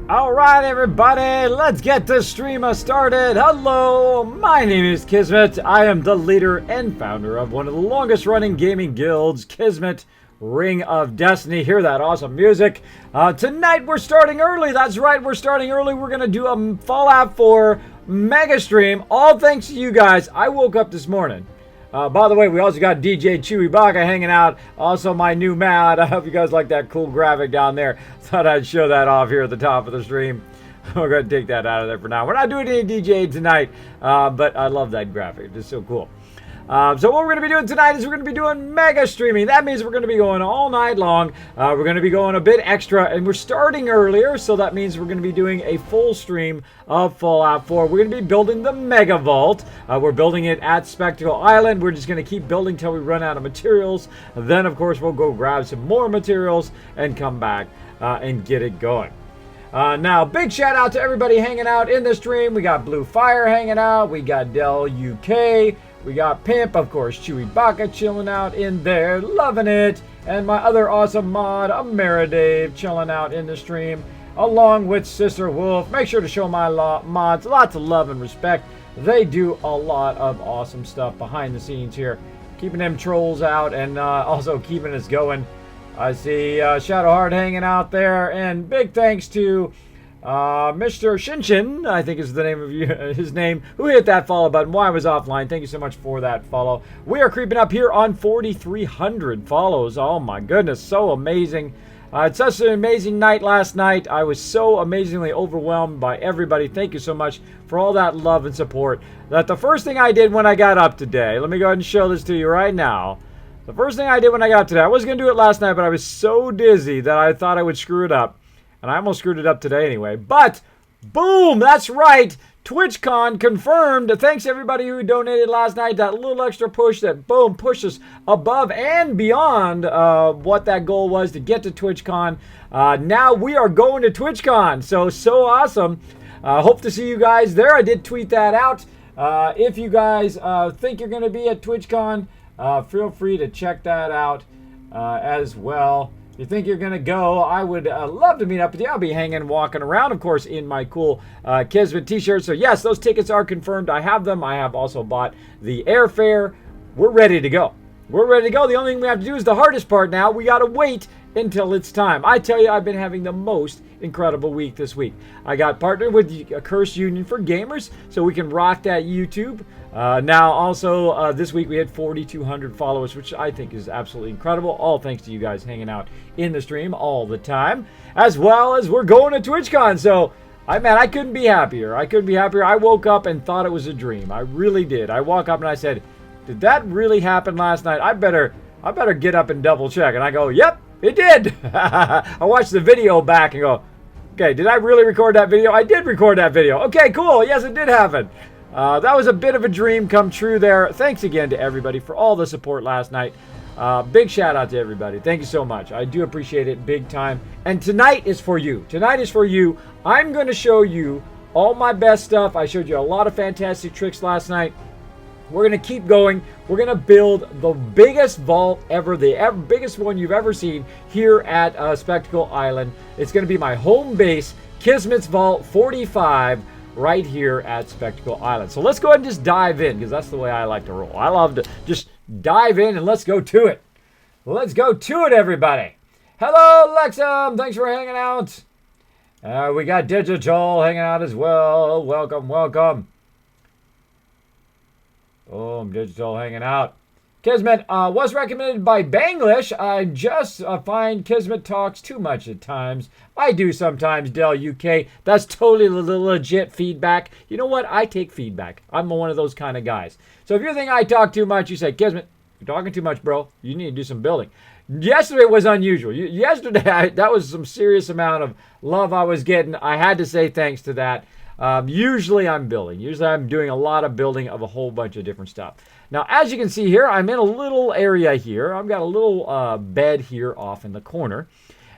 All right, everybody, let's get this stream started. Hello, my name is Kismet. I am the leader and founder of one of the longest running gaming guilds, Kismet Ring of Destiny. Hear that awesome music. Tonight we're starting early. That's right, we're starting early. We're going to do a Fallout 4 mega stream, all thanks to you guys. I woke up this morning. By the way, we also got DJ Chewy Baka hanging out. Also, my new mat. I hope you guys like that cool graphic down there. Thought I'd show that off here at the top of the stream. We're going to take that out of there for now. We're not doing any DJ tonight, but I love that graphic. It's so cool. So what we're going to be doing tonight is we're going to be doing mega streaming. That means we're going to be going all night long. We're going to be going a bit extra, and we're starting earlier, so that means we're going to be doing a full stream of Fallout 4. We're going to be building the Mega Vault. We're building it at Spectacle Island. We're just going to keep building till we run out of materials. Then, of course, we'll go grab some more materials and come back and get it going. Now, big shout out to everybody hanging out in the stream. We got Blue Fire hanging out. We got Dell UK. We got Pimp, of course, Chewy Baka chilling out in there, loving it. And my other awesome mod, Ameridave, chilling out in the stream, along with Sister Wolf. Make sure to show my mods lots of love and respect. They do a lot of awesome stuff behind the scenes here, keeping them trolls out and also keeping us going. I see Shadowheart hanging out there, and big thanks to Mr. Shinshin, I think is the name of his name, who hit that follow button while I was offline. Thank you so much for that follow. We are creeping up here on 4,300 follows. Oh my goodness, so amazing. It's such an amazing night last night. I was so amazingly overwhelmed by everybody. Thank you so much for all that love and support. That the first thing I did when I got up today, let me go ahead and show this to you right now. The first thing I did when I got up today, I was going to do it last night, but I was so dizzy that I thought I would screw it up. And I almost screwed it up today anyway. But, boom, that's right. TwitchCon confirmed. Thanks everybody who donated last night. That little extra push that, boom, pushed us above and beyond what that goal was to get to TwitchCon. Now we are going to TwitchCon. So awesome. Hope to see you guys there. I did tweet that out. If you guys think you're going to be at TwitchCon, feel free to check that out as well. If you think you're going to go, I would love to meet up with you. I'll be hanging, walking around, of course, in my cool Kismet t-shirt. So, yes, those tickets are confirmed. I have them. I have also bought the airfare. We're ready to go. We're ready to go. The only thing we have to do is the hardest part now. We got to wait until it's time. I tell you, I've been having the most incredible week this week. I got partnered with a Curse Union for Gamers, so we can rock that YouTube. Now, also, this week we had 4,200 followers, which I think is absolutely incredible. All thanks to you guys hanging out in the stream all the time, as well as we're going to TwitchCon. So, I couldn't be happier. I couldn't be happier. I woke up and thought it was a dream. I really did. I woke up and I said, did that really happen last night? I better get up and double check. And I go, yep, it did. I watched the video back and go, okay, did I really record that video? I did record that video. Okay, cool. Yes, it did happen. That was a bit of a dream come true there. Thanks again to everybody for all the support last night. Big shout out to everybody. Thank you so much. I do appreciate it big time. And tonight is for you. Tonight is for you. I'm going to show you all my best stuff. I showed you a lot of fantastic tricks last night. We're going to keep going. We're going to build the biggest vault ever, the biggest one you've ever seen here at Spectacle Island. It's going to be my home base, Kismet's Vault 45, right here at Spectacle Island. So let's go ahead and just dive in, because that's the way I like to roll. I love to just dive in and let's go to it. Let's go to it, everybody. Hello, Lexum. Thanks for hanging out. We got Digital hanging out as well. Welcome, welcome. Boom, Digital hanging out. Kismet was recommended by Banglish. I just find Kismet talks too much at times. I do sometimes, Dell UK. That's totally legit feedback. You know what? I take feedback. I'm one of those kind of guys. So if you think I talk too much, you say, Kismet, you're talking too much, bro. You need to do some building. Yesterday was unusual. Yesterday, that was some serious amount of love I was getting. I had to say thanks to that. Usually I'm building. Usually I'm doing a lot of building of a whole bunch of different stuff. Now, as you can see here, I'm in a little area here. I've got a little bed here off in the corner.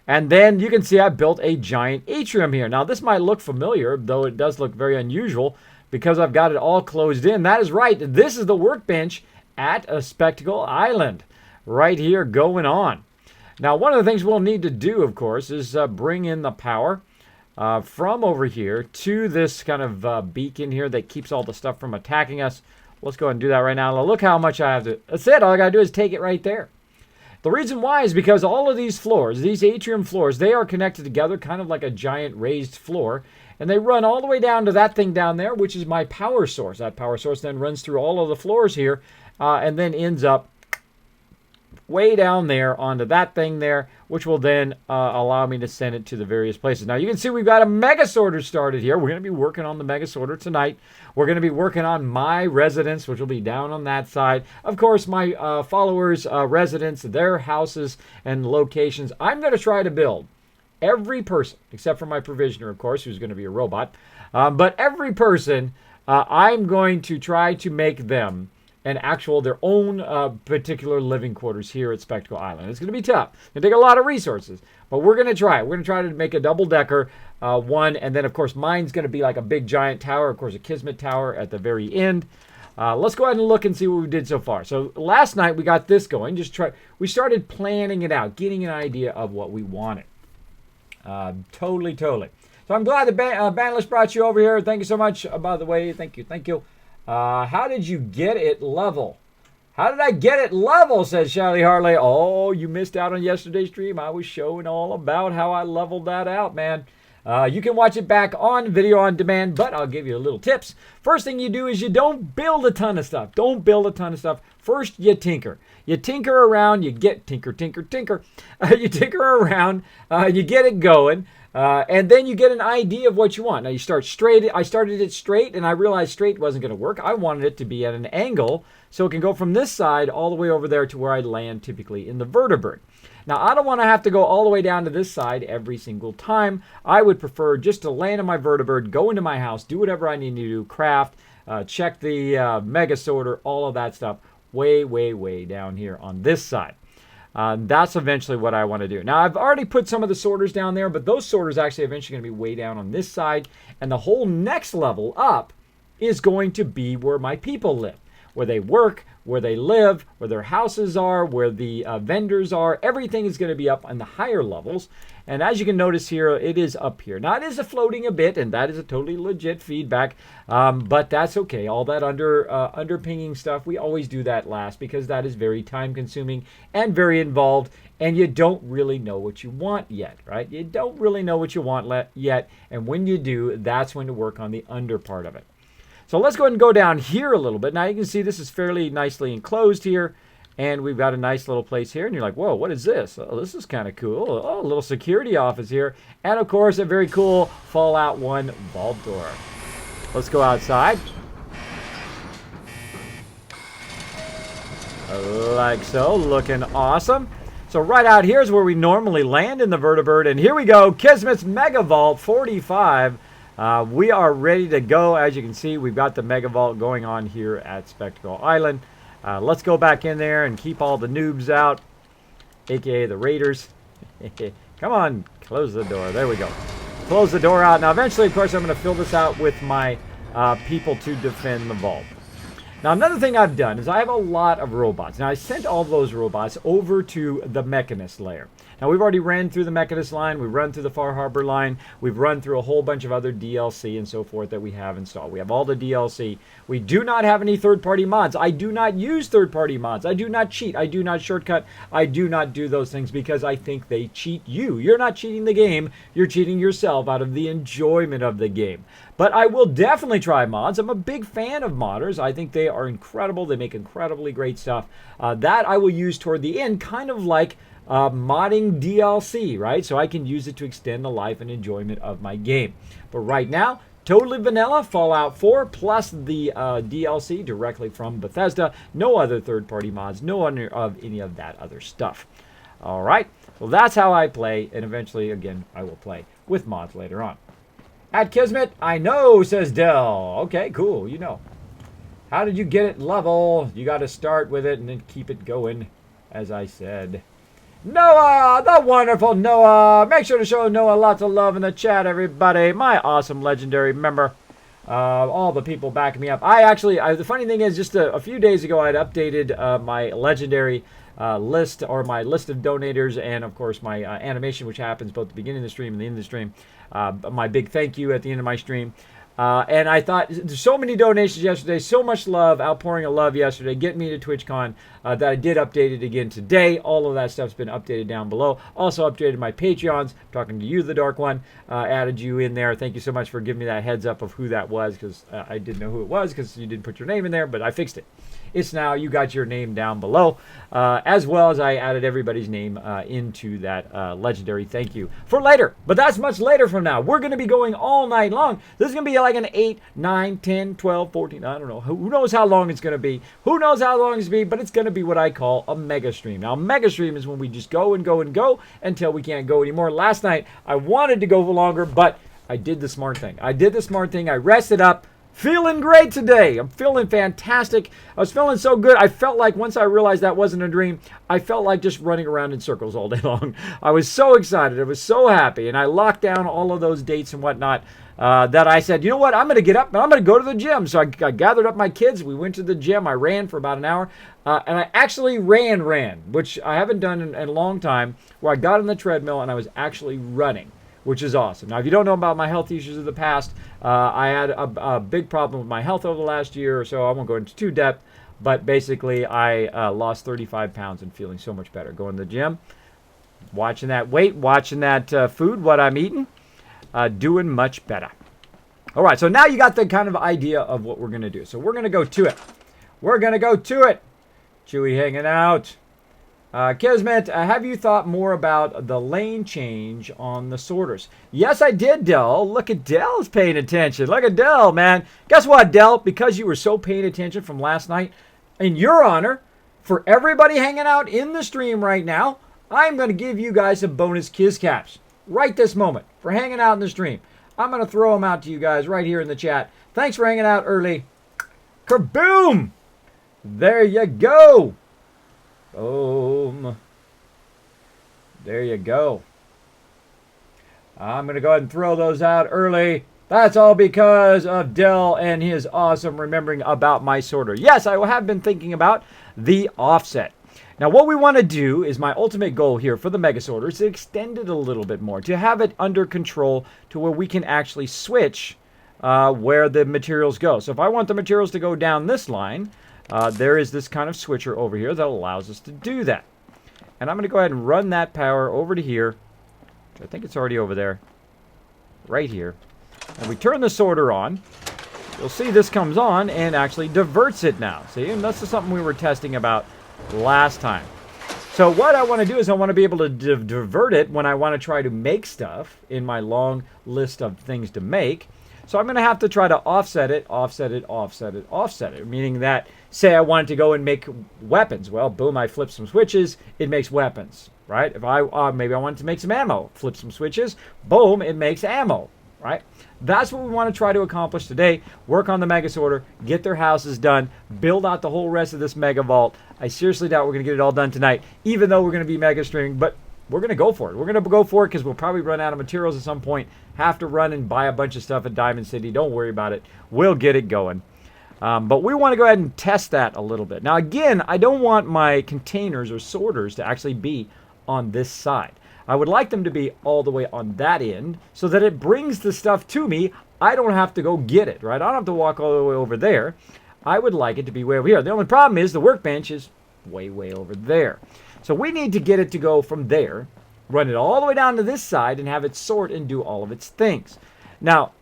And then you can see I built a giant atrium here. Now, this might look familiar, though it does look very unusual because I've got it all closed in. That is right. This is the workbench at a Spectacle Island right here going on. Now, one of the things we'll need to do, of course, is bring in the power. from over here to this kind of beacon here that keeps all the stuff from attacking us. Let's go ahead and do that right now. Now look how much I have to... That's it. All I got to do is take it right there. The reason why is because all of these floors, these atrium floors, they are connected together kind of like a giant raised floor. And they run all the way down to that thing down there, which is my power source. That power source then runs through all of the floors here and then ends up way down there onto that thing there, which will then allow me to send it to the various places. Now you can see we've got a mega sorter started here. We're going to be working on the mega sorter tonight. We're going to be working on my residence, which will be down on that side. Of course, my followers' residence, their houses and locations. I'm going to try to build every person, except for my provisioner, of course, who's going to be a robot. But every person, I'm going to try to make them their own particular living quarters here at Spectacle Island. It's going to be tough. It's going to take a lot of resources, but we're going to try. We're going to try to make a double-decker one, and then, of course, mine's going to be like a big giant tower, of course, a Kismet tower at the very end. Let's go ahead and look and see what we did so far. So last night we got this going. We started planning it out, getting an idea of what we wanted. Totally. So I'm glad that Bandless brought you over here. Thank you so much. By the way, thank you. How did you get it level? How did I get it level, says Shelly Harley. Oh, you missed out on yesterday's stream. I was showing all about how I leveled that out, man. You can watch it back on video on demand, but I'll give you a little tips. First thing you do is you don't build a ton of stuff. Don't build a ton of stuff. First, you tinker. You tinker around. You get tinker. You tinker around. You get it going. And then you get an idea of what you want. Now you start straight. I started it straight, and I realized straight wasn't going to work. I wanted it to be at an angle, so it can go from this side all the way over there to where I land typically in the vertebrate. Now, I don't want to have to go all the way down to this side every single time. I would prefer just to land on my vertebrate, go into my house, do whatever I need to do, craft, check the mega sorter, all of that stuff, way down here on this side. That's eventually what I want to do. Now, I've already put some of the sorters down there, but those sorters actually eventually going to be way down on this side. And the whole next level up is going to be where my people live, where they work, where they live, where their houses are, where the vendors are. Everything is going to be up on the higher levels. And as you can notice here, it is up here. Now, it is floating a bit, and that is a totally legit feedback, but that's okay. All that underpinging stuff, we always do that last because that is very time-consuming and very involved, and you don't really know what you want yet, right? You don't really know what you want yet, and when you do, that's when to work on the under part of it. So let's go ahead and go down here a little bit. Now, you can see this is fairly nicely enclosed here. And we've got a nice little place here. And you're like, whoa, what is this? Oh, this is kind of cool. Oh, a little security office here. And, of course, a very cool Fallout 1 vault door. Let's go outside. Like so. Looking awesome. So right out here is where we normally land in the vertebrate. And here we go. Kismet's Mega Vault 45. We are ready to go. As you can see, we've got the Mega Vault going on here at Spectacle Island. Let's go back in there and keep all the noobs out, aka the raiders. Come on, close the door. There we go. Close the door out. Now, eventually, of course, I'm going to fill this out with my people to defend the vault. Now, another thing I've done is I have a lot of robots. Now, I sent all those robots over to the Mechanist layer. Now, we've already ran through the Mechanist line. We've run through the Far Harbor line. We've run through a whole bunch of other DLC and so forth that we have installed. We have all the DLC. We do not have any third-party mods. I do not use third-party mods. I do not cheat. I do not shortcut. I do not do those things because I think they cheat you. You're not cheating the game. You're cheating yourself out of the enjoyment of the game. But I will definitely try mods. I'm a big fan of modders. I think they are incredible. They make incredibly great stuff. That I will use toward the end, kind of like modding DLC, right? So I can use it to extend the life and enjoyment of my game. But right now, totally vanilla, Fallout 4, plus the DLC directly from Bethesda. No other third-party mods, no other of any of that other stuff. All right, well, that's how I play, and eventually, again, I will play with mods later on. At Kismet, I know, says Dell. Okay, cool, you know. How did you get it level? You got to start with it and then keep it going, as I said. Noah, the wonderful Noah. Make sure to show Noah lots of love in the chat, everybody. My awesome legendary member. All the people backing me up. The funny thing is, just a few days ago, I'd updated my legendary list, or my list of donators, and of course my animation, which happens both at the beginning of the stream and the end of the stream. My big thank you at the end of my stream. And I thought, there's so many donations yesterday, so much love, outpouring of love yesterday, get me to TwitchCon, that I did update it again today. All of that stuff's been updated down below. Also updated my Patreons, talking to you, the Dark One, added you in there. Thank you so much for giving me that heads up of who that was, because I didn't know who it was, because you didn't put your name in there, but I fixed it. It's now, you got your name down below, as well as I added everybody's name into that legendary thank you for later. But that's much later from now. We're going to be going all night long. This is going to be like an 8, 9, 10, 12, 14, I don't know. Who knows how long it's going to be? Who knows how long it's going to be? But it's going to be what I call a mega stream. Now, a mega stream is when we just go and go and go until we can't go anymore. Last night, I wanted to go longer, but I did the smart thing. I rested up. Feeling great today. I'm feeling fantastic. I was feeling so good. I felt like once I realized that wasn't a dream, I felt like just running around in circles all day long. I was so excited. I was so happy. And I locked down all of those dates and whatnot that I said, you know what? I'm going to get up and I'm going to go to the gym. So I gathered up my kids. We went to the gym. I ran for about an hour. And I actually ran, which I haven't done in a long time, where I got on the treadmill and I was actually running, which is awesome. Now, if you don't know about my health issues of the past, I had a big problem with my health over the last year or so. I won't go into too depth, but basically I lost 35 pounds and feeling so much better. Going to the gym, watching that weight, watching that food, what I'm eating, doing much better. All right, so now you got the kind of idea of what we're going to do. So we're going to go to it. Chewy hanging out. Kismet, have you thought more about the lane change on the sorters? Yes, I did, Dell. Look at Dell's paying attention. Look at Dell, man. Guess what, Dell? Because you were so paying attention from last night, in your honor, for everybody hanging out in the stream right now, I'm going to give you guys some bonus Kiz Caps right this moment for hanging out in the stream. I'm going to throw them out to you guys right here in the chat. Thanks for hanging out early. Kaboom! There you go. Boom. There you go. I'm going to go ahead and throw those out early. That's all because of Dell and his awesome remembering about my sorter. Yes, I have been thinking about the offset. Now, what we want to do is my ultimate goal here for the mega sorter is to extend it a little bit more, to have it under control to where we can actually switch where the materials go. So if I want the materials to go down this line, there is this kind of switcher over here that allows us to do that. And I'm going to go ahead and run that power over to here. I think it's already over there. Right here. And we turn the sorter on. You'll see this comes on and actually diverts it now. See, and this is something we were testing about last time. So what I want to do is I want to be able to divert it when I want to try to make stuff in my long list of things to make. So I'm going to have to try to offset it, meaning that, say I wanted to go and make weapons. Well, boom, I flip some switches, it makes weapons, right? If I maybe I wanted to make some ammo, flip some switches, boom, it makes ammo, right? That's what we want to try to accomplish today. Work on the mega sorter, get their houses done, build out the whole rest of this mega vault. I seriously doubt we're going to get it all done tonight, even though we're going to be mega streaming, but we're going to go for it. We're going to go for it because we'll probably run out of materials at some point, have to run and buy a bunch of stuff at Diamond City. Don't worry about it. We'll get it going. But we want to go ahead and test that a little bit. Now, again, I don't want my containers or sorters to actually be on this side. I would like them to be all the way on that end so that it brings the stuff to me. I don't have to go get it, right? I don't have to walk all the way over there. I would like it to be way over here. The only problem is the workbench is way, way over there. So we need to get it to go from there, run it all the way down to this side, and have it sort and do all of its things. Now,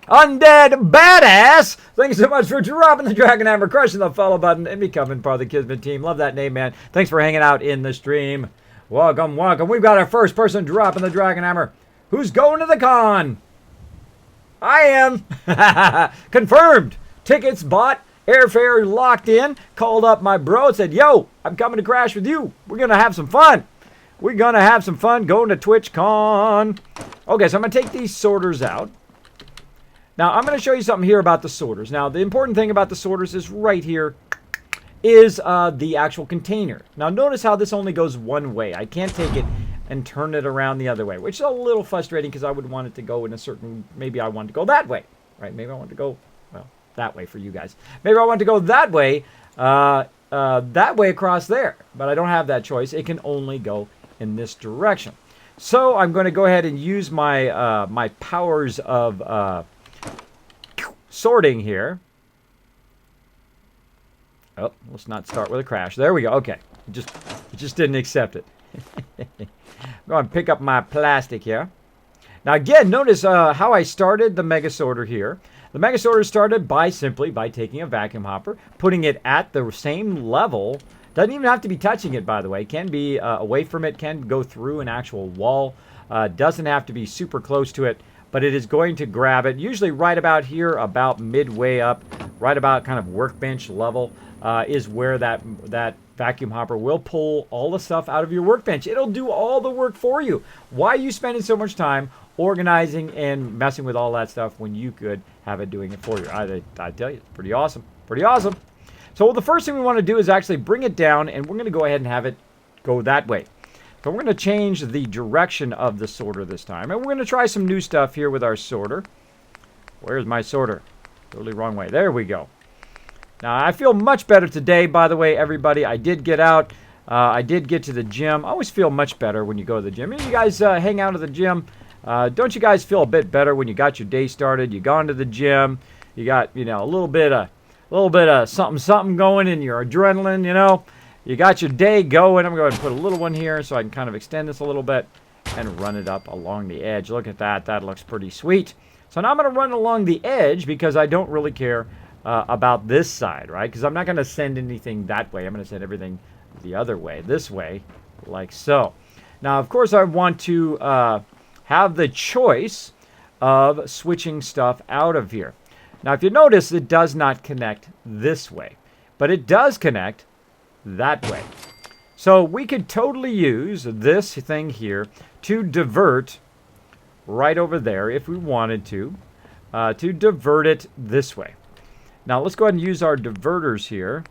Undead Badass, thanks so much for dropping the Dragon Hammer, crushing the follow button, and becoming part of the Kismet team. Love that name, man. Thanks for hanging out in the stream. Welcome, welcome. We've got our first person dropping the Dragon Hammer. Who's going to the con? I am. Confirmed. Tickets bought. Airfare locked in. Called up my bro and said, yo, I'm coming to crash with you. We're going to have some fun. We're going to have some fun going to TwitchCon. Okay, so I'm going to take these sorters out. Now, I'm going to show you something here about the sorters. Now, the important thing about the sorters is right here is the actual container. Now, notice how this only goes one way. I can't take it and turn it around the other way, which is a little frustrating because I would want it to go in a certain, maybe I want to go that way, right? Maybe I want to go, well, that way for you guys. Maybe I want to go that way that way across there. But I don't have that choice. It can only go in this direction. So I'm going to go ahead and use my my powers of sorting here. Oh, let's not start with a crash. There we go. Okay, it just didn't accept it. I'm going to pick up my plastic here. Now again, notice how I started the Mega Sorter here. The Mega Sorter started simply by taking a vacuum hopper, putting it at the same level. Doesn't even have to be touching it, by the way. Can be away from it, can go through an actual wall. Doesn't have to be super close to it, but it is going to grab it, usually right about here, about midway up, right about kind of workbench level, is where that vacuum hopper will pull all the stuff out of your workbench. It'll do all the work for you. Why are you spending so much time organizing and messing with all that stuff when you could have it doing it for you? I tell you, it's pretty awesome. Pretty awesome. So the first thing we want to do is actually bring it down, and we're going to go ahead and have it go that way. So we're going to change the direction of the sorter this time, and we're going to try some new stuff here with our sorter. Where's my sorter? Totally wrong way. There we go. Now, I feel much better today, by the way, everybody. I did get out. I did get to the gym. I always feel much better when you go to the gym. You guys hang out at the gym. Don't you guys feel a bit better when you got your day started? You gone to the gym. You got, you know, a little bit of something going in your adrenaline, you know. You got your day going. I'm going to put a little one here so I can kind of extend this a little bit and run it up along the edge. Look at that. That looks pretty sweet. So now I'm going to run along the edge because I don't really care about this side, right? Because I'm not going to send anything that way. I'm going to send everything the other way, this way, like so. Now, of course, I want to have the choice of switching stuff out of here. Now, if you notice, it does not connect this way, but it does connect that way. So we could totally use this thing here to divert right over there if we wanted to divert it this way. Now, let's go ahead and use our diverters here.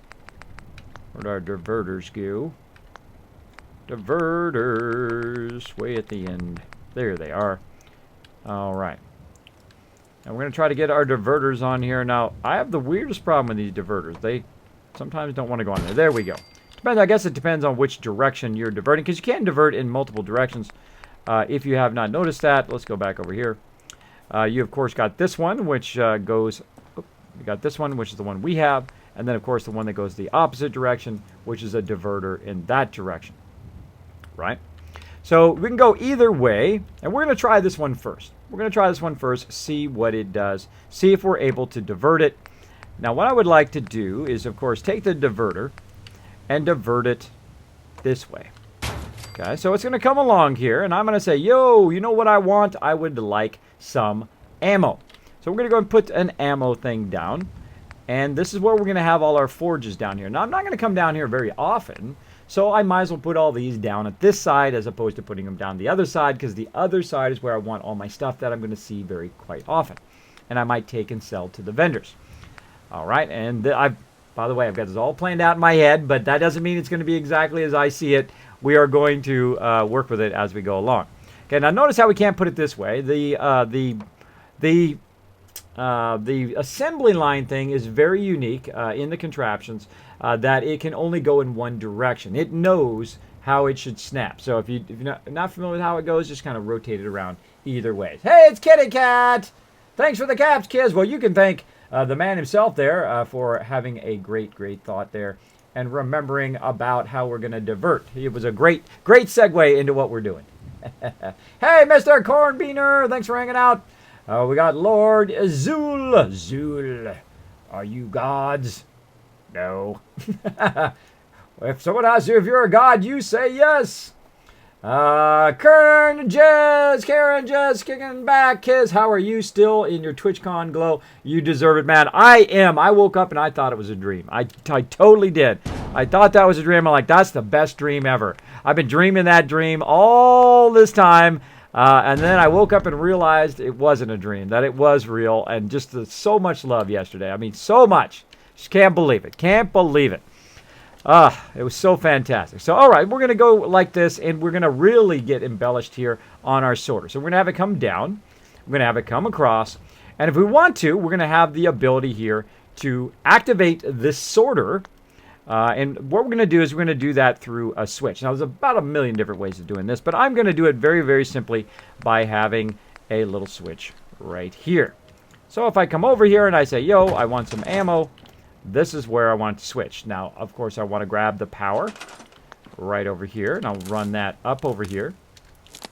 Where'd our diverters go? Diverters, way at the end. There they are. All right. And we're going to try to get our diverters on here. Now, I have the weirdest problem with these diverters. They sometimes don't want to go on there. There we go. Depends. I guess it depends on which direction you're diverting, because you can divert in multiple directions. If you have not noticed that, let's go back over here. You, of course, got this one, which goes... We got this one, which is the one we have. And then, of course, the one that goes the opposite direction, which is a diverter in that direction. Right? So we can go either way. And we're going to try this one first. We're going to try this one first, see what it does, see if we're able to divert it. Now, what I would like to do is, of course, take the diverter and divert it this way. Okay, so it's going to come along here, and I'm going to say, yo, you know what I want? I would like some ammo. So we're going to go and put an ammo thing down, and this is where we're going to have all our forges down here. Now, I'm not going to come down here very often, so I might as well put all these down at this side as opposed to putting them down the other side, because the other side is where I want all my stuff that I'm going to see very quite often, and I might take and sell to the vendors. All right, and by the way, I've got this all planned out in my head, but that doesn't mean it's going to be exactly as I see it. We are going to work with it as we go along. Okay, now notice how we can't put it this way. The assembly line thing is very unique in the contraptions that it can only go in one direction. It knows how it should snap. So if you're not familiar with how it goes, just kind of rotate it around either way. Hey, it's Kitty Cat! Thanks for the caps, kids. Well, you can thank the man himself there for having a great thought there and remembering about how we're going to divert. It was a great segue into what we're doing. Hey, Mr. Cornbeaner, thanks for hanging out. We got Lord Azul. Azul, are you gods? No. If someone asks you if you're a god, you say yes. Karen Jez kicking back. Kiz, how are you? Still in your TwitchCon glow? You deserve it, man. I am. I woke up and I thought it was a dream. I totally did. I thought that was a dream. I'm like, that's the best dream ever. I've been dreaming that dream all this time. And then I woke up and realized it wasn't a dream, that it was real, and just so much love yesterday. I mean, so much. Just can't believe it. Can't believe it. It was so fantastic. So, all right, we're going to go like this, and we're going to really get embellished here on our sorter. So we're going to have it come down. We're going to have it come across. And if we want to, we're going to have the ability here to activate this sorter And what we're going to do is we're going to do that through a switch. Now, there's about a million different ways of doing this, but I'm going to do it very, very simply by having a little switch right here. So if I come over here and I say, yo, I want some ammo, this is where I want to switch. Now, of course, I want to grab the power right over here, and I'll run that up over here,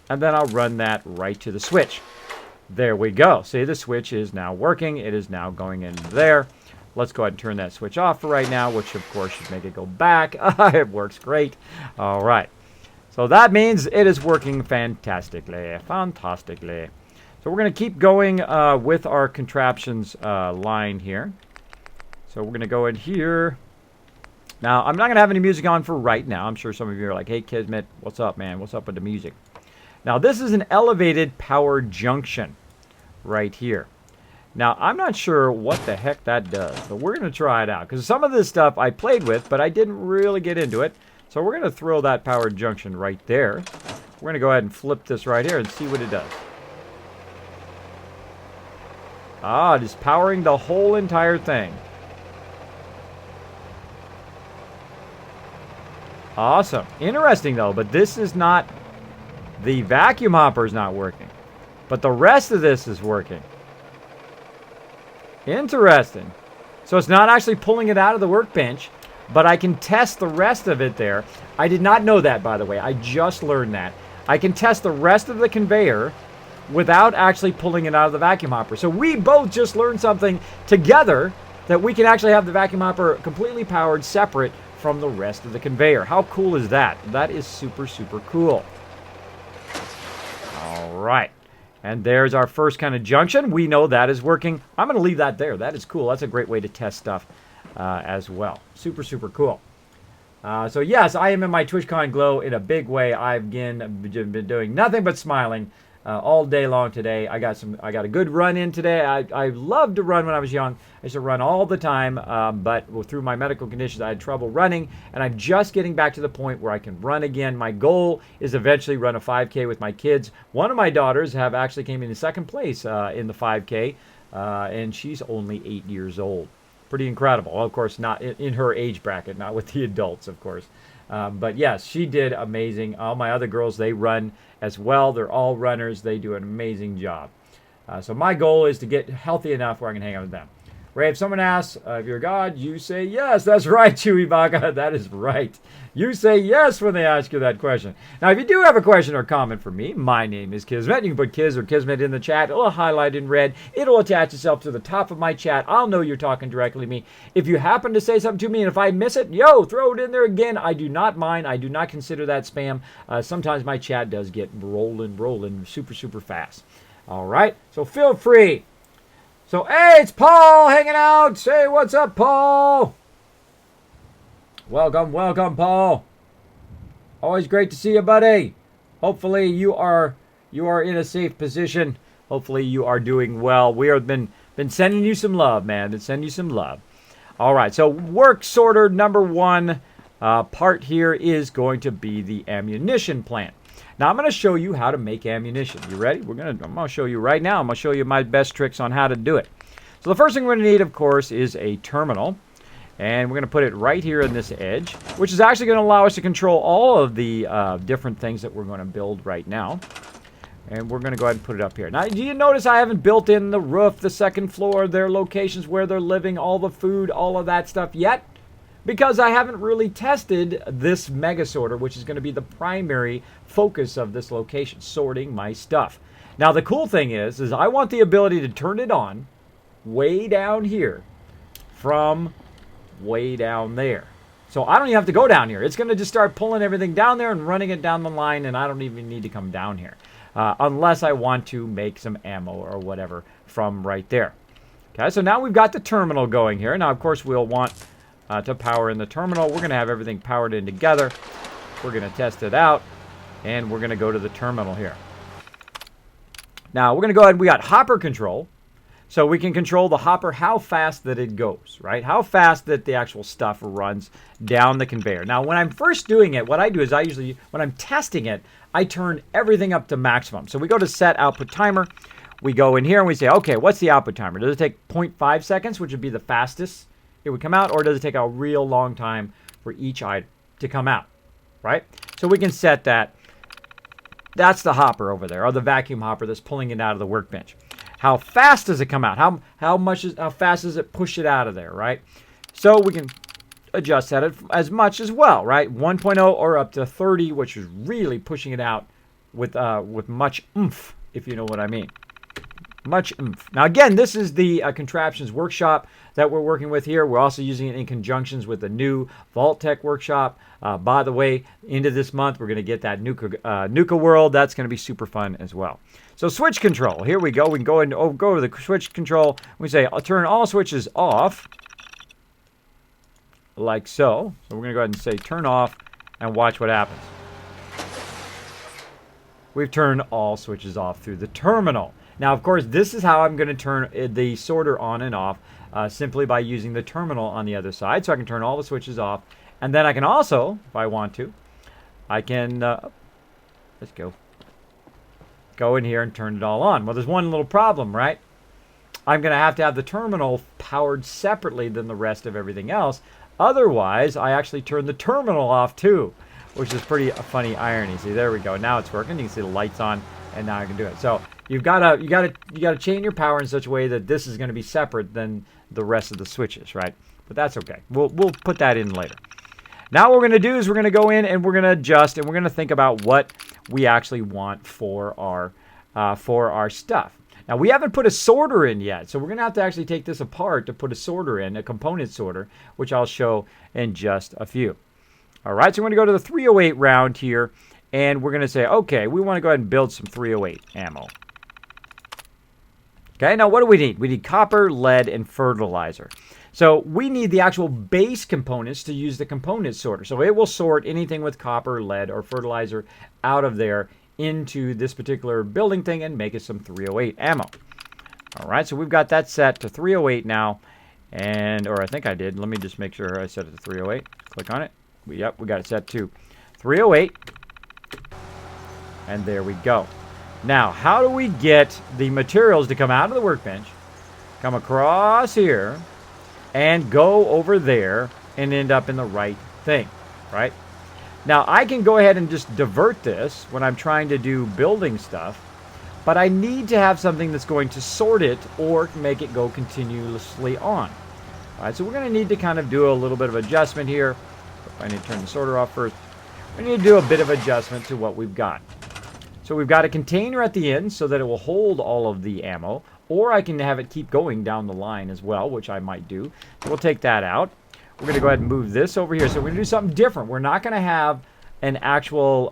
and then I'll run that right to the switch. There we go. See, the switch is now working. It is now going in there. Let's go ahead and turn that switch off for right now, which, of course, should make it go back. It works great. All right. So that means it is working fantastically. Fantastically. So we're going to keep going with our contraptions line here. So we're going to go in here. Now, I'm not going to have any music on for right now. I'm sure some of you are like, hey, Kismet, what's up, man? What's up with the music? Now, this is an elevated power junction right here. Now, I'm not sure what the heck that does, but we're going to try it out. Because some of this stuff I played with, but I didn't really get into it. So we're going to throw that power junction right there. We're going to go ahead and flip this right here and see what it does. Ah, it is powering the whole entire thing. Awesome. Interesting, though, but this is not... The vacuum hopper is not working. But the rest of this is working. Interesting. So it's not actually pulling it out of the workbench, but I can test the rest of it there. I did not know that, by the way. I just learned that. I can test the rest of the conveyor without actually pulling it out of the vacuum hopper. So we both just learned something together, that we can actually have the vacuum hopper completely powered separate from the rest of the conveyor. How cool is that? That is super, super cool. All right. And there's our first kind of junction. We know that is working. I'm going to leave that there. That is cool. That's a great way to test stuff as well. Super, super cool. So yes, I am in my TwitchCon glow in a big way. I've been doing nothing but smiling all day long today. I got a good run in today. I loved to run when I was young. I used to run all the time, but through my medical conditions, I had trouble running, and I'm just getting back to the point where I can run again. My goal is eventually run a 5K with my kids. One of my daughters have actually came in second place in the 5K, and she's only 8 years old. Pretty incredible. Well, of course, not in her age bracket, not with the adults, of course. But yes, she did amazing. All my other girls, they run as well. They're all runners. They do an amazing job. So my goal is to get healthy enough where I can hang out with them. Ray, if someone asks if you're God, you say yes. That's right, Chewy Baka. That is right. You say yes when they ask you that question. Now, if you do have a question or comment for me, my name is Kismet. You can put Kiz or Kismet in the chat. It'll highlight in red. It'll attach itself to the top of my chat. I'll know you're talking directly to me. If you happen to say something to me, and if I miss it, yo, throw it in there again. I do not mind. I do not consider that spam. Sometimes my chat does get rolling super, super fast. All right? So feel free. So, hey, it's Paul hanging out. Say what's up, Paul. Welcome, welcome, Paul. Always great to see you, buddy. Hopefully you are in a safe position. Hopefully you are doing well. We have been sending you some love, man. Been sending you some love. All right, so work sorter number one part here is going to be the ammunition plant. Now, I'm going to show you how to make ammunition. You ready? I'm going to show you right now. I'm going to show you my best tricks on how to do it. So the first thing we're going to need, of course, is a terminal. And we're going to put it right here in this edge, which is actually going to allow us to control all of the different things that we're going to build right now. And we're going to go ahead and put it up here. Now, do you notice I haven't built in the roof, the second floor, their locations, where they're living, all the food, all of that stuff yet? Because I haven't really tested this mega sorter, which is going to be the primary focus of this location, sorting my stuff. Now, the cool thing is I want the ability to turn it on way down here from way down there. So I don't even have to go down here. It's going to just start pulling everything down there and running it down the line, and I don't even need to come down here. Unless I want to make some ammo or whatever from right there. Okay, so now we've got the terminal going here. Now, of course, we'll want to power in the terminal. We're going to have everything powered in together. We're going to test it out, and we're going to go to the terminal here. Now, we're going to go ahead. We got hopper control. So we can control the hopper, how fast that it goes, right? How fast that the actual stuff runs down the conveyor. Now, when I'm first doing it, what I do is I usually, when I'm testing it, I turn everything up to maximum. So we go to set output timer. We go in here and we say, okay, what's the output timer? Does it take 0.5 seconds, which would be the fastest it would come out, or does it take a real long time for each item to come out, right? So we can set that. That's the hopper over there, or the vacuum hopper that's pulling it out of the workbench. How fast does it come out? How fast does it push it out of there, right? So we can adjust that as much as well, right? 1.0 or up to 30, which is really pushing it out with much oomph, if you know what I mean. Much oomph. Now again, this is the contraptions workshop that we're working with here. We're also using it in conjunctions with the new vault-tec workshop. By the way, into this month, we're going to get that Nuka World. That's going to be super fun as well. So switch control. Here we go. We can go and go to the switch control. We say, I'll turn all switches off. Like so. So we're going to go ahead and say turn off and watch what happens. We've turned all switches off through the terminal. Now, of course, this is how I'm going to turn the sorter on and off simply by using the terminal on the other side. So I can turn all the switches off. And then I can also, if I want to, I can, let's go in here and turn it all on. Well, there's one little problem, right? I'm going to have the terminal powered separately than the rest of everything else. Otherwise, I actually turn the terminal off too, which is pretty a funny irony. See, there we go. Now it's working. You can see the lights on, and now I can do it. So you gotta chain your power in such a way that this is going to be separate than the rest of the switches, right? But that's okay. We'll put that in later. Now what we're going to do is we're going to go in and we're going to adjust, and we're going to think about what we actually want for our stuff. Now, we haven't put a sorter in yet, so we're going to have to actually take this apart to put a sorter in, a component sorter, which I'll show in just a few. All right, so we're going to go to the 308 round here, and we're going to say, okay, we want to go ahead and build some 308 ammo. Okay, now what do we need? We need copper, lead, and fertilizer. So we need the actual base components to use the component sorter. So it will sort anything with copper, lead, or fertilizer out of there into this particular building thing and make it some 308 ammo. All right, so we've got that set to 308 now. Or I think I did. Let me just make sure I set it to 308. Click on it. Yep, we got it set to 308. And there we go. Now, how do we get the materials to come out of the workbench, come across here, and go over there and end up in the right thing, right? Now, I can go ahead and just divert this when I'm trying to do building stuff, but I need to have something that's going to sort it or make it go continuously on. All right, so we're going to need to kind of do a little bit of adjustment here. I need to turn the sorter off first. We need to do a bit of adjustment to what we've got. So we've got a container at the end so that it will hold all of the ammo, or I can have it keep going down the line as well, which I might do. So we'll take that out. We're going to go ahead and move this over here. So we're going to do something different. We're not going to have an actual,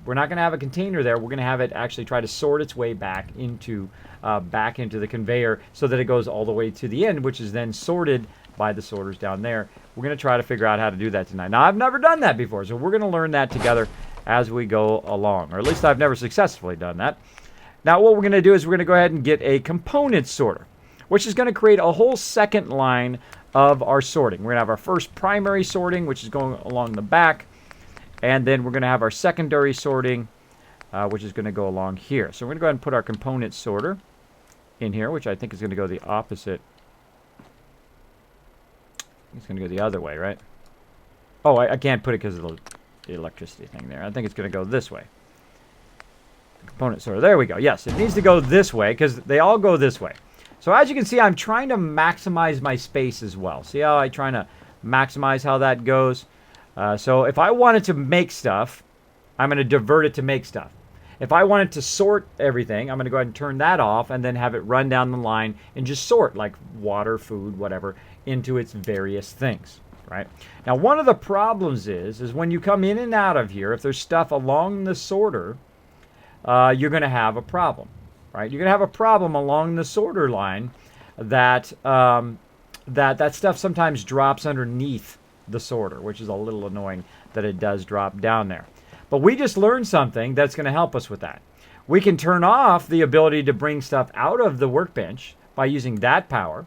we're not going to have a container there. We're going to have it actually try to sort its way back into the conveyor so that it goes all the way to the end, which is then sorted by the sorters down there. We're going to try to figure out how to do that tonight. Now, I've never done that before, so we're going to learn that together as we go along, or at least I've never successfully done that. Now, what we're going to do is we're going to go ahead and get a component sorter, which is going to create a whole second line of our sorting. We're going to have our first primary sorting, which is going along the back, and then we're going to have our secondary sorting, which is going to go along here. So we're going to go ahead and put our component sorter in here, which I think is going to go the opposite. It's going to go the other way, right? Oh, I can't put it because of the electricity thing there. I think it's going to go this way. Component sorter. There we go. Yes, it needs to go this way because they all go this way. So as you can see, I'm trying to maximize my space as well. See how I'm trying to maximize how that goes? So if I wanted to make stuff, I'm going to divert it to make stuff. If I wanted to sort everything, I'm going to go ahead and turn that off and then have it run down the line and just sort like water, food, whatever, into its various things, right? Now, one of the problems is when you come in and out of here, if there's stuff along the sorter, you're going to have a problem. Right, you're gonna have a problem along the sorter line that that stuff sometimes drops underneath the sorter, which is a little annoying that it does drop down there. But we just learned something that's going to help us with that. We can turn off the ability to bring stuff out of the workbench by using that power,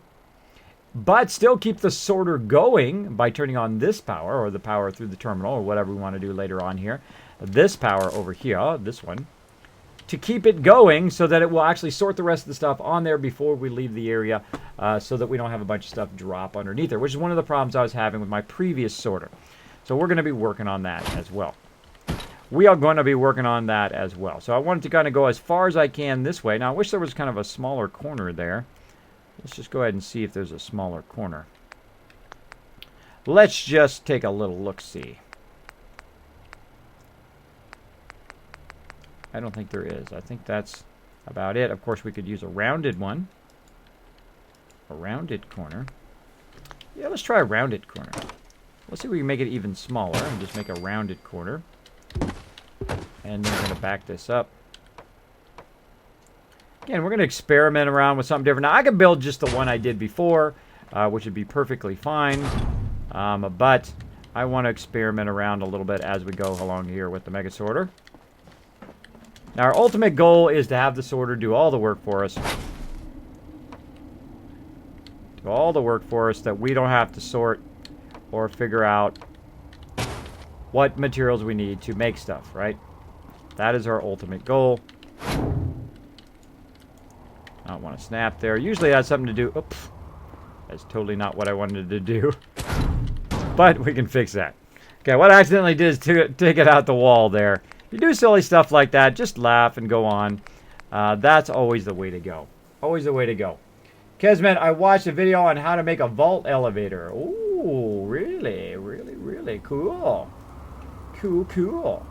but still keep the sorter going by turning on this power, or the power through the terminal, or whatever we want to do later on here. This power over here, this one, to keep it going so that it will actually sort the rest of the stuff on there before we leave the area, so that we don't have a bunch of stuff drop underneath there, which is one of the problems I was having with my previous sorter. So we're going to be working on that as well. We are going to be working on that as well. So I wanted to kind of go as far as I can this way. Now, I wish there was kind of a smaller corner there. Let's just go ahead and see if there's a smaller corner. Let's just take a little look-see. I don't think there is. I think that's about it. Of course, we could use a rounded one. A rounded corner. Yeah, let's try a rounded corner. Let's see if we can make it even smaller and just make a rounded corner. And then we're going to back this up. Again, we're going to experiment around with something different. Now, I could build just the one I did before, which would be perfectly fine. But I want to experiment around a little bit as we go along here with the Mega Sorter. Now, our ultimate goal is to have the sorter do all the work for us. Do all the work for us that we don't have to sort or figure out what materials we need to make stuff, right? That is our ultimate goal. I don't want to snap there. Usually that's something to do. Oops. That's totally not what I wanted to do. But we can fix that. Okay, what I accidentally did is take it out the wall there. You do silly stuff like that, just laugh and go on. That's always the way to go. Always the way to go. Kismet, I watched a video on how to make a vault elevator. Ooh, really, really, really cool. Cool.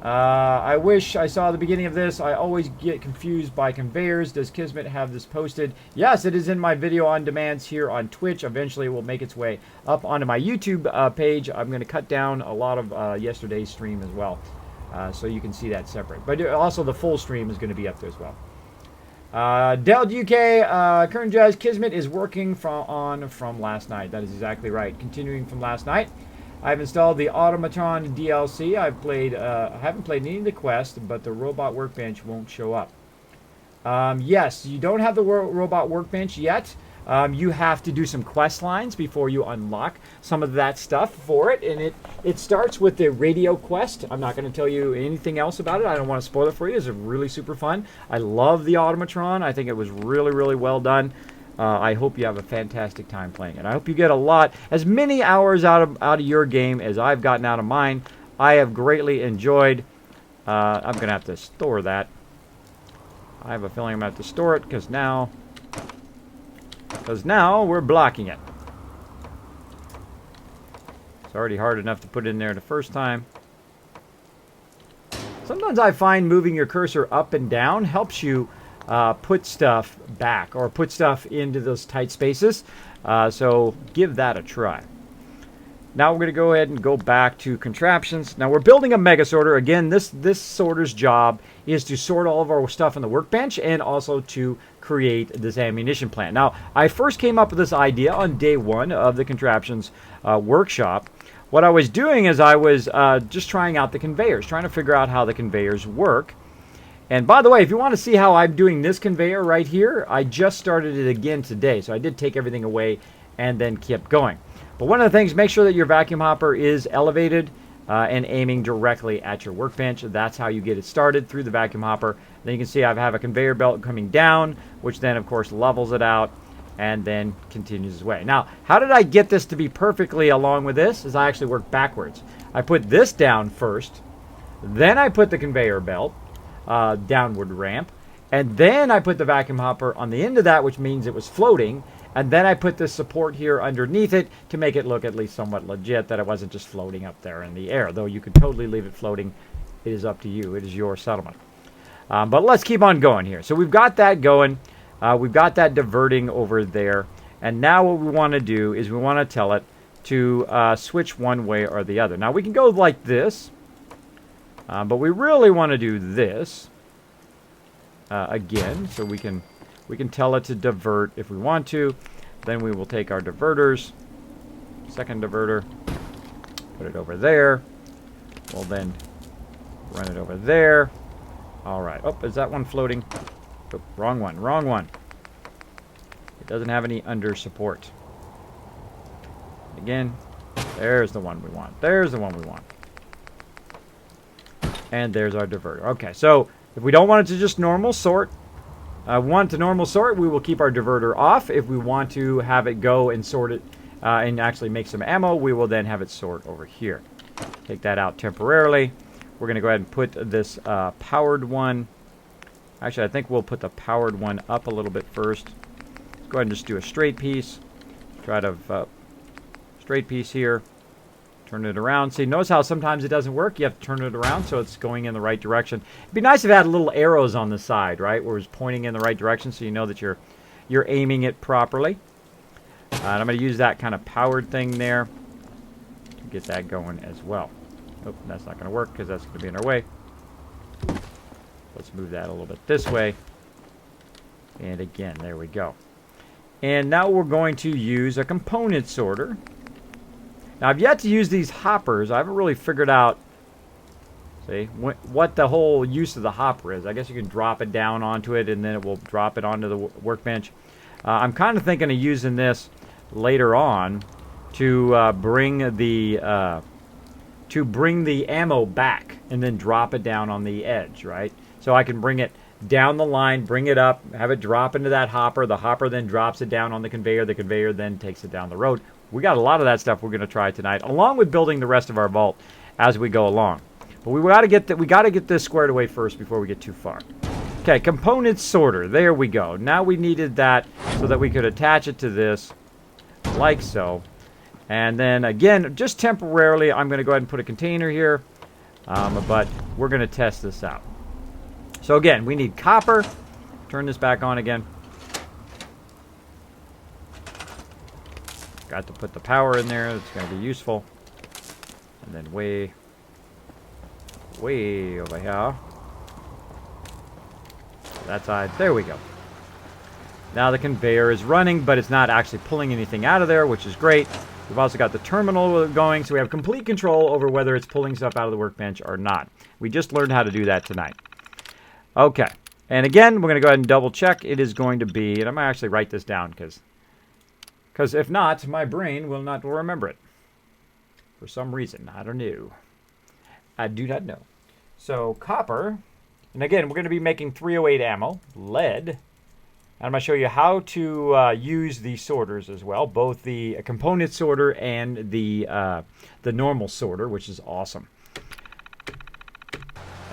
I wish I saw the beginning of this. I always get confused by conveyors. Does Kismet have this posted? Yes, it is in my video on demands here on Twitch. Eventually it will make its way up onto my YouTube page. I'm going to cut down a lot of yesterday's stream as well. So you can see that separate. But also the full stream is going to be up there as well. Dell UK, current judge, Kismet is working from last night. That is exactly right. Continuing from last night. I've installed the Automaton DLC. I haven't played any of the quests, but the robot workbench won't show up. Yes, you don't have the robot workbench yet. You have to do some quest lines before you unlock some of that stuff for it. And it starts with the radio quest. I'm not going to tell you anything else about it. I don't want to spoil it for you. It's really super fun. I love the Automatron. I think it was really, really well done. I hope you have a fantastic time playing it. I hope you get as many hours out of your game as I've gotten out of mine. I have greatly enjoyed. I'm going to have to store that. I have a feeling I'm going to have to store it because now we're blocking it. It's already hard enough to put in there the first time. Sometimes I find moving your cursor up and down helps you put stuff back or put stuff into those tight spaces. So give that a try. Now we're going to go ahead and go back to contraptions. Now we're building a mega sorter. Again, this sorter's job is to sort all of our stuff in the workbench and also to create this ammunition plant. Now, I first came up with this idea on day one of the contraptions workshop. What I was doing is I was just trying out the conveyors, trying to figure out how the conveyors work. And by the way, if you want to see how I'm doing this conveyor right here, I just started it again today. So I did take everything away and then kept going. But one of the things, make sure that your vacuum hopper is elevated and aiming directly at your workbench. That's how you get it started, through the vacuum hopper. Then you can see I have a conveyor belt coming down, which then, of course, levels it out and then continues its way. Now, how did I get this to be perfectly along with this? Is I actually worked backwards. I put this down first, then I put the conveyor belt, downward ramp, and then I put the vacuum hopper on the end of that, which means it was floating, and then I put this support here underneath it to make it look at least somewhat legit, that it wasn't just floating up there in the air, though you could totally leave it floating. It is up to you. It is your settlement. But let's keep on going here. So we've got that going. We've got that diverting over there, and now what we want to do is we want to tell it to switch one way or the other. Now we can go like this. But we really want to do this again, so we can tell it to divert if we want to. Then we will take our diverters, second diverter, put it over there. We'll then run it over there. All right. Oh, is that one floating? Oh, wrong one. It doesn't have any under support. Again, there's the one we want. And there's our diverter. Okay, so if we don't want it to just normal sort, we will keep our diverter off. If we want to have it go and sort it and actually make some ammo, we will then have it stored over here. Take that out temporarily. We're going to go ahead and put this powered one. Actually, I think we'll put the powered one up a little bit first. Go ahead and just do a straight piece. Try to straight piece here. Turn it around. See, notice how sometimes it doesn't work. You have to turn it around so it's going in the right direction. It'd be nice if it had little arrows on the side, right, where it's pointing in the right direction, so you know that you're aiming it properly. And I'm going to use that kind of powered thing there to get that going as well. Oh, that's not going to work because that's going to be in our way. Let's move that a little bit this way. And again, there we go. And now we're going to use a component sorter. Now, I've yet to use these hoppers. I haven't really figured out, see, what the whole use of the hopper is. I guess you can drop it down onto it, and then it will drop it onto the workbench. I'm kind of thinking of using this later on to bring the ammo back, and then drop it down on the edge, right? So I can bring it down the line, bring it up, have it drop into that hopper. The hopper then drops it down on the conveyor. The conveyor then takes it down the road. We got a lot of that stuff we're going to try tonight, along with building the rest of our vault as we go along. But we got to get this squared away first before we get too far. Okay, component sorter. There we go. Now we needed that so that we could attach it to this like so. And then again, just temporarily, I'm going to go ahead and put a container here. But we're going to test this out. So again, we need copper. Turn this back on again. Got to put the power in there. It's going to be useful. And then way over here. That side. There we go. Now the conveyor is running, but it's not actually pulling anything out of there, which is great. We've also got the terminal going, so we have complete control over whether it's pulling stuff out of the workbench or not. We just learned how to do that tonight. Okay. And again, we're going to go ahead and double check. It is going to be, and I'm going to actually write this down because if not, my brain will not remember it. For some reason. I don't know. I do not know. So, copper. And again, we're going to be making 308 ammo. Lead. And I'm going to show you how to use the sorters as well. Both the component sorter and the normal sorter, which is awesome.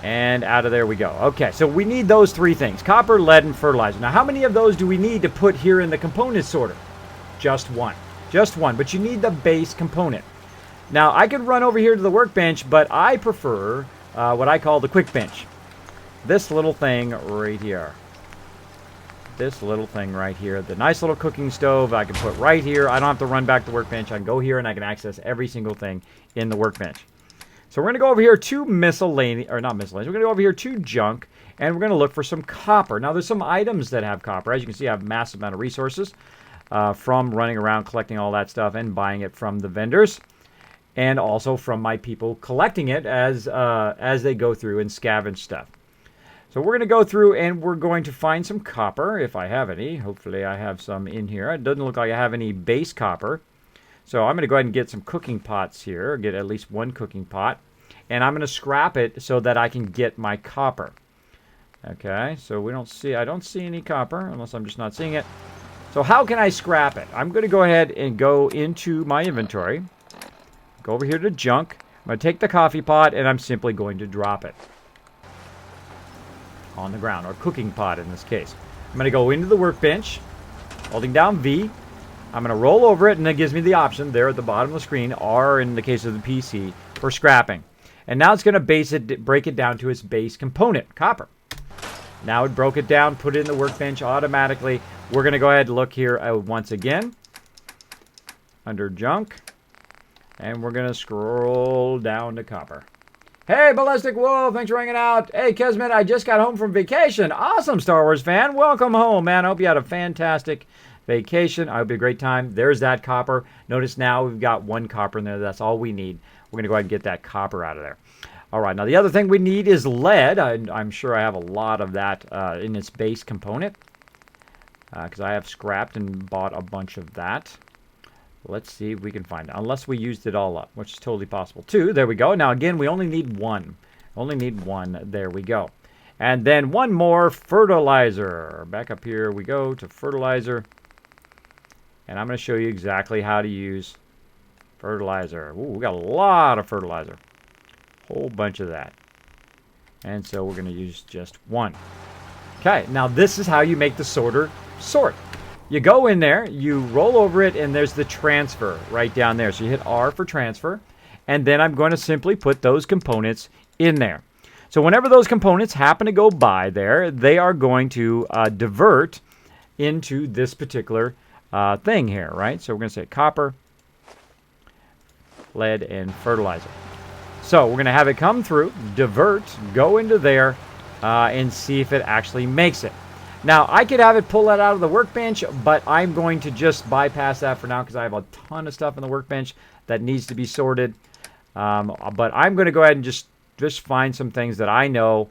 And out of there we go. Okay, so we need those three things. Copper, lead, and fertilizer. Now, how many of those do we need to put here in the component sorter? Just one. Just one. But you need the base component. Now, I could run over here to the workbench, but I prefer what I call the quick bench. This little thing right here. This little thing right here. The nice little cooking stove I can put right here. I don't have to run back to the workbench. I can go here and I can access every single thing in the workbench. So we're going to go over here to miscellaneous, or not miscellaneous. We're going to go over here to junk, and we're going to look for some copper. Now, there's some items that have copper. As you can see, I have a massive amount of resources from running around collecting all that stuff and buying it from the vendors, and also from my people collecting it as they go through and scavenge stuff. So we're going to go through and we're going to find some copper, if I have any. Hopefully I have some in here. It doesn't look like I have any base copper. So I'm going to go ahead and get some cooking pots here, get at least one cooking pot. And I'm going to scrap it so that I can get my copper. Okay, so I don't see any copper, unless I'm just not seeing it. So how can I scrap it? I'm going to go ahead and go into my inventory. Go over here to junk. I'm going to take the coffee pot and I'm simply going to drop it on the ground, or cooking pot in this case. I'm going to go into the workbench, holding down V. I'm going to roll over it, and it gives me the option there at the bottom of the screen, R in the case of the PC, for scrapping. And now it's going to break it down to its base component, copper. Now it broke it down, put it in the workbench automatically. We're going to go ahead and look here once again, under junk, and we're going to scroll down to copper. Hey, Ballistic Wolf, thanks for hanging out. Hey, Kismet, I just got home from vacation. Awesome, Star Wars fan. Welcome home, man. I hope you had a fantastic vacation. I hope you had a great time. There's that copper. Notice now we've got one copper in there. That's all we need. We're going to go ahead and get that copper out of there. All right, now the other thing we need is lead. I'm sure I have a lot of that in its base component because I have scrapped and bought a bunch of that. Let's see if we can find it. Unless we used it all up, which is totally possible too. There we go. Now again, we only need one. Only need one. There we go. And then one more fertilizer. Back up here we go to fertilizer. And I'm going to show you exactly how to use fertilizer. Ooh, we got a lot of fertilizer. Whole bunch of that. And so we're going to use just one. Okay, now this is how you make the sorter sort. You go in there, you roll over it, and there's the transfer right down there. So you hit R for transfer, and then I'm going to simply put those components in there. So whenever those components happen to go by there, they are going to divert into this particular thing here, right? So we're going to say copper, lead, and fertilizer. So we're going to have it come through, divert, go into there, and see if it actually makes it. Now, I could have it pull that out of the workbench, but I'm going to just bypass that for now because I have a ton of stuff in the workbench that needs to be sorted. But I'm going to go ahead and just find some things that I know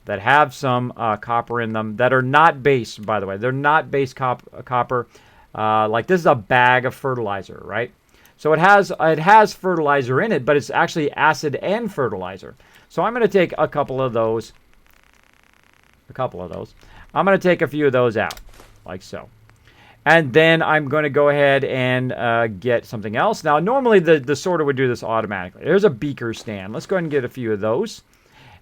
that have some copper in them that are not base, by the way. They're not base copper. Like this is a bag of fertilizer, right? So it has fertilizer in it, but it's actually acid and fertilizer. So I'm going to take a couple of those. I'm going to take a few of those out, like so. And then I'm going to go ahead and get something else. Now, normally the sorter would do this automatically. There's a beaker stand. Let's go ahead and get a few of those.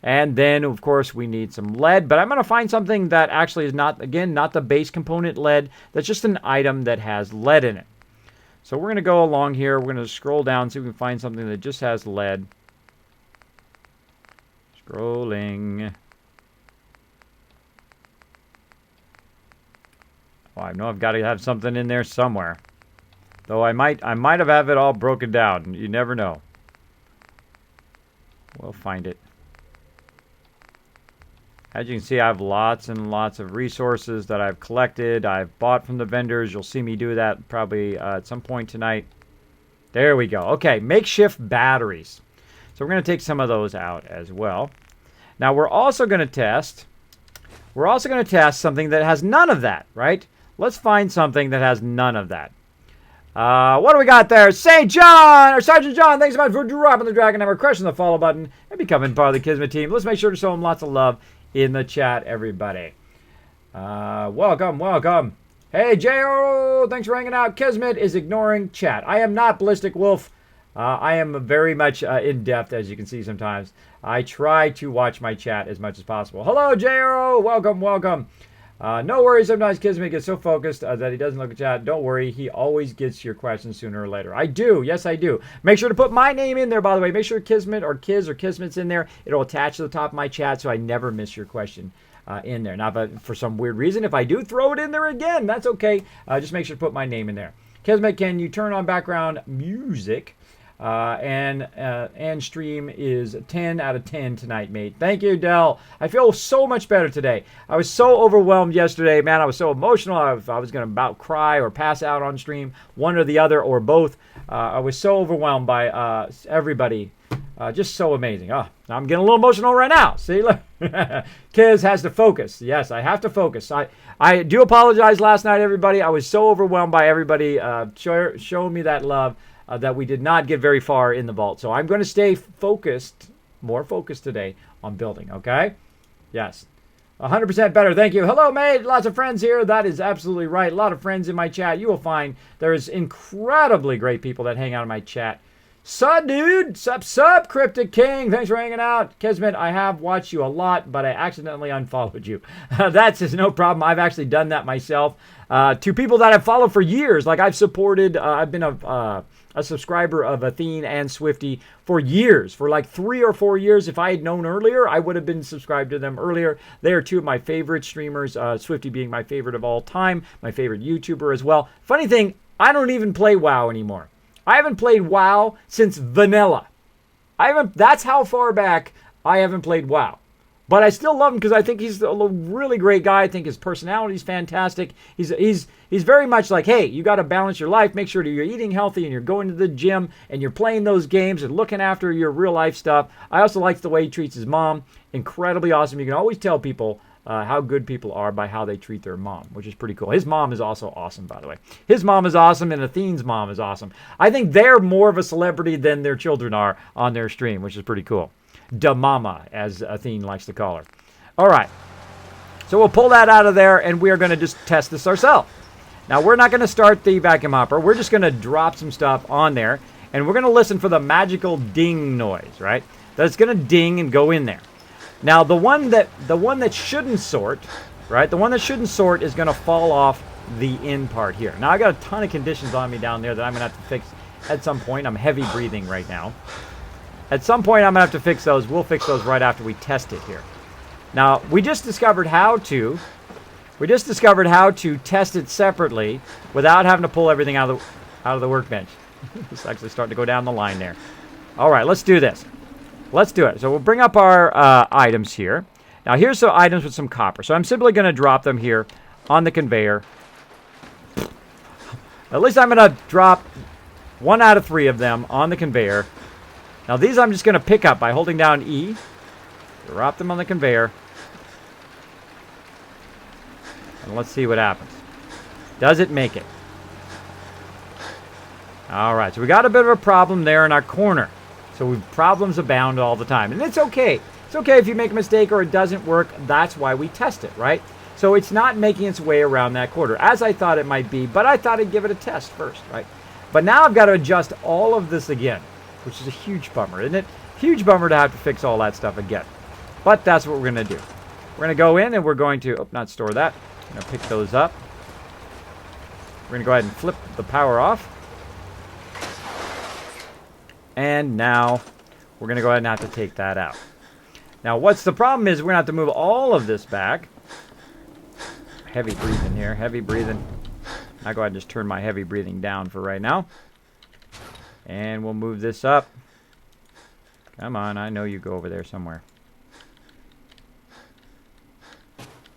And then, of course, we need some lead. But I'm going to find something that actually is not, again, not the base component lead. That's just an item that has lead in it. So we're going to go along here. We're going to scroll down and see if we can find something that just has lead. Scrolling. Oh, I know I've got to have something in there somewhere. Though I might have it all broken down. You never know. We'll find it. As you can see, I have lots and lots of resources that I've collected. I've bought from the vendors. You'll see me do that probably at some point tonight. There we go. Okay, makeshift batteries. So we're going to take some of those out as well. Now we're also going to test something that has none of that, right? Let's find something that has none of that. What do we got there? St. John, or Sergeant John, thanks so much for dropping the dragon hammer, crushing the follow button, and becoming part of the Kismet team. Let's make sure to show them lots of love in the chat, everybody. Welcome. Hey, J.O., thanks for hanging out. Kismet is ignoring chat. I am not Ballistic Wolf. I am very much in-depth, as you can see sometimes. I try to watch my chat as much as possible. Hello, J.O., welcome. No worries, sometimes Kismet gets so focused that he doesn't look at chat. Don't worry, he always gets your questions sooner or later. I do, yes I do. Make sure to put my name in there, by the way. Make sure Kismet or Kiz or Kismet's in there. It'll attach to the top of my chat so I never miss your question in there. Now, but for some weird reason, if I do throw it in there again, that's okay. Just make sure to put my name in there. Kismet, can you turn on background music? And stream is 10 out of 10 tonight, mate. Thank you, Dell. I feel so much better today. I was so overwhelmed yesterday, man. I was so emotional. I was going to about cry or pass out on stream, one or the other or both. I was so overwhelmed by everybody. Just so amazing. Oh, I'm getting a little emotional right now. See, look. Kiz has to focus. Yes, I have to focus. I do apologize last night, everybody. I was so overwhelmed by everybody showing me that love. That we did not get very far in the vault. So I'm going to stay focused, more focused today on building, okay? Yes. 100% better. Thank you. Hello, mate. Lots of friends here. That is absolutely right. A lot of friends in my chat. You will find there's incredibly great people that hang out in my chat. Sup, dude? Sup, Cryptic King. Thanks for hanging out. Kismet, I have watched you a lot, but I accidentally unfollowed you. That's no problem. I've actually done that myself. To people that I've followed for years, like I've supported, I've been a subscriber of Athene and Swifty for years, for like 3 or 4 years. If I had known earlier, I would have been subscribed to them earlier. They are two of my favorite streamers, Swifty being my favorite of all time, my favorite YouTuber as well. Funny thing, I don't even play WoW anymore. I haven't played WoW since vanilla. That's how far back I haven't played WoW. But I still love him because I think he's a really great guy. I think his personality is fantastic. He's very much like, hey, you got to balance your life. Make sure that you're eating healthy and you're going to the gym and you're playing those games and looking after your real life stuff. I also like the way he treats his mom. Incredibly awesome. You can always tell people how good people are by how they treat their mom, which is pretty cool. His mom is also awesome, by the way. His mom is awesome and Athene's mom is awesome. I think they're more of a celebrity than their children are on their stream, which is pretty cool. Da Mama, as Athene likes to call her. All right. So we'll pull that out of there, and we are going to just test this ourselves. Now, we're not going to start the vacuum hopper. We're just going to drop some stuff on there. And we're going to listen for the magical ding noise, right? That's going to ding and go in there. Now, the one that shouldn't sort, right? The one that shouldn't sort is going to fall off the in part here. Now, I got a ton of conditions on me down there that I'm going to have to fix at some point. I'm heavy breathing right now. At some point, I'm going to have to fix those. We'll fix those right after we test it here. Now, we just discovered how to test it separately without having to pull everything out of the workbench. It's actually starting to go down the line there. All right, let's do this. Let's do it. So we'll bring up our items here. Now, here's some items with some copper. So I'm simply going to drop them here on the conveyor. At least I'm going to drop 1 out of 3 of them on the conveyor. Now, these I'm just going to pick up by holding down E. Drop them on the conveyor. And let's see what happens. Does it make it? All right, so we got a bit of a problem there in our corner. So problems abound all the time. And it's okay. It's okay if you make a mistake or it doesn't work. That's why we test it, right? So it's not making its way around that corner, as I thought it might be, but I thought I'd give it a test first, right? But now I've got to adjust all of this again, which is a huge bummer, isn't it? Huge bummer to have to fix all that stuff again. But that's what we're going to do. We're going to go in and we're going to, not store that. I'm going to pick those up. We're going to go ahead and flip the power off. And now we're going to go ahead and have to take that out. Now, what's the problem is we're going to have to move all of this back. Heavy breathing here, heavy breathing. I'll go ahead and just turn my heavy breathing down for right now. And we'll move this up. Come on, I know you go over there somewhere.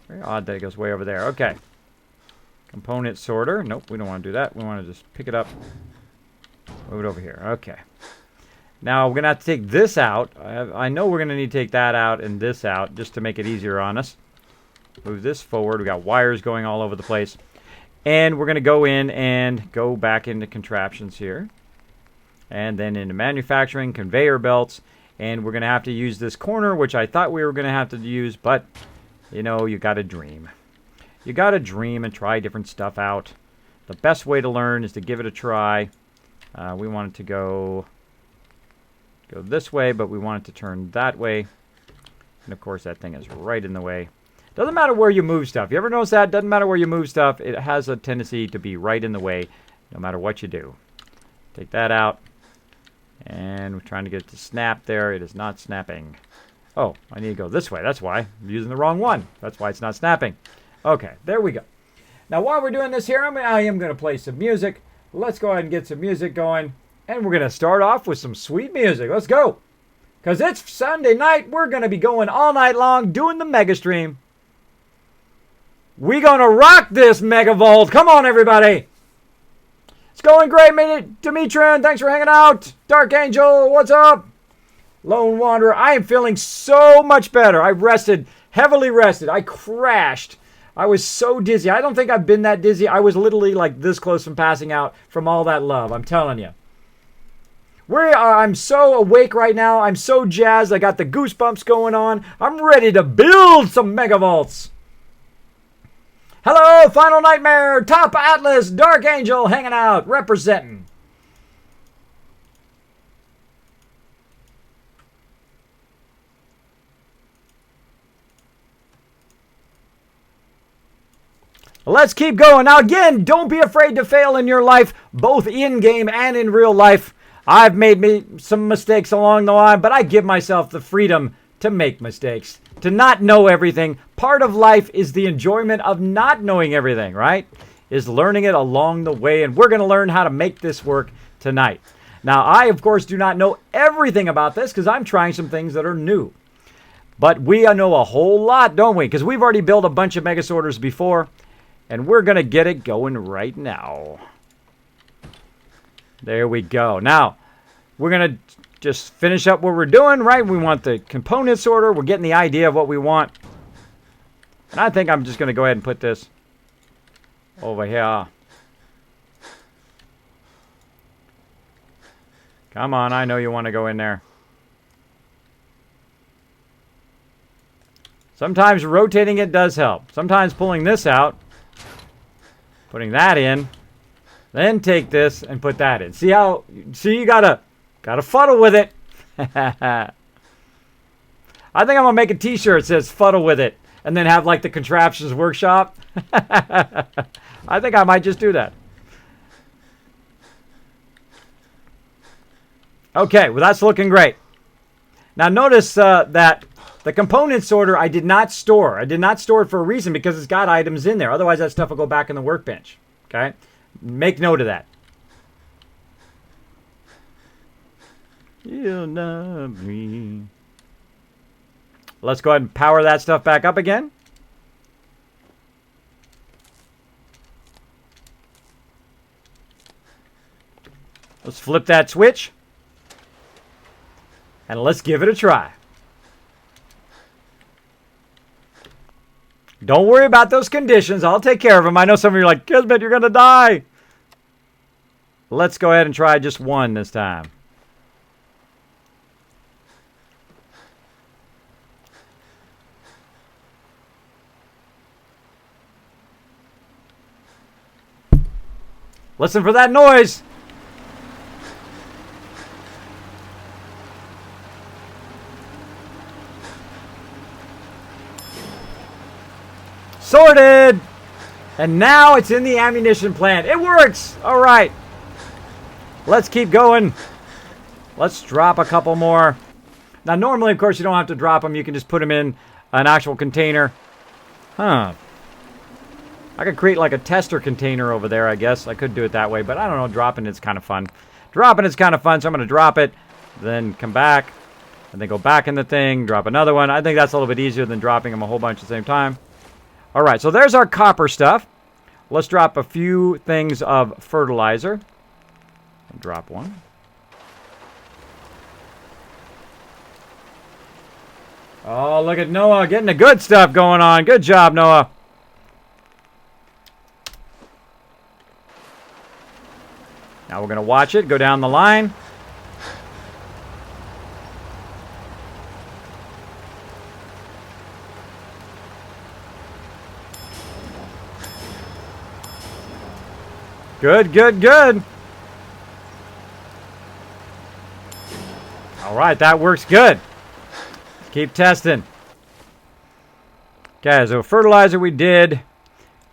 Very odd that it goes way over there. Okay. Component sorter. Nope, we don't want to do that. We want to just pick it up. Move it over here. Okay. Now, we're going to have to take this out. I know we're going to need to take that out and this out just to make it easier on us. Move this forward. We got wires going all over the place. And we're going to go in and go back into contraptions here. And then into manufacturing, conveyor belts. And we're going to have to use this corner, which I thought we were going to have to use. But, you know, you got to dream. You got to dream and try different stuff out. The best way to learn is to give it a try. We want it to go this way, but we want it to turn that way. And, of course, that thing is right in the way. Doesn't matter where you move stuff. You ever notice that? Doesn't matter where you move stuff. It has a tendency to be right in the way no matter what you do. Take that out. And we're trying to get it to snap there. It is not snapping. Oh, I need to go this way. That's why. I'm using the wrong one. That's why it's not snapping. Okay, there we go. Now, while we're doing this here, I am going to play some music. Let's go ahead and get some music going. And we're going to start off with some sweet music. Let's go. Because it's Sunday night. We're going to be going all night long doing the mega stream. We're going to rock this mega vault. Come on, everybody. It's going great, Dimitri. Thanks for hanging out. Dark Angel, what's up? Lone Wanderer, I am feeling so much better. I rested, heavily rested. I crashed. I was so dizzy. I don't think I've been that dizzy. I was literally like this close from passing out from all that love. I'm telling you. I'm so awake right now. I'm so jazzed. I got the goosebumps going on. I'm ready to build some mega vaults. Hello, Final Nightmare, Top Atlas, Dark Angel, hanging out, representing. Let's keep going. Now, again, don't be afraid to fail in your life, both in-game and in real life. I've made some mistakes along the line, but I give myself the freedom to make mistakes, to not know everything. Part of life is the enjoyment of not knowing everything, right? Is learning it along the way, and we're going to learn how to make this work tonight. Now, I, of course, do not know everything about this because I'm trying some things that are new. But we know a whole lot, don't we? Because we've already built a bunch of mega sorters before, and we're going to get it going right now. There we go. Now, we're going to just finish up what we're doing, right? We want the component sorter. We're getting the idea of what we want. And I think I'm just going to go ahead and put this over here. Come on, I know you want to go in there. Sometimes rotating it does help. Sometimes pulling this out Putting that in. Then take this and put that in. See how, you gotta fuddle with it. I think I'm gonna make a t-shirt that says fuddle with it. And then have like the contraptions workshop. I think I might just do that. Okay, well that's looking great. Now notice that the component sorter I did not store. I did not store it for a reason because it's got items in there. Otherwise that stuff will go back in the workbench. Okay? Make note of that. You'll love me. Let's go ahead and power that stuff back up again. Let's flip that switch. And let's give it a try. Don't worry about those conditions. I'll take care of them. I know some of you are like, Kismet, you're going to die. Let's go ahead and try just one this time. Listen for that noise. Sorted. And now it's in the ammunition plant. It works. All right. Let's keep going. Let's drop a couple more. Now, normally, of course, you don't have to drop them. You can just put them in an actual container. Huh. I could create like a tester container over there, I guess. I could do it that way, but I don't know. Dropping it's kind of fun. Dropping it's kind of fun, so I'm going to drop it, then come back, and then go back in the thing, drop another one. I think that's a little bit easier than dropping them a whole bunch at the same time. All right, so there's our copper stuff. Let's drop a few things of fertilizer. Drop one. Oh, look at Noah getting the good stuff going on. Good job, Noah. Now we're going to watch it go down the line. Good, good, good. All right, that works good. Keep testing. Okay, so fertilizer we did.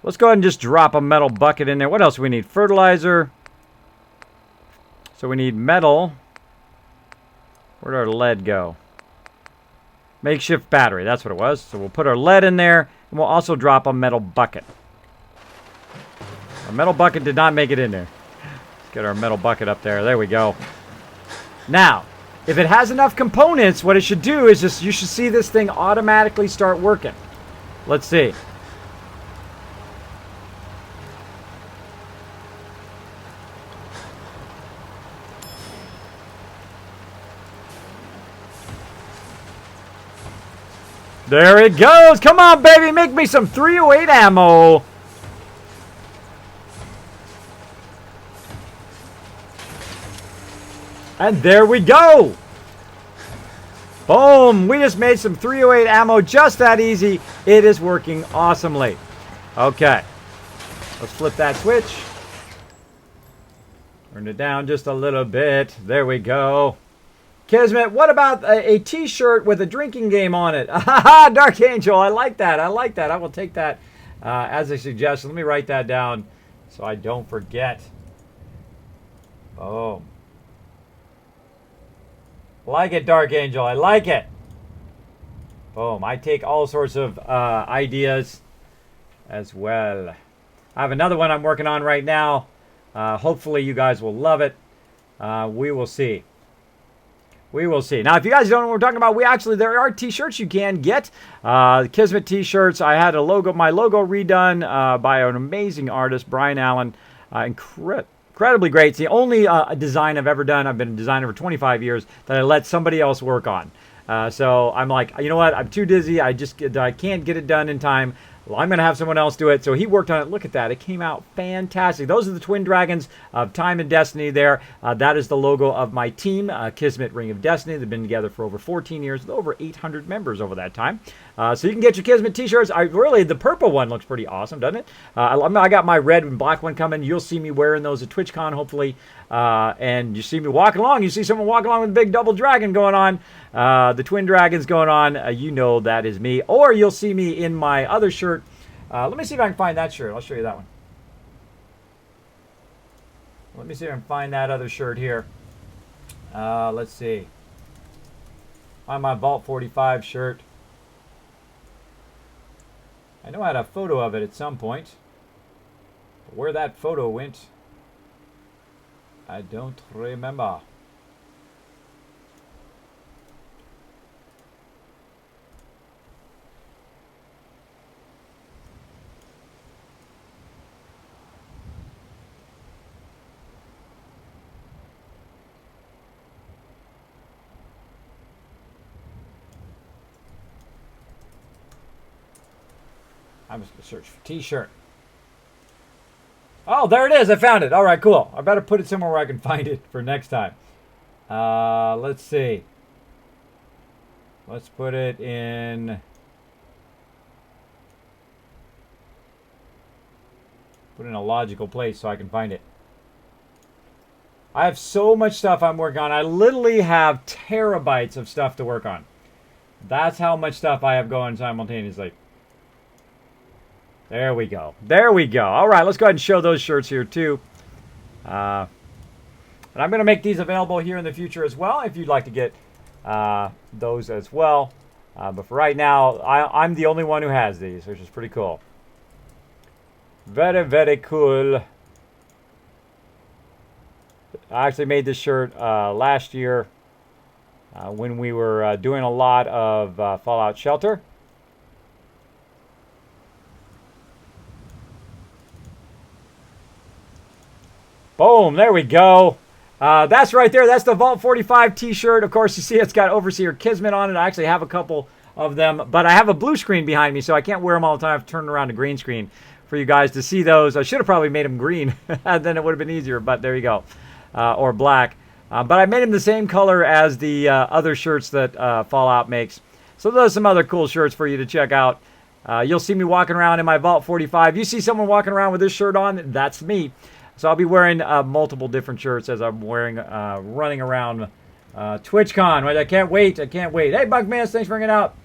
Let's go ahead and just drop a metal bucket in there. What else do we need? Fertilizer. So we need metal. Where'd our lead go? Makeshift battery, that's what it was. So we'll put our lead in there, and we'll also drop a metal bucket. Our metal bucket did not make it in there. Let's get our metal bucket up there. There we go. Now, if it has enough components, what it should do is just, you should see this thing automatically start working. Let's see. There it goes. Come on, baby. Make me some 308 ammo. And there we go. Boom. We just made some 308 ammo just that easy. It is working awesomely. Okay. Let's flip that switch. Turn it down just a little bit. There we go. Kismet, what about a t-shirt with a drinking game on it? Dark Angel, I like that. I like that. I will take that as a suggestion. Let me write that down so I don't forget. Boom. Like it, Dark Angel. I like it. Boom. I take all sorts of ideas as well. I have another one I'm working on right now. Hopefully you guys will love it. We will see. We will see. Now, if you guys don't know what we're talking about, there are t-shirts you can get. Kismet t-shirts. I had my logo redone by an amazing artist, Brian Allen. Incredibly great. It's the only design I've ever done. I've been a designer for 25 years that I let somebody else work on. So I'm like, you know what? I'm too dizzy. I can't get it done in time. Well, I'm going to have someone else do it. So he worked on it. Look at that. It came out fantastic. Those are the twin dragons of Time and Destiny there. That is the logo of my team, Kismet Ring of Destiny. They've been together for over 14 years with over 800 members over that time. So you can get your Kismet t-shirts. Really, the purple one looks pretty awesome, doesn't it? I got my red and black one coming. You'll see me wearing those at TwitchCon, hopefully. And you see me walking along. You see someone walking along with a big double dragon going on. The twin dragons going on. You know that is me. Or you'll see me in my other shirt. Let me see if I can find that shirt. I'll show you that one. Let me see if I can find that other shirt here. Let's see. Find my Vault 45 shirt. I know I had a photo of it at some point. But where that photo went, I don't remember. I'm just going to search for t-shirt. Oh, there it is. I found it. All right, cool. I better put it somewhere where I can find it for next time. Let's see. Let's put it in... Put it in a logical place so I can find it. I have so much stuff I'm working on. I literally have terabytes of stuff to work on. That's how much stuff I have going simultaneously. There we go. There we go. All right, let's go ahead and show those shirts here too. And I'm going to make these available here in the future as well if you'd like to get those as well. But for right now, I'm the only one who has these, which is pretty cool. Very, very cool. I actually made this shirt last year when we were doing a lot of Fallout Shelter. Boom, there we go. That's right there. That's the Vault 45 t-shirt. Of course, you see it's got Overseer Kismet on it. I actually have a couple of them, but I have a blue screen behind me, so I can't wear them all the time. I've turned around to green screen for you guys to see those. I should have probably made them green. Then it would have been easier, but there you go. Or black. But I made them the same color as the other shirts that Fallout makes. So those are some other cool shirts for you to check out. You'll see me walking around in my Vault 45. You see someone walking around with this shirt on, that's me. So I'll be wearing multiple different shirts as I'm wearing, running around TwitchCon. Right? I can't wait. I can't wait. Hey, Bunkman, thanks for hanging out.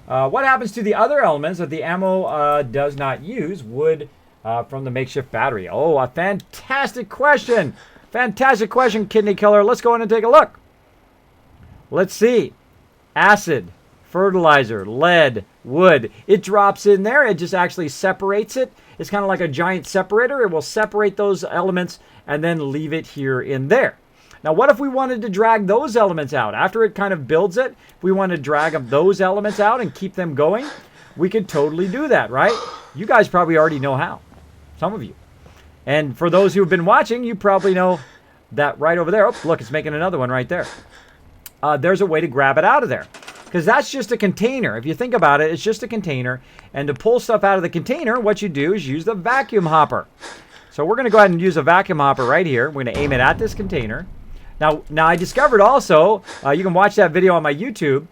What happens to the other elements that the ammo does not use? Wood from the makeshift battery. Oh, a fantastic question. Fantastic question, Kidney Killer. Let's go in and take a look. Let's see. Acid, fertilizer, lead, wood. It drops in there. It just actually separates it. It's kind of like a giant separator. It will separate those elements and then leave it here in there. Now, what if we wanted to drag those elements out? After it kind of builds it, if we want to drag those elements out and keep them going, we could totally do that, right? You guys probably already know how. Some of you. And for those who have been watching, you probably know that right over there. Oh, look, it's making another one right there. There's a way to grab it out of there. Because that's just a container. If you think about it, it's just a container. And to pull stuff out of the container, what you do is use the vacuum hopper. So we're going to go ahead and use a vacuum hopper right here. We're going to aim it at this container. Now I discovered also, you can watch that video on my YouTube,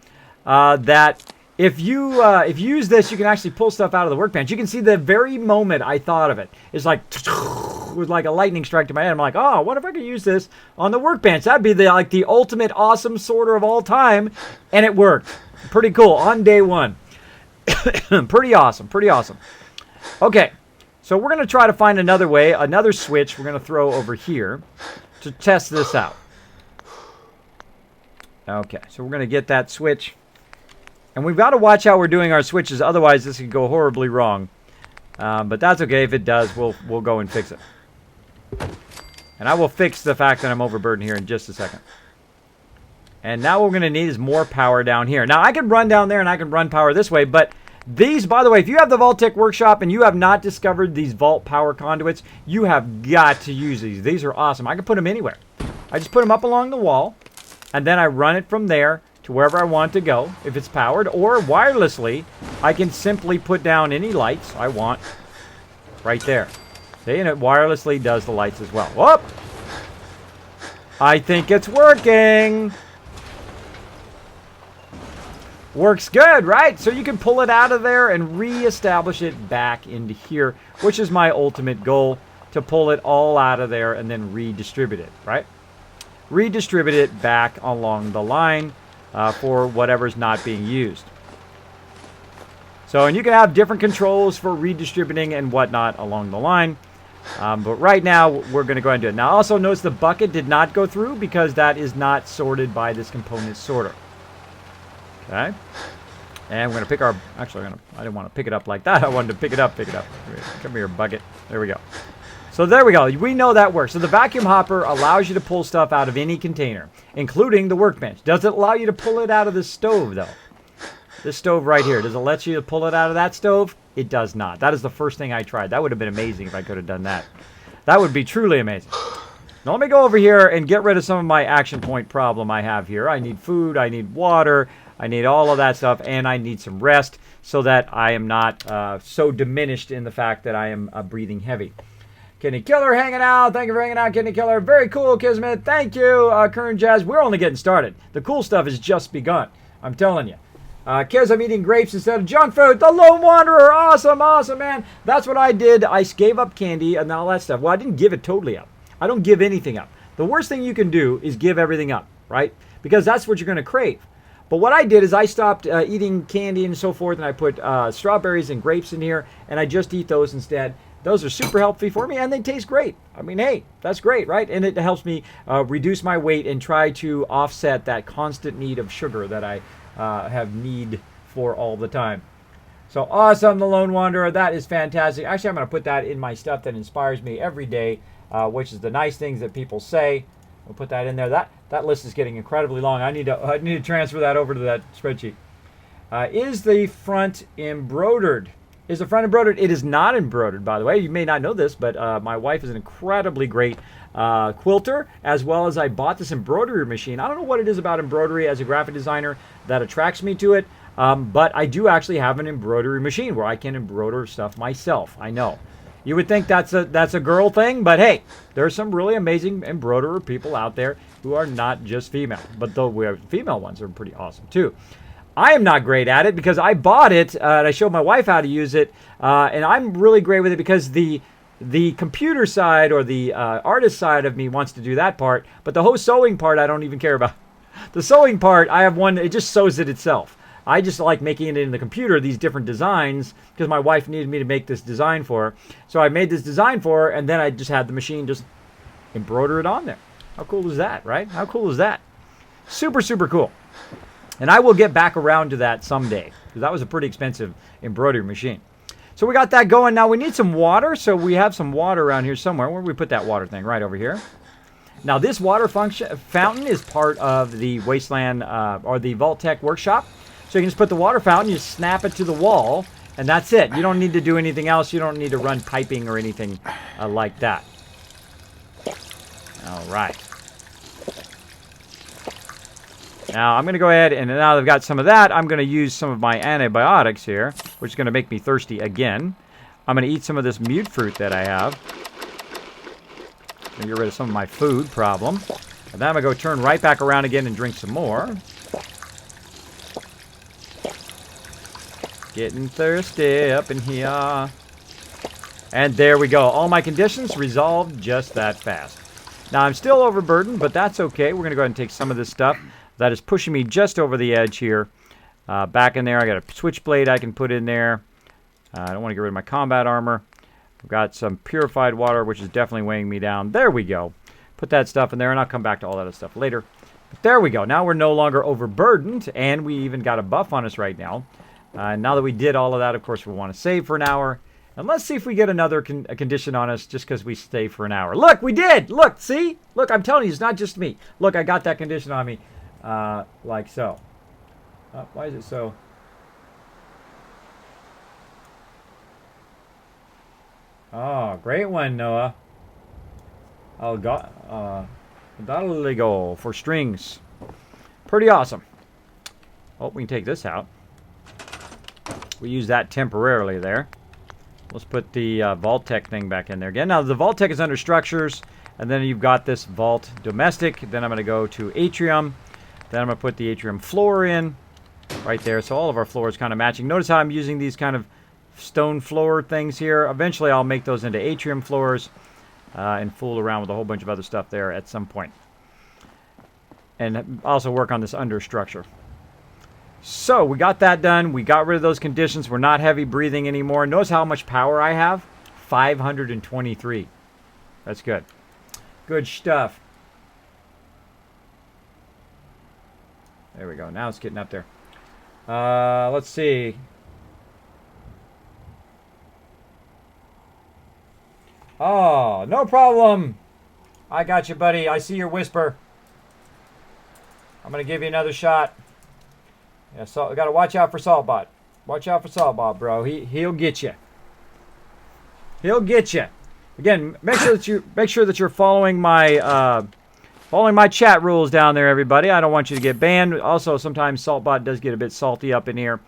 that if you use this, you can actually pull stuff out of the workbench. You can see the very moment I thought of it. It's like, it was like a lightning strike to my head. I'm like, oh, what if I could use this on the workbench? That'd be the ultimate awesome sorter of all time. And it worked. Pretty cool on day one. Pretty awesome. Pretty awesome. Okay. So we're going to try to find another way, another switch we're going to throw over here to test this out. Okay. So we're going to get that switch. And we've got to watch how we're doing our switches. Otherwise, this could go horribly wrong. But that's okay. If it does, we'll go and fix it. And I will fix the fact that I'm overburdened here in just a second. And now what we're going to need is more power down here. Now, I can run down there and I can run power this way. But these, by the way, if you have the vault-tec workshop and you have not discovered these vault power conduits, you have got to use these. These are awesome. I can put them anywhere. I just put them up along the wall. And then I run it from there to wherever I want to go, if it's powered, or wirelessly, I can simply put down any lights I want right there. See, and it wirelessly does the lights as well. Whoop! I think it's working! Works good, right? So you can pull it out of there and re-establish it back into here, which is my ultimate goal, to pull it all out of there and then redistribute it, right? Redistribute it back along the line for whatever's not being used. So, and you can have different controls for redistributing and whatnot along the line. But right now, we're going to go ahead and do it. Now, also notice the bucket did not go through because that is not sorted by this component sorter. Okay. And we're going to pick our... Actually, I didn't want to pick it up like that. I wanted to pick it up, Come here, bucket. There we go. So there we go. We know that works. So the vacuum hopper allows you to pull stuff out of any container, including the workbench. Does it allow you to pull it out of the stove, though? This stove right here, does it let you pull it out of that stove? It does not. That is the first thing I tried. That would have been amazing if I could have done that. That would be truly amazing. Now let me go over here and get rid of some of my action point problem I have here. I need food, I need water, I need all of that stuff, and I need some rest so that I am not so diminished in the fact that I am breathing heavy. Kidney Killer hanging out. Thank you for hanging out, Kidney Killer. Very cool, Kismet. Thank you, Kern Jazz. We're only getting started. The cool stuff has just begun. I'm telling you. Kids, I'm eating grapes instead of junk food. The Lone Wanderer. Awesome, awesome, man. That's what I did. I gave up candy and all that stuff. Well, I didn't give it totally up. I don't give anything up. The worst thing you can do is give everything up, right? Because that's what you're going to crave. But what I did is I stopped eating candy and so forth, and I put strawberries and grapes in here, and I just eat those instead. Those are super healthy for me, and they taste great. I mean, hey, that's great, right? And it helps me reduce my weight and try to offset that constant need of sugar that I have need for all the time. So awesome, the Lone Wanderer. That is fantastic. Actually, I'm going to put that in my stuff that inspires me every day, which is the nice things that people say. We'll put that in there. That list is getting incredibly long. I need to transfer that over to that spreadsheet. Is the front embroidered? Is the front embroidered? It is not embroidered, by the way. You may not know this, but my wife is an incredibly great quilter, as well as I bought this embroidery machine. I don't know what it is about embroidery as a graphic designer that attracts me to it, but I do actually have an embroidery machine where I can embroider stuff myself. I know. You would think that's a girl thing, but hey, there's some really amazing embroiderer people out there who are not just female, but though we have female ones are pretty awesome too. I am not great at it because I bought it and I showed my wife how to use it, and I'm really great with it because the computer side or the artist side of me wants to do that part, but the whole sewing part I don't even care about. The sewing part, I have one, it just sews it itself. I just like making it in the computer, these different designs, because my wife needed me to make this design for her. So I made this design for her, and then I just had the machine just embroider it on there. How cool is that, right? How cool is that? Super, super cool. And I will get back around to that someday, because that was a pretty expensive embroidery machine. So we got that going. Now we need some water, so we have some water around here somewhere. Where do we put that water thing? Right over here. Now this water fountain is part of the Wasteland or the vault-tec workshop. So you can just put the water fountain, you snap it to the wall, and that's it. You don't need to do anything else. You don't need to run piping or anything like that. All right. Now I'm going to go ahead and now that I've got some of that, I'm going to use some of my antibiotics here, which is going to make me thirsty again. I'm going to eat some of this mute fruit that I have. Get rid of some of my food problem. And then I'm going to go turn right back around again and drink some more. Getting thirsty up in here. And there we go. All my conditions resolved just that fast. Now I'm still overburdened, but that's okay. We're going to go ahead and take some of this stuff that is pushing me just over the edge here. Back in there, I got a switchblade I can put in there. I don't want to get rid of my combat armor. I've got some purified water, which is definitely weighing me down. There we go. Put that stuff in there, and I'll come back to all that other stuff later. But there we go. Now we're no longer overburdened, and we even got a buff on us right now. Now that we did all of that, of course, we want to save for an hour. And let's see if we get another condition on us just because we stay for an hour. Look, we did! Look, see? Look, I'm telling you, it's not just me. Look, I got that condition on me like so. Why is it so? Oh, great one, Noah. Oh, God. That'll go for strings. Pretty awesome. Oh, we can take this out. We use that temporarily there. Let's put the vault-tec thing back in there again. Now, the vault-tec is under structures, and then you've got this vault domestic. Then I'm going to go to atrium. Then I'm going to put the atrium floor in. right there. So all of our floors kind of matching. Notice how I'm using these kind of stone floor things here. Eventually I'll make those into atrium floors and fool around with a whole bunch of other stuff there at some point. And also work on this understructure. So we got that done. We got rid of those conditions. We're not heavy breathing anymore. Notice how much power I have. 523. That's good. Good stuff. There we go. Now it's getting up there. Let's see. Oh, no problem. I got you, buddy. I see your whisper. I'm going to give you another shot. Yeah, so we got to watch out for Saltbot. Watch out for Saltbot, bro. He'll get you. He'll get you. Again, make sure that you're following my chat rules down there, everybody. I don't want you to get banned. Also, sometimes Saltbot does get a bit salty up in here,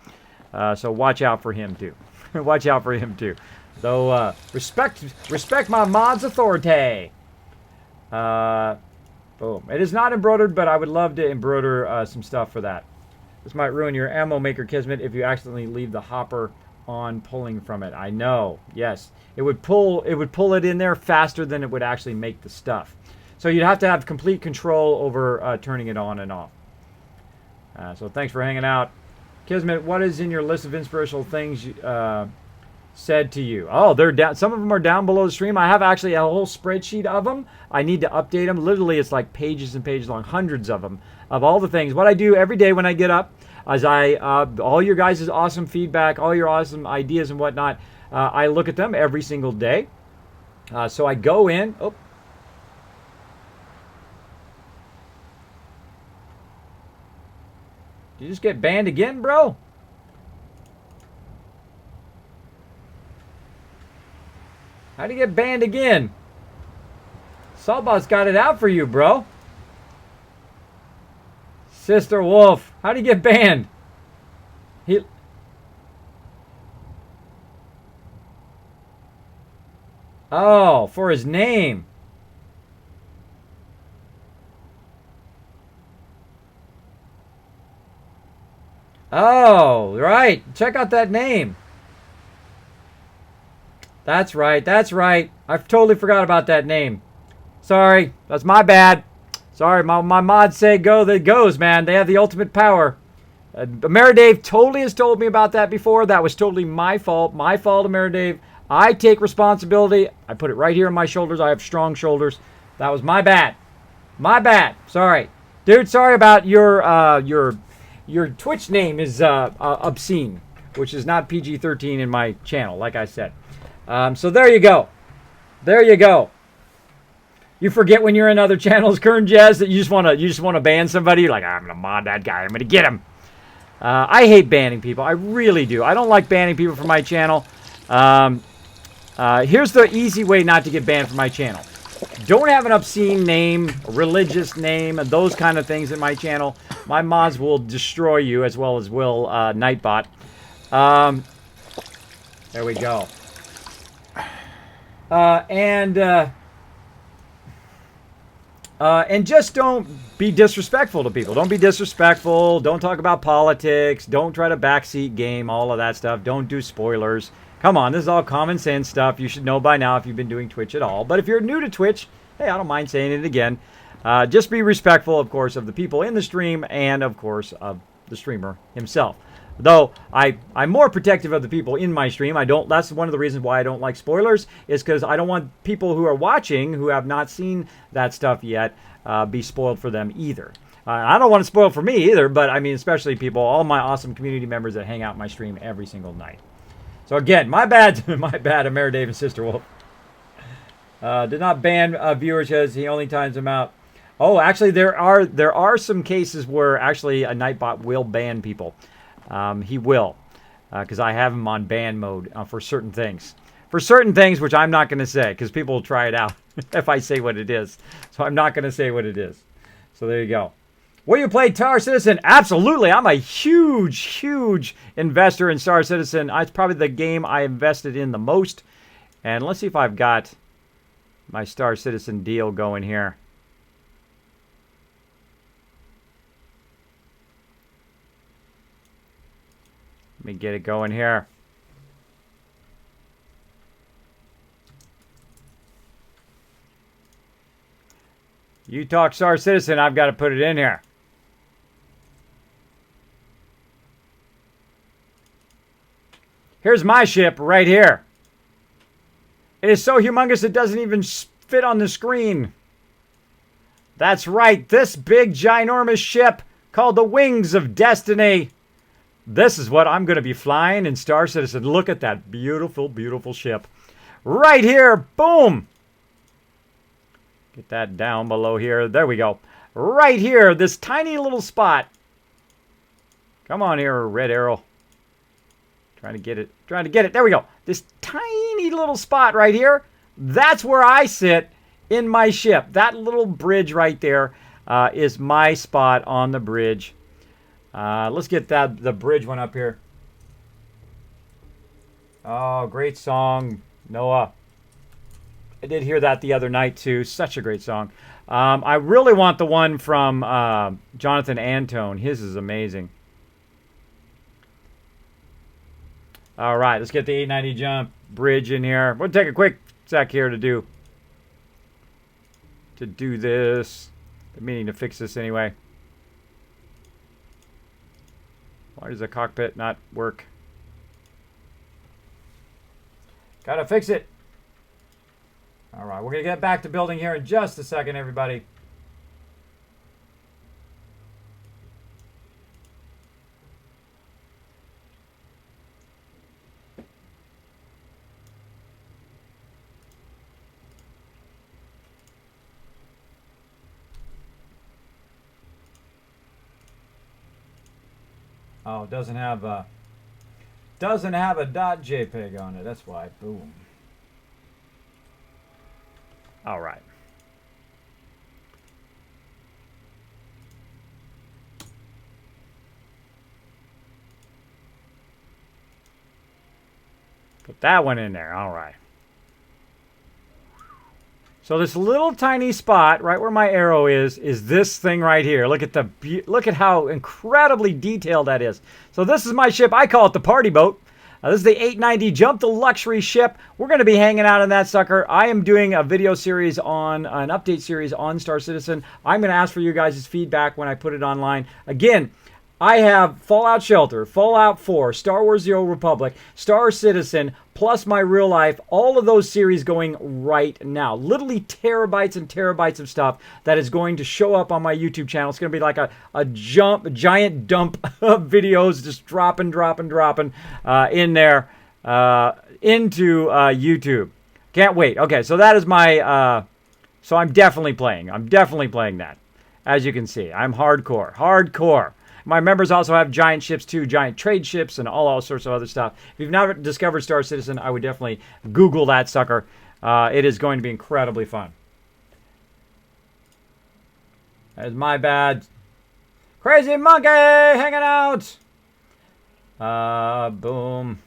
so watch out for him too. Watch out for him too. Though respect my mod's authority. Boom. It is not embroidered, but I would love to embroider some stuff for that. This might ruin your ammo maker, Kismet, if you accidentally leave the hopper on pulling from it. I know. Yes. It would pull it in there faster than it would actually make the stuff. So you'd have to have complete control over turning it on and off. So thanks for hanging out. Kismet, what is in your list of inspirational things said to you? Oh, they're down. Some of them are down below the stream. I have actually a whole spreadsheet of them. I need to update them. Literally, it's like pages and pages long, hundreds of them, of all the things. What I do every day when I get up is all your guys' awesome feedback, all your awesome ideas and whatnot, I look at them every single day. So I go in. Oh. Did you just get banned again, bro? How'd you get banned again? Saltbot's got it out for you, bro. Sister Wolf, how'd he get banned? Oh, for his name. Oh, right. Check out that name. That's right. That's right. I totally forgot about that name. Sorry. That's my bad. Sorry. My mods say go that goes, man. They have the ultimate power. Ameridave totally has told me about that before. That was totally my fault. My fault, Ameridave. I take responsibility. I put it right here on my shoulders. I have strong shoulders. That was my bad. My bad. Sorry. Dude, sorry about your Twitch name is obscene, which is not PG-13 in my channel, like I said. So there you go. There you go. You forget when you're in other channels, Kern Jazz, that you just want to ban somebody. You're like, I'm gonna mod that guy. I'm gonna get him. I hate banning people. I really do. I don't like banning people from my channel. Here's the easy way not to get banned from my channel. Don't have an obscene name, a religious name, and those kind of things in my channel. My mods will destroy you, as well as will Nightbot. There we go. And just don't be disrespectful to people. Don't be disrespectful. Don't talk about politics. Don't try to backseat game, all of that stuff. Don't do spoilers. Come on, this is all common sense stuff. You should know by now if you've been doing Twitch at all. But if you're new to Twitch, hey, I don't mind saying it again. Just be respectful, of course, of the people in the stream and, of course, of the streamer himself. Though I'm more protective of the people in my stream. That's one of the reasons why I don't like spoilers, is because I don't want people who are watching who have not seen that stuff yet be spoiled for them either. I don't want to spoil for me either, but I mean, especially people, all my awesome community members that hang out in my stream every single night. So again, my bad, Ameridave and Sister Wolf. Did not ban viewers because he only times them out. Oh, actually, there are some cases where actually a Nightbot will ban people. He will, because I have him on ban mode for certain things. For certain things, which I'm not going to say, because people will try it out if I say what it is. So I'm not going to say what it is. So there you go. Will you play Star Citizen? Absolutely. I'm a huge, huge investor in Star Citizen. It's probably the game I invested in the most. And let's see if I've got my Star Citizen deal going here. me get it going here. You talk Star Citizen, I've got to put it in here. Here's my ship right here. It is so humongous it doesn't even fit on the screen. That's right, this big ginormous ship called the Wings of Destiny. This is what I'm going to be flying in Star Citizen. Look at that beautiful, beautiful ship. Right here, boom. Get that down below here. There we go. Right here, this tiny little spot. Come on here, red arrow. Trying to get it. Trying to get it. There we go. This tiny little spot right here. That's where I sit in my ship. That little bridge right there is my spot on the bridge. Let's get the bridge one up here. Oh, great song, Noah. I did hear that the other night too. Such a great song. I really want the one from Jonathan Antone. His is amazing. All right, let's get the 890 jump bridge in here. We'll take a quick sec here to do this. I'm meaning to fix this anyway. Why does the cockpit not work? Gotta fix it. All right, we're gonna get back to building here in just a second, everybody. Oh, it doesn't have a .jpeg on it. That's why. Boom. All right. Put that one in there. All right. So this little tiny spot right where my arrow is this thing right here. Look at how incredibly detailed that is. So this is my ship. I call it the party boat. This is the 890 Jump, the luxury ship. We're going to be hanging out in that sucker. I am doing a video series on an update series on Star Citizen. I'm going to ask for you guys' feedback when I put it online. Again, I have Fallout Shelter, Fallout 4, Star Wars The Old Republic, Star Citizen, plus my real life, all of those series going right now. Literally terabytes and terabytes of stuff that is going to show up on my YouTube channel. It's going to be like a giant dump of videos just dropping in there into YouTube. Can't wait. Okay, so that is my... so I'm definitely playing. I'm definitely playing that. As you can see, I'm hardcore. Hardcore. My members also have giant ships too, giant trade ships and all sorts of other stuff. If you've never discovered Star Citizen, I would definitely Google that sucker. It is going to be incredibly fun. That is my bad. Crazy monkey hanging out. Boom.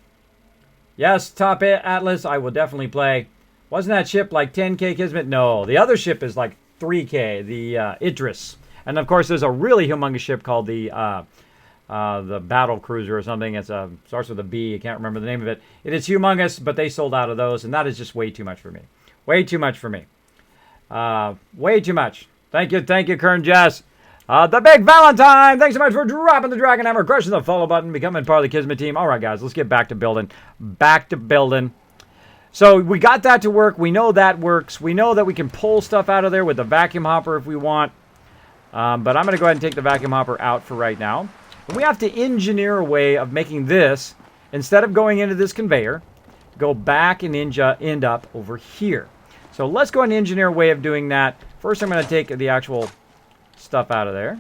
Yes, Top Atlas, I will definitely play. Wasn't that ship like 10K Kismet? No, the other ship is like 3K, the Idris. And of course, there's a really humongous ship called the Battle Cruiser or something. It starts with a B. I can't remember the name of it. It is humongous, but they sold out of those, and that is just way too much for me. Way too much for me. Way too much. Thank you, Kern Jess. The Big Valentine. Thanks so much for dropping the Dragon Hammer, crushing the follow button, becoming part of the Kismet team. All right, guys, let's get back to building. Back to building. So we got that to work. We know that works. We know that we can pull stuff out of there with the vacuum hopper if we want. But I'm going to go ahead and take the vacuum hopper out for right now. And we have to engineer a way of making this, instead of going into this conveyor, go back and end up over here. So let's go ahead and engineer a way of doing that. First, I'm going to take the actual stuff out of there.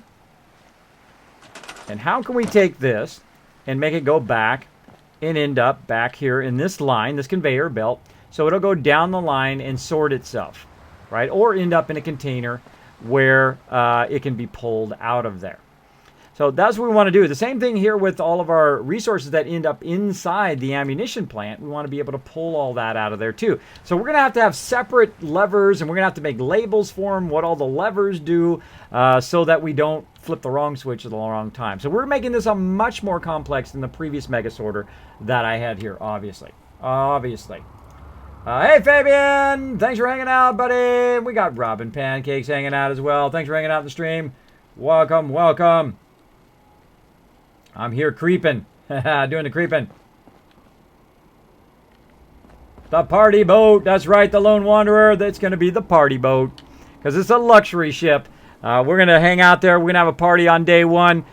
And how can we take this and make it go back and end up back here in this line, this conveyor belt, so it'll go down the line and sort itself, right? Or end up in a container where it can be pulled out of there. So that's what we want to do. The same thing here with all of our resources that end up inside the ammunition plant. We want to be able to pull all that out of there too. So we're going to have separate levers, and we're going to have to make labels for them, what all the levers do, so that we don't flip the wrong switch at the wrong time. So we're making this a much more complex than the previous mega sorter that I had here, obviously. Hey, Fabian! Thanks for hanging out, buddy. We got Robin Pancakes hanging out as well. Thanks for hanging out in the stream. Welcome, welcome. I'm here creeping. Doing the creeping. The party boat. That's right, the Lone Wanderer. That's going to be the party boat. Because it's a luxury ship. We're going to hang out there. We're going to have a party on day one.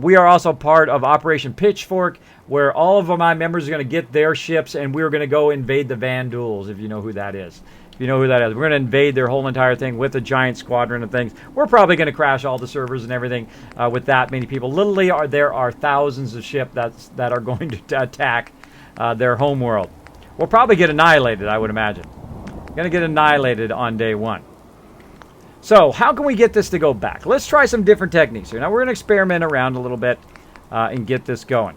We are also part of Operation Pitchfork, where all of my members are going to get their ships, and we're going to go invade the Vanduls, if you know who that is. If you know who that is. We're going to invade their whole entire thing with a giant squadron of things. We're probably going to crash all the servers and everything with that many people. Literally, there are thousands of ships that are going to attack their home world. We'll probably get annihilated, I would imagine. Going to get annihilated on day one. So, how can we get this to go back? Let's try some different techniques here. Now, we're going to experiment around a little bit and get this going.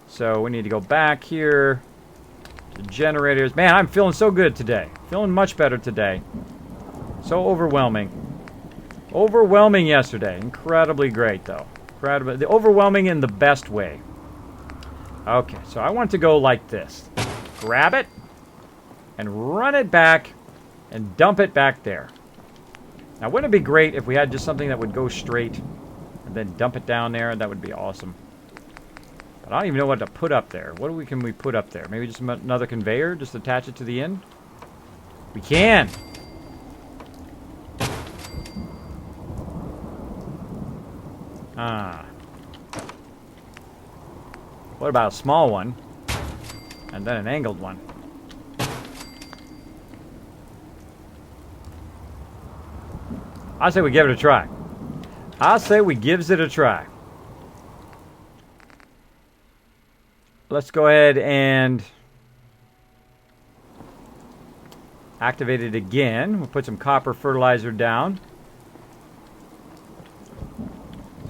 So, we need to go back here to generators. Man, I'm feeling so good today. Feeling much better today. So overwhelming. Overwhelming yesterday. Incredibly great, though. Incredibly, overwhelming in the best way. Okay, so I want to go like this. Grab it and run it back and dump it back there. Now, wouldn't it be great if we had just something that would go straight and then dump it down there? That would be awesome. But I don't even know what to put up there. What can we put up there? Maybe just another conveyor? Just attach it to the end? We can! Ah. What about a small one? And then an angled one? I say we give it a try. I say we gives it a try. Let's go ahead and activate it again. We'll put some copper fertilizer down.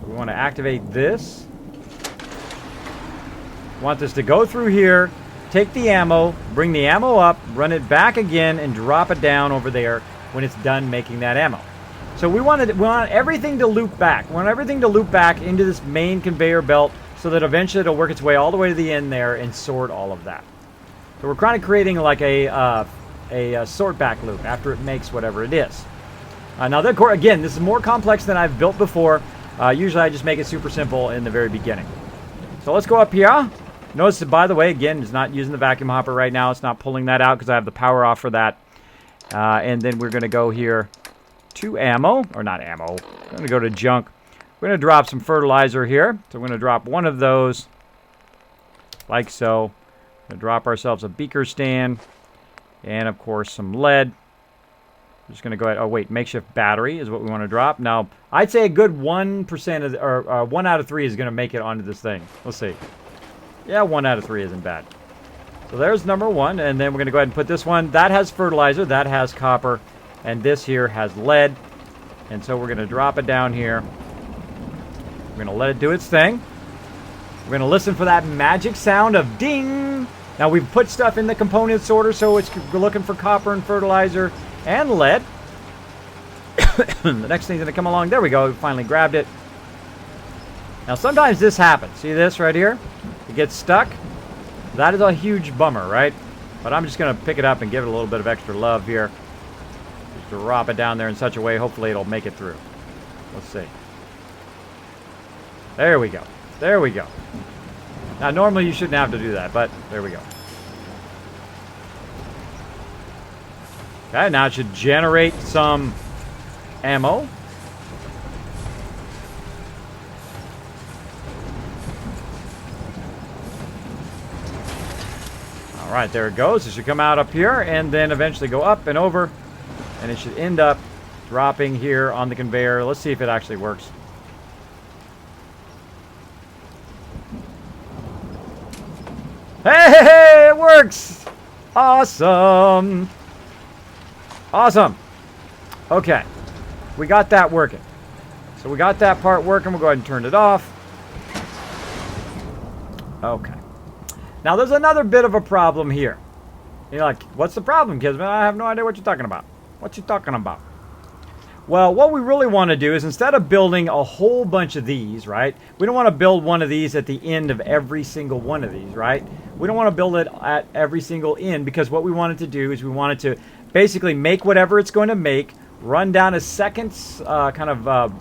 So we want to activate this. We want this to go through here, take the ammo, bring the ammo up, run it back again, and drop it down over there when it's done making that ammo. So we want everything to loop back. We want everything to loop back into this main conveyor belt so that eventually it'll work its way all the way to the end there and sort all of that. So we're kind of creating like a sort back loop after it makes whatever it is. Now, again, this is more complex than I've built before. Usually I just make it super simple in the very beginning. So let's go up here. Notice that, by the way, again, it's not using the vacuum hopper right now. It's not pulling that out because I have the power off for that. And then we're going to go here to ammo, or not ammo. We're going to go to junk. We're going to drop some fertilizer here. So we're going to drop one of those, like so. We're going to drop ourselves a beaker stand, and of course some lead. We're just going to go ahead. Oh wait, makeshift battery is what we want to drop. Now, I'd say a good 1% of, or 1 out of 3 is going to make it onto this thing. Let's see. Yeah, 1 out of 3 isn't bad. So there's number 1, and then we're going to go ahead and put this one. That has fertilizer, that has copper, and this here has lead. And so we're going to drop it down here. We're going to let it do its thing. We're going to listen for that magic sound of ding. Now we've put stuff in the component sorter, so we're looking for copper and fertilizer and lead. The next thing's going to come along. There we go. We finally grabbed it. Now sometimes this happens. See this right here? It gets stuck. That is a huge bummer, right? But I'm just going to pick it up and give it a little bit of extra love here. Just drop it down there in such a way, hopefully it'll make it through. Let's see. There we go. There we go. Now, normally you shouldn't have to do that, but there we go. Okay, now it should generate some ammo. Alright, there it goes. It should come out up here and then eventually go up and over. And it should end up dropping here on the conveyor. Let's see if it actually works. Hey, it works! Awesome! Awesome! Okay, we got that working. So we got that part working. We'll go ahead and turn it off. Okay. Now there's another bit of a problem here. You're like, what's the problem, Kismet? I have no idea what you're talking about. What you talking about? Well, what we really want to do is instead of building a whole bunch of these, right? We don't want to build one of these at the end of every single one of these, right? We don't want to build it at every single end, because what we wanted to do is we wanted to basically make whatever it's going to make, run down a second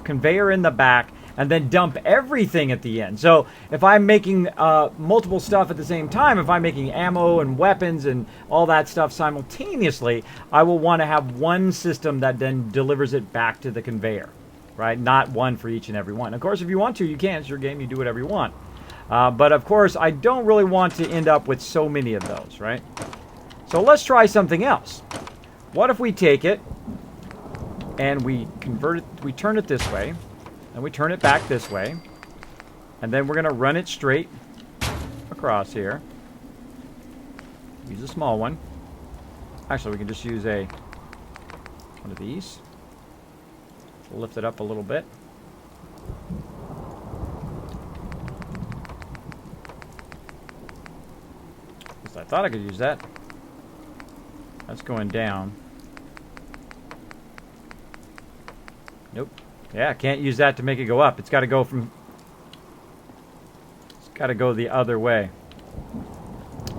conveyor in the back, and then dump everything at the end. So if I'm making multiple stuff at the same time, if I'm making ammo and weapons and all that stuff simultaneously, I will want to have one system that then delivers it back to the conveyor, right? Not one for each and every one. Of course, if you want to, you can. It's your game. You do whatever you want. But of course, I don't really want to end up with so many of those, right? So let's try something else. What if we take it and we convert it, we turn it this way, and we turn it back this way, and then we're going to run it straight across here. Use a small one. Actually, we can just use one of these. We'll lift it up a little bit. At least I thought I could use that. That's going down. Nope. Yeah, can't use that to make it go up. It's got to go the other way.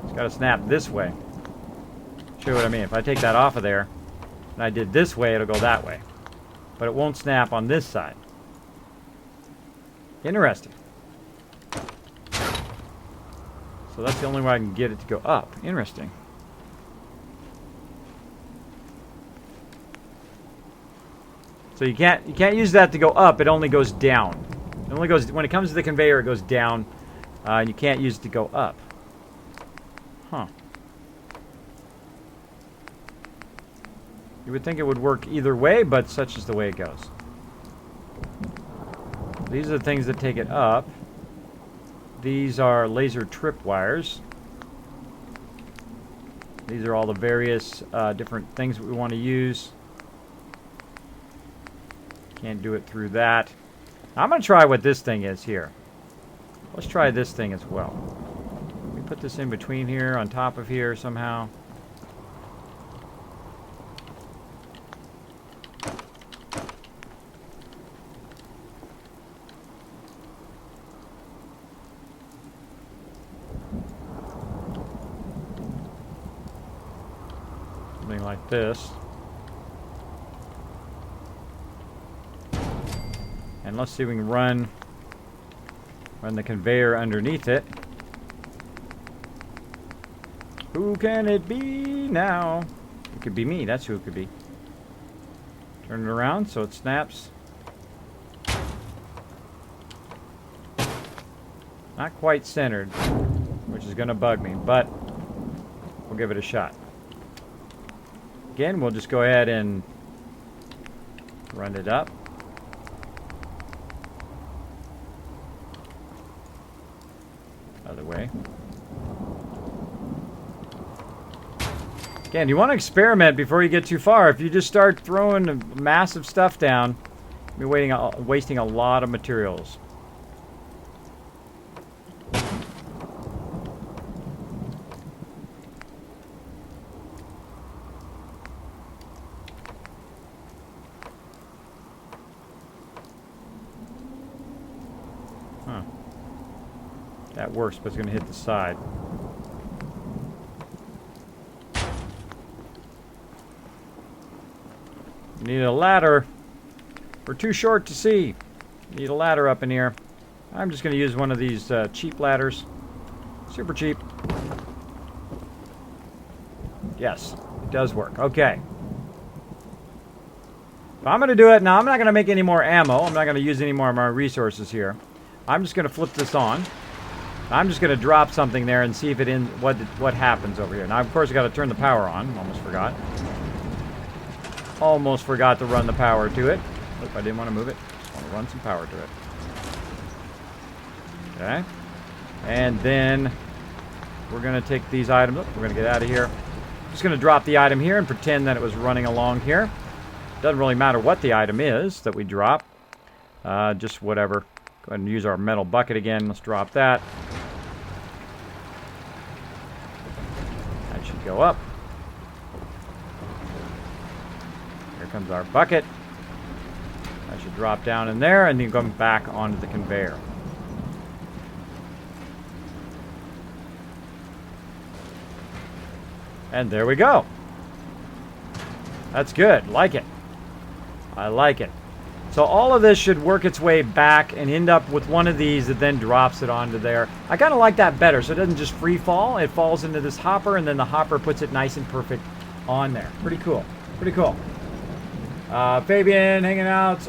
It's got to snap this way. Show you what I mean. If I take that off of there, and I did this way, it'll go that way. But it won't snap on this side. Interesting. So that's the only way I can get it to go up. Interesting. So you can't use that to go up. It only goes down. It only goes when it comes to the conveyor. It goes down, and you can't use it to go up. Huh? You would think it would work either way, but such is the way it goes. These are the things that take it up. These are laser tripwires. These are all the various different things that we want to use. Can't do it through that. I'm going to try what this thing is here. Let's try this thing as well. Let me put this in between here, on top of here somehow. Something like this. And let's see if we can run the conveyor underneath it. Who can it be now? It could be me. That's who it could be. Turn it around so it snaps. Not quite centered, which is going to bug me, but we'll give it a shot. Again, we'll just go ahead and run it up. Other way. Again, you want to experiment before you get too far. If you just start throwing massive stuff down, you're wasting a lot of materials. Huh. That works, but it's going to hit the side. You need a ladder. We're too short to see. You need a ladder up in here. I'm just going to use one of these cheap ladders. Super cheap. Yes, it does work. Okay. So I'm going to do it. Now, I'm not going to make any more ammo. I'm not going to use any more of my resources here. I'm just going to flip this on. I'm just going to drop something there and see if what happens over here. Now, of course, I got to turn the power on. Almost forgot. Almost forgot to run the power to it. Oop, I didn't want to move it. I want to run some power to it. Okay. And then we're going to take these items. We're going to get out of here. Just going to drop the item here and pretend that it was running along here. Doesn't really matter what the item is that we drop. Just whatever. Go ahead and use our metal bucket again. Let's drop that. That should go up. Here comes our bucket. That should drop down in there and then come back onto the conveyor. And there we go. That's good. Like it. I like it. So all of this should work its way back and end up with one of these that then drops it onto there. I kind of like that better, so it doesn't just free fall. It falls into this hopper, and then the hopper puts it nice and perfect on there. Pretty cool. Pretty cool. Fabian hanging out.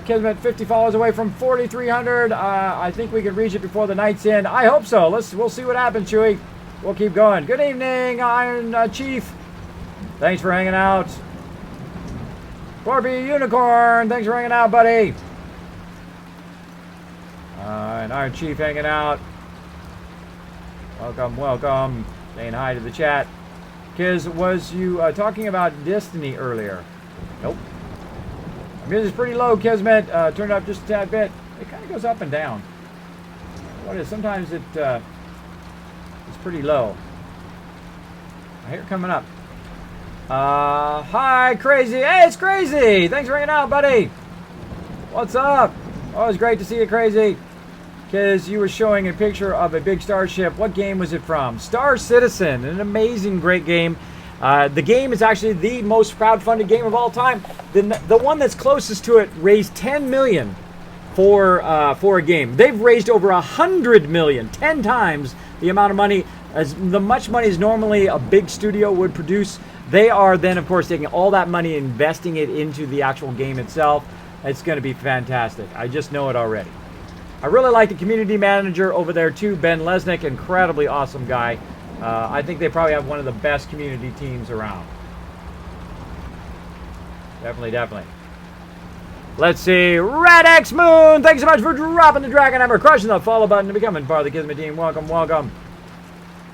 Kismet 50 followers away from 4,300. I think we can reach it before the night's end. I hope so. We'll see what happens, Chewy. We'll keep going. Good evening, Iron Chief. Thanks for hanging out. Corby Unicorn, thanks for hanging out, buddy. And Iron Chief hanging out. Welcome, welcome. Saying hi to the chat. Kiz, was you talking about Destiny earlier? Nope. Music's pretty low, Kismet. Turn it up just a tad bit. It kind of goes up and down. What is? Sometimes it's pretty low. I hear it coming up. Hi, Crazy. Hey, it's Crazy. Thanks for hanging out, buddy. What's up? Always great to see you, Crazy. Because you were showing a picture of a big starship. What game was it from? Star Citizen. An amazing, great game. The game is actually the most crowdfunded game of all time. The one that's closest to it raised $10 million for a game. They've raised over $100 million, 10 times the amount of money as much money as normally a big studio would produce. They are then, of course, taking all that money and investing it into the actual game itself. It's going to be fantastic. I just know it already. I really like the community manager over there, too, Ben Lesnick. Incredibly awesome guy. I think they probably have one of the best community teams around. Definitely, definitely. Let's see. Red X Moon, thanks so much for dropping the Dragon Hammer, crushing the follow button, and becoming part of the Kismet team. Welcome, welcome.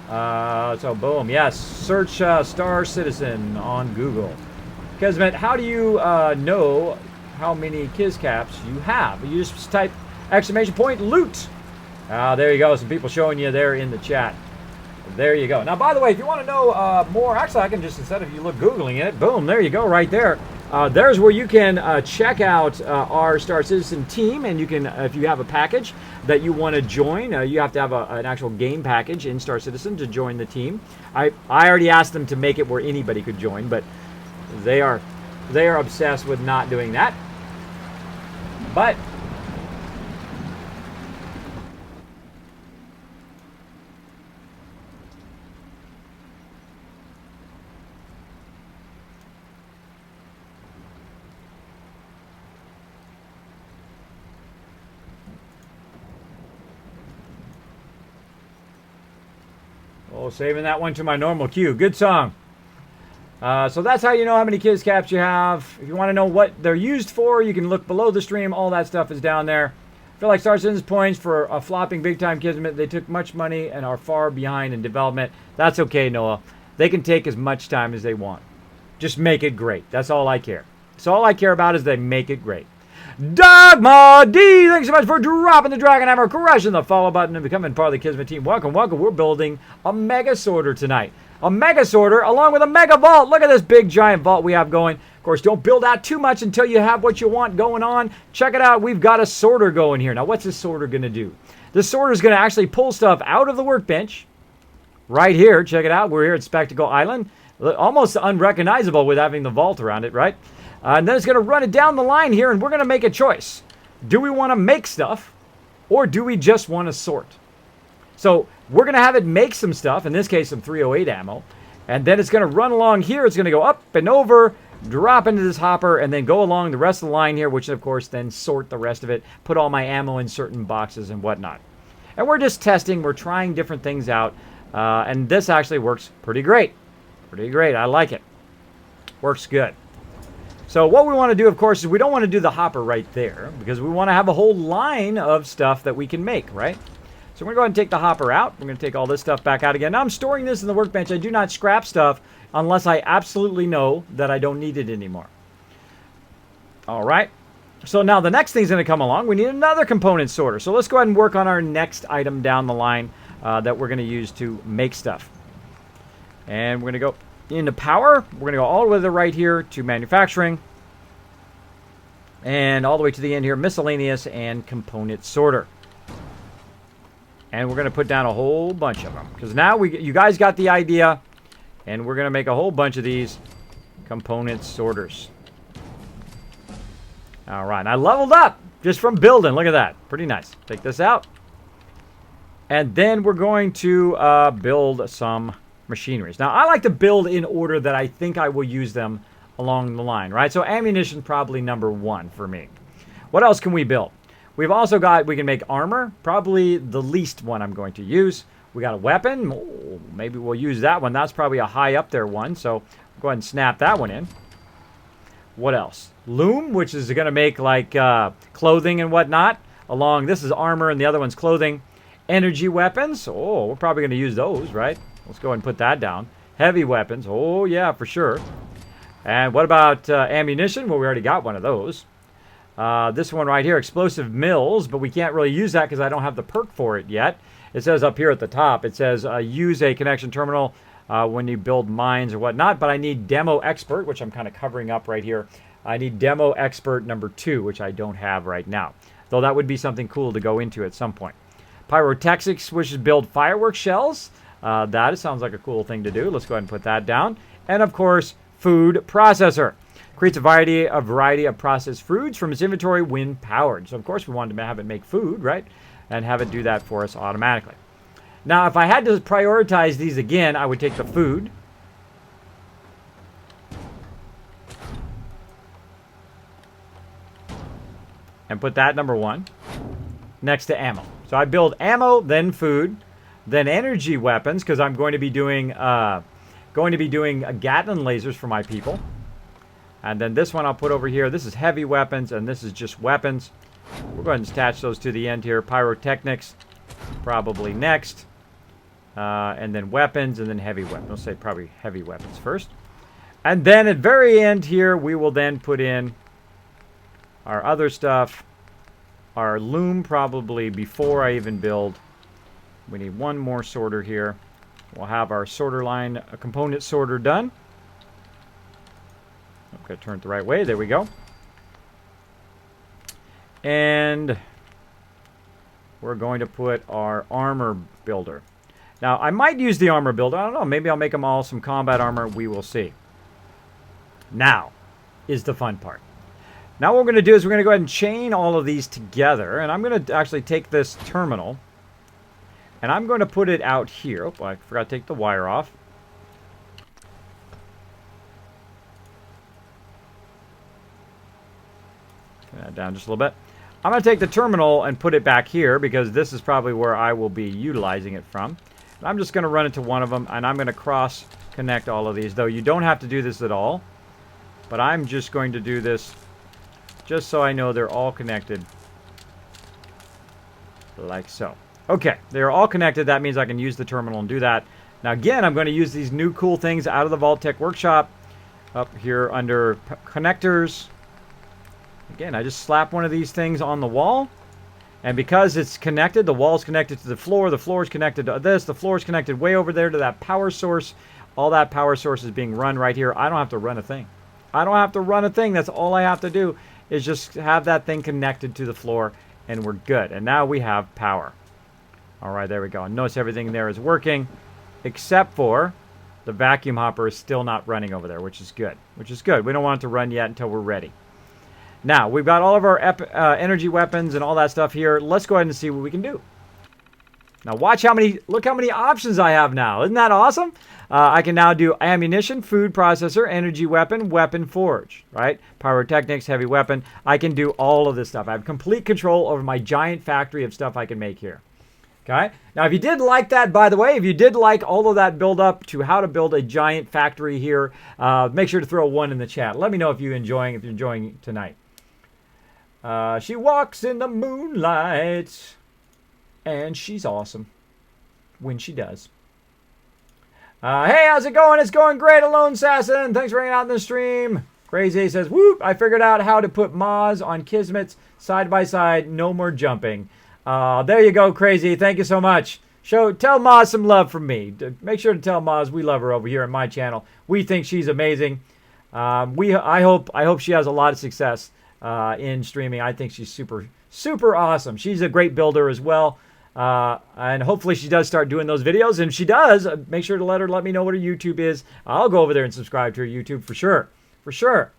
So boom, yes, search Star Citizen on Google. Kismet, how do you know how many Kiz caps you have? You just type ! loot. There you go, some people showing you there in the chat. There you go. Now, by the way, if you want to know more, actually, I can just, instead of you Googling it, boom, there you go, right there. There's where you can check out our Star Citizen team, and you can, if you have a package that you want to join, you have to have an actual game package in Star Citizen to join the team. I already asked them to make it where anybody could join, but they are obsessed with not doing that. But saving that one to my normal queue. Good song. So that's how you know how many Kiz caps you have. If you want to know what they're used for, you can look below the stream. All that stuff is down there. I feel like Star Citizen's points for a flopping big-time Kismet. They took much money and are far behind in development. That's okay, Noah. They can take as much time as they want. Just make it great. That's all I care. So all I care about is they make it great. Dogma D, thanks so much for dropping the Dragon Hammer, crushing the follow button, and becoming part of the Kismet team. Welcome, welcome. We're building a mega sorter tonight. A mega sorter along with a mega vault. Look at this big giant vault we have going. Of course, don't build out too much until you have what you want going on. Check it out. We've got a sorter going here. Now, what's this sorter going to do? This sorter is going to actually pull stuff out of the workbench right here. Check it out. We're here at Spectacle Island. Almost unrecognizable with having the vault around it, right? And then it's going to run it down the line here, and we're going to make a choice. Do we want to make stuff, or do we just want to sort? So we're going to have it make some stuff, in this case some 308 ammo, and then it's going to run along here. It's going to go up and over, drop into this hopper, and then go along the rest of the line here, which of course then sort the rest of it, put all my ammo in certain boxes and whatnot. And we're just testing. We're trying different things out, and this actually works pretty great. Pretty great. I like it. Works good. So what we want to do, of course, is we don't want to do the hopper right there because we want to have a whole line of stuff that we can make, right? So we're going to go ahead and take the hopper out. We're going to take all this stuff back out again. Now I'm storing this in the workbench. I do not scrap stuff unless I absolutely know that I don't need it anymore. All right. So now the next thing's going to come along. We need another component sorter. So let's go ahead and work on our next item down the line that we're going to use to make stuff. And we're going to go into power. We're going to go all the way to the right here to manufacturing. And all the way to the end here, miscellaneous and component sorter. And we're going to put down a whole bunch of them. Because now you guys got the idea. And we're going to make a whole bunch of these component sorters. All right, I leveled up just from building. Look at that. Pretty nice. Take this out. And then we're going to build some machineries. Now, I like to build in order that I think I will use them along the line, right? So ammunition probably number 1 for me. What else can we build? We've also got, we can make armor. Probably the least one I'm going to use. We got a weapon. Oh, maybe we'll use that one. That's probably a high up there one. So go ahead and snap that one in. What else? Loom, which is going to make like clothing and whatnot. Along, this is armor and the other one's clothing. Energy weapons. Oh, we're probably going to use those, right? Let's go ahead and put that down. Heavy weapons. Oh, yeah, for sure. And what about ammunition? Well, we already got one of those. This one right here, explosive mills, but we can't really use that because I don't have the perk for it yet. It says up here at the top, it says use a connection terminal when you build mines or whatnot, but I need demo expert, which I'm kind of covering up right here. I need demo expert number 2, which I don't have right now, though that would be something cool to go into at some point. Pyrotechnics, which is build fireworks shells. That sounds like a cool thing to do. Let's go ahead and put that down. And of course, food processor. Creates a variety of processed foods from its inventory when powered. So of course we wanted to have it make food, right? And have it do that for us automatically. Now, if I had to prioritize these again, I would take the food. And put that number 1 next to ammo. So I build ammo, then food, then energy weapons, because I'm going to be doing Gatling lasers for my people. And then this one I'll put over here. This is heavy weapons, and this is just weapons. We're going to attach those to the end here. Pyrotechnics, probably next. And then weapons, and then heavy weapons. I'll say probably heavy weapons first. And then at very end here, we will then put in our other stuff. Our loom probably before I even build. We need one more sorter here. We'll have our sorter line, a component sorter done. Okay, turn it the right way. There we go. And we're going to put our armor builder. Now, I might use the armor builder. I don't know. Maybe I'll make them all some combat armor. We will see. Now is the fun part. Now what we're going to do is we're going to go ahead and chain all of these together. And I'm going to actually take this terminal. And I'm going to put it out here. Oh, I forgot to take the wire off. Turn that down just a little bit. I'm going to take the terminal and put it back here because this is probably where I will be utilizing it from. And I'm just going to run into one of them, and I'm going to cross connect all of these. Though you don't have to do this at all. But I'm just going to do this just so I know they're all connected. Like so. Okay, they're all connected. That means I can use the terminal and do that. Now again, I'm going to use these new cool things out of the Vault-Tec workshop. Up here under connectors. Again, I just slap one of these things on the wall. And because it's connected, the wall's connected to the floor is connected to this, the floor is connected way over there to that power source. All that power source is being run right here. I don't have to run a thing. I don't have to run a thing. That's all I have to do is just have that thing connected to the floor and we're good. And now we have power. All right, there we go. And notice everything there is working except for the vacuum hopper is still not running over there, which is good. Which is good. We don't want it to run yet until we're ready. Now, we've got all of our energy weapons and all that stuff here. Let's go ahead and see what we can do. Now, watch how many, look how many options I have now. Isn't that awesome? I can now do ammunition, food processor, energy weapon, weapon forge, right? Pyrotechnics, heavy weapon. I can do all of this stuff. I have complete control over my giant factory of stuff I can make here. Okay? Now, if you did like that, by the way, if you did like all of that build up to how to build a giant factory here, make sure to throw a 1 in the chat. Let me know if you're enjoying tonight. She walks in the moonlight, and she's awesome when she does. Hey, how's it going? It's going great, Alone Assassin. Thanks for hanging out in the stream. Crazy says, whoop, I figured out how to put Moz on Kismet's side by side. No more jumping. There you go, Crazy. Thank you so much. Tell Moz some love from me. Make sure to tell Moz we love her over here on my channel. We think she's amazing. I hope she has a lot of success in streaming. I think she's super awesome. She's a great builder as well. And hopefully she does start doing those videos. And if she does, make sure to let me know what her YouTube is. I'll go over there and subscribe to her YouTube for sure. For sure.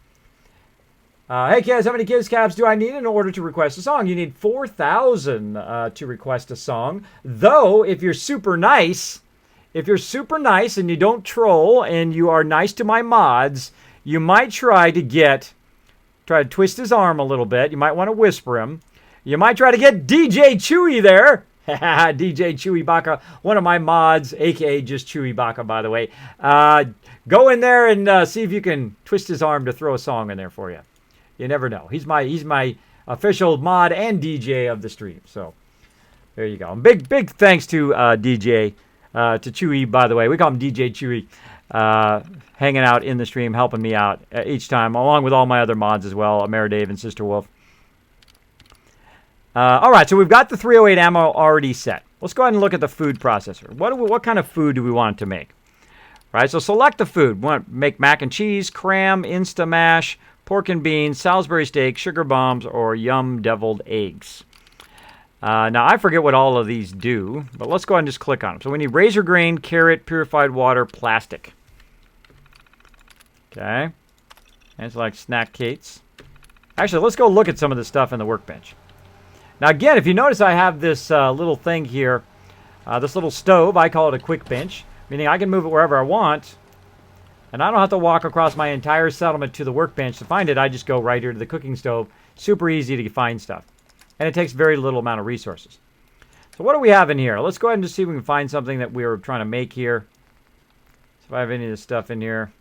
Hey, kids, how many kids caps do I need in order to request a song? You need 4,000 to request a song. Though, if you're super nice and you don't troll and you are nice to my mods, you might try to twist his arm a little bit. You might want to whisper him. You might try to get DJ Chewy there. DJ Chewy Baka, one of my mods, aka just Chewy Baka, by the way. Go in there and see if you can twist his arm to throw a song in there for you. You never know. He's my official mod and DJ of the stream. So there you go. Big thanks to DJ to Chewy, by the way. We call him DJ Chewy. Hanging out in the stream, helping me out each time, along with all my other mods as well, Ameridave and Sister Wolf. All right, so we've got the 308 ammo already set. Let's go ahead and look at the food processor. What kind of food do we want to make? All right, so select the food. We want to make mac and cheese, cram, Insta mash, pork and beans, Salisbury steak, sugar bombs, or yum deviled eggs. Now, I forget what all of these do, but let's go ahead and just click on them. So we need razor grain, carrot, purified water, plastic. Okay. And select snack cates. Actually, let's go look at some of the stuff in the workbench. Now, again, if you notice, I have this little thing here, this little stove. I call it a quick bench, meaning I can move it wherever I want. And I don't have to walk across my entire settlement to the workbench to find it. I just go right here to the cooking stove. Super easy to find stuff. And it takes very little amount of resources. So what do we have in here? Let's go ahead and just see if we can find something that we were trying to make here. So if I have any of this stuff in here.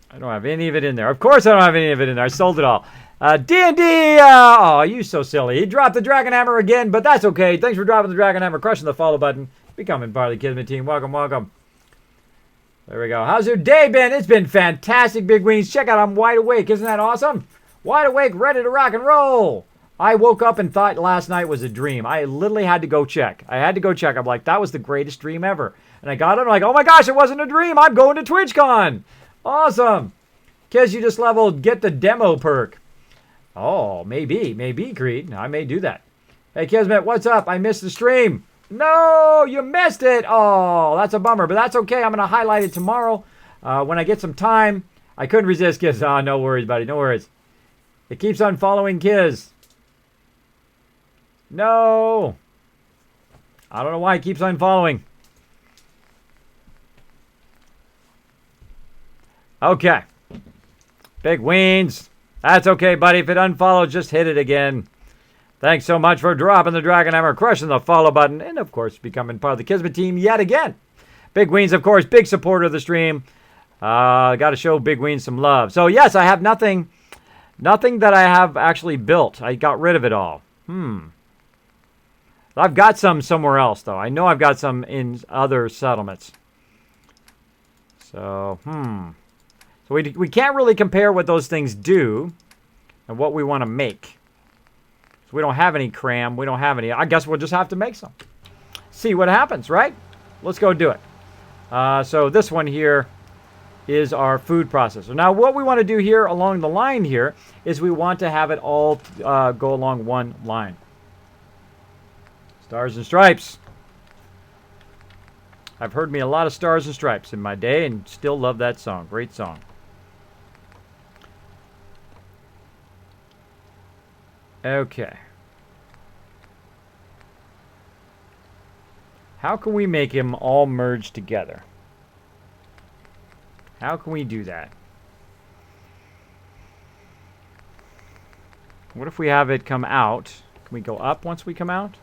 I don't have any of it in there. Of course I don't have any of it in there. I sold it all. D&D! Oh, you so silly. He dropped the Dragon Hammer again, but that's okay. Thanks for dropping the Dragon Hammer, crushing the follow button, becoming part of the Kismet team. Welcome, welcome. There we go. How's your day been? It's been fantastic, Big Wings. Check out, I'm wide awake. Isn't that awesome? Wide awake, ready to rock and roll. I woke up and thought last night was a dream. I literally had to go check. I'm like, that was the greatest dream ever. And I got it. I'm like, oh my gosh, it wasn't a dream. I'm going to TwitchCon. Awesome. Kiz, you just leveled get the demo perk. Oh, maybe, Creed. I may do that. Hey, Kismet, what's up? I missed the stream. No, you missed it. Oh, that's a bummer, but that's okay. I'm going to highlight it tomorrow when I get some time. I couldn't resist, Kiz. Oh, no worries, buddy. No worries. It keeps on following Kiz. No. I don't know why it keeps on following. Okay. Big Weens. That's okay, buddy. If it unfollows, just hit it again. Thanks so much for dropping the Dragon Hammer, crushing the follow button, and, of course, becoming part of the Kismet team yet again. Big Weens, of course, big supporter of the stream. Got to show Big Weens some love. So, yes, I have nothing that I have actually built. I got rid of it all. I've got some somewhere else, though. I know I've got some in other settlements. So, So we can't really compare what those things do and what we want to make. So we don't have any cram. We don't have any. I guess we'll just have to make some. See what happens, right? Let's go do it. So this one here is our food processor. Now what we want to do here along the line here is we want to have it all go along one line. Stars and Stripes. I've heard me a lot of Stars and Stripes in my day and still love that song. Great song. Okay. How can we make them all merge together? How can we do that? What if we have it come out? Can we go up once we come out?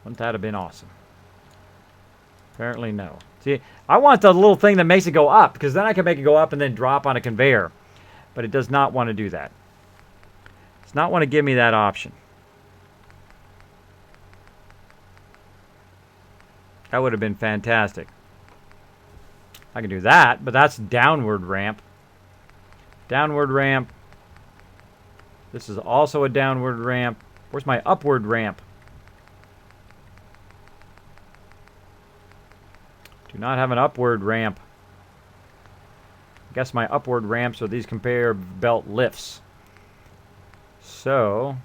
Wouldn't that have been awesome? Apparently no. See, I want the little thing that makes it go up, because then I can make it go up and then drop on a conveyor. But it does not want to do that. Does not want to give me that option. That would have been fantastic. I can do that, but that's downward ramp. Downward ramp. This is also a downward ramp. Where's my upward ramp? Do not have an upward ramp. I guess my upward ramps are these conveyor belt lifts. So...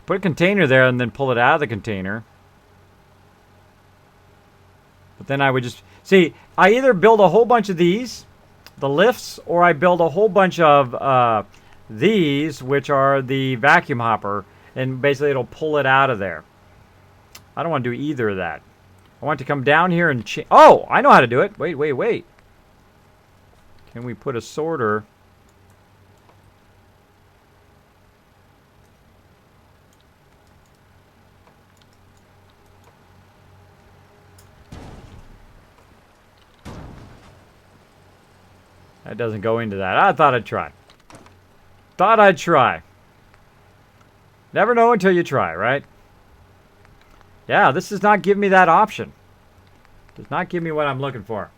put a container there and then pull it out of the container. But then I would just... see, I either build a whole bunch of these, the lifts, or I build a whole bunch of these, which are the vacuum hopper, and basically it'll pull it out of there. I don't want to do either of that. I want to come down here and... oh, I know how to do it. Wait, wait, wait. Can we put a sorter... that doesn't go into that. I thought I'd try. Thought I'd try. Never know until you try, right? Yeah, this does not give me that option. Does not give me what I'm looking for.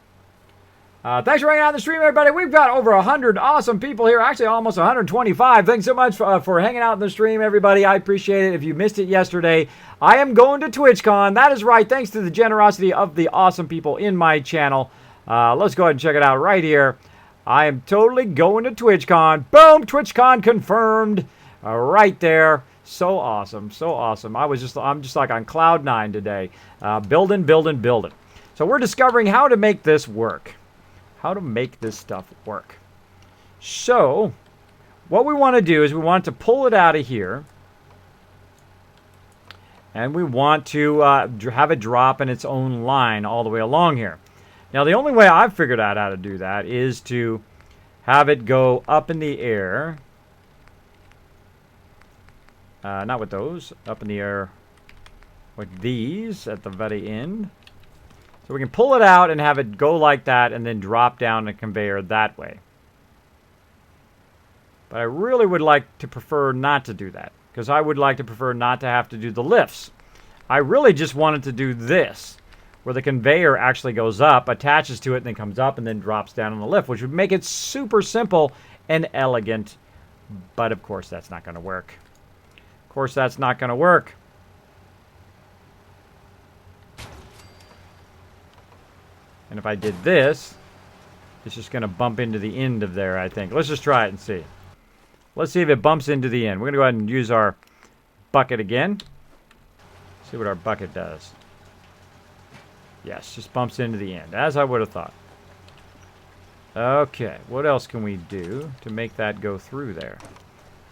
Thanks for hanging out on the stream, everybody. We've got over 100 awesome people here. Actually, almost 125. Thanks so much for hanging out in the stream, everybody. I appreciate it. If you missed it yesterday, I am going to TwitchCon. That is right. Thanks to the generosity of the awesome people in my channel. Let's go ahead and check it out right here. I am totally going to TwitchCon. Boom! TwitchCon confirmed. Right there. So awesome. So awesome. I'm just like on cloud 9 today. Building, building, building. So we're discovering how to make this work. How to make this stuff work. So, what we want to do is we want to pull it out of here. And we want to have it drop in its own line all the way along here. Now, the only way I've figured out how to do that is to have it go up in the air. Not with those. Up in the air with these at the very end. So we can pull it out and have it go like that and then drop down the conveyor that way. But I really would like to prefer not to do that, because I would like to prefer not to have to do the lifts. I really just wanted to do this, where the conveyor actually goes up, attaches to it, and then comes up and then drops down on the lift, which would make it super simple and elegant. But of course that's not going to work. Of course that's not going to work. And if I did this, it's just going to bump into the end of there, I think. Let's just try it and see. Let's see if it bumps into the end. We're going to go ahead and use our bucket again. See what our bucket does. Yes, just bumps into the end, as I would have thought. Okay, what else can we do to make that go through there?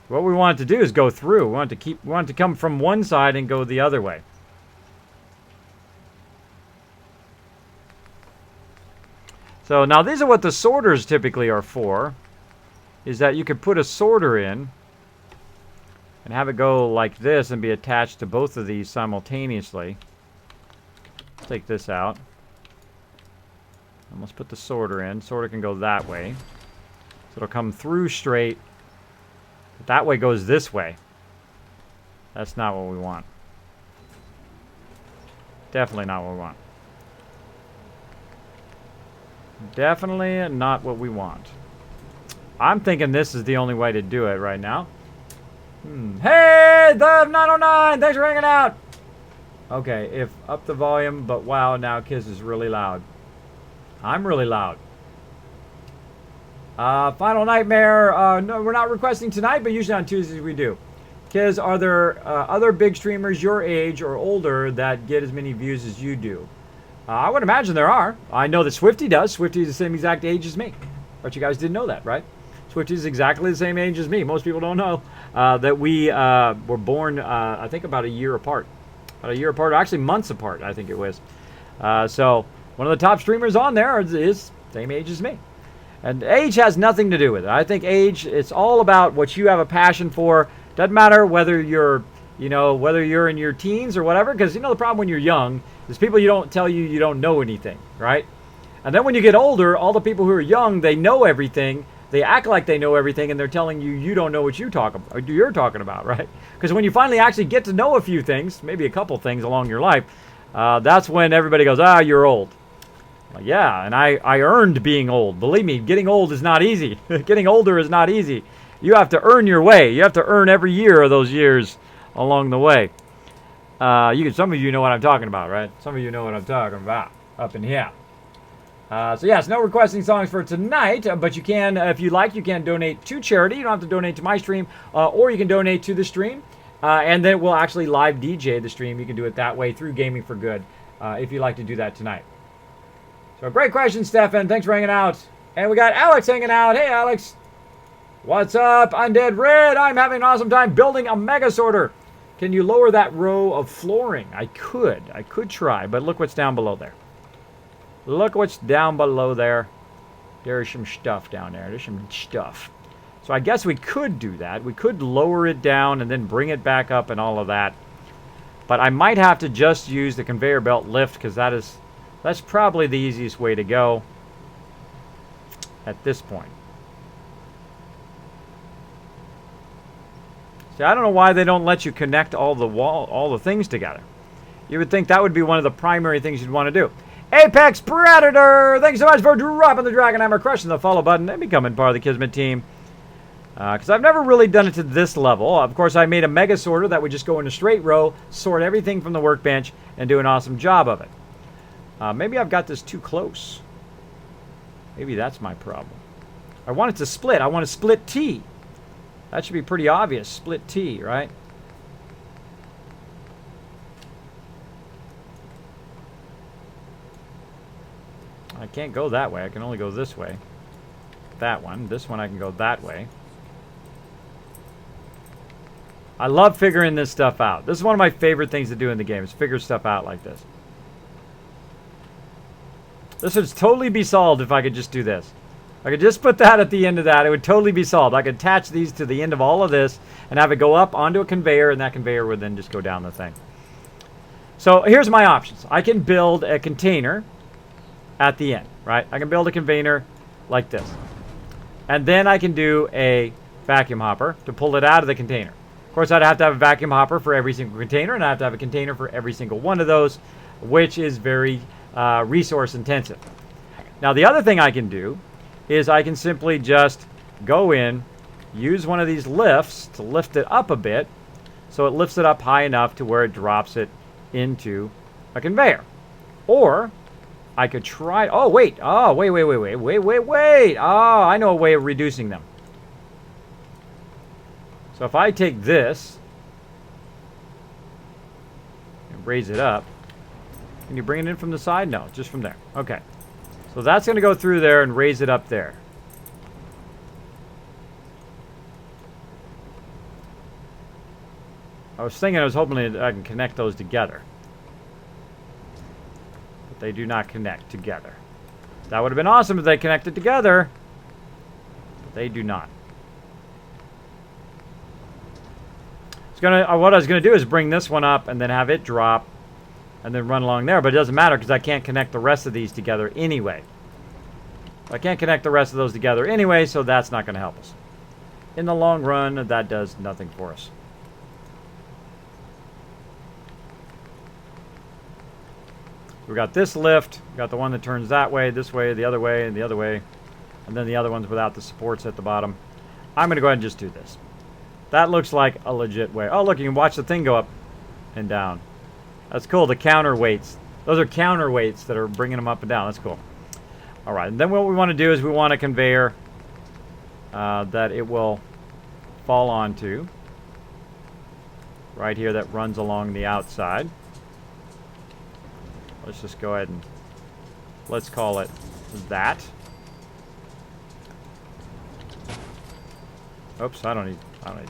What we want it to do is go through. We want it to come from one side and go the other way. So now these are what the sorters typically are for, is that you could put a sorter in and have it go like this and be attached to both of these simultaneously. Let's take this out. And let's put the sorter in. Sorter can go that way. So it'll come through straight. But that way goes this way. That's not what we want. Definitely not what we want. Definitely not what we want. I'm thinking this is the only way to do it right now. Hey, the 909! Thanks for hanging out! Okay, if up the volume, but wow, now Kiz is really loud. I'm really loud. Final Nightmare. No, we're not requesting tonight, but usually on Tuesdays we do. Kiz, are there other big streamers your age or older that get as many views as you do? I would imagine there are. I know that Swifty does. Swifty is the same exact age as me. But you guys didn't know that, right? Swifty is exactly the same age as me. Most people don't know that we were born, I think, about a year apart. About a year apart, or actually months apart, I think it was. So one of the top streamers on there is same age as me. And age has nothing to do with it. I think age, it's all about what you have a passion for. Doesn't matter whether you're, whether you're in your teens or whatever, because, the problem when you're young is people you don't tell you don't know anything, right? And then when you get older, all the people who are young, they know everything. they act like they know everything, and they're telling you you don't know what you're talking about, right? Because when you finally actually get to know a few things, maybe a couple things along your life, that's when everybody goes, ah, you're old. Like, yeah, and I earned being old. Believe me, getting old is not easy. Getting older is not easy. You have to earn your way. You have to earn every year of those years along the way. Some of you know what I'm talking about, right? Some of you know what I'm talking about up in here. So yes, no requesting songs for tonight, but you can, if you like, you can donate to charity. You don't have to donate to my stream, or you can donate to the stream, and then we'll actually live DJ the stream. You can do it that way through Gaming for Good, if you'd like to do that tonight. So great question, Stefan. Thanks for hanging out. And we got Alex hanging out. Hey, Alex. What's up, Undead Red? I'm having an awesome time building a mega sorter. Can you lower that row of flooring? I could try, but look what's down below there. Look what's down below there. There's some stuff down there. There's some stuff. So I guess we could do that. We could lower it down and then bring it back up and all of that. But I might have to just use the conveyor belt lift, because that's probably the easiest way to go at this point. See, I don't know why they don't let you connect all the things together. You would think that would be one of the primary things you'd want to do. Apex Predator, thanks so much for dropping the Dragon Hammer, crushing the follow button, and becoming part of the Kismet team. Because I've never really done it to this level. Of course, I made a mega sorter that would just go in a straight row, sort everything from the workbench, and do an awesome job of it. Maybe I've got this too close. Maybe that's my problem. I want it to split. I want to split T. That should be pretty obvious. Split T, right? I can't go that way. I can only go this way. That one. This one I can go that way. I love figuring this stuff out. This is one of my favorite things to do in the game, is figure stuff out like this. This would totally be solved if I could just do this. I could just put that at the end of that. It would totally be solved. I could attach these to the end of all of this and have it go up onto a conveyor, and that conveyor would then just go down the thing. So here's my options. I can build a container at the end, right? I can build a container like this. And then I can do a vacuum hopper to pull it out of the container. Of course, I'd have to have a vacuum hopper for every single container, and I have to have a container for every single one of those, which is very resource intensive. Now, the other thing I can do is I can simply just go in, use one of these lifts to lift it up a bit, so it lifts it up high enough to where it drops it into a conveyor. Or I could try, wait. Oh, I know a way of reducing them. So if I take this and raise it up, can you bring it in from the side? No, just from there. Okay. So that's going to go through there and raise it up there. I was hoping that I can connect those together. But they do not connect together. That would have been awesome if they connected together. But they do not. What I was going to do is bring this one up and then have it drop and then run along there, but it doesn't matter because I can't connect the rest of these together anyway. I can't connect the rest of those together anyway, so that's not going to help us. In the long run, that does nothing for us. We got this lift, we got the one that turns that way, this way, the other way, and the other way, and then the other ones without the supports at the bottom. I'm going to go ahead and just do this. That looks like a legit way. Oh, look, you can watch the thing go up and down. That's cool, the counterweights. Those are counterweights that are bringing them up and down. That's cool. All right, and then what we want to do is we want a conveyor that it will fall onto. Right here, that runs along the outside. Let's just go ahead and let's call it that. Oops, I don't need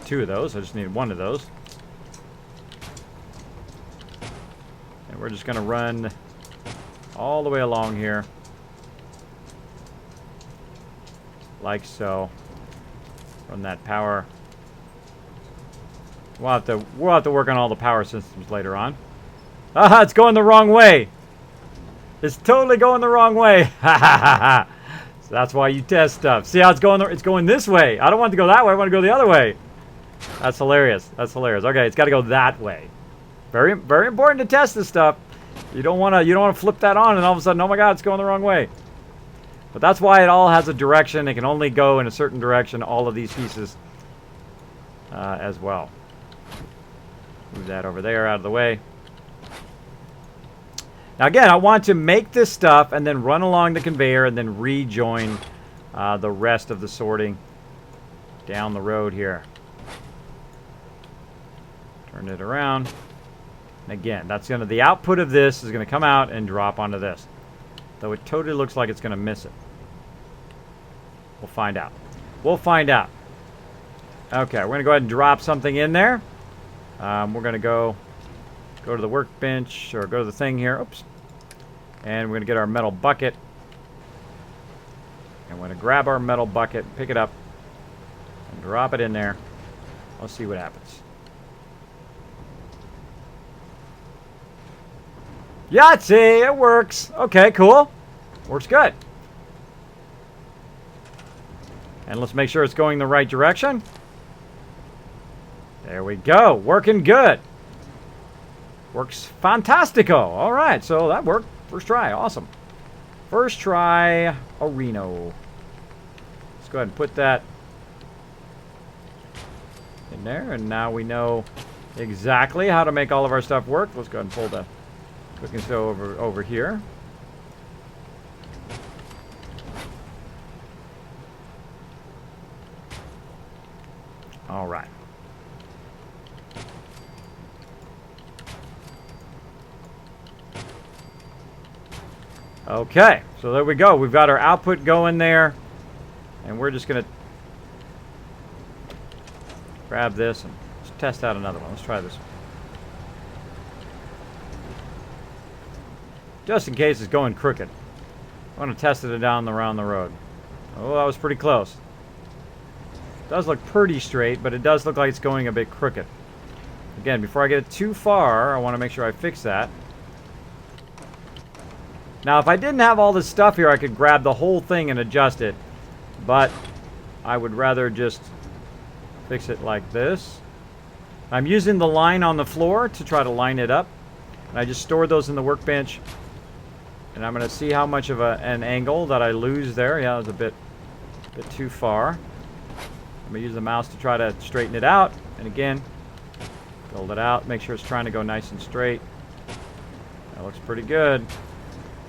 two of those. I just need one of those. And we're just going to run all the way along here. Like so. Run that power. We'll have to work on all the power systems later on. Ah, it's going the wrong way. It's totally going the wrong way. So So that's why you test stuff. See how it's going? It's going this way. I don't want it to go that way. I want to go the other way. That's hilarious. That's hilarious. Okay, it's got to go that way. Very, very important to test this stuff. You don't want to flip that on and all of a sudden, oh my God, it's going the wrong way. But that's why it all has a direction. It can only go in a certain direction, all of these pieces as well. Move that over there out of the way. Now again, I want to make this stuff and then run along the conveyor and then rejoin the rest of the sorting down the road here. Turn it around. And again, that's going to, the output of this is going to come out and drop onto this. Though it totally looks like it's going to miss it. We'll find out. We'll find out. Okay, we're going to go ahead and drop something in there. We're going to go to the workbench, or go to the thing here. Oops. And we're going to get our metal bucket. And we're going to grab our metal bucket, pick it up, and drop it in there. Let's see what happens. Yahtzee! It works! Okay, cool. Works good. And let's make sure it's going the right direction. There we go. Working good. Works fantastico. All right, so that worked. First try. Awesome. First try, Reno. Let's go ahead and put that in there. And now we know exactly how to make all of our stuff work. Let's go ahead and pull the cooking stove over here. All right. Okay, so there we go. We've got our output going there. And we're just going to grab this and let's test out another one. Let's try this one. Just in case it's going crooked. I want to test it down around the road. Oh, that was pretty close. It does look pretty straight, but it does look like it's going a bit crooked. Again, before I get it too far, I want to make sure I fix that. Now, if I didn't have all this stuff here, I could grab the whole thing and adjust it. But I would rather just fix it like this. I'm using the line on the floor to try to line it up. And I just stored those in the workbench. And I'm going to see how much of an angle that I lose there. Yeah, it was a bit too far. I'm going to use the mouse to try to straighten it out. And again, build it out. Make sure it's trying to go nice and straight. That looks pretty good.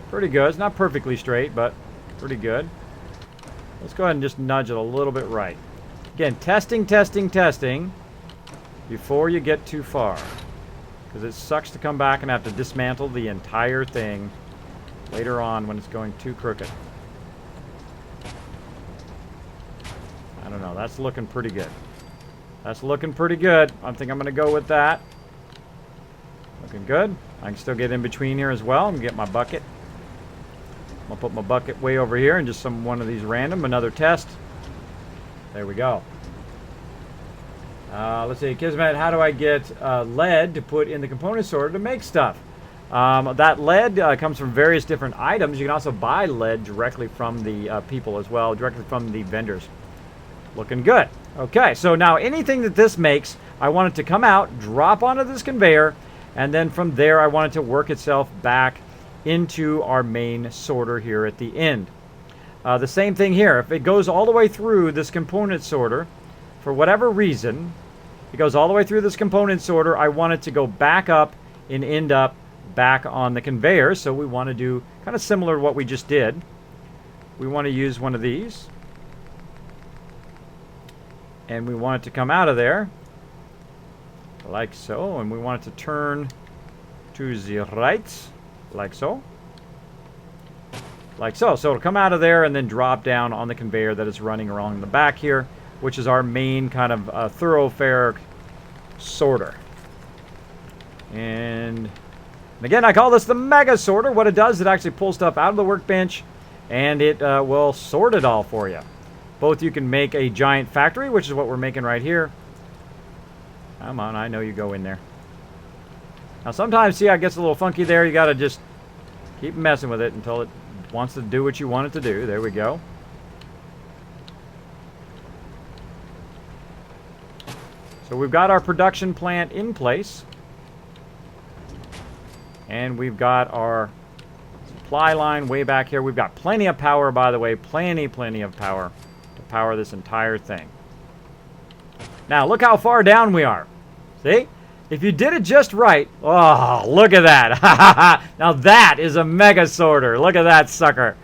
Pretty good. It's not perfectly straight, but pretty good. Let's go ahead and just nudge it a little bit right. Again, testing, testing, testing before you get too far. Because it sucks to come back and have to dismantle the entire thing later on when it's going too crooked. I don't know. That's looking pretty good. That's looking pretty good. I think I'm going to go with that. Looking good. I can still get in between here as well and get my bucket. I'll put my bucket way over here and just one of these random. Another test. There we go. Let's see, Kismet, how do I get lead to put in the component sorter to make stuff? That lead comes from various different items. You can also buy lead directly from the people as well, directly from the vendors. Looking good. Okay, so now anything that this makes, I want it to come out, drop onto this conveyor, and then from there I want it to work itself back into our main sorter here at the end. The same thing here. If it goes all the way through this component sorter, for whatever reason, it goes all the way through this component sorter, I want it to go back up and end up back on the conveyor. So we want to do kind of similar to what we just did. We want to use one of these. And we want it to come out of there like so. And we want it to turn to the right like so. Like so. So it'll come out of there and then drop down on the conveyor that is running along the back here, which is our main kind of thoroughfare sorter. And again, I call this the mega sorter. What it does, it actually pulls stuff out of the workbench and it will sort it all for you. Both you can make a giant factory, which is what we're making right here. Come on, I know you go in there. Now sometimes, see how it gets a little funky there. You got to just keep messing with it until it wants to do what you want it to do. There we go. So we've got our production plant in place. And we've got our supply line way back here. We've got plenty of power, by the way. Plenty of power to power this entire thing. Now, look how far down we are. See? If you did it just right, oh, look at that. Now that is a mega sorter. Look at that sucker.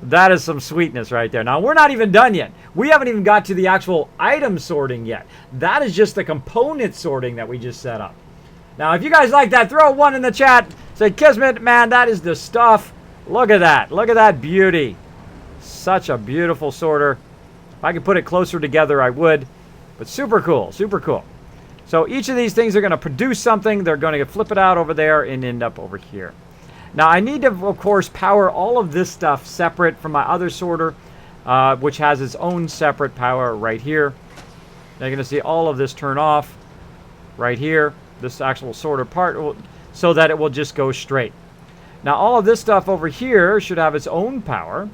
That is some sweetness right there. Now, we're not even done yet. We haven't even got to the actual item sorting yet. That is just the component sorting that we just set up. Now, if you guys like that, throw one in the chat. Say, Kismet, man, that is the stuff. Look at that. Look at that beauty. Such a beautiful sorter. If I could put it closer together, I would. But super cool. Super cool. So each of these things are going to produce something. They're going to flip it out over there and end up over here. Now, I need to, of course, power all of this stuff separate from my other sorter, which has its own separate power right here. Now, you're going to see all of this turn off right here, this actual sorter part, so that it will just go straight. Now, all of this stuff over here should have its own power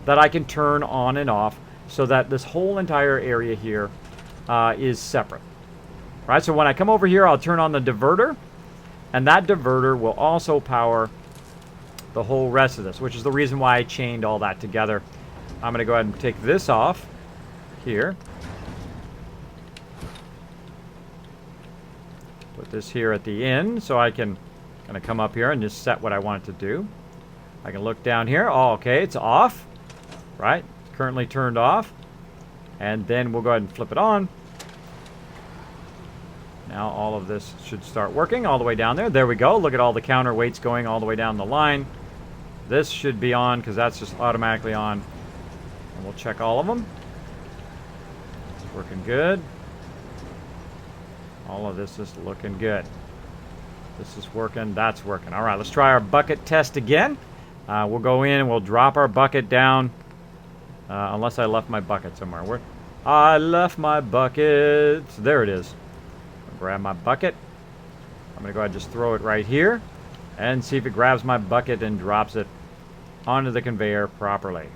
that I can turn on and off so that this whole entire area here is separate. Right, so when I come over here, I'll turn on the diverter, and that diverter will also power the whole rest of this, which is the reason why I chained all that together. I'm going to go ahead and take this off here. Put this here at the end so I can kind of come up here and just set what I want it to do. I can look down here. Oh, okay, it's off. Right, it's currently turned off. And then we'll go ahead and flip it on. Now all of this should start working all the way down there. There we go. Look at all the counterweights going all the way down the line. This should be on because that's just automatically on. And we'll check all of them. It's working good. All of this is looking good. This is working. That's working. All right, let's try our bucket test again. We'll go in and we'll drop our bucket down. Unless I left my bucket somewhere. I left my bucket. There it is. Grab my bucket. I'm going to go ahead and just throw it right here and see if it grabs my bucket and drops it onto the conveyor properly.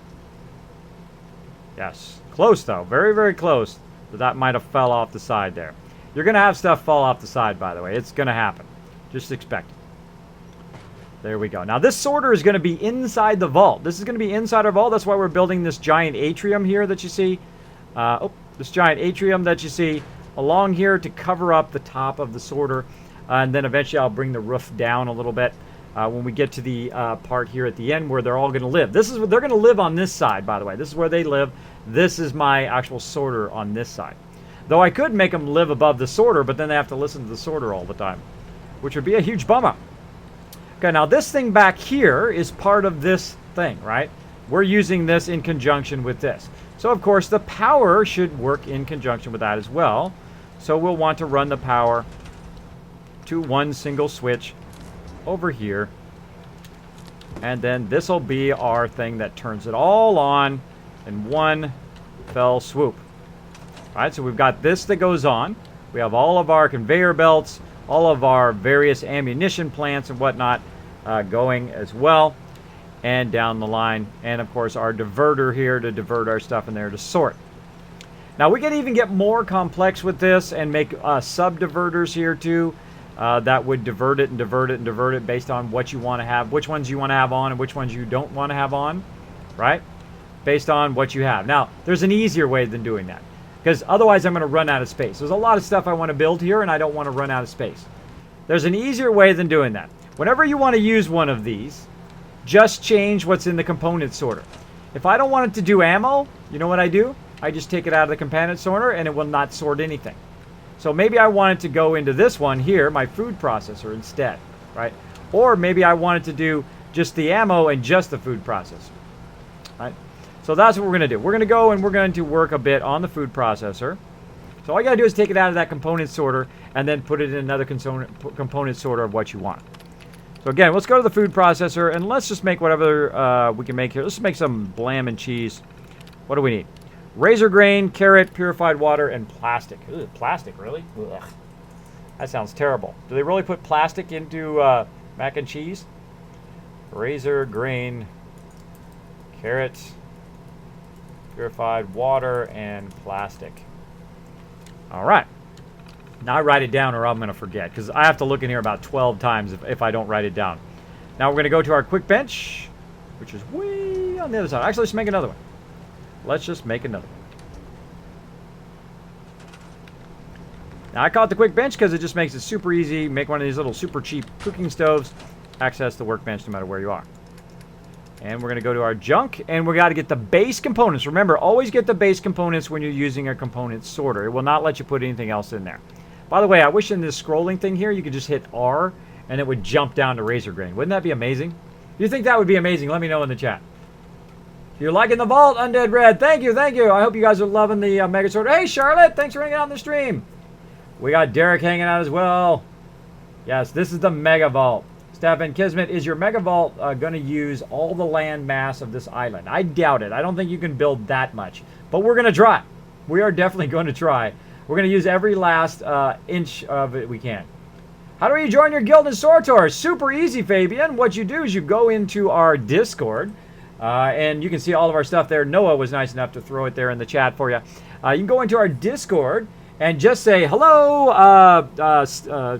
Yes. Close, though. Very, very close. But that might have fell off the side there. You're going to have stuff fall off the side, by the way. It's going to happen. Just expect it. There we go. Now, this sorter is going to be inside the vault. This is going to be inside our vault. That's why we're building this giant atrium here that you see. This giant atrium that you see along here to cover up the top of the sorter. And then eventually I'll bring the roof down a little bit when we get to the part here at the end where they're all going to live. This is where they're going to live on this side, by the way. This is where they live. This is my actual sorter on this side. Though I could make them live above the sorter, but then they have to listen to the sorter all the time, which would be a huge bummer. Okay, now this thing back here is part of this thing, right? We're using this in conjunction with this. So, of course, the power should work in conjunction with that as well. So we'll want to run the power to one single switch over here. And then this will be our thing that turns it all on in one fell swoop. All right, so we've got this that goes on. We have all of our conveyor belts, all of our various ammunition plants and whatnot going as well. And down the line. And, of course, our diverter here to divert our stuff in there to sort. Now, we can even get more complex with this and make sub-diverters here, too, that would divert it and divert it and divert it based on what you want to have, which ones you want to have on and which ones you don't want to have on, right? Based on what you have. Now, there's an easier way than doing that because otherwise I'm going to run out of space. There's a lot of stuff I want to build here, and I don't want to run out of space. There's an easier way than doing that. Whenever you want to use one of these, just change what's in the component sorter. If I don't want it to do ammo, you know what I do? I just take it out of the component sorter and it will not sort anything. So maybe I want it to go into this one here, my food processor instead, right? Or maybe I want it to do just the ammo and just the food processor, right? So that's what we're going to do. We're going to go and we're going to work a bit on the food processor. So all you got to do is take it out of that component sorter and then put it in another component sorter of what you want. So again, let's go to the food processor and let's just make whatever we can make here. Let's make some blam and cheese. What do we need? Razor grain, carrot, purified water, and plastic. Ugh, plastic, really? Ugh. That sounds terrible. Do they really put plastic into mac and cheese? Razor grain, carrot, purified water, and plastic. All right. Now I write it down or I'm going to forget, because I have to look in here about 12 times if I don't write it down. Now we're going to go to our quick bench, which is way on the other side. Actually, let's make another one. Let's just make another one. Now I call it the quick bench because it just makes it super easy. Make one of these little super cheap cooking stoves. Access the workbench no matter where you are. And we're going to go to our junk, and we got to get the base components. Remember, always get the base components when you're using a component sorter. It will not let you put anything else in there. By the way, I wish in this scrolling thing here, you could just hit R, and it would jump down to razor grain. Wouldn't that be amazing? If you think that would be amazing, let me know in the chat. If you're liking the vault, Undead Red, thank you, thank you. I hope you guys are loving the Mega Sorter. Hey, Charlotte, thanks for hanging out on the stream. We got Derek hanging out as well. Yes, this is the Mega Vault. Stefan Kismet, is your Mega Vault going to use all the land mass of this island? I doubt it. I don't think you can build that much. But we're going to try. We are definitely going to try. We're going to use every last inch of it we can. How do you join your guild in Sortor? Super easy, Fabian. What you do is you go into our Discord, and you can see all of our stuff there. Noah was nice enough to throw it there in the chat for you. You can go into our Discord and just say hello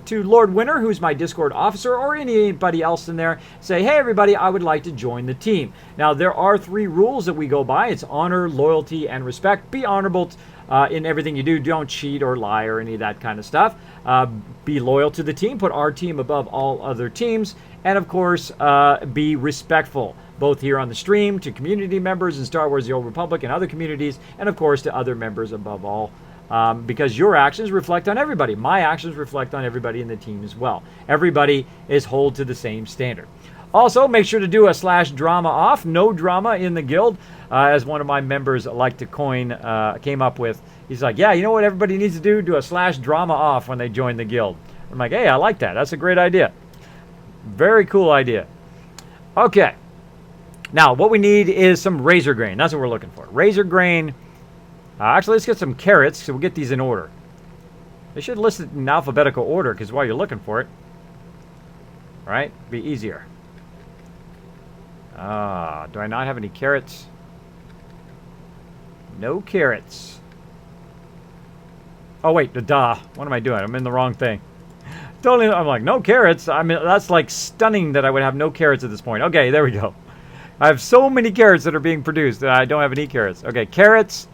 to Lord Winter, who's my Discord officer, or anybody else in there. Say, hey, everybody, I would like to join the team. Now, there are 3 rules that we go by. It's honor, loyalty, and respect. Be honorable in everything you do. Don't cheat or lie or any of that kind of stuff. Be loyal to the team. Put our team above all other teams. And, of course, be respectful, both here on the stream, to community members in Star Wars The Old Republic and other communities, and, of course, to other members above all. Because your actions reflect on everybody. My actions reflect on everybody in the team as well. Everybody is held to the same standard. Also, make sure to do a /drama off. No drama in the guild, as one of my members like to coin came up with. He's like, yeah, you know what everybody needs to do? Do a /drama off when they join the guild. I'm like, hey, I like that. That's a great idea. Very cool idea. Okay. Now, what we need is some razor grain. That's what we're looking for. Razor grain. Actually, let's get some carrots, so we'll get these in order. They should list it in alphabetical order, because while you're looking for it, right, be easier. Do I not have any carrots? No carrots. Oh, wait, duh. What am I doing? I'm in the wrong thing. Totally, I'm like, no carrots? I mean, that's like stunning that I would have no carrots at this point. Okay, there we go. I have so many carrots that are being produced that I don't have any carrots. Okay, carrots.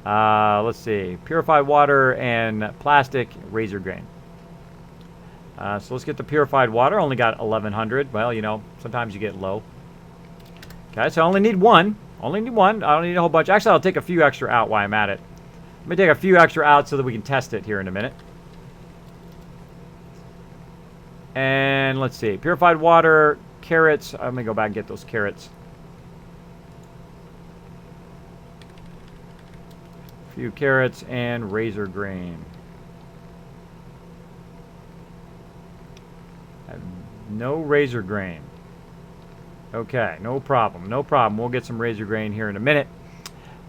Let's see. Purified water and plastic razor grain. So let's get the purified water. Only got 1,100. Well, you know, sometimes you get low. Okay, so I only need one. Only need one. I don't need a whole bunch. Actually, I'll take a few extra out while I'm at it. Let me take a few extra out so that we can test it here in a minute. And let's see. Purified water, carrots. I'm going to go back and get those carrots. Few carrots and razor grain. I have no razor grain. Okay, no problem. No problem. We'll get some razor grain here in a minute.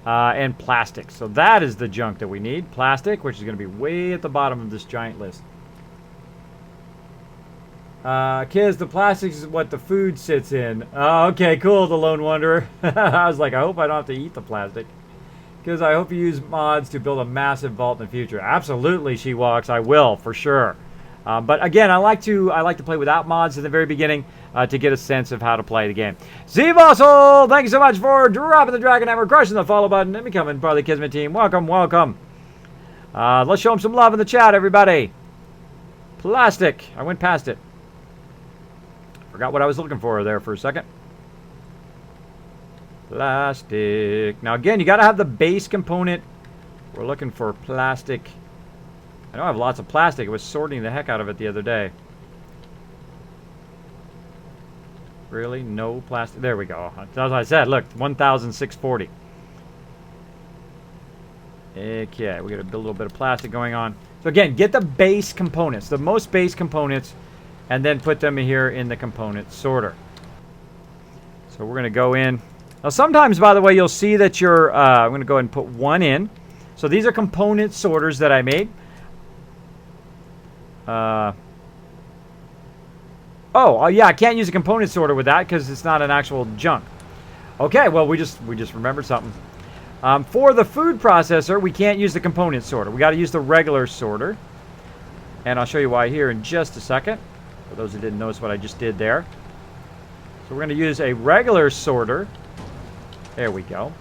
And plastic. So that is the junk that we need. Plastic, which is going to be way at the bottom of this giant list. Kids, the plastic is what the food sits in. Okay, cool, the Lone Wanderer. I was like, I hope I don't have to eat the plastic. Because I hope you use mods to build a massive vault in the future. Absolutely, She Walks. I will, for sure. But again, I like to play without mods in the very beginning to get a sense of how to play the game. Z-Bossel, thank you so much for dropping the Dragon Hammer, crushing the follow button, and becoming part of the Kismet team. Welcome, welcome. Let's show them some love in the chat, everybody. Plastic. I went past it. Forgot what I was looking for there for a second. Plastic. Now again, you got to have the base component. We're looking for plastic. I know I have lots of plastic. I was sorting the heck out of it the other day. Really? No plastic? There we go. That's what I said. Look, 1,640. Okay, we got a little bit of plastic going on. So again, get the base components, the most base components, and then put them here in the component sorter. So we're going to go in. Now sometimes, by the way, you'll see that you're, I'm going to go ahead and put one in. So these are component sorters that I made. Oh, yeah, I can't use a component sorter with that because it's not an actual junk. Okay, well, we just remembered something. For the food processor, we can't use the component sorter. We got to use the regular sorter. And I'll show you why here in just a second, for those who didn't notice what I just did there. So we're going to use a regular sorter. There we go.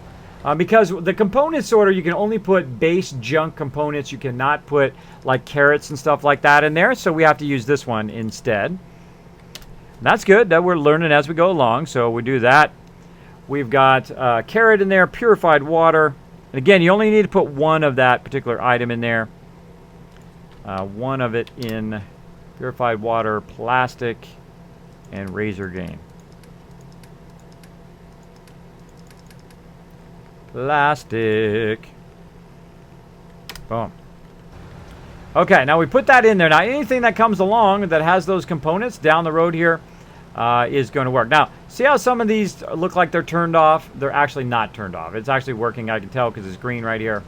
Because the component sorter, you can only put base junk components. You cannot put like carrots and stuff like that in there. So we have to use this one instead. That's good. That we're learning as we go along. So we do that. We've got carrot in there, purified water. And again, you only need to put one of that particular item in there. One of it in purified water, plastic, and razor game. Plastic. Boom. Okay, now we put that in there. Now anything that comes along that has those components down the road here is going to work. Now, see how some of these look like they're turned off? They're actually not turned off. It's actually working, I can tell, because it's green right here.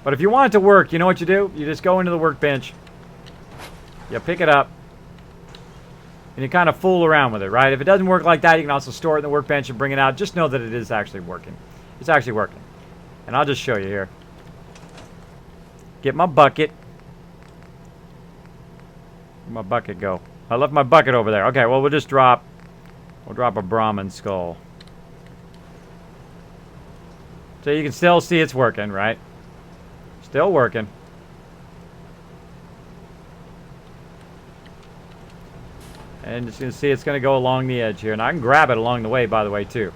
But if you want it to work, you know what you do? You just go into the workbench. You pick it up. And you kind of fool around with it, right? If it doesn't work like that, you can also store it in the workbench and bring it out. Just know that it is actually working. It's actually working. And I'll just show you here. Get my bucket. Where'd my bucket go? I left my bucket over there. Okay, well, we'll just drop... We'll drop a Brahmin skull. So you can still see it's working, right? Still working. And just going to see it's going to go along the edge here. And I can grab it along the way, by the way, too.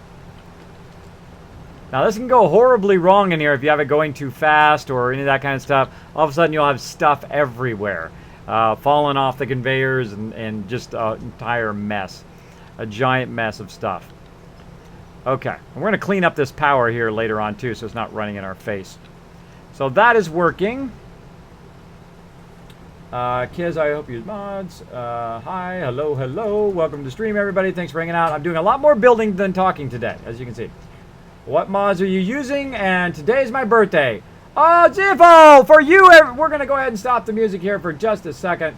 Now, this can go horribly wrong in here if you have it going too fast or any of that kind of stuff. All of a sudden, you'll have stuff everywhere. Falling off the conveyors and just an entire mess. A giant mess of stuff. Okay. And we're going to clean up this power here later on, too, so it's not running in our face. So that is working. Kiz, I hope you mods. Hi, hello, hello. Welcome to the stream, everybody. Thanks for hanging out. I'm doing a lot more building than talking today, as you can see. What mods are you using? And today's my birthday. Oh, Ziffo! For you, we're going to go ahead and stop the music here for just a second.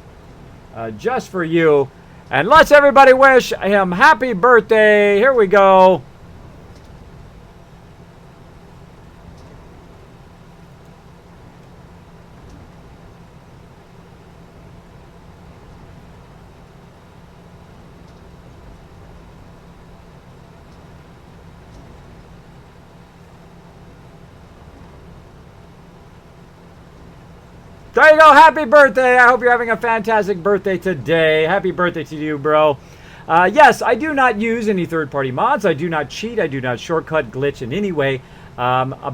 Just for you. And let's everybody wish him happy birthday. Here we go. There you go. Happy birthday. I hope you're having a fantastic birthday today. Happy birthday to you, bro. Yes, I do not use any third-party mods. I do not cheat. I do not shortcut, glitch in any way.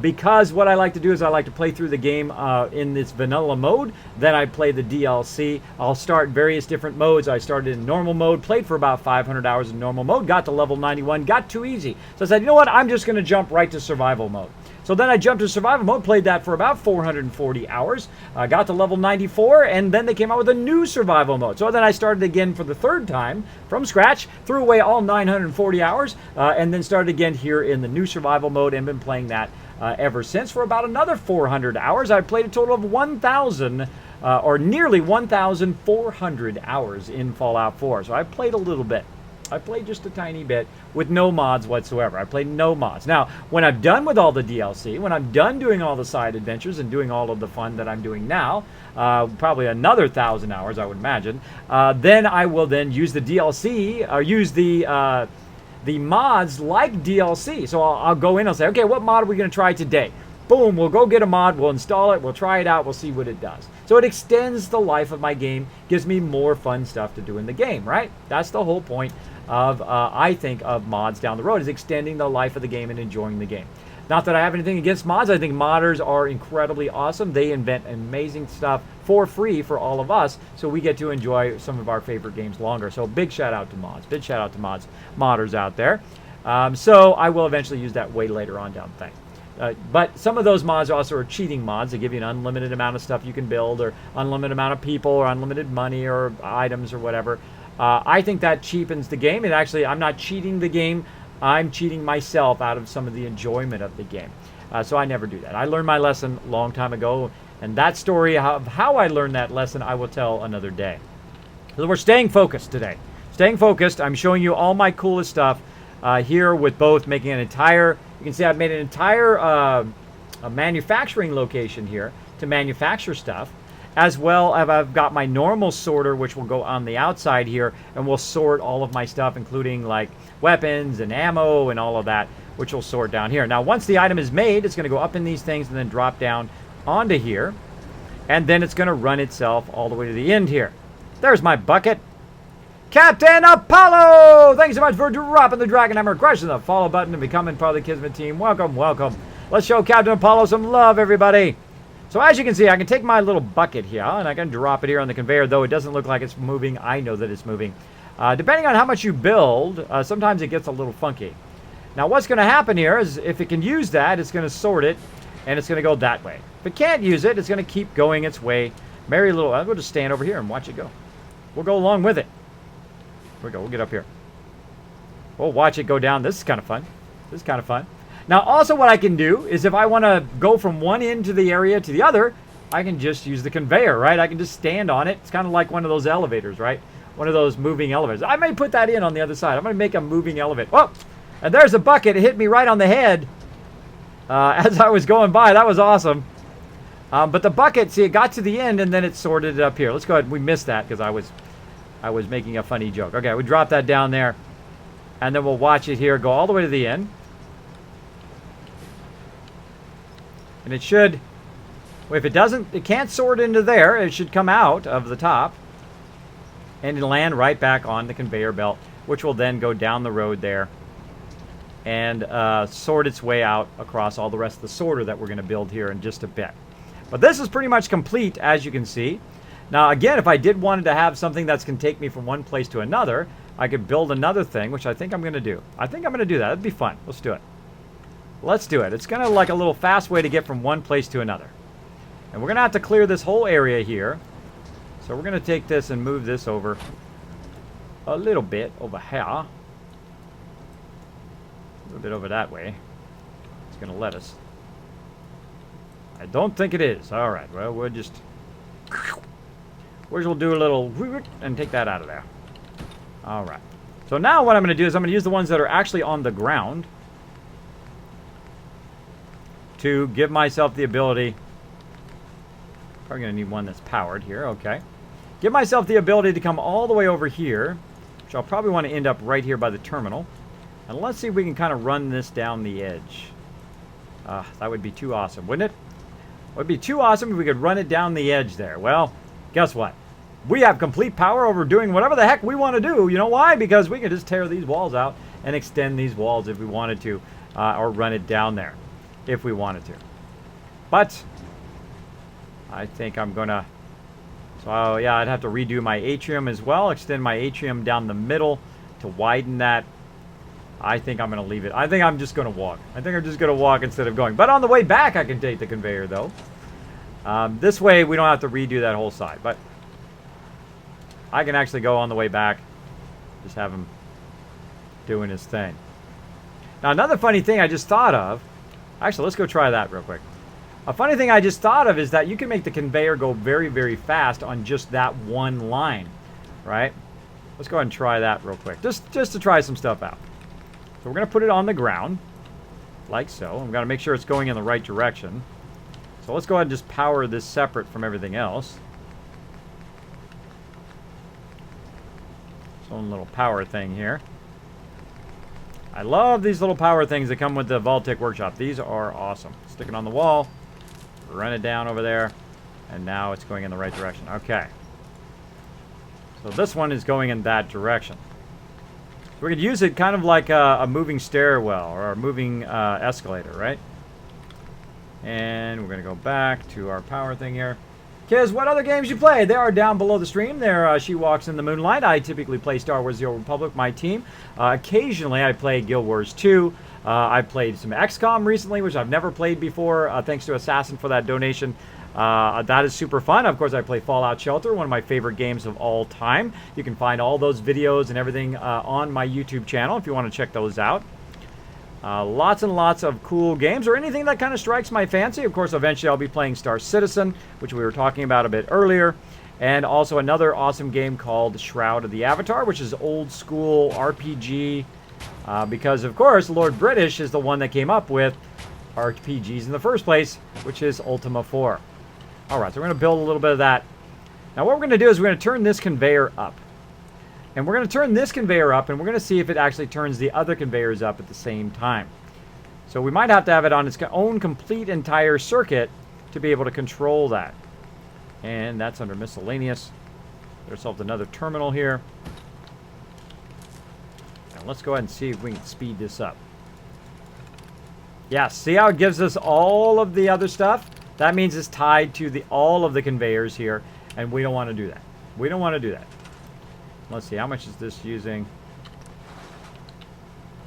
Because what I like to do is I like to play through the game in this vanilla mode. Then I play the DLC. I'll start various different modes. I started in normal mode, played for about 500 hours in normal mode, got to level 91, got too easy. So I said, you know what? I'm just going to jump right to survival mode. So then I jumped to survival mode, played that for about 440 hours, got to level 94, and then they came out with a new survival mode. So then I started again for the third time from scratch, threw away all 940 hours, and then started again here in the new survival mode and been playing that ever since for about another 400 hours. I played a total of 1,000 or nearly 1,400 hours in Fallout 4. So I played a little bit. I played just a tiny bit with no mods whatsoever. I played no mods. Now, when I'm done with all the DLC, when I'm done doing all the side adventures and doing all of the fun that I'm doing now, probably another 1,000 hours, I would imagine, then I will then use the DLC, or use the mods like DLC. So I'll go in, I'll say, okay, what mod are we going to try today? Boom, we'll go get a mod, we'll install it, we'll try it out, we'll see what it does. So it extends the life of my game, gives me more fun stuff to do in the game, right? That's the whole point of, I think, of mods down the road, is extending the life of the game and enjoying the game. Not that I have anything against mods. I think modders are incredibly awesome. They invent amazing stuff for free for all of us, so we get to enjoy some of our favorite games longer. So big shout out to mods. Big shout out to modders out there. So I will eventually use that way later on down the thing. But some of those mods also are cheating mods. They give you an unlimited amount of stuff you can build, or unlimited amount of people, or unlimited money, or items, or whatever. I think that cheapens the game. And actually, I'm not cheating the game. I'm cheating myself out of some of the enjoyment of the game. So I never do that. I learned my lesson a long time ago. And that story of how I learned that lesson, I will tell another day. So we're staying focused today. Staying focused. I'm showing you all my coolest stuff here with both making an entire... You can see I've made an entire a manufacturing location here to manufacture stuff, as well as I've got my normal sorter, which will go on the outside here, and will sort all of my stuff, including like weapons and ammo and all of that, which will sort down here. Now, once the item is made, it's going to go up in these things and then drop down onto here, and then it's going to run itself all the way to the end here. There's my bucket. Captain Apollo! Thanks so much for dropping the Dragon Hammer, crushing the follow button, and becoming part of the Kismet team. Welcome, welcome. Let's show Captain Apollo some love, everybody. So as you can see, I can take my little bucket here, and I can drop it here on the conveyor, though it doesn't look like it's moving. I know that it's moving. Depending on how much you build, sometimes it gets a little funky. Now, what's going to happen here is if it can use that, it's going to sort it, and it's going to go that way. If it can't use it, it's going to keep going its way. Merry little... We'll just stand over here and watch it go. We'll go along with it. Here we go. We'll get up here. We'll watch it go down. This is kind of fun. This is kind of fun. Now, also what I can do is if I want to go from one end to the area to the other, I can just use the conveyor, right? I can just stand on it. It's kind of like one of those elevators, right? One of those moving elevators. I may put that in on the other side. I'm going to make a moving elevator. Oh, and there's a bucket. It hit me right on the head as I was going by. That was awesome. But the bucket, see, it got to the end and then it sorted it up here. Let's go ahead. We missed that because I was making a funny joke. Okay, we drop that down there, and then we'll watch it here go all the way to the end. And it should, if it doesn't, it can't sort into there. It should come out of the top and land right back on the conveyor belt, which will then go down the road there and sort its way out across all the rest of the sorter that we're going to build here in just a bit. But this is pretty much complete, as you can see. Now, again, if I did wanted to have something that's going to take me from one place to another, I could build another thing, which I think I'm going to do. I think I'm going to do that. That'd be fun. Let's do it. Let's do it. It's kind of like a little fast way to get from one place to another. And we're going to have to clear this whole area here. So we're going to take this and move this over a little bit over here. A little bit over that way. It's going to let us. I don't think it is. All right. Well, we'll just... We'll do a little... and take that out of there. All right. So now what I'm going to do is I'm going to use the ones that are actually on the ground to give myself the ability, probably going to need one that's powered here, okay. Give myself the ability to come all the way over here, which I'll probably want to end up right here by the terminal. And let's see if we can kind of run this down the edge. That would be too awesome, wouldn't it? It would be too awesome if we could run it down the edge there. Well, guess what? We have complete power over doing whatever the heck we want to do. You know why? Because we can just tear these walls out and extend these walls if we wanted to, or run it down there if we wanted to. But I think I'm gonna, so yeah, I'd have to redo my atrium as well, extend my atrium down the middle to widen that. I think I'm gonna leave it. I think I'm just gonna walk. I think I'm just gonna walk instead of going. But on the way back I can take the conveyor though. This way we don't have to redo that whole side, but I can actually go on the way back, just have him doing his thing. Now another funny thing I just thought of, actually let's go try that real quick. A funny thing I just thought of is that you can make the conveyor go very, very fast on just that one line, right? Let's go ahead and try that real quick, just to try some stuff out. So we're going to put it on the ground, like so. I'm going to make sure it's going in the right direction. So let's go ahead and just power this separate from everything else. Its own little power thing here. I love these little power things that come with the vault-tec workshop. These are awesome. Stick it on the wall, run it down over there, and now it's going in the right direction. Okay. So this one is going in that direction. So we could use it kind of like a moving stairwell or a moving escalator, right? And we're going to go back to our power thing here. Kiz, what other games you play? They are down below the stream. There, She Walks in the Moonlight. I typically play Star Wars The Old Republic, my team. Occasionally, I play Guild Wars 2. I played some XCOM recently, which I've never played before. Thanks to Assassin for that donation. That is super fun. Of course, I play Fallout Shelter, one of my favorite games of all time. You can find all those videos and everything on my YouTube channel if you want to check those out. Lots and lots of cool games, or anything that kind of strikes my fancy. Of course, eventually I'll be playing Star Citizen, which we were talking about a bit earlier. And also another awesome game called Shroud of the Avatar, which is old school RPG. Because, of course, Lord British is the one that came up with RPGs in the first place, which is Ultima 4. Alright, so we're going to build a little bit of that. Now what we're going to do is we're going to turn this conveyor up. And we're going to turn this conveyor up, and we're going to see if it actually turns the other conveyors up at the same time. So we might have to have it on its own complete entire circuit to be able to control that. And that's under miscellaneous. There's ourselves another terminal here. Now let's go ahead and see if we can speed this up. Yeah, see how it gives us all of the other stuff? That means it's tied to all of the conveyors here, and we don't want to do that. We don't want to do that. Let's see, how much is this using?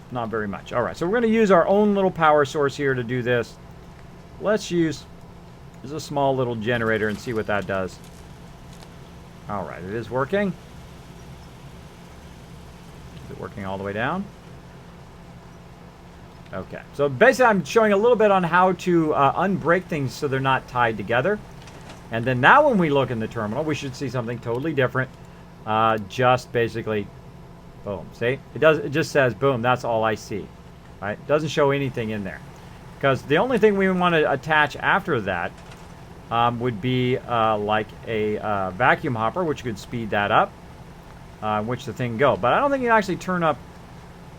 Not very much. All right, so we're going to use our own little power source here to do this. Let's use a small little generator and see what that does. All right, it is working. Is it working all the way down? Okay, so basically I'm showing a little bit on how to unbreak things so they're not tied together. And then now when we look in the terminal, we should see something totally different. Just basically, boom, see? It just says, boom, that's all I see. Right? It doesn't show anything in there. Because the only thing we want to attach after that would be like a vacuum hopper, which could speed that up, which the thing go. But I don't think you can actually turn up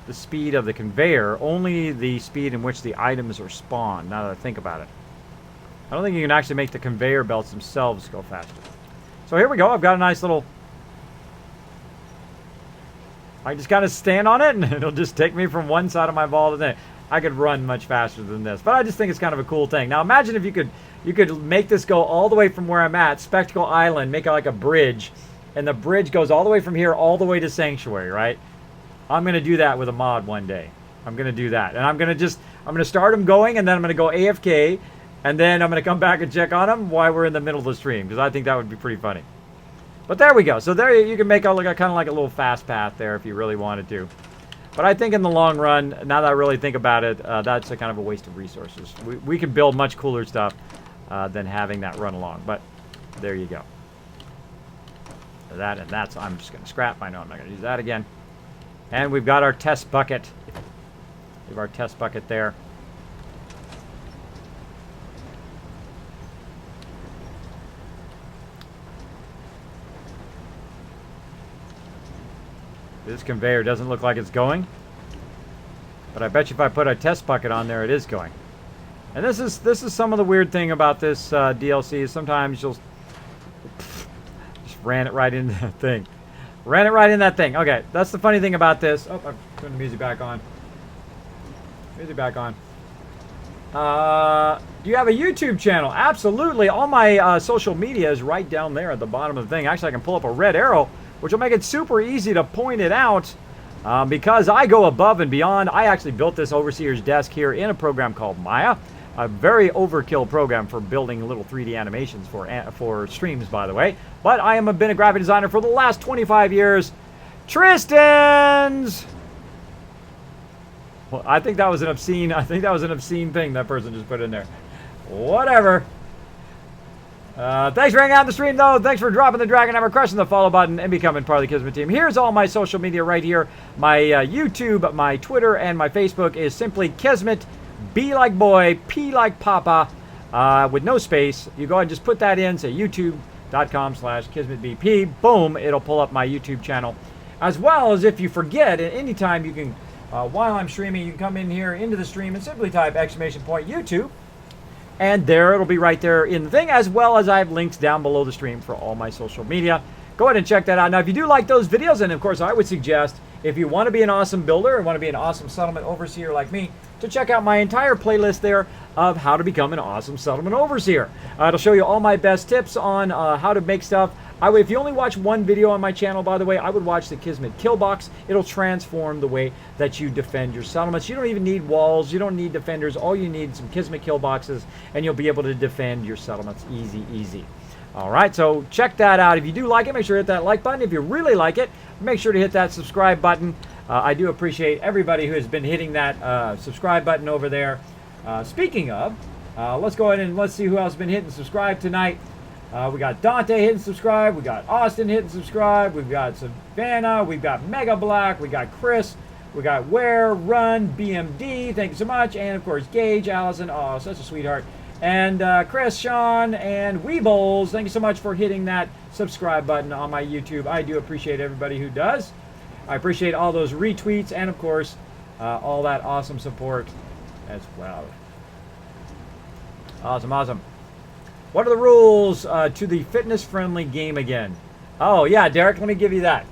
the speed of the conveyor, only the speed in which the items are spawned, now that I think about it. I don't think you can actually make the conveyor belts themselves go faster. So here we go. I've got a nice little... I just got to stand on it, and it'll just take me from one side of my vault to the next. I could run much faster than this, but I just think it's kind of a cool thing. Now imagine if you could make this go all the way from where I'm at, Spectacle Island, make it like a bridge, and the bridge goes all the way from here all the way to Sanctuary, right? I'm going to do that with a mod one day. I'm going to do that. And I'm going to start them going, and then I'm going to go AFK, and then I'm going to come back and check on them while we're in the middle of the stream, because I think that would be pretty funny. But there we go. So there you can make kind of like a little fast path there if you really wanted to. But I think in the long run, now that I really think about it, that's a kind of a waste of resources. We could build much cooler stuff than having that run along. But there you go. I'm just going to scrap. I know I'm not going to use that again. And we've got our test bucket. We have our test bucket there. This conveyor doesn't look like it's going. But I bet you if I put a test bucket on there, it is going. And this is some of the weird thing about this DLC. Sometimes you'll just ran it right into that thing. Ran it right in that thing. Okay, that's the funny thing about this. Oh, I'm putting the music back on. Music back on. Do you have a YouTube channel? Absolutely. All my social media is right down there at the bottom of the thing. Actually, I can pull up a red arrow, which will make it super easy to point it out because I go above and beyond. I actually built this Overseer's Desk here in a program called Maya. A very overkill program for building little 3D animations for streams, by the way. But I have been a graphic designer for the last 25 years. Tristan's! Well, I think that was an obscene thing that person just put in there. Whatever. Thanks for hanging out in the stream, though. Thanks for dropping the dragon hammer, crushing the follow button, and becoming part of the Kismet team. Here's all my social media right here. My YouTube, my Twitter, and my Facebook is simply Kismet. B like boy, P like papa, with no space. You go ahead and just put that in, say youtube.com/KismetBP. Boom, it'll pull up my YouTube channel. As well as if you forget, at any time you can, while I'm streaming, you can come in here into the stream and simply type !YouTube. And there it'll be right there in the thing, as well as I have links down below the stream for all my social media. Go ahead and check that out. Now, if you do like those videos, and of course I would suggest, if you want to be an awesome builder and want to be an awesome settlement overseer like me, to check out my entire playlist there of how to become an awesome settlement overseer. It'll show you all my best tips on how to make stuff. If you only watch one video on my channel, by the way, I would watch the Kismet Kill Box. It'll transform the way that you defend your settlements. You don't even need walls. You don't need defenders. All you need is some Kismet Kill Boxes, and you'll be able to defend your settlements easy, easy. All right, so check that out. If you do like it, make sure to hit that like button. If you really like it, make sure to hit that subscribe button. I do appreciate everybody who has been hitting that subscribe button over there. Speaking of, let's go ahead and let's see who else has been hitting subscribe tonight. We got Dante hitting subscribe. We got Austin hitting subscribe. We've got Savannah. We've got Mega Black. We got Chris. We got Where, Run, BMD, thank you so much. And of course, Gage, Allison, oh, such a sweetheart. And Chris, Sean, and Weebles, thank you so much for hitting that subscribe button on my YouTube. I do appreciate everybody who does. I appreciate all those retweets and, of course, all that awesome support as well. Awesome, awesome. What are the rules to the fitness-friendly game again? Oh, yeah, Derek, let me give you that.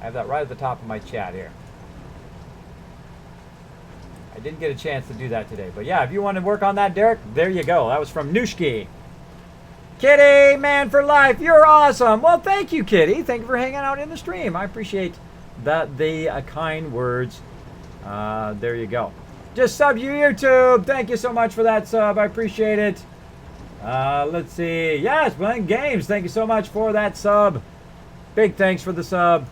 I have that right at the top of my chat here. I didn't get a chance to do that today. But yeah, if you want to work on that, Derek, there you go. That was from Nushki. Kitty, man for life, you're awesome. Well, thank you, Kitty. Thank you for hanging out in the stream. I appreciate the kind words. There you go. Just sub you YouTube. Thank you so much for that sub. I appreciate it. Let's see. Yes, playing games. Thank you so much for that sub. Big thanks for the sub.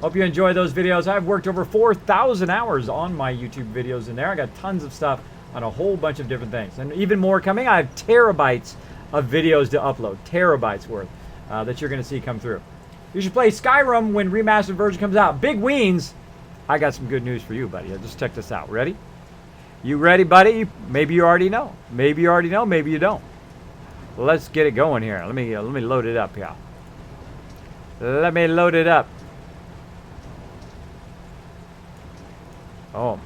Hope you enjoy those videos. I've worked over 4,000 hours on my YouTube videos in there. I got tons of stuff on a whole bunch of different things. And even more coming. I have terabytes of videos to upload. Terabytes worth that you're going to see come through. You should play Skyrim when remastered version comes out. Big Weens. I got some good news for you, buddy. Just check this out. Ready? You ready, buddy? Maybe you already know. Maybe you already know. Maybe you don't. Let's get it going here. Let me load it up here. Let me load it up. Oh.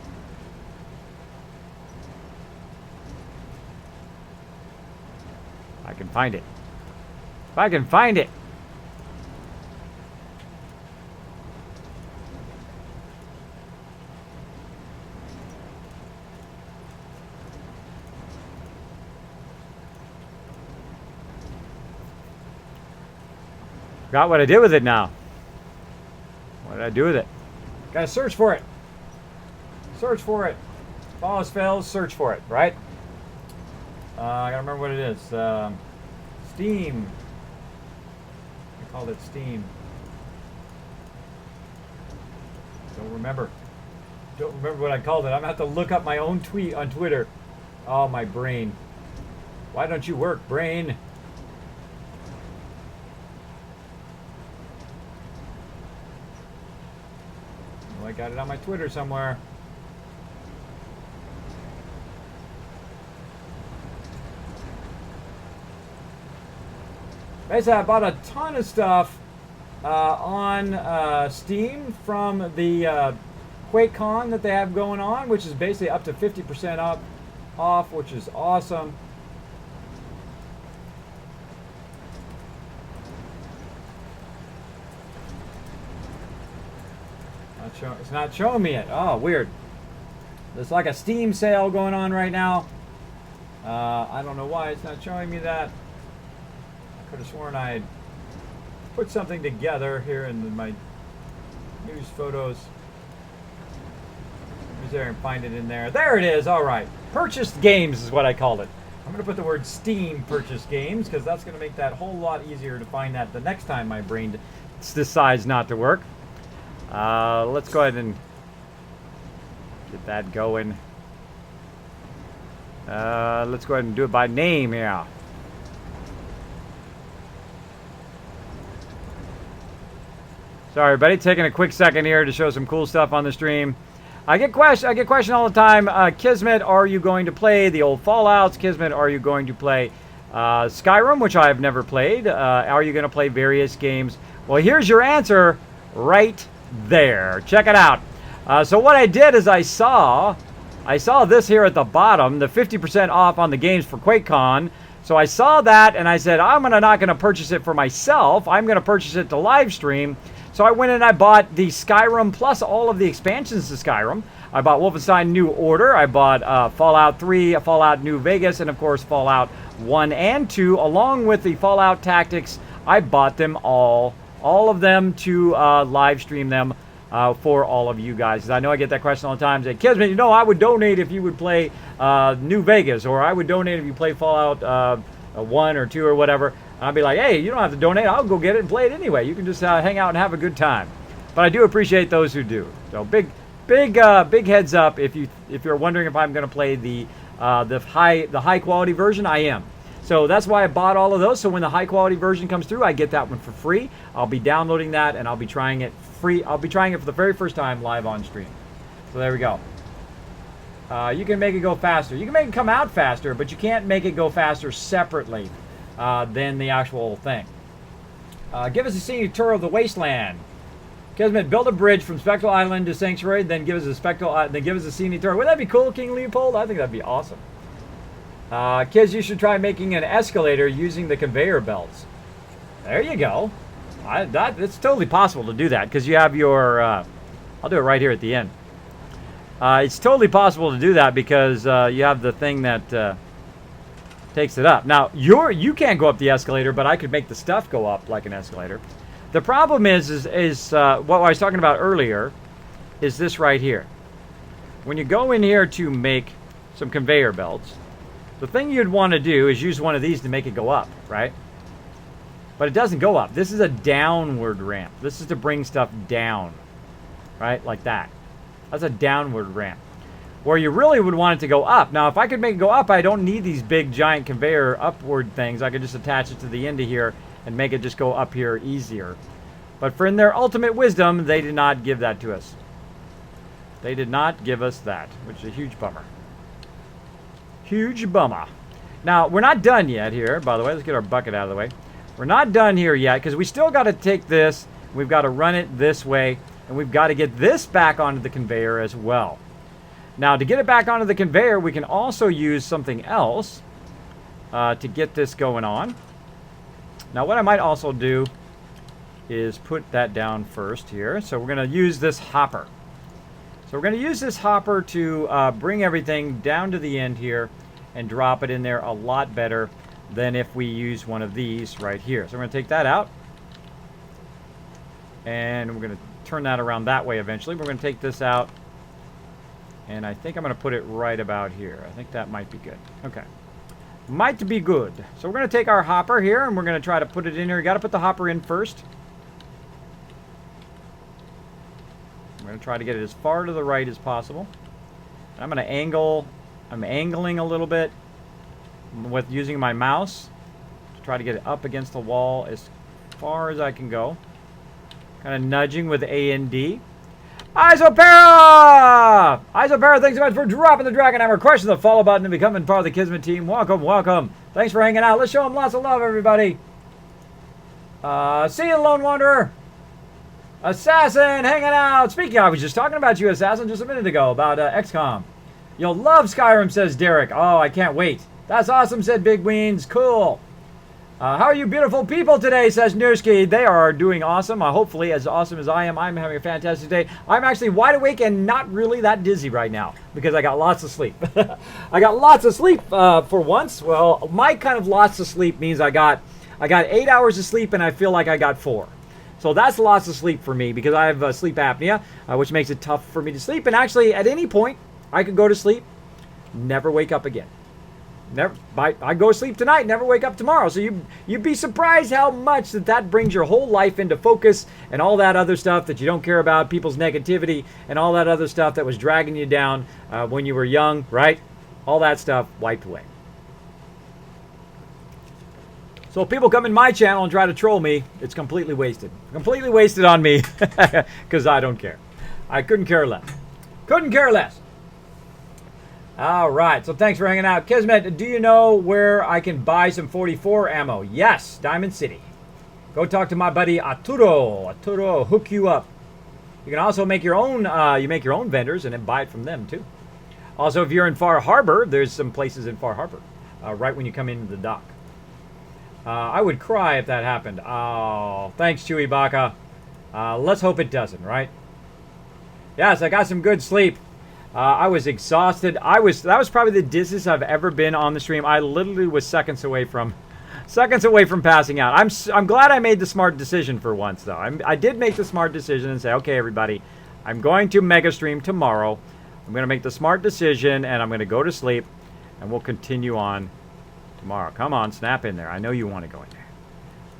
I can find it. If I can find it. Forgot what I did with it now. What did I do with it? Gotta search for it. Search for it. Follows, fails, search for it, right? I gotta remember what it is. Steam. I called it Steam. Don't remember. Don't remember what I called it. I'm gonna have to look up my own tweet on Twitter. Oh, my brain. Why don't you work, brain? I got it on my Twitter somewhere. Basically, I bought a ton of stuff on Steam from the QuakeCon that they have going on, which is basically up to 50% off, which is awesome. It's not showing me it. Oh, weird. There's like a Steam sale going on right now. I don't know why it's not showing me that. I could have sworn I put something together here in my news photos. Who's there and find it in there? There it is. All right. Purchased games is what I called it. I'm going to put the word Steam purchased games because that's going to make that a whole lot easier to find that the next time my brain decides not to work. Let's go ahead and get that going. Let's go ahead and do it by name here. Sorry, everybody, taking a quick second here to show some cool stuff on the stream. I get questioned all the time. Kismet, are you going to play the old Fallouts? Kismet, are you going to play Skyrim, which I have never played? Are you going to play various games? Well, here's your answer right there. Check it out. So what I did is I saw this here at the bottom, the 50% off on the games for QuakeCon. So I saw that and I said, I'm not going to purchase it for myself. I'm going to purchase it to live stream. So I went and I bought the Skyrim plus all of the expansions to Skyrim. I bought Wolfenstein New Order. I bought Fallout 3, Fallout New Vegas, and of course Fallout 1 and 2, along with the Fallout Tactics. I bought them all of them to live stream them for all of you guys. I know I get that question all the time. Say, Kismet, you know, I would donate if you would play New Vegas, or I would donate if you play Fallout 1 or 2 or whatever. I'll be like, hey, you don't have to donate. I'll go get it and play it anyway. You can just hang out and have a good time. But I do appreciate those who do. So big heads up if you're wondering if I'm going to play the high quality version. I am. So that's why I bought all of those. So when the high quality version comes through, I get that one for free. I'll be downloading that and I'll be trying it free. I'll be trying it for the very first time live on stream. So there we go. You can make it go faster. You can make it come out faster, but you can't make it go faster separately than the actual thing. Give us a scenic tour of the wasteland. Kismet, build a bridge from Spectral Island to Sanctuary, then give us a scenic tour. Wouldn't that be cool, King Leopold? I think that'd be awesome. Kids, you should try making an escalator using the conveyor belts. There you go. It's totally possible to do that because you have your. I'll do it right here at the end. It's totally possible to do that because you have the thing that takes it up. Now you can't go up the escalator, but I could make the stuff go up like an escalator. The problem is what I was talking about earlier is this right here. When you go in here to make some conveyor belts, the thing you'd want to do is use one of these to make it go up, right? But it doesn't go up. This is a downward ramp. This is to bring stuff down, right? Like that. That's a downward ramp. Where you really would want it to go up. Now, if I could make it go up, I don't need these big giant conveyor upward things. I could just attach it to the end of here and make it just go up here easier. But for in their ultimate wisdom, they did not give that to us. They did not give us that, which is a huge bummer. Huge bummer. Now, we're not done yet here, by the way. Let's get our bucket out of the way. We're not done here yet, because we still got to take this. We've got to run it this way, and we've got to get this back onto the conveyor as well. Now, to get it back onto the conveyor, we can also use something else to get this going on. Now, what I might also do is put that down first here. So we're going to use this hopper. So we're going to use this hopper to bring everything down to the end here and drop it in there a lot better than if we use one of these right here. So we're going to take that out. And we're going to turn that around that way eventually. We're going to take this out. And I think I'm going to put it right about here. I think that might be good. Okay. Might be good. So we're going to take our hopper here and we're going to try to put it in here. You got to put the hopper in first. I'm going to try to get it as far to the right as possible. And I'm going to angle. I'm angling a little bit with using my mouse to try to get it up against the wall as far as I can go. Kind of nudging with A and D. Isopera! Isopera, thanks so much for dropping the Dragon Hammer, crushing the follow button, and becoming part of the Kismet team. Welcome, welcome. Thanks for hanging out. Let's show them lots of love, everybody. See you, Lone Wanderer. Assassin, hanging out. Speaking of, I was just talking about you, Assassin, just a minute ago, about XCOM. You'll love Skyrim, says Derek. Oh, I can't wait. That's awesome, said Big Weens. Cool. How are you beautiful people today, says Nurski. They are doing awesome. Hopefully as awesome as I am. I'm having a fantastic day. I'm actually wide awake and not really that dizzy right now because I got lots of sleep. I got lots of sleep for once. Well, my kind of lots of sleep means I got 8 hours of sleep and I feel like I got 4. So that's lots of sleep for me because I have sleep apnea, which makes it tough for me to sleep. And actually, at any point, I could go to sleep, never wake up again. I go to sleep tonight, never wake up tomorrow. So you'd be surprised how much that brings your whole life into focus and all that other stuff that you don't care about, people's negativity and all that other stuff that was dragging you down when you were young, right? All that stuff wiped away. So if people come in my channel and try to troll me, it's completely wasted. Completely wasted on me because I don't care. I couldn't care less. Couldn't care less. All right, so thanks for hanging out. Kismet, do you know where I can buy some 44 ammo? Yes, Diamond City. Go talk to my buddy Arturo. Arturo will hook you up. You can also make your own. You make your own vendors and then buy it from them too. Also, if you're in Far Harbor, there's some places in Far Harbor, right when you come into the dock. I would cry if that happened. Oh, thanks, Chewy Baka. Let's hope it doesn't, right? Yes, I got some good sleep. I was exhausted. That was probably the dizziest I've ever been on the stream. I literally was seconds away from passing out. I'm glad I made the smart decision for once, though. I did make the smart decision and say, okay, everybody, I'm going to mega stream tomorrow. I'm going to make the smart decision, and I'm going to go to sleep, and we'll continue on tomorrow. Come on, snap in there. I know you want to go in there.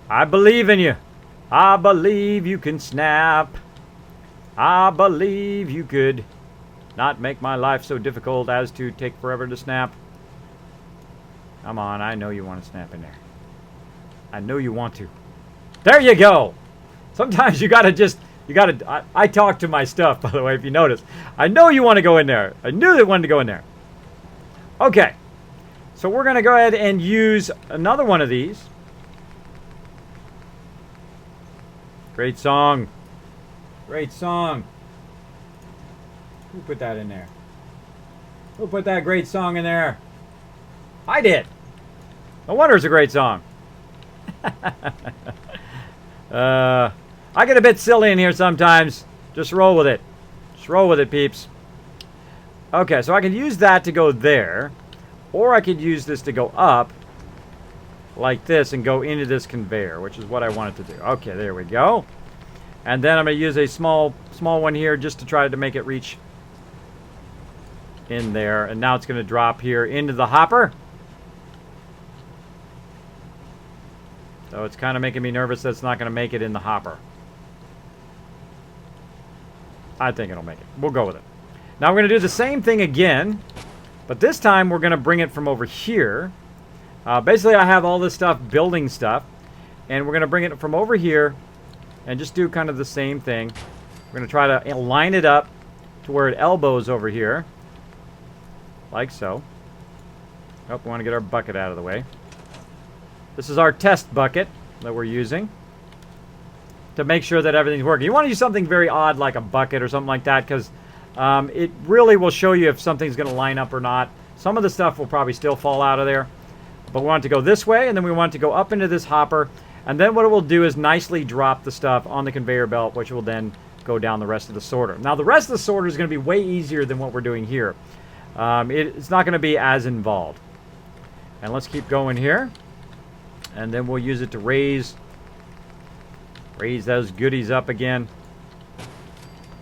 I believe in you. I believe you can snap. I believe you could not make my life so difficult as to take forever to snap. Come on, I know you want to snap in there. I know you want to. There you go. Sometimes you gotta just You gotta... I talk to my stuff, by the way, if you notice. I know you want to go in there. I knew they wanted to go in there. Okay. So we're going to go ahead and use another one of these. Great song. Great song. Who put that in there? Who put that great song in there? I did. No wonder it's a great song. I get a bit silly in here sometimes. Just roll with it. Just roll with it, peeps. Okay, so I can use that to go there. Or I could use this to go up. Like this and go into this conveyor, which is what I wanted to do. Okay, there we go. And then I'm going to use a small one here just to try to make it reach in there. And now it's going to drop here into the hopper. So it's kind of making me nervous that it's not going to make it in the hopper. I think it'll make it. We'll go with it. Now we're going to do the same thing again. But this time we're going to bring it from over here. Basically I have all this stuff, building stuff. And we're going to bring it from over here. And just do kind of the same thing. We're going to try to line it up to where it elbows over here. Like so. Oh, we want to get our bucket out of the way. This is our test bucket that we're using to make sure that everything's working. You want to use something very odd like a bucket or something like that because it really will show you if something's going to line up or not. Some of the stuff will probably still fall out of there. But we want it to go this way, and then we want it to go up into this hopper. And then what it will do is nicely drop the stuff on the conveyor belt, which will then go down the rest of the sorter. Now, the rest of the sorter is going to be way easier than what we're doing here. It's not going to be as involved. And let's keep going here. And then we'll use it to raise those goodies up again.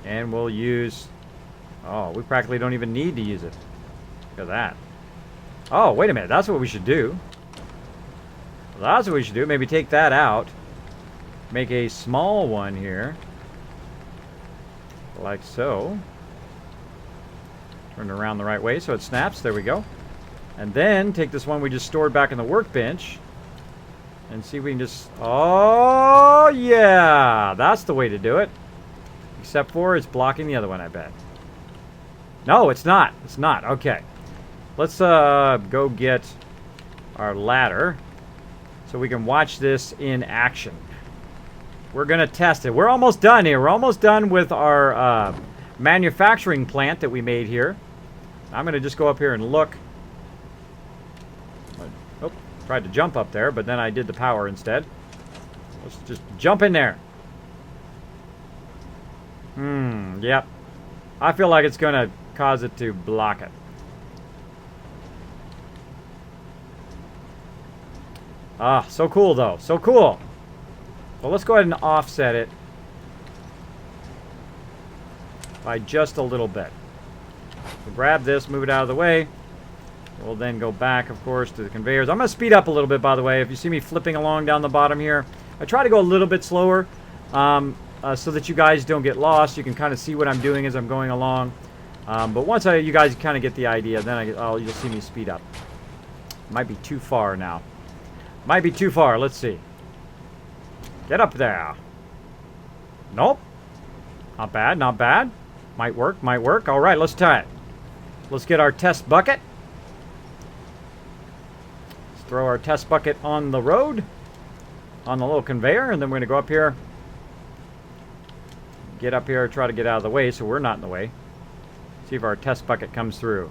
And we'll use... Oh, we practically don't even need to use it. Look at that. Oh, wait a minute. That's what we should do. That's what we should do. Maybe take that out. Make a small one here. Like so. Turn it around the right way so it snaps. There we go. And then take this one we just stored back in the workbench. And see if we can just... Oh, yeah! That's the way to do it. Except for it's blocking the other one, I bet. No, it's not. It's not. Okay. Let's go get our ladder so we can watch this in action. We're going to test it. We're almost done here. We're almost done with our manufacturing plant that we made here. I'm going to just go up here and look. Oh, tried to jump up there, but then I did the power instead. Let's just jump in there. Yep. I feel like it's going to cause it to block it. Ah, so cool though. So cool. Well, let's go ahead and offset it by just a little bit. We'll grab this, move it out of the way. We'll then go back, of course, to the conveyors. I'm going to speed up a little bit, by the way. If you see me flipping along down the bottom here, I try to go a little bit slower so that you guys don't get lost. You can kind of see what I'm doing as I'm going along. But once you guys kind of get the idea, then you'll see me speed up. Might be too far now. Might be too far. Let's see. Get up there. Nope. Not bad, not bad. Might work, might work. All right, let's try it. Let's get our test bucket. Let's throw our test bucket on the road, on the little conveyor, and then we're going to go up here. Get up here, try to get out of the way so we're not in the way. See if our test bucket comes through.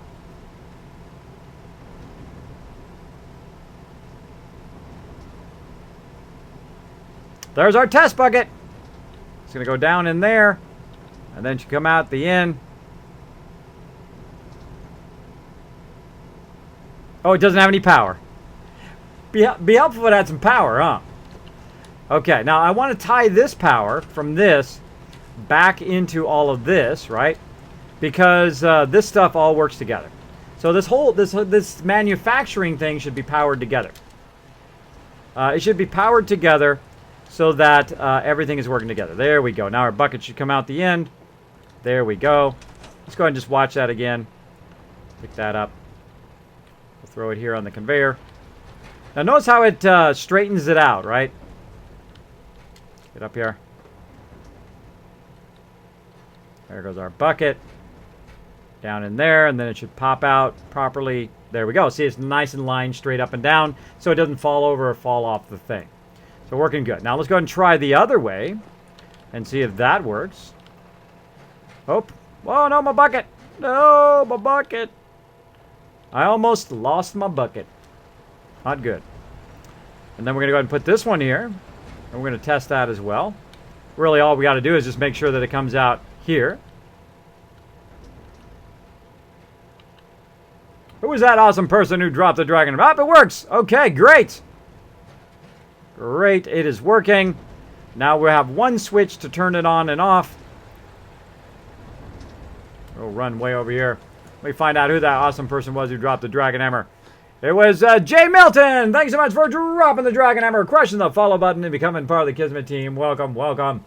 There's our test bucket. It's going to go down in there. And then she come out the end. Oh, it doesn't have any power. Be helpful if it had some power, huh? Okay, now I want to tie this power from this back into all of this, right? Because this stuff all works together. So this manufacturing thing should be powered together. It should be powered together so that everything is working together. There we go. Now our bucket should come out the end. There we go. Let's go ahead and just watch that again. Pick that up. We'll throw it here on the conveyor. Now notice how it straightens it out, right? Get up here. There goes our bucket. Down in there, and then it should pop out properly. There we go. See, it's nice and lined straight up and down, so it doesn't fall over or fall off the thing. So working good. Now let's go ahead and try the other way and see if that works. Oh, oh no, my bucket. No, my bucket. I almost lost my bucket. Not good. And then we're going to go ahead and put this one here, and we're going to test that as well. Really, all we got to do is just make sure that it comes out here. Who was that awesome person who dropped the dragon? Oh, it works! Okay, great! Great, it is working. Now we have one switch to turn it on and off. We'll run way over here. Let me find out who that awesome person was who dropped the dragon hammer. It was Jay Milton! Thanks so much for dropping the dragon hammer, crushing the follow button, and becoming part of the Kismet team. Welcome, welcome.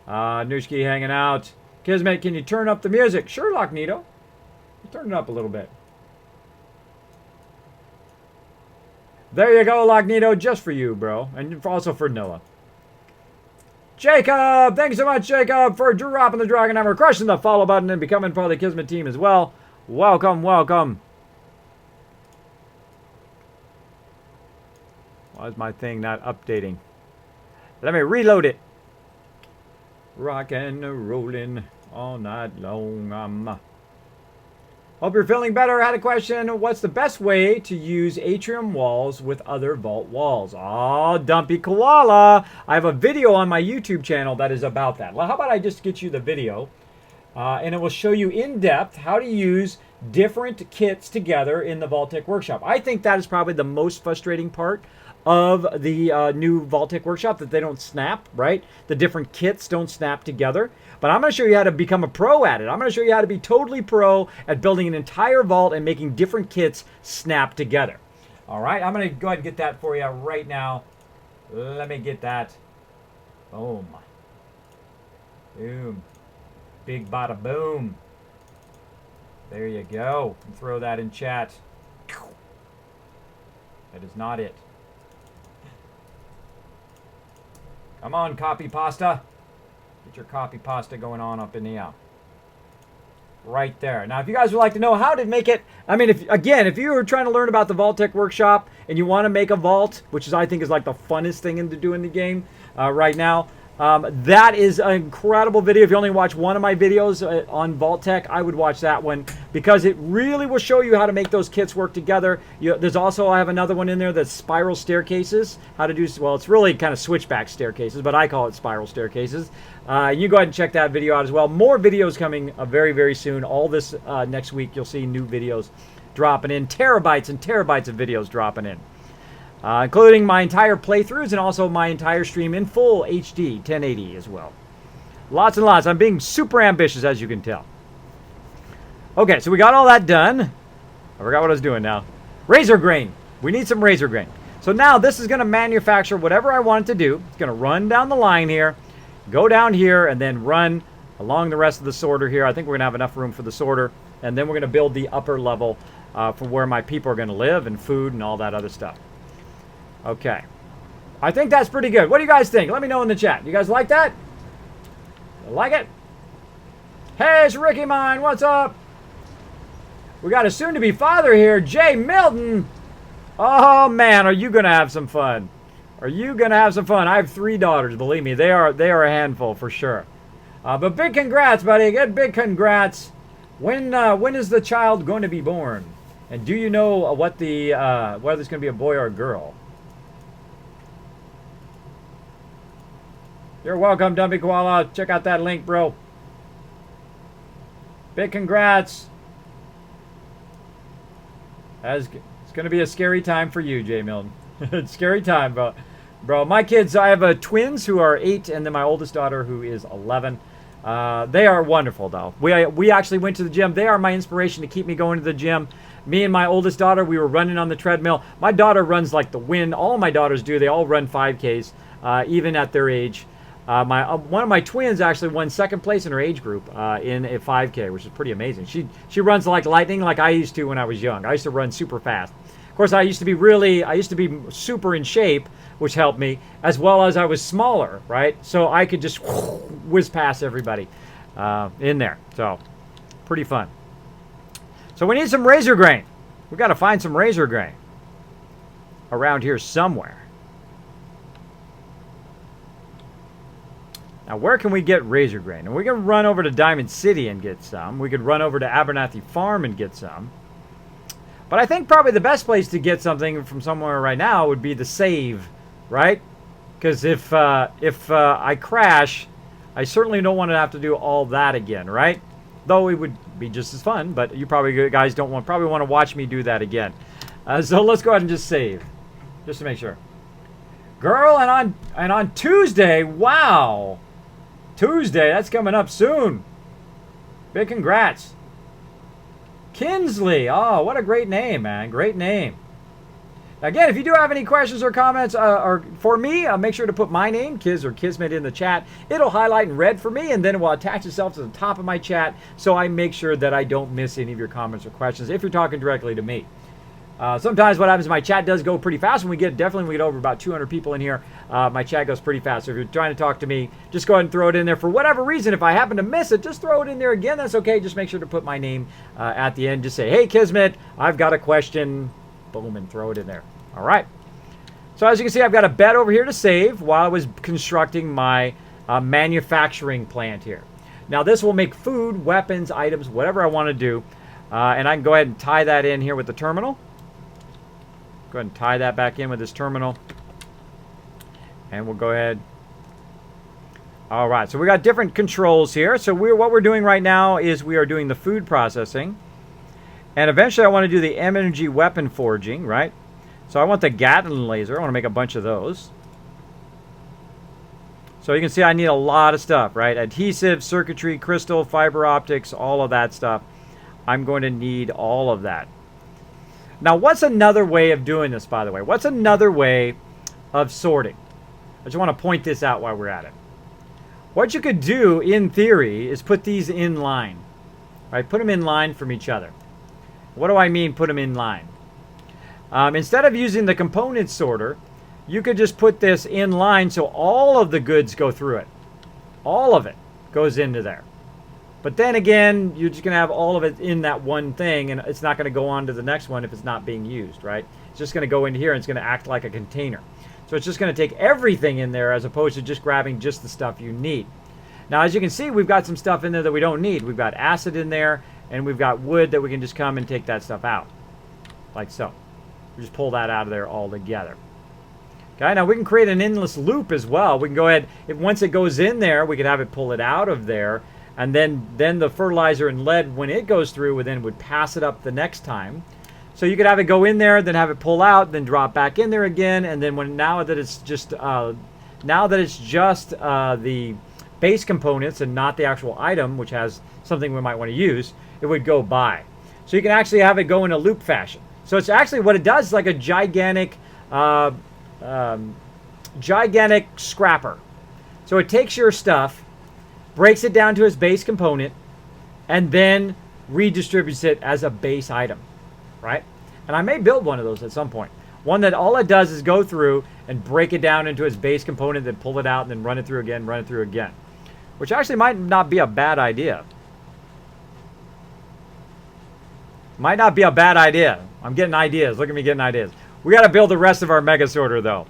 Nooshki hanging out. Kismet, can you turn up the music? Sure, Locknito. Turn it up a little bit. There you go, Lognito, just for you, bro. And also for Noah. Jacob! Thanks so much, Jacob, for dropping the dragon hammer, crushing the follow button, and becoming part of the Kismet team as well. Welcome, welcome. Why is my thing not updating? Let me reload it. Rockin' and rollin' all night long. Hope you're feeling better. I had a question. What's the best way to use atrium walls with other vault walls? Oh, Dumpy Koala. I have a video on my YouTube channel that is about that. Well, how about I just get you the video, and it will show you in depth how to use different kits together in the vault-tec workshop. I think that is probably the most frustrating part of the new vault-tec workshop, that they don't snap, right? The different kits don't snap together. But I'm going to show you how to become a pro at it. I'm going to show you how to be totally pro at building an entire vault and making different kits snap together. All right, I'm going to go ahead and get that for you right now. Let me get that. Boom. Boom. Big bada boom. There you go. And throw that in chat. That is not it. Come on, copy pasta. Get your copy pasta going on up in the air. Right there. Now, if you guys would like to know how to make it, I mean, if you were trying to learn about the vault-tec workshop and you want to make a vault, which is, I think, is like the funnest thing to do in the game right now, that is an incredible video. If you only watch one of my videos on vault-tec, I would watch that one, because it really will show you how to make those kits work together. There's also, I have another one in there that's spiral staircases. How to do, well, it's really kind of switchback staircases, but I call it spiral staircases. You go ahead and check that video out as well. More videos coming very, very soon. All this next week, you'll see new videos dropping in. Terabytes and terabytes of videos dropping in. Including my entire playthroughs and also my entire stream in full HD 1080 as well. Lots and lots. I'm being super ambitious, as you can tell. Okay, so we got all that done. I forgot what I was doing now. Razor grain. We need some razor grain. So now this is going to manufacture whatever I want it to do. It's going to run down the line here, go down here, and then run along the rest of the sorter here. I think we're going to have enough room for the sorter. And then we're going to build the upper level for where my people are going to live, and food and all that other stuff. Okay. I think that's pretty good. What do you guys think? Let me know in the chat. You guys like that? You like it? Hey, it's Ricky Mine. What's up? We got a soon-to-be father here, Jay Milton. Oh, man, are you going to have some fun? Are you going to have some fun? I have 3 daughters, believe me. They are a handful for sure. But big congrats, buddy. Good big congrats. When is the child going to be born? And do you know whether it's going to be a boy or a girl? You're welcome, Dumpy Koala. Check out that link, bro. Big congrats. It's going to be a scary time for you, Jay Milton. It's scary time, bro. My kids, I have twins who are 8, and then my oldest daughter who is 11. They are wonderful, though. We actually went to the gym. They are my inspiration to keep me going to the gym. Me and my oldest daughter, we were running on the treadmill. My daughter runs like the wind. All my daughters do. They all run 5Ks, even at their age. One of my twins actually won 2nd place in her age group in a 5K, which is pretty amazing. She runs like lightning, like I used to when I was young. I used to run super fast. Of course, I used to be super in shape, which helped me, as well as I was smaller, right? So I could just whiz past everybody. in there. So, pretty fun. So we need some razor grain. We got to find some razor grain around here somewhere. Now, where can we get razor grain? And we can run over to Diamond City and get some. We could run over to Abernathy Farm and get some. But I think probably the best place to get something from somewhere right now would be the save, right? Because if I crash, I certainly don't want to have to do all that again, right? Though it would be just as fun, but you probably guys probably want to watch me do that again. So let's go ahead and just save, just to make sure. Girl, and on Tuesday, wow, Tuesday, that's coming up soon. Big congrats, Kinsley. Oh, what a great name, man! Great name. Again, if you do have any questions or comments or for me, make sure to put my name, Kiz or Kismet, in the chat. It'll highlight in red for me, and then it will attach itself to the top of my chat, so I make sure that I don't miss any of your comments or questions if you're talking directly to me. Sometimes what happens, my chat does go pretty fast. When we get over about 200 people in here, my chat goes pretty fast. So if you're trying to talk to me, just go ahead and throw it in there. For whatever reason, if I happen to miss it, just throw it in there again. That's okay. Just make sure to put my name at the end. Just say, hey, Kismet, I've got a question. Boom, and throw it in there. All right. So as you can see, I've got a bed over here to save while I was constructing my manufacturing plant here. Now, this will make food, weapons, items, whatever I want to do. And I can go ahead and tie that in here with the terminal. Go ahead and tie that back in with this terminal. And we'll go ahead. All right. So we got different controls here. So what we're doing right now is we are doing the food processing. And eventually I want to do the energy weapon forging, right? So I want the Gatling laser. I want to make a bunch of those. So you can see I need a lot of stuff, right? Adhesive, circuitry, crystal, fiber optics, all of that stuff. I'm going to need all of that. Now, what's another way of doing this, by the way? What's another way of sorting? I just want to point this out while we're at it. What you could do, in theory, is put these in line. Right? Put them in line from each other. What do I mean, put them in line? Instead of using the component sorter, you could just put this in line so all of the goods go through it. All of it goes into there. But then again, you're just going to have all of it in that one thing, and it's not going to go on to the next one if it's not being used, right? It's just going to go into here, and it's going to act like a container. So it's just going to take everything in there as opposed to just grabbing just the stuff you need. Now, as you can see, we've got some stuff in there that we don't need. We've got acid in there, and we've got wood that we can just come and take that stuff out, like so. We just pull that out of there all together. Okay, now we can create an endless loop as well. We can go ahead, once it goes in there, we can have it pull it out of there. And then the fertilizer and lead, when it goes through, would pass it up the next time. So you could have it go in there, then have it pull out, then drop back in there again, and then now that it's just the base components and not the actual item, which has something we might want to use, it would go by. So you can actually have it go in a loop fashion. So it's actually what it does is like a gigantic scrapper. So it takes your stuff, breaks it down to its base component, and then redistributes it as a base item, right? And I may build one of those at some point. One that all it does is go through and break it down into its base component, then pull it out, and then run it through again, which actually might not be a bad idea. Might not be a bad idea. I'm getting ideas. Look at me getting ideas. We got to build the rest of our mega sorter, though.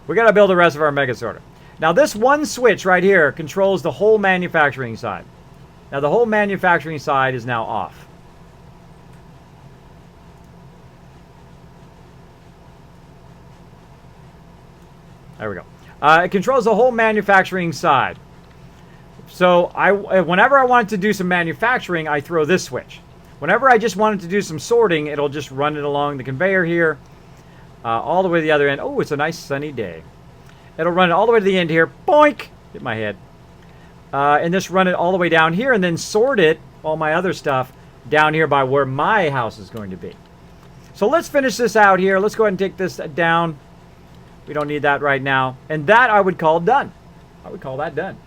We got to build the rest of our mega sorter. Now, this one switch right here controls the whole manufacturing side. Now, the whole manufacturing side is now off. There we go. It controls the whole manufacturing side. So, whenever I wanted to do some manufacturing, I throw this switch. Whenever I just wanted to do some sorting, it'll just run it along the conveyor here, all the way to the other end. Oh, it's a nice sunny day. It'll run it all the way to the end here. Boink! Hit my head. And just run it all the way down here and then sort it, all my other stuff, down here by where my house is going to be. So let's finish this out here. Let's go ahead and take this down. We don't need that right now. And that I would call done. I would call that done.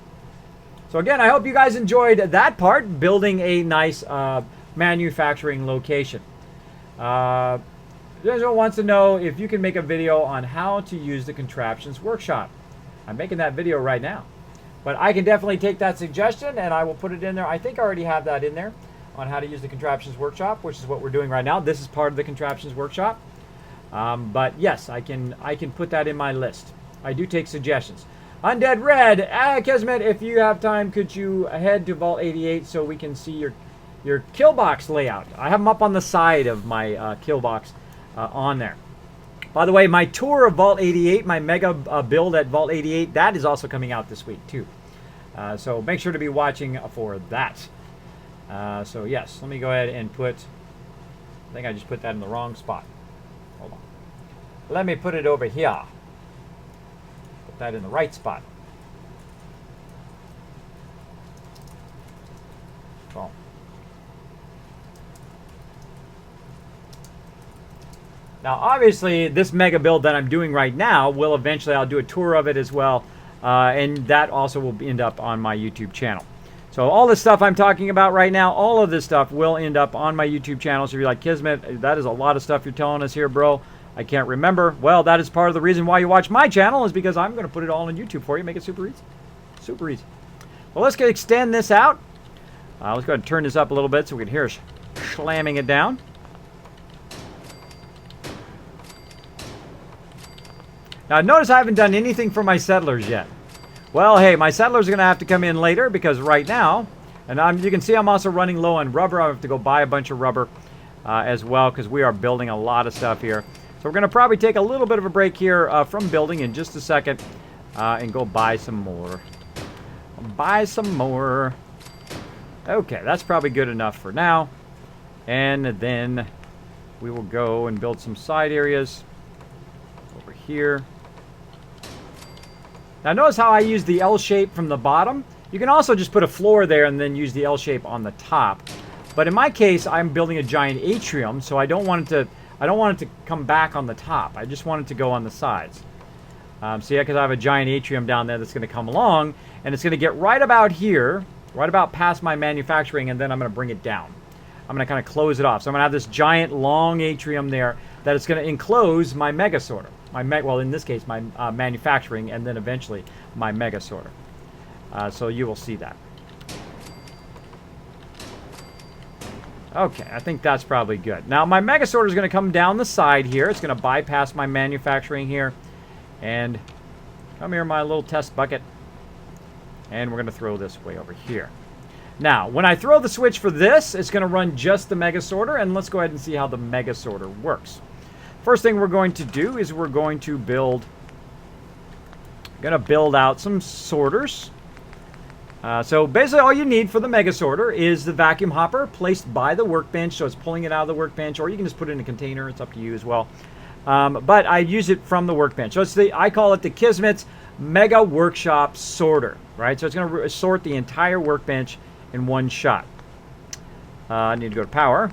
So again, I hope you guys enjoyed that part, building a nice manufacturing location. Israel wants to know if you can make a video on how to use the Contraptions Workshop. I'm making that video right now. But I can definitely take that suggestion, and I will put it in there. I think I already have that in there on how to use the Contraptions Workshop, which is what we're doing right now. This is part of the Contraptions Workshop. But yes, I can put that in my list. I do take suggestions. Undead Red, Kismet, if you have time, could you head to Vault 88 so we can see your kill box layout? I have them up on the side of my kill box on there. By the way, my tour of Vault 88, my mega build at Vault 88, that is also coming out this week too. So make sure to be watching for that. So yes, let me go ahead and put, I think I just put that in the wrong spot. Hold on. Let me put it over here. Put that in the right spot. Boom. Now, obviously, this mega build that I'm doing right now will eventually, I'll do a tour of it as well. And that also will end up on my YouTube channel. So all this stuff I'm talking about right now, all of this stuff will end up on my YouTube channel. So if you're like, Kismet, that is a lot of stuff you're telling us here, bro. I can't remember. Well, that is part of the reason why you watch my channel, is because I'm going to put it all on YouTube for you. Make it super easy. Super easy. Well, let's extend this out. Let's go ahead and turn this up a little bit so we can hear us slamming it down. Now, notice I haven't done anything for my settlers yet. Well, hey, my settlers are going to have to come in later, because right now, and you can see I'm also running low on rubber. I have to go buy a bunch of rubber as well, because we are building a lot of stuff here. So we're going to probably take a little bit of a break here from building in just a second and go buy some more. Buy some more. Okay, that's probably good enough for now. And then we will go and build some side areas over here. Now notice how I use the L shape from the bottom. You can also just put a floor there and then use the L shape on the top. But in my case, I'm building a giant atrium, so I don't want it to come back on the top. I just want it to go on the sides. So yeah, because I have a giant atrium down there that's going to come along, and it's going to get right about here, right about past my manufacturing, and then I'm going to bring it down. I'm going to kind of close it off. So I'm going to have this giant long atrium there that is going to enclose my mega sorter. Well, in this case, my manufacturing, and then eventually my mega sorter. So you will see that. Okay, I think that's probably good. Now, my mega sorter is going to come down the side here. It's going to bypass my manufacturing here. And come here, my little test bucket. And we're going to throw this way over here. Now, when I throw the switch for this, it's going to run just the mega sorter. And let's go ahead and see how the mega sorter works. First thing we're going to do is we're going to build out some sorters. So basically all you need for the mega sorter is the vacuum hopper placed by the workbench, so it's pulling it out of the workbench, or you can just put it in a container. It's up to you as well. But I use it from the workbench. So it's I call it the Kismet's Mega Workshop Sorter, right? So it's going to sort the entire workbench in one shot. I need to go to power,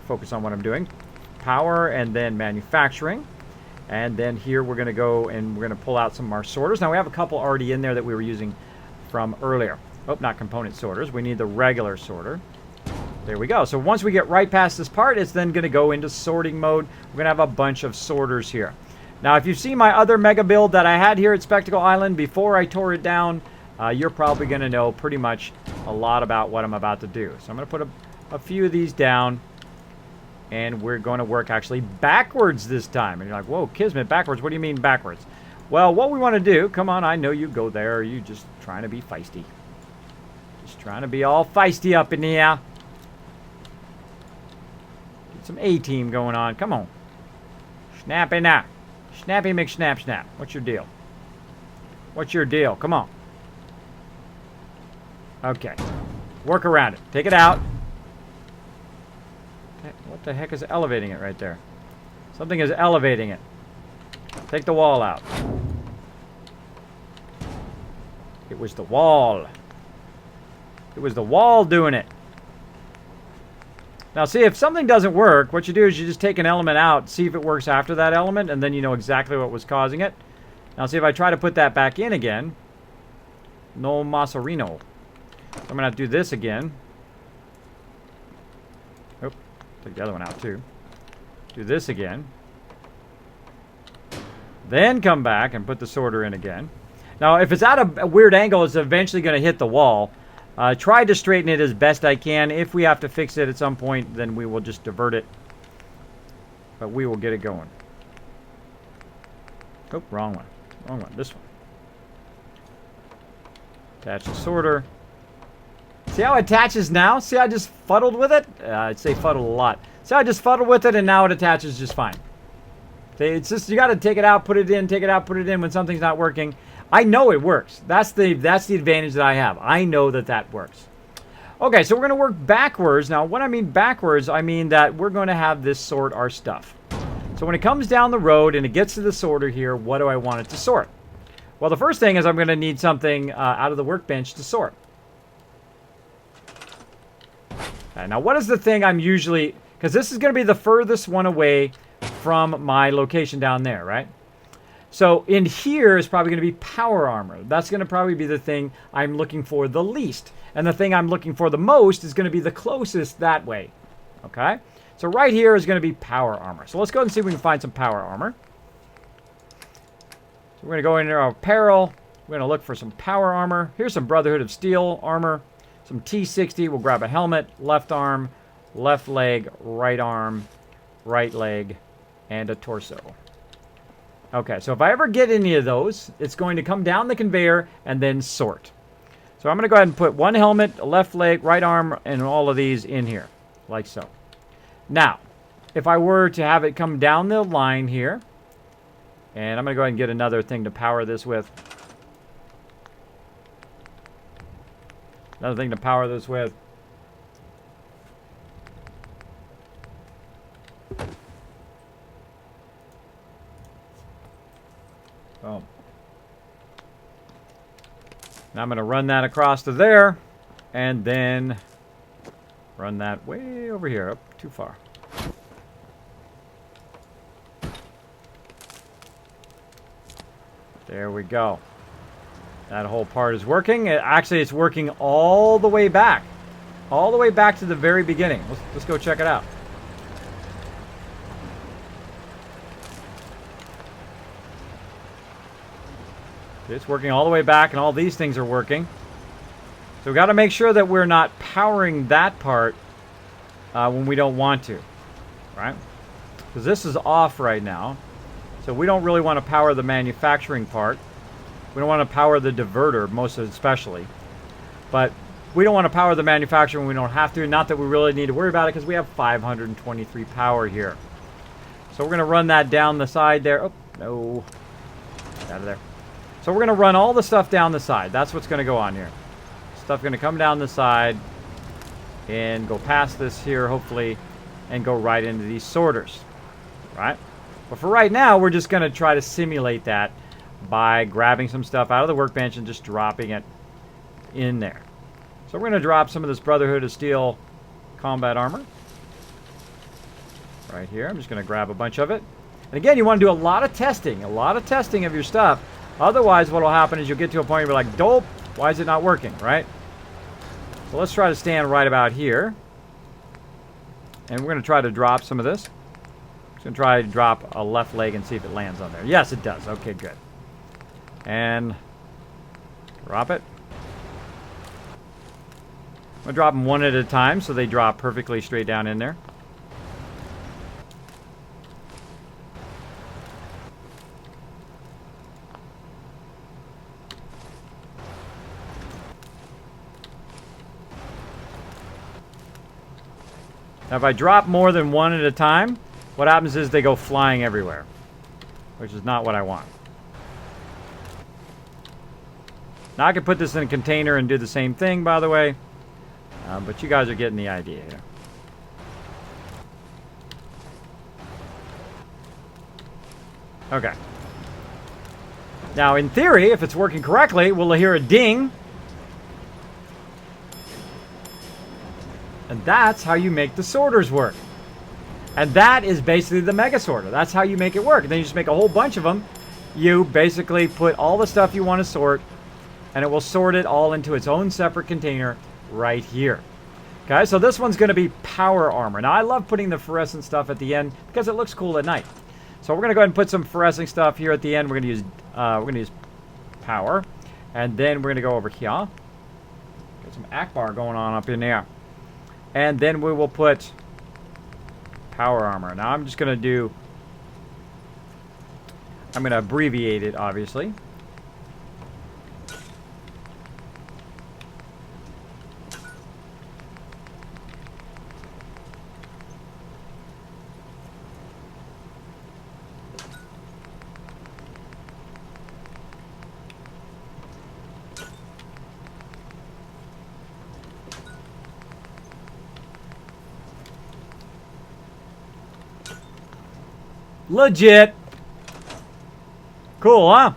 focus on what I'm doing. Power, and then manufacturing. And then here we're going to go and we're going to pull out some of our sorters. Now we have a couple already in there that we were using from earlier. Oh, not component sorters. We need the regular sorter. There we go. So once we get right past this part, it's then going to go into sorting mode. We're going to have a bunch of sorters here. Now, if you've seen my other mega build that I had here at Spectacle Island before I tore it down, you're probably going to know pretty much a lot about what I'm about to do. So I'm going to put a few of these down. And we're going to work actually backwards this time. And you're like, whoa, Kismet, backwards? What do you mean backwards? Well, what we want to do, come on, I know you go there. You just trying to be feisty. Just trying to be all feisty up in here. Get some A-team going on. Come on. Snappy now. Snappy McSnap snap. What's your deal? What's your deal? Come on. Okay. Work around it. Take it out. What the heck is elevating it right there? Something is elevating it. Take the wall out. It was the wall. It was the wall doing it. Now see, if something doesn't work, what you do is you just take an element out, see if it works after that element, and then you know exactly what was causing it. Now see, if I try to put that back in again, no Massarino. So I'm going to have to do this again. Oh, take the other one out too. Do this again. Then come back and put the sorter in again. Now, if it's at a weird angle, it's eventually going to hit the wall. Try to straighten it as best I can. If we have to fix it at some point, then we will just divert it. But we will get it going. Oh, wrong one. Wrong one. This one. Attach the sorter. See how it attaches now? See how I just fuddled with it? I'd say fuddled a lot. See how I just fuddled with it and now it attaches just fine. See, it's just, you got to take it out, put it in, take it out, put it in when something's not working. I know it works. That's the advantage that I have. I know that that works. Okay, so we're going to work backwards. Now, when I mean backwards, I mean that we're going to have this sort our stuff. So when it comes down the road and it gets to the sorter here, what do I want it to sort? Well, the first thing is I'm going to need something out of the workbench to sort. Okay, now, what is the thing I'm usually... Because this is going to be the furthest one away from my location down there, right? So in here is probably going to be power armor. That's going to probably be the thing I'm looking for the least. And the thing I'm looking for the most is going to be the closest that way. Okay? So right here is going to be power armor. So let's go and see if we can find some power armor. So we're going to go into our apparel. We're going to look for some power armor. Here's some Brotherhood of Steel armor. Some T60. We'll grab a helmet, left arm, left leg, right arm, right leg, and a torso. Okay, so if I ever get any of those, it's going to come down the conveyor and then sort. So I'm going to go ahead and put one helmet, a left leg, right arm, and all of these in here, like so. Now, if I were to have it come down the line here, and I'm going to go ahead and get another thing to power this with. Another thing to power this with. Boom. Now I'm going to run that across to there, and then run that way over here. Up too far. There we go. That whole part is working. Actually, it's working all the way back. All the way back to the very beginning. Let's go check it out. It's working all the way back, and all these things are working. So we've got to make sure that we're not powering that part when we don't want to, right? Because this is off right now. So we don't really want to power the manufacturing part. We don't want to power the diverter, most especially. But we don't want to power the manufacturing when we don't have to. Not that we really need to worry about it, because we have 523 power here. So we're going to run that down the side there. Oh, no. Out of there. So we're going to run all the stuff down the side. That's what's going to go on here. Stuff going to come down the side and go past this here, hopefully, and go right into these sorters. Right? But for right now, we're just going to try to simulate that by grabbing some stuff out of the workbench and just dropping it in there. So we're going to drop some of this Brotherhood of Steel combat armor. Right here. I'm just going to grab a bunch of it. And again, you want to do a lot of testing of your stuff. Otherwise, what will happen is you'll get to a point where you're like, dope, why is it not working, right? So let's try to stand right about here. And we're going to try to drop some of this. Just going to try to drop a left leg and see if it lands on there. Yes, it does. Okay, good. And drop it. I'm going to drop them one at a time so they drop perfectly straight down in there. Now, if I drop more than one at a time, what happens is they go flying everywhere, which is not what I want. Now, I could put this in a container and do the same thing, by the way, but you guys are getting the idea here. Okay. Now, in theory, if it's working correctly, we'll hear a ding. And that's how you make the sorters work. And that is basically the mega sorter. That's how you make it work. And then you just make a whole bunch of them. You basically put all the stuff you want to sort, and it will sort it all into its own separate container right here. Okay, so this one's going to be power armor. Now, I love putting the fluorescent stuff at the end because it looks cool at night. So we're going to go ahead and put some fluorescent stuff here at the end. We're going to use power. And then we're going to go over here. Get some Akbar going on up in there. And then we will put power armor. Now I'm just going to do... I'm going to abbreviate it, obviously. Legit. Cool, huh?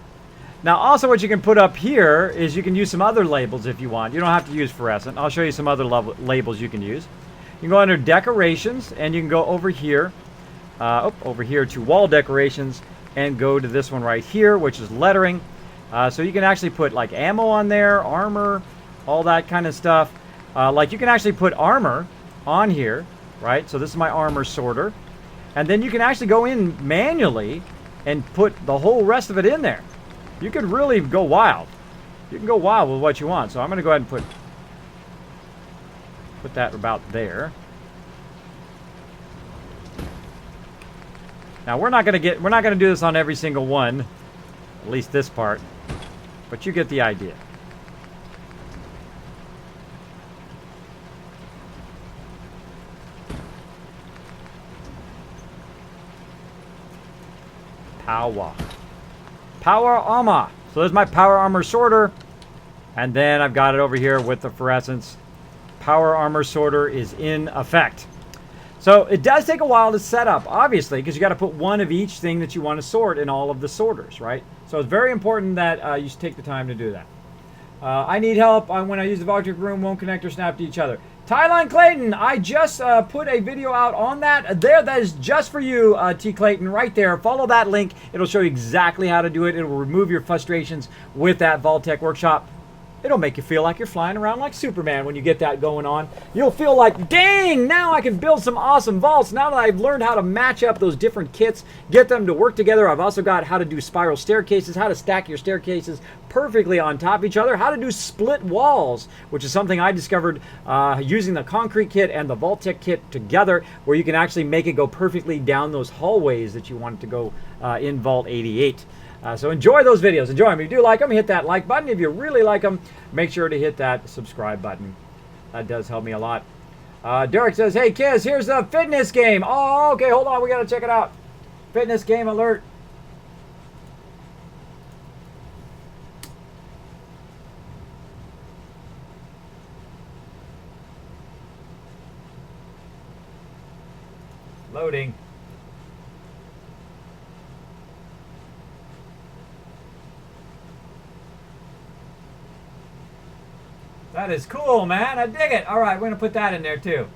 Now, also what you can put up here is you can use some other labels if you want. You don't have to use fluorescent. I'll show you some other labels you can use. You can go under decorations, and you can go over here, over here to wall decorations, and go to this one right here, which is lettering. So you can actually put like ammo on there, armor, all that kind of stuff. Like you can actually put armor on here, right? So this is my armor sorter. And then you can actually go in manually and put the whole rest of it in there. You could really go wild. You can go wild with what you want. So I'm going to go ahead and put that about there. Now we're not going to do this on every single one, at least this part, but you get the idea. Power armor. So there's my power armor sorter. And then I've got it over here with the fluorescence. Power armor sorter is in effect. So it does take a while to set up, obviously, because you got to put one of each thing that you want to sort in all of the sorters, right? So it's very important that you take the time to do that. I need help when I use the vault-tec room, won't connect or snap to each other. Tyline Clayton, I just put a video out on that. That is just for you, T. Clayton, right there. Follow that link. It'll show you exactly how to do it. It will remove your frustrations with that vault-tec workshop. It'll make you feel like you're flying around like Superman when you get that going on. You'll feel like, dang, now I can build some awesome vaults. Now that I've learned how to match up those different kits, get them to work together. I've also got how to do spiral staircases, how to stack your staircases perfectly on top of each other, how to do split walls, which is something I discovered using the concrete kit and the vault-tec kit together, where you can actually make it go perfectly down those hallways that you want it to go in Vault 88. So enjoy those videos. Enjoy them. If you do like them, hit that like button. If you really like them, make sure to hit that subscribe button. That does help me a lot. Derek says, hey, Kiz, here's the fitness game. Oh, okay, hold on. We got to check it out. Fitness game alert. Loading. That is cool, man. I dig it. All right, we're going to put that in there, too.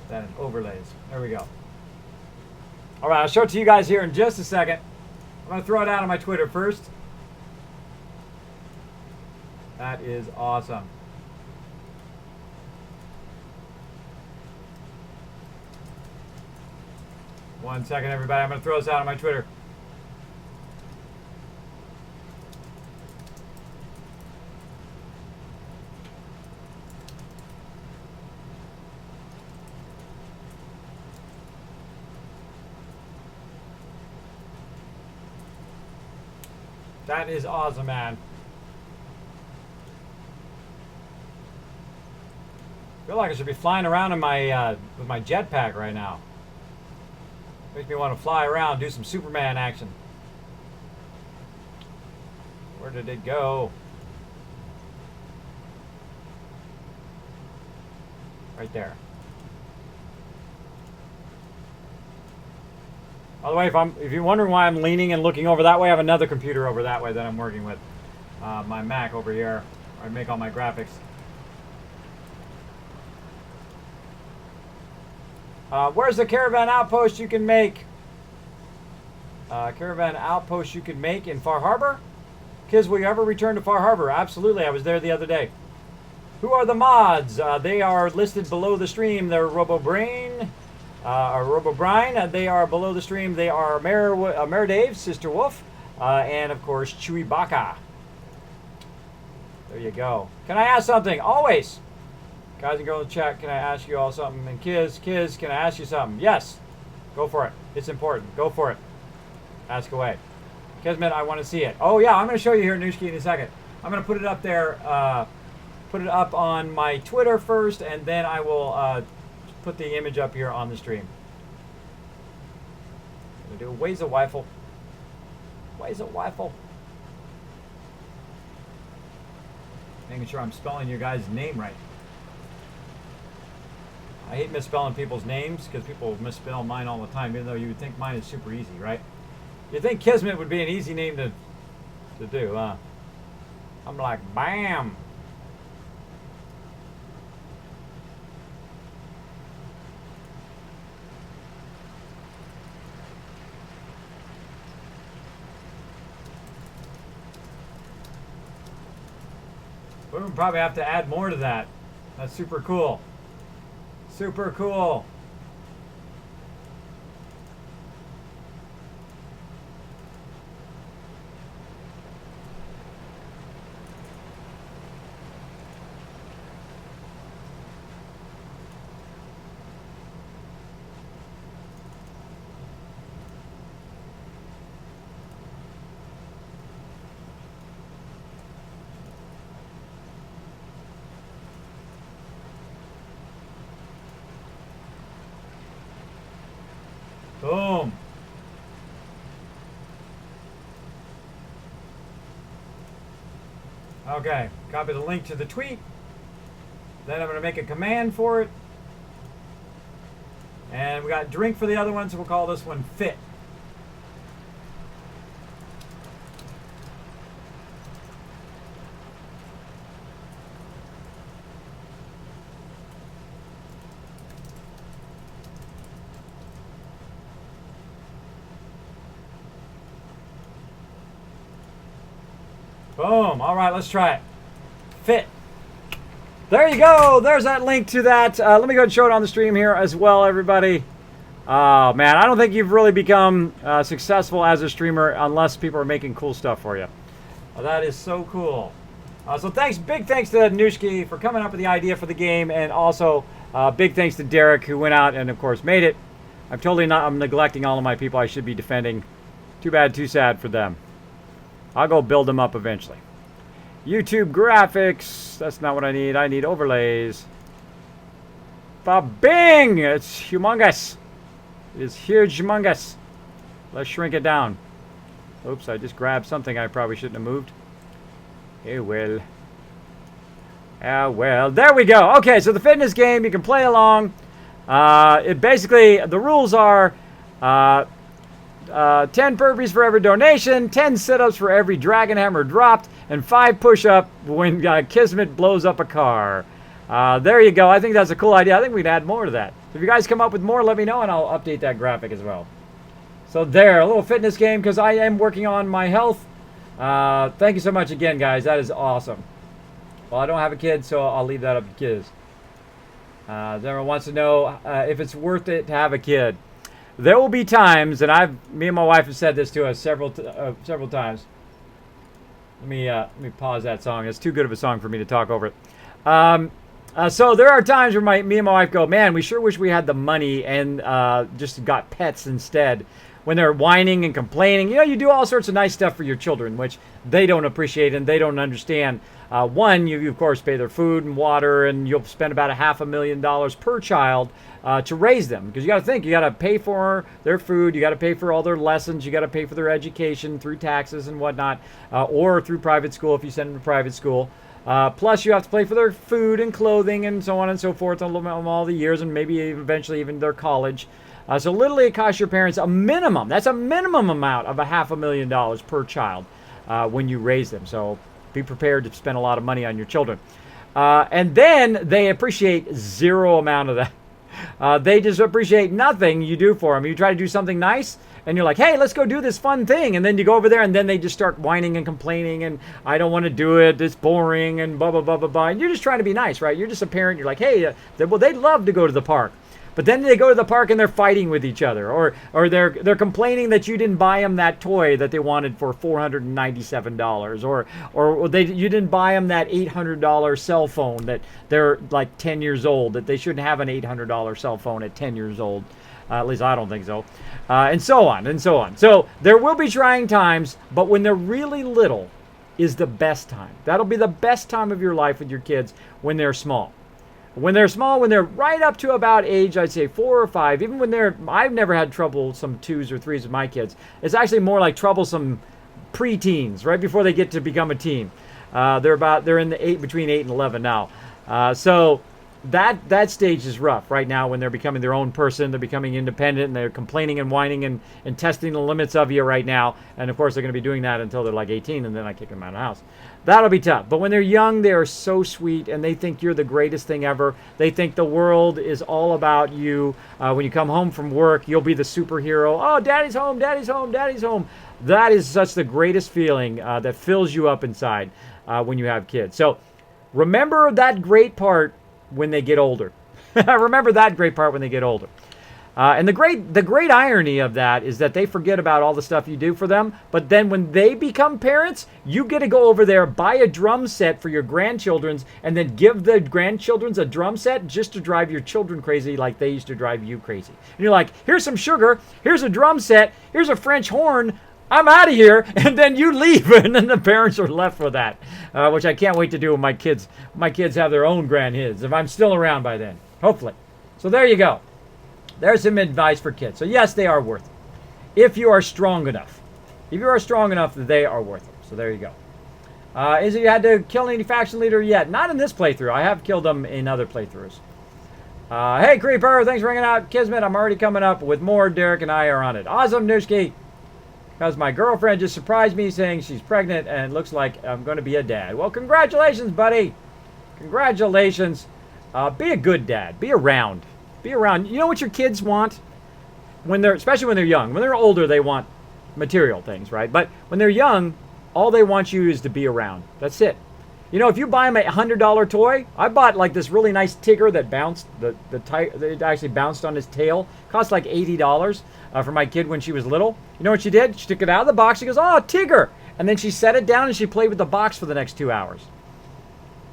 Then overlays. There we go. All right, I'll show it to you guys here in just a second. I'm going to throw it out on my Twitter first. That is awesome. One second, everybody. I'm going to throw this out on my Twitter. That is awesome, man. I feel like I should be flying around in my with my jetpack right now. Makes me want to fly around, do some Superman action. Where did it go? Right there. By the way, if you're wondering why I'm leaning and looking over that way, I have another computer over that way that I'm working with. My Mac over here, where I make all my graphics. Where's the caravan outpost you can make? Caravan outpost you can make in Far Harbor? Kids, will you ever return to Far Harbor? Absolutely, I was there the other day. Who are the mods? They are listed below the stream. They're RoboBrain, or RoboBrine. They are below the stream. They are Mare Dave, Sister Wolf, and of course Chewy Baka. There you go. Can I ask something? Always. Guys and girls in the chat, can I ask you all something? And kids, can I ask you something? Yes. Go for it. It's important. Go for it. Ask away. Kismet, I want to see it. Oh, yeah, I'm going to show you here, Nooshki, in a second. I'm going to put it up there, put it up on my Twitter first, and then I will put the image up here on the stream. I'm going to do Ways of Weifel. Ways of Weifel. Making sure I'm spelling your guys' name right. I hate misspelling people's names because people misspell mine all the time, even though you would think mine is super easy, right? You'd think Kismet would be an easy name to do, huh? I'm like, bam! We'll probably have to add more to that. That's super cool. Super cool. Boom. Okay, copy the link to the tweet. Then I'm going to make a command for it. And we got drink for the other one, so we'll call this one fit. Boom. All right, let's try it. Fit. There you go. There's that link to that. Let me go and show it on the stream here as well, everybody. Oh, man, I don't think you've really become successful as a streamer unless people are making cool stuff for you. That is so cool. So thanks, big thanks to Nooshki for coming up with the idea for the game, and also big thanks to Derek who went out and, of course, made it. I'm neglecting all of my people I should be defending. Too bad, too sad for them. I'll go build them up eventually. YouTube graphics. That's not what I need. I need overlays. Ba-bing! It's humongous. It is huge, humongous. Let's shrink it down. Oops, I just grabbed something I probably shouldn't have moved. It will. Ah, well, there we go. Okay, so the fitness game, you can play along. It basically, the rules are 10 burpees for every donation, 10 sit-ups for every dragon hammer dropped, and 5 push-up when Kismet blows up a car. There you go. I think that's a cool idea. I think we'd add more to that. So if you guys come up with more, let me know, and I'll update that graphic as well. So there, a little fitness game, because I am working on my health. Thank you so much again, guys. That is awesome. Well, I don't have a kid, so I'll leave that up to kids. Everyone wants to know if it's worth it to have a kid. There will be times, and me and my wife have said this to us several times. Let me pause that song. It's too good of a song for me to talk over it. So there are times where me and my wife go, man, we sure wish we had the money and just got pets instead. When they're whining and complaining, you do all sorts of nice stuff for your children, which they don't appreciate and they don't understand. One, you of course pay their food and water, and you'll spend about $500,000 per child to raise them, because you got to think, you got to pay for their food, you got to pay for all their lessons, you got to pay for their education through taxes and whatnot, or through private school if you send them to private school. Plus you have to pay for their food and clothing and so on and so forth on all the years, and maybe eventually even their college. So literally it costs your parents a minimum. That's a minimum amount of $500,000 per child when you raise them. So be prepared to spend a lot of money on your children. And then they appreciate zero amount of that. They just appreciate nothing you do for them. You try to do something nice, and you're like, hey, let's go do this fun thing. And then you go over there, and then they just start whining and complaining, and I don't want to do it. It's boring, and blah, blah, blah, blah, blah. And you're just trying to be nice, right? You're just a parent. You're like, hey, well, they'd love to go to the park. But then they go to the park and they're fighting with each other, or they're complaining that you didn't buy them that toy that they wanted for $497, or you didn't buy them that $800 cell phone that they're like 10 years old, that they shouldn't have an $800 cell phone at 10 years old. At least I don't think so. And so on and so on. So there will be trying times, but when they're really little is the best time. That'll be the best time of your life with your kids when they're small. When they're small, when they're right up to about age, I'd say 4 or 5, even when I've never had some 2s or 3s with my kids. It's actually more like troublesome preteens, right before they get to become a teen. They're in the between 8 and 11 now. So that stage is rough right now when they're becoming their own person, they're becoming independent, and they're complaining and whining and testing the limits of you right now. And of course, they're going to be doing that until they're like 18, and then I kick them out of the house. That'll be tough. But when they're young, they are so sweet, and they think you're the greatest thing ever. They think the world is all about you. When you come home from work, you'll be the superhero. Oh, daddy's home, daddy's home, daddy's home. That is such the greatest feeling that fills you up inside when you have kids. So remember that great part when they get older. Remember that great part when they get older. And the great irony of that is that they forget about all the stuff you do for them, but then when they become parents, you get to go over there, buy a drum set for your grandchildren's, and then give the grandchildren's a drum set just to drive your children crazy like they used to drive you crazy. And you're like, here's some sugar, here's a drum set, here's a French horn, I'm out of here, and then you leave, and then the parents are left with that, which I can't wait to do with my kids. My kids have their own grandkids, if I'm still around by then, hopefully. So there you go. There's some advice for kids. So yes, they are worth it. If you are strong enough. If you are strong enough, they are worth it. So there you go. Is it you had to kill any faction leader yet? Not in this playthrough. I have killed them in other playthroughs. Hey, Creeper, thanks for hanging out. Kismet, I'm already coming up with more. Derek and I are on it. Awesome, Nooski. Because my girlfriend just surprised me saying she's pregnant and it looks like I'm going to be a dad. Well, congratulations, buddy. Congratulations. Be a good dad. Be around. Be around. You know what your kids want? Especially when they're young. When they're older, they want material things, right? But when they're young, all they want you is to be around. That's it. You know, if you buy them a $100 toy, I bought like this really nice Tigger that bounced. It actually bounced on his tail. Cost like $80 for my kid when she was little. You know what she did? She took it out of the box. She goes, oh, Tigger. And then she set it down and she played with the box for the next 2 hours.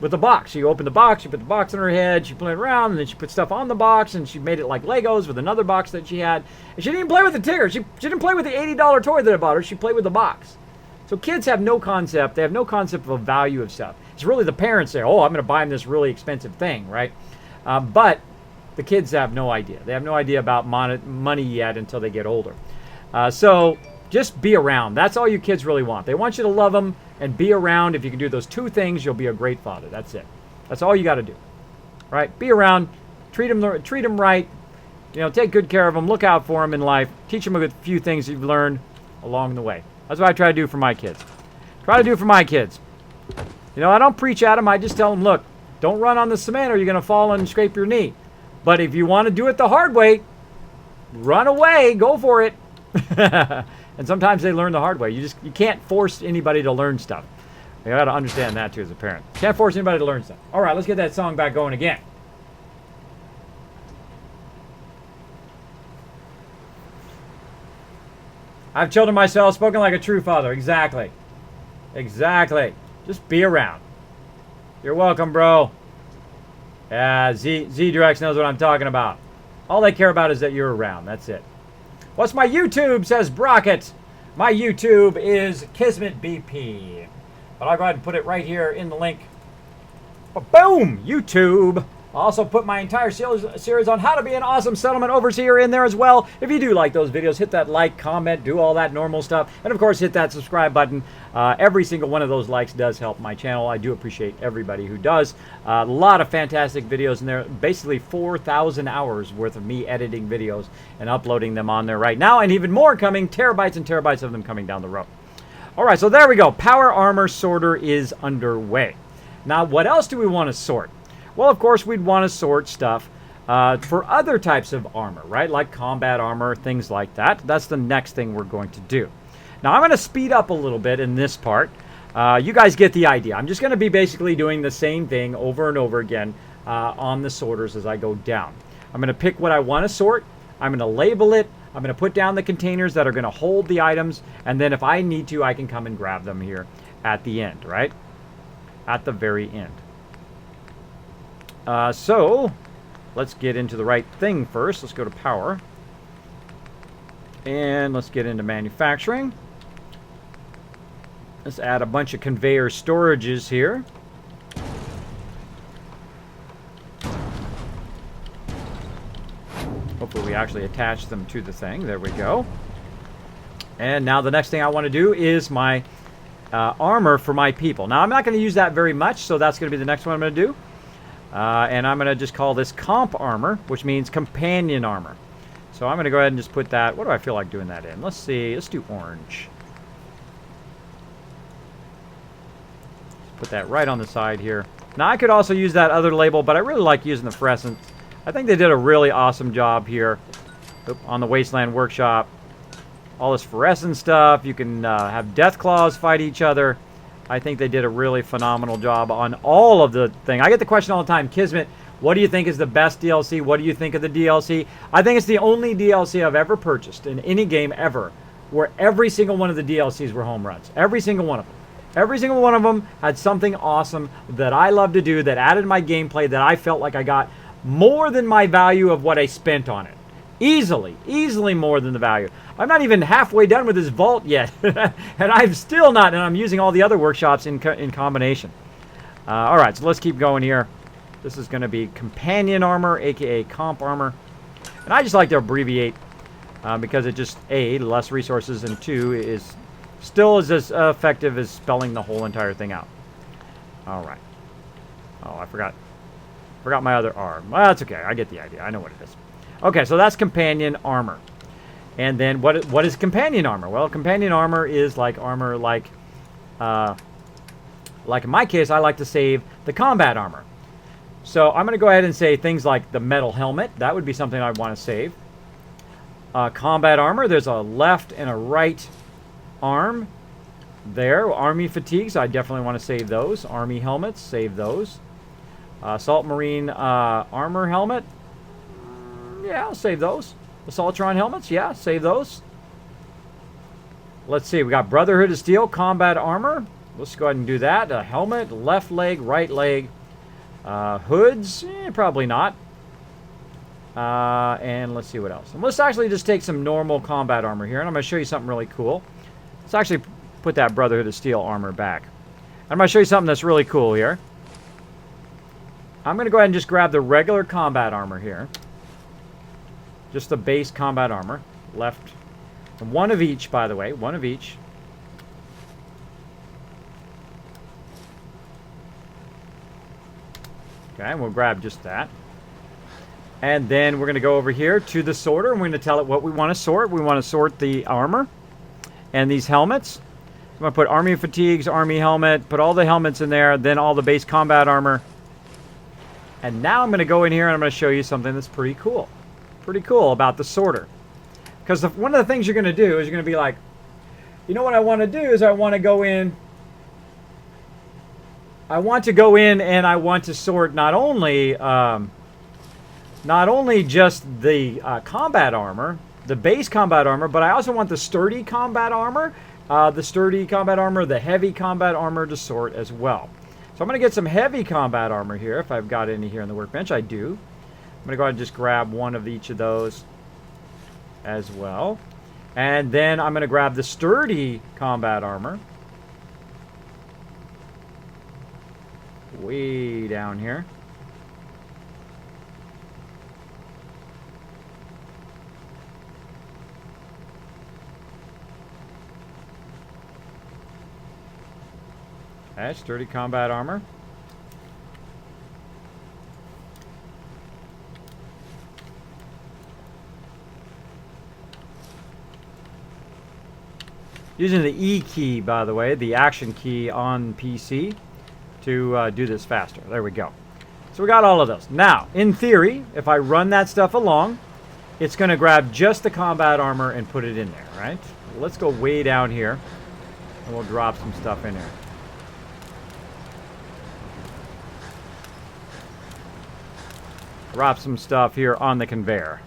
With the box. She opened the box, she put the box in her head, she played around, and then she put stuff on the box, and she made it like Legos with another box that she had. And she didn't even play with the Tigger. She didn't play with the $80 toy that I bought her. She played with the box. So kids have no concept. They have no concept of value of stuff. It's really the parents say, oh, I'm going to buy them this really expensive thing, right? But the kids have no idea. They have no idea about money yet until they get older. So just be around. That's all you kids really want. They want you to love them and be around. If you can do those two things, you'll be a great father. That's it. That's all you got to do. Right? Be around. Treat them right. You know, take good care of them. Look out for them in life. Teach them a few things you've learned along the way. That's what I try to do for my kids. You know, I don't preach at them. I just tell them, look, don't run on the cement or you're going to fall and scrape your knee. But if you want to do it the hard way, run away. Go for it. And sometimes they learn the hard way. You can't force anybody to learn stuff. You got to understand that too as a parent. Can't force anybody to learn stuff. All right, let's get that song back going again. I've children myself, spoken like a true father. Exactly. Just be around. You're welcome, bro. Yeah, Z-Drex knows what I'm talking about. All they care about is that you're around. That's it. What's my YouTube, says Brockett. My YouTube is Kismet BP. But I'll go ahead and put it right here in the link. Boom! YouTube. I'll also put my entire series on how to be an awesome settlement overseer in there as well. If you do like those videos, hit that like, comment, do all that normal stuff. And of course, hit that subscribe button. Every single one of those likes does help my channel. I do appreciate everybody who does. A lot of fantastic videos in there. Basically 4,000 hours worth of me editing videos and uploading them on there right now. And even more coming, terabytes and terabytes of them coming down the road. All right, so there we go. Power Armor Sorter is underway. Now, what else do we want to sort? Well, of course, we'd want to sort stuff for other types of armor, right? Like combat armor, things like that. That's the next thing we're going to do. Now, I'm going to speed up a little bit in this part. You guys get the idea. I'm just going to be basically doing the same thing over and over again on the sorters as I go down. I'm going to pick what I want to sort. I'm going to label it. I'm going to put down the containers that are going to hold the items. And then if I need to, I can come and grab them here at the end, right? At the very end. So, let's get into the right thing first. Let's go to power. And let's get into manufacturing. Let's add a bunch of conveyor storages here. Hopefully we actually attach them to the thing. There we go. And now the next thing I want to do is my armor for my people. Now I'm not going to use that very much, so that's going to be the next one I'm going to do. And I'm going to just call this comp armor, which means companion armor. So I'm going to go ahead and just put that. What do I feel like doing that in? Let's see. Let's do orange. Put that right on the side here. Now I could also use that other label, but I really like using the fluorescent. I think they did a really awesome job here on the Wasteland Workshop. All this fluorescent stuff. You can have Death Claws fight each other. I think they did a really phenomenal job on all of the thing. I get the question all the time, Kismet, what do you think is the best DLC? What do you think of the DLC? I think it's the only DLC I've ever purchased in any game ever where every single one of the DLCs were home runs. Every single one of them. Every single one of them had something awesome that I love to do, that added my gameplay, that I felt like I got more than my value of what I spent on it. Easily more than the value. I'm not even halfway done with this vault yet. And I'm still not, and I'm using all the other workshops in combination. Alright, so let's keep going here. This is going to be companion armor, aka comp armor. And I just like to abbreviate because it just, A, less resources, and 2, is still is as effective as spelling the whole entire thing out. Alright. Oh, I forgot my other R. Well, that's okay. I get the idea. I know what it is. Okay, so that's companion armor. And then what is companion armor? Well, companion armor is like armor like in my case, I like to save the combat armor. So I'm going to go ahead and say things like the metal helmet. That would be something I want to save. Combat armor, there's a left and a right arm there. Army fatigues, I definitely want to save those. Army helmets, save those. Assault Marine armor helmet. Yeah, I'll save those. Assaultron helmets, yeah, save those. Let's see, we got Brotherhood of Steel combat armor. Let's go ahead and do that. A helmet, left leg, right leg. Hoods, probably not. And let's see what else. And let's actually just take some normal combat armor here, and I'm going to show you something really cool. Let's actually put that Brotherhood of Steel armor back. I'm going to show you something that's really cool here. I'm going to go ahead and just grab the regular combat armor here. Just the base combat armor. Left. And one of each, by the way. One of each. Okay, and we'll grab just that. And then we're going to go over here to the sorter. And we're going to tell it what we want to sort. We want to sort the armor and these helmets. I'm going to put Army Fatigues, Army Helmet, put all the helmets in there, then all the base combat armor. And now I'm going to go in here and I'm going to show you something that's pretty cool. Pretty cool about the sorter. Because one of the things you're going to do is you're going to be like, you know what I want to do is I want to go in. I want to go in and I want to sort not only just the combat armor, the base combat armor, but I also want the sturdy combat armor, the heavy combat armor to sort as well. So I'm going to get some heavy combat armor here, if I've got any here on the workbench. I do. I'm going to go ahead and just grab one of each of those as well. And then I'm going to grab the sturdy combat armor. Way down here. Okay, sturdy combat armor. Using the E key, by the way, the action key on PC to do this faster. There we go. So we got all of those. Now, in theory, if I run that stuff along, it's going to grab just the combat armor and put it in there, right? Let's go way down here, and we'll drop some stuff in here. Drop some stuff here on the conveyor.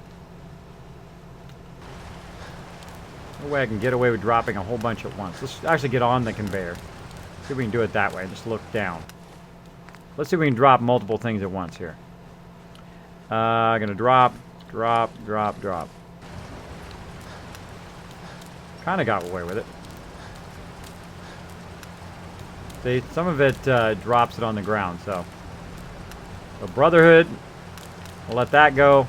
No way I can get away with dropping a whole bunch at once. Let's actually get on the conveyor. See if we can do it that way. Just look down. Let's see if we can drop multiple things at once here. Gonna drop. Kind of got away with it. See, some of it drops it on the ground, so Brotherhood, we'll let that go.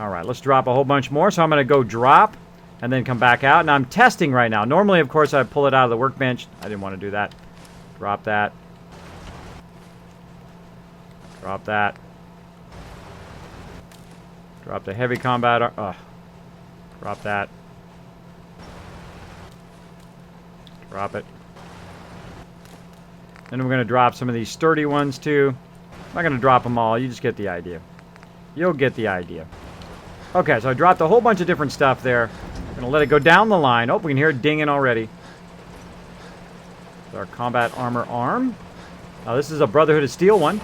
Alright, let's drop a whole bunch more. So I'm going to go drop and then come back out. And I'm testing right now. Normally, of course, I pull it out of the workbench. I didn't want to do that. Drop that. Drop that. Drop the heavy combat. Drop that. Drop it. Then we're going to drop some of these sturdy ones too. I'm not going to drop them all. You just get the idea. You'll get the idea. Okay, so I dropped a whole bunch of different stuff there. I'm going to let it go down the line. Oh, we can hear it dinging already. Our combat armor arm. Now this is a Brotherhood of Steel one.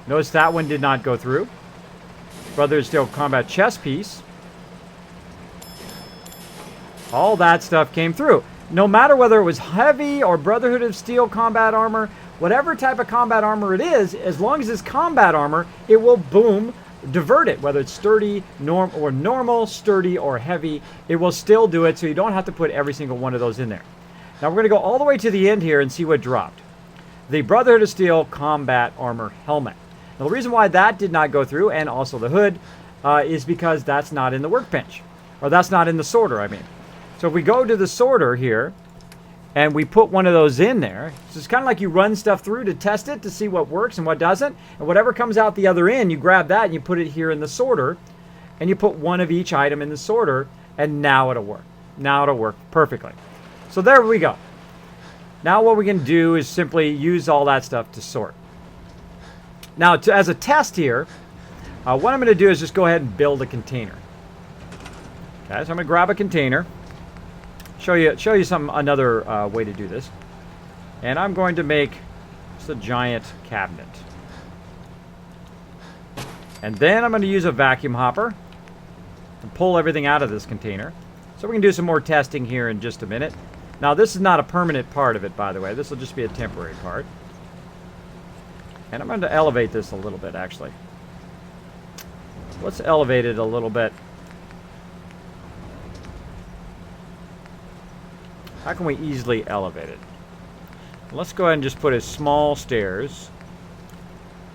Notice that one did not go through. Brotherhood of Steel combat chest piece. All that stuff came through. No matter whether it was heavy or Brotherhood of Steel combat armor, whatever type of combat armor it is, as long as it's combat armor, it will boom, divert it. Whether it's sturdy, normal, sturdy, or heavy, it will still do it, so you don't have to put every single one of those in there. Now we're going to go all the way to the end here and see what dropped. The Brotherhood of Steel combat armor helmet. Now the reason why that did not go through, and also the hood, is because that's not in the workbench. Or that's not in the sorter, I mean. So if we go to the sorter here, and we put one of those in there, so it's kind of like you run stuff through to test it, to see what works and what doesn't, and whatever comes out the other end, you grab that and you put it here in the sorter, and you put one of each item in the sorter, and now it'll work. Now it'll work perfectly. So there we go. Now what we can do is simply use all that stuff to sort. Now, as a test here, what I'm going to do is just go ahead and build a container. Okay, so I'm going to grab a container. Show you another way to do this. And I'm going to make just a giant cabinet. And then I'm going to use a vacuum hopper to pull everything out of this container. So we can do some more testing here in just a minute. Now this is not a permanent part of it, by the way. This will just be a temporary part. And I'm going to elevate this a little bit, actually. Let's elevate it a little bit. How can we easily elevate it? Let's go ahead and just put a small stairs,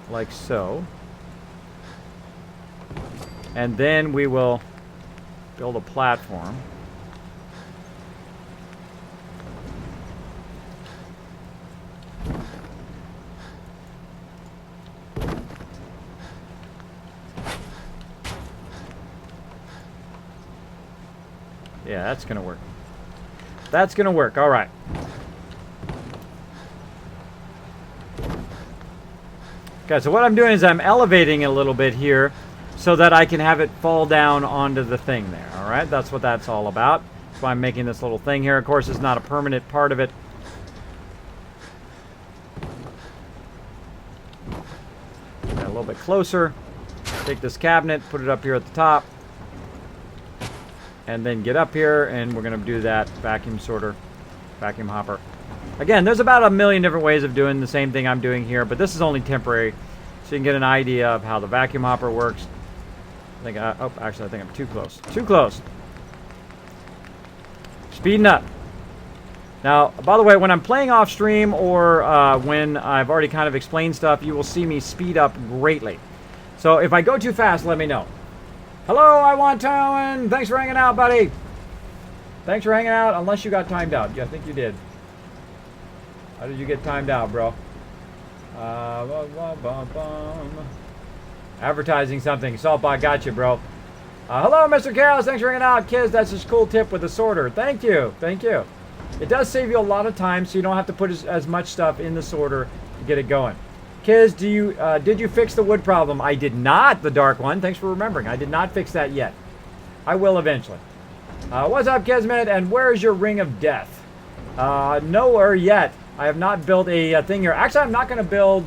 like so. And then we will build a platform. Yeah, that's going to work. That's going to work. All right. Okay, so what I'm doing is I'm elevating it a little bit here so that I can have it fall down onto the thing there. All right, that's what that's all about. That's why I'm making this little thing here. Of course, it's not a permanent part of it. Get a little bit closer. Take this cabinet, put it up here at the top. And then get up here, and we're going to do that vacuum sorter, vacuum hopper. Again, there's about a million different ways of doing the same thing I'm doing here, but this is only temporary, so you can get an idea of how the vacuum hopper works. Actually, I think I'm too close. Too close. Speeding up. Now, by the way, when I'm playing off stream or when I've already kind of explained stuff, you will see me speed up greatly. So if I go too fast, let me know. Hello, I want Towen. Thanks for hanging out, buddy. Thanks for hanging out, unless you got timed out. Yeah, I think you did. How did you get timed out, bro? Advertising something. Saltbot got you, bro. Hello, Mr. Carroll. Thanks for hanging out. Kids, that's just a cool tip with the sorter. Thank you. Thank you. It does save you a lot of time, so you don't have to put as much stuff in the sorter get it going. Kiz, did you fix the wood problem? I did not, the dark one. Thanks for remembering. I did not fix that yet. I will eventually. What's up, Kismet? And where is your ring of death? Nowhere yet. I have not built a thing here. Actually, I'm not going to build...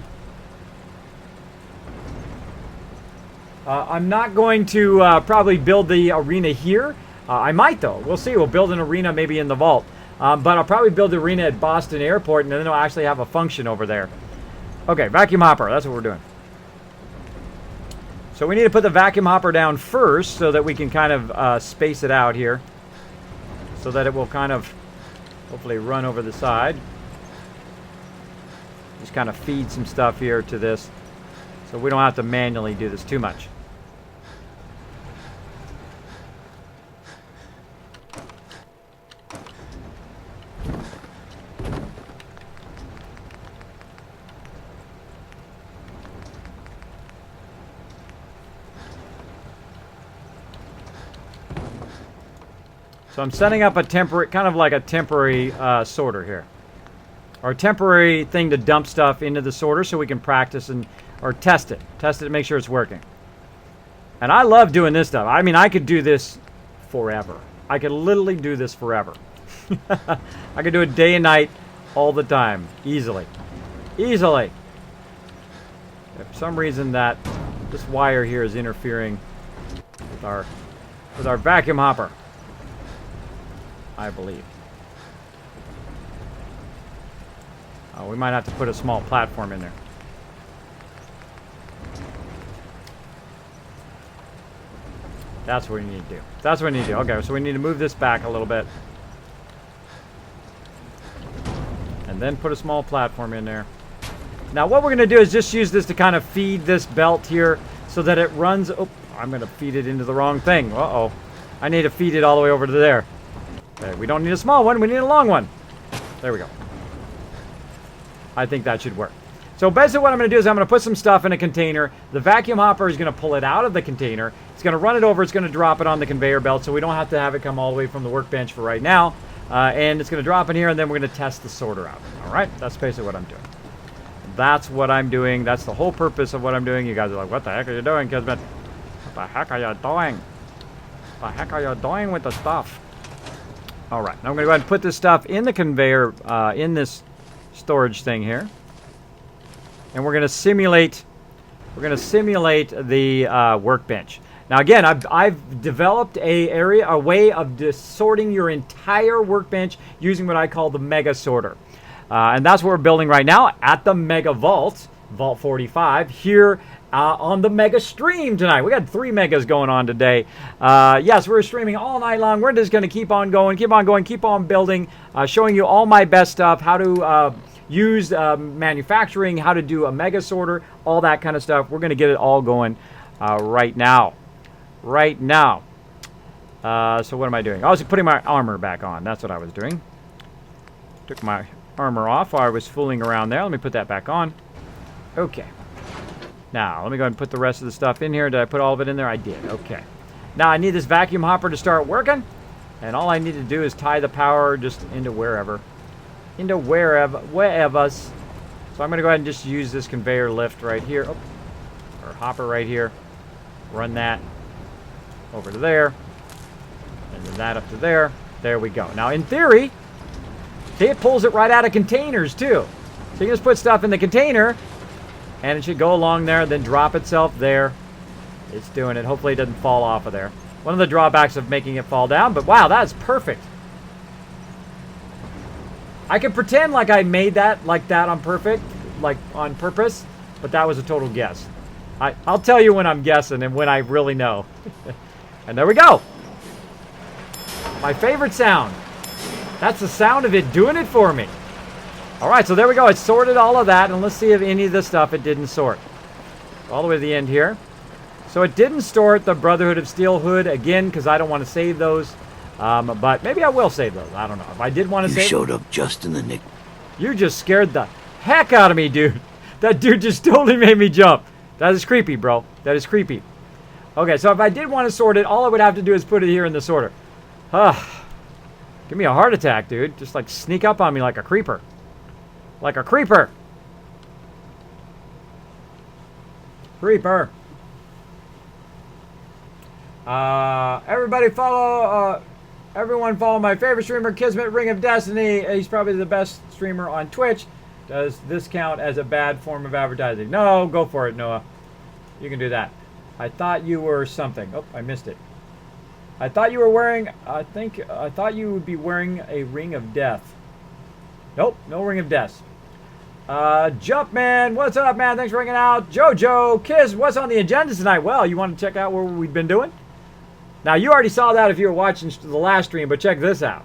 I'm not going to probably build the arena here. I might, though. We'll see. We'll build an arena maybe in the vault. But I'll probably build the arena at Boston Airport, and then it'll actually have a function over there. Okay, vacuum hopper. That's what we're doing. So we need to put the vacuum hopper down first so that we can kind of space it out here. So that it will kind of hopefully run over the side. Just kind of feed some stuff here to this. So we don't have to manually do this too much. So I'm setting up a temporary, kind of like a temporary sorter here. Or a temporary thing to dump stuff into the sorter so we can practice and, or test it. Test it to make sure it's working. And I love doing this stuff. I mean, I could do this forever. I could literally do this forever. I could do it day and night all the time. Easily. Easily. If for some reason that this wire here is interfering with our vacuum hopper. I believe. Oh, we might have to put a small platform in there. That's what we need to do. That's what we need to do. Okay, so we need to move this back a little bit. And then put a small platform in there. Now what we're going to do is just use this to kind of feed this belt here so that it runs... Oh, I'm going to feed it into the wrong thing. Uh-oh. I need to feed it all the way over to there. Okay, we don't need a small one. We need a long one. There we go. I think that should work. So basically what I'm going to do is I'm going to put some stuff in a container. The vacuum hopper is going to pull it out of the container. It's going to run it over. It's going to drop it on the conveyor belt so we don't have to have it come all the way from the workbench for right now. And it's going to drop in here, and then we're going to test the sorter out. All right? That's basically what I'm doing. That's what I'm doing. That's the whole purpose of what I'm doing. You guys are like, what the heck are you doing, Kismet? What the heck are you doing? What the heck are you doing with the stuff? All right. Now I'm going to go ahead and put this stuff in the conveyor, in this storage thing here. And we're going to simulate the workbench. Now again, I've developed a way of sorting your entire workbench using what I call the mega sorter. And that's what we're building right now at the Mega Vault, Vault 45, here on the Mega Stream tonight. We got 3 megas going on today. Yes, we're streaming all night long. We're just going to keep on going, keep on building, showing you all my best stuff, how to use manufacturing, how to do a mega sorter, all that kind of stuff. We're going to get it all going right now. Right now. So what am I doing? I was putting my armor back on. That's what I was doing. Took my armor off while I was fooling around there. Let me put that back on. Okay. Now, let me go ahead and put the rest of the stuff in here. Did I put all of it in there? I did. Okay. Now, I need this vacuum hopper to start working. And all I need to do is tie the power just into wherever. Into wherever. So I'm going to go ahead and just use this conveyor lift right here. Oh, or hopper right here. Run that over to there. And then that up to there. There we go. Now, in theory, it pulls it right out of containers, too. So you just put stuff in the container, and it should go along there, then drop itself there. It's doing it. Hopefully it doesn't fall off of there. One of the drawbacks of making it fall down, but wow, that's perfect. I can pretend like I made that like that on purpose, but that was a total guess. I'll tell you when I'm guessing and when I really know. And there we go. My favorite sound. That's the sound of it doing it for me. All right, so there we go. It sorted all of that, and let's see if any of the stuff it didn't sort. All the way to the end here. So it didn't sort the Brotherhood of Steel hood, again, because I don't want to save those. But maybe I will save those. I don't know. If I did want to save... You showed up just in the nick. You just scared the heck out of me, dude. That dude just totally made me jump. That is creepy, bro. That is creepy. Okay, so if I did want to sort it, all I would have to do is put it here in the sorter. Give me a heart attack, dude. Just like sneak up on me like a creeper. Like a creeper. Creeper. Everybody follow, everyone follow my favorite streamer, Kismet, Ring of Destiny. He's probably the best streamer on Twitch. Does this count as a bad form of advertising? No, go for it, Noah. You can do that. I thought you were something. Oh, I missed it. I thought you were wearing, I thought you would be wearing a Ring of Death. Nope, no Ring of Death. Jumpman, what's up, man? Thanks for hanging out. Jojo, Kiz, what's on the agenda tonight? Well, you want to check out what we've been doing? Now, you already saw that if you were watching the last stream, but check this out.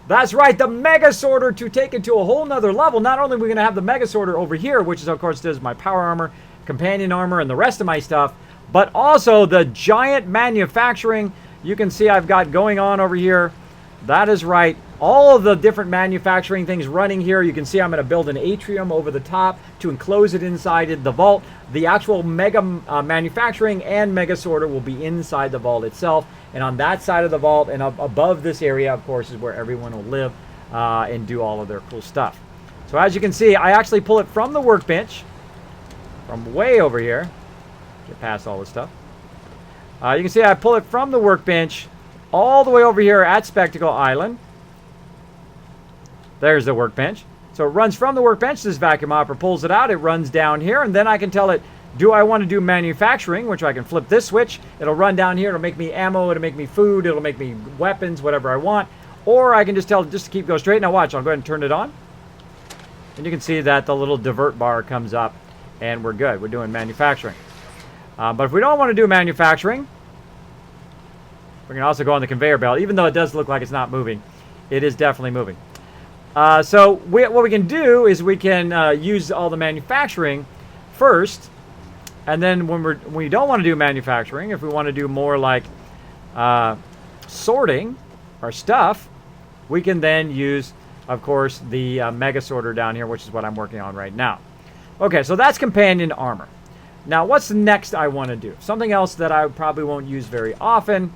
That's right, the Mega Sorter to take it to a whole nother level. Not only are we going to have the Mega Sorter over here, which is, of course, does my power armor, companion armor, and the rest of my stuff, but also the giant manufacturing you can see I've got going on over here. That is right. All of the different manufacturing things running here. You can see I'm going to build an atrium over the top to enclose it inside the vault. The actual mega manufacturing and mega sorter will be inside the vault itself. And on that side of the vault and above this area, of course, is where everyone will live and do all of their cool stuff. So as you can see, I actually pull it from the workbench, from way over here. Get past all this stuff. You can see I pull it from the workbench all the way over here at Spectacle Island. There's the workbench. So it runs from the workbench. This vacuum hopper pulls it out. It runs down here. And then I can tell it, do I want to do manufacturing, which I can flip this switch. It'll run down here. It'll make me ammo. It'll make me food. It'll make me weapons, whatever I want. Or I can just tell it just to keep going straight. Now watch. I'll go ahead and turn it on. And you can see that the little divert bar comes up. And we're good. We're doing manufacturing. But if we don't want to do manufacturing, we can also go on the conveyor belt. Even though it does look like it's not moving, it is definitely moving. So what we can do is we can use all the manufacturing first, and then when we don't want to do manufacturing, if we want to do more like sorting our stuff, we can then use, of course, the mega sorter down here, which is what I'm working on right now. Okay, so that's companion armor. Now, what's next I want to do? Something else that I probably won't use very often.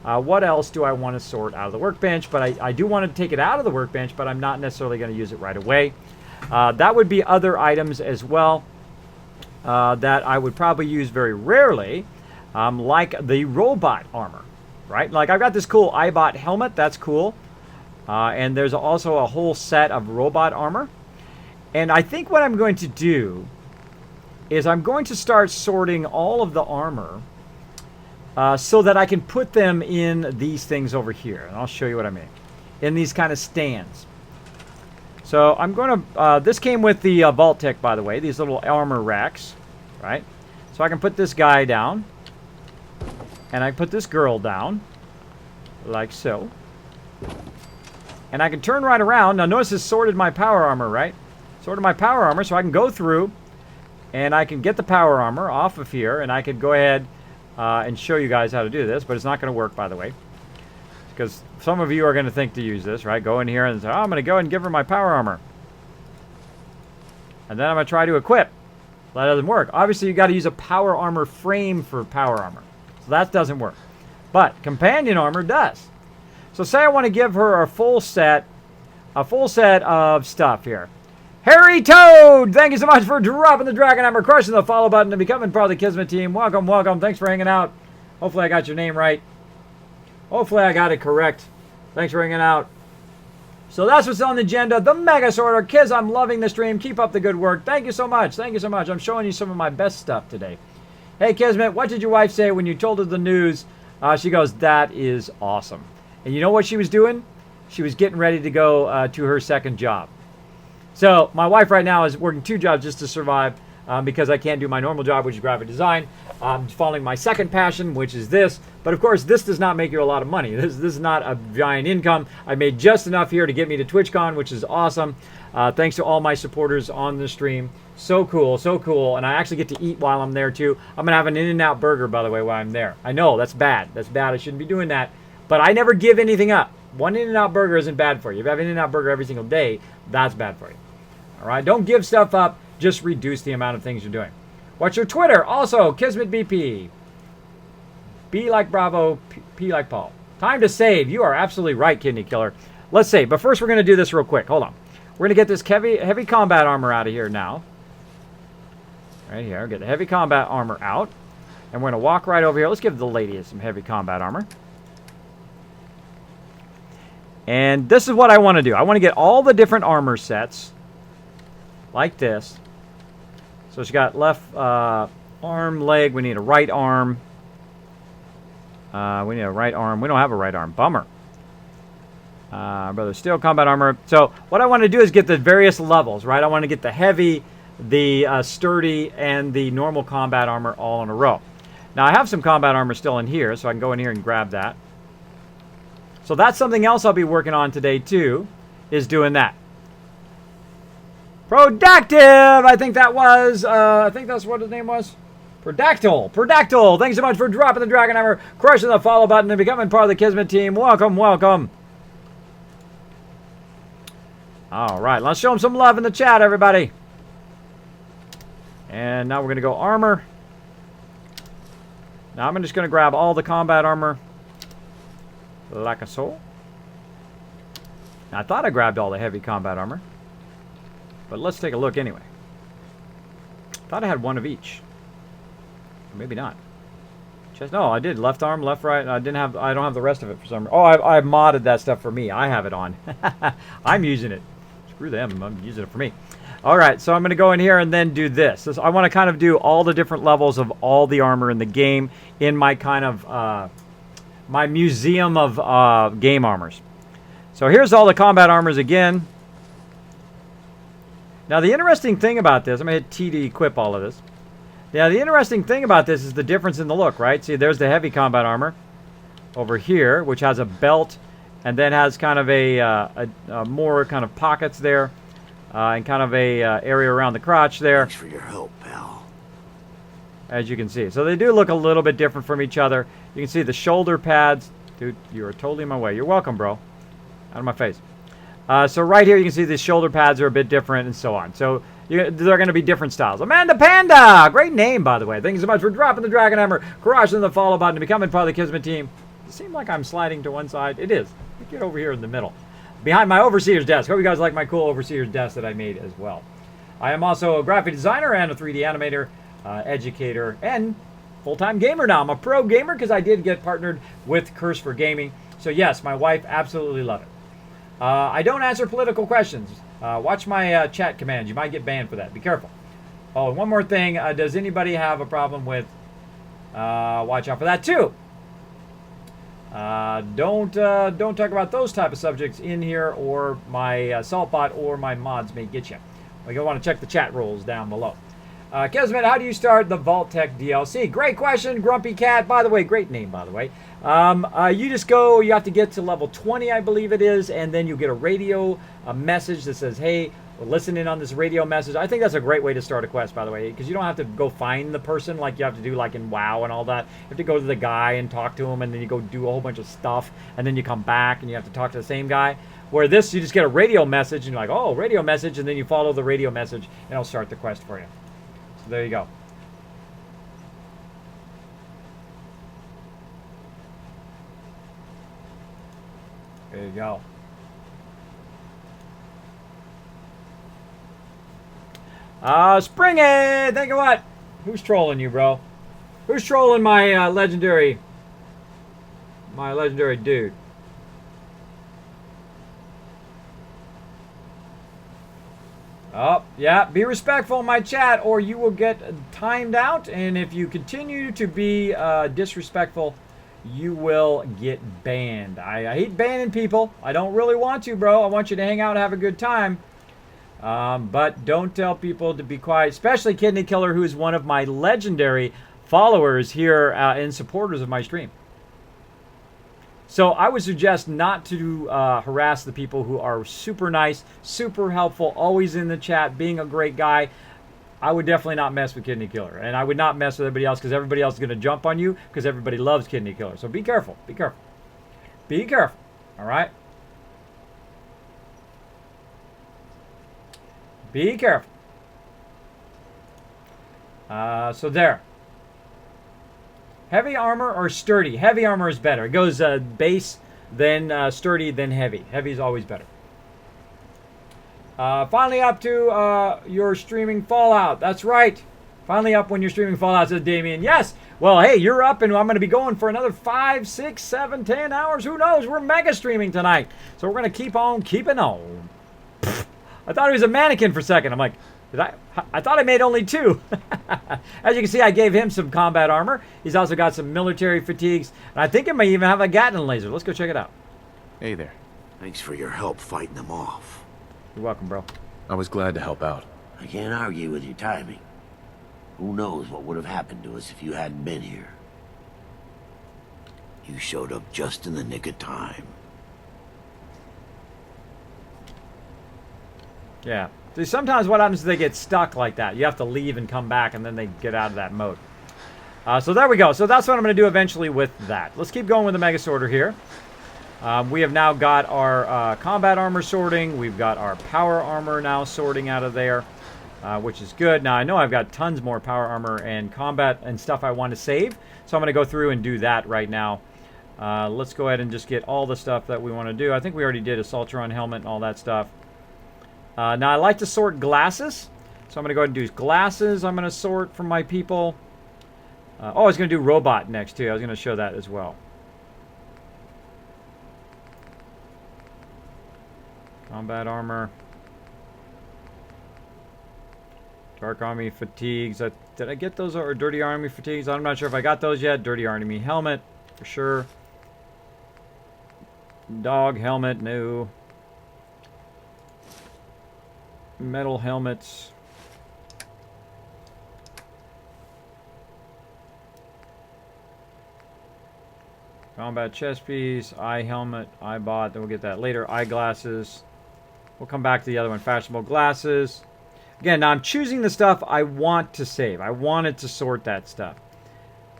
What else do I want to sort out of the workbench? But I do want to take it out of the workbench, but I'm not necessarily going to use it right away. That would be other items as well that I would probably use very rarely, like the robot armor, right? Like I've got this cool iBot helmet. That's cool. And there's also a whole set of robot armor. And I think what I'm going to do is I'm going to start sorting all of the armor so that I can put them in these things over here. And I'll show you what I mean. In these kind of stands. So I'm going to... this came with the vault-tec, by the way. These little armor racks. Right? So I can put this guy down. And I can put this girl down. Like so. And I can turn right around. Now notice this sorted my power armor, right? Sorted my power armor so I can go through. And I can get the power armor off of here. And I could go ahead... and show you guys how to do this, but it's not going to work, by the way, because some of you are going to think to use this, right? Go in here and say, oh, I'm going to go and give her my power armor, and then I'm going to try to equip. That doesn't work. Obviously, you got to use a power armor frame for power armor, so that doesn't work. But companion armor does. So say I want to give her a full set of stuff here. Harry Toad, thank you so much for dropping the dragon hammer, crushing the follow button, and becoming part of the Kismet team. Welcome, welcome. Thanks for hanging out. Hopefully I got your name right. Hopefully I got it correct. Thanks for hanging out. So that's what's on the agenda. The Mega Sorter. Kids, I'm loving the stream. Keep up the good work. Thank you so much. Thank you so much. I'm showing you some of my best stuff today. Hey, Kismet, what did your wife say when you told her the news? She goes, that is awesome. And you know what she was doing? She was getting ready to go to her second job. So my wife right now is working 2 jobs just to survive because I can't do my normal job, which is graphic design. I'm following my second passion, which is this. But of course, this does not make you a lot of money. This is not a giant income. I made just enough here to get me to TwitchCon, which is awesome. Thanks to all my supporters on the stream. So cool, so cool. And I actually get to eat while I'm there too. I'm going to have an In-N-Out burger, by the way, while I'm there. I know, that's bad. That's bad. I shouldn't be doing that. But I never give anything up. One In-N-Out burger isn't bad for you. If you have an In-N-Out burger every single day, that's bad for you. All right, don't give stuff up. Just reduce the amount of things you're doing. What's your Twitter? Also, Kismet BP. B like Bravo, P like Paul. Time to save. You are absolutely right, Kidney Killer. Let's save. But first, we're going to do this real quick. Hold on. We're going to get this heavy combat armor out of here now. Right here. Get the heavy combat armor out. And we're going to walk right over here. Let's give the lady some heavy combat armor. And this is what I want to do. I want to get all the different armor sets. Like this. So she got left arm, leg. We need a right arm. We need a right arm. We don't have a right arm. Bummer. Brother Steel combat armor. So what I want to do is get the various levels, right? I want to get the heavy, the sturdy, and the normal combat armor all in a row. Now I have some combat armor still in here, so I can go in here and grab that. So that's something else I'll be working on today too, is doing that. Productive! I think that was, I think that's what his name was. Prodactyl. Prodactyl! Thanks so much for dropping the Dragon Hammer, crushing the follow button, and becoming part of the Kismet team. Welcome, welcome. Alright, let's show him some love in the chat, everybody. And now we're going to go armor. Now I'm just going to grab all the combat armor. Like a soul. Now, I thought I grabbed all the heavy combat armor. But let's take a look anyway. Thought I had one of each. Maybe not. Chest. No, I did. Left arm, left, right. I don't have the rest of it for some reason. Oh, I modded that stuff for me. I have it on. I'm using it. Screw them. I'm using it for me. All right, so I'm going to go in here and then do this. I want to kind of do all the different levels of all the armor in the game in my kind of my museum of game armors. So here's all the combat armors again. Now the interesting thing about this, I'm going to hit T to equip all of this. Now the interesting thing about this is the difference in the look, right? See, there's the heavy combat armor over here, which has a belt and then has kind of a more kind of pockets there. And kind of a area around the crotch there. Thanks for your help, pal. As you can see. So they do look a little bit different from each other. You can see the shoulder pads. Dude, you are totally in my way. You're welcome, bro. Out of my face. So right here you can see the shoulder pads are a bit different and so on. So they're going to be different styles. Amanda Panda! Great name, by the way. Thank you so much for dropping the Dragon Hammer, crushing the follow button, and becoming part of the Kismet team. Does it seem like I'm sliding to one side? It is. Get over here in the middle. Behind my overseer's desk. Hope you guys like my cool overseer's desk that I made as well. I am also a graphic designer and a 3D animator, educator, and full-time gamer now. I'm a pro gamer because I did get partnered with Curse for Gaming. So yes, my wife absolutely loves it. I don't answer political questions. Watch my chat commands. You might get banned for that. Be careful. Oh, and one more thing. Does anybody have a problem with... watch out for that too. Don't talk about those type of subjects in here, or my Saltbot or my mods may get you. Well, you'll want to check the chat rules down below. Kismet, how do you start the vault-tec DLC? Great question, Grumpy Cat. By the way, great name, by the way. You just go, you have to get to level 20, I believe it is, and then you get a message that says, hey, we're listening on this radio message. I think that's a great way to start a quest, by the way, because you don't have to go find the person like you have to do like in WoW and all that. You have to go to the guy and talk to him, and then you go do a whole bunch of stuff, and then you come back and you have to talk to the same guy. Where this, you just get a radio message, and you're like, oh, radio message, and then you follow the radio message, and it'll start the quest for you. So there you go. There you go. Springy! Think of what? Who's trolling you, bro? Who's trolling my legendary dude? Oh, yeah, be respectful in my chat or you will get timed out, and if you continue to be disrespectful, you will get banned. I hate banning people. I don't really want to, bro. I want you to hang out and have a good time. But don't tell people to be quiet, especially Kidney Killer, who is one of my legendary followers here and supporters of my stream. So I would suggest not to harass the people who are super nice, super helpful, always in the chat, being a great guy. I would definitely not mess with Kidney Killer. And I would not mess with everybody else because everybody else is going to jump on you because everybody loves Kidney Killer. So be careful. Be careful. Be careful. All right? Be careful. So there. Heavy armor or sturdy? Heavy armor is better. It goes base, then sturdy, then heavy. Heavy is always better. Finally up to your streaming Fallout. That's right. Finally up when you're streaming Fallout, says Damien. Yes! Well, hey, you're up, and I'm going to be going for another 5, 6, 7, 10 hours. Who knows? We're mega streaming tonight. So we're going to keep on keeping on. I thought he was a mannequin for a second. I'm like, I thought I made only 2. As you can see, I gave him some combat armor. He's also got some military fatigues. And I think he may even have a Gatling laser. Let's go check it out. Hey there. Thanks for your help fighting them off. You're welcome, bro. I was glad to help out. I can't argue with your timing. Who knows what would have happened to us if you hadn't been here. You showed up just in the nick of time. Yeah. See, sometimes what happens is they get stuck like that. You have to leave and come back, and then they get out of that mode. So there we go. So that's what I'm going to do eventually with that. Let's keep going with the Mega Sorter here. We have now got our combat armor sorting. We've got our power armor now sorting out of there, which is good. Now, I know I've got tons more power armor and combat and stuff I want to save, so I'm going to go through and do that right now. Let's go ahead and just get all the stuff that we want to do. I think we already did a Assaultron helmet and all that stuff. Now, I like to sort glasses, so I'm going to go ahead and do glasses. I'm going to sort for my people. Oh, I was going to do robot next, too. I was going to show that as well. Combat armor. Dark Army fatigues. Did I get those, or Dirty Army fatigues? I'm not sure if I got those yet. Dirty Army helmet, for sure. Dog helmet, no. Metal helmets. Combat chest piece, eye helmet, eye bot, then we'll get that later. Eyeglasses. We'll come back to the other one. Fashionable glasses. Again, now I'm choosing the stuff I want to save. I wanted to sort that stuff.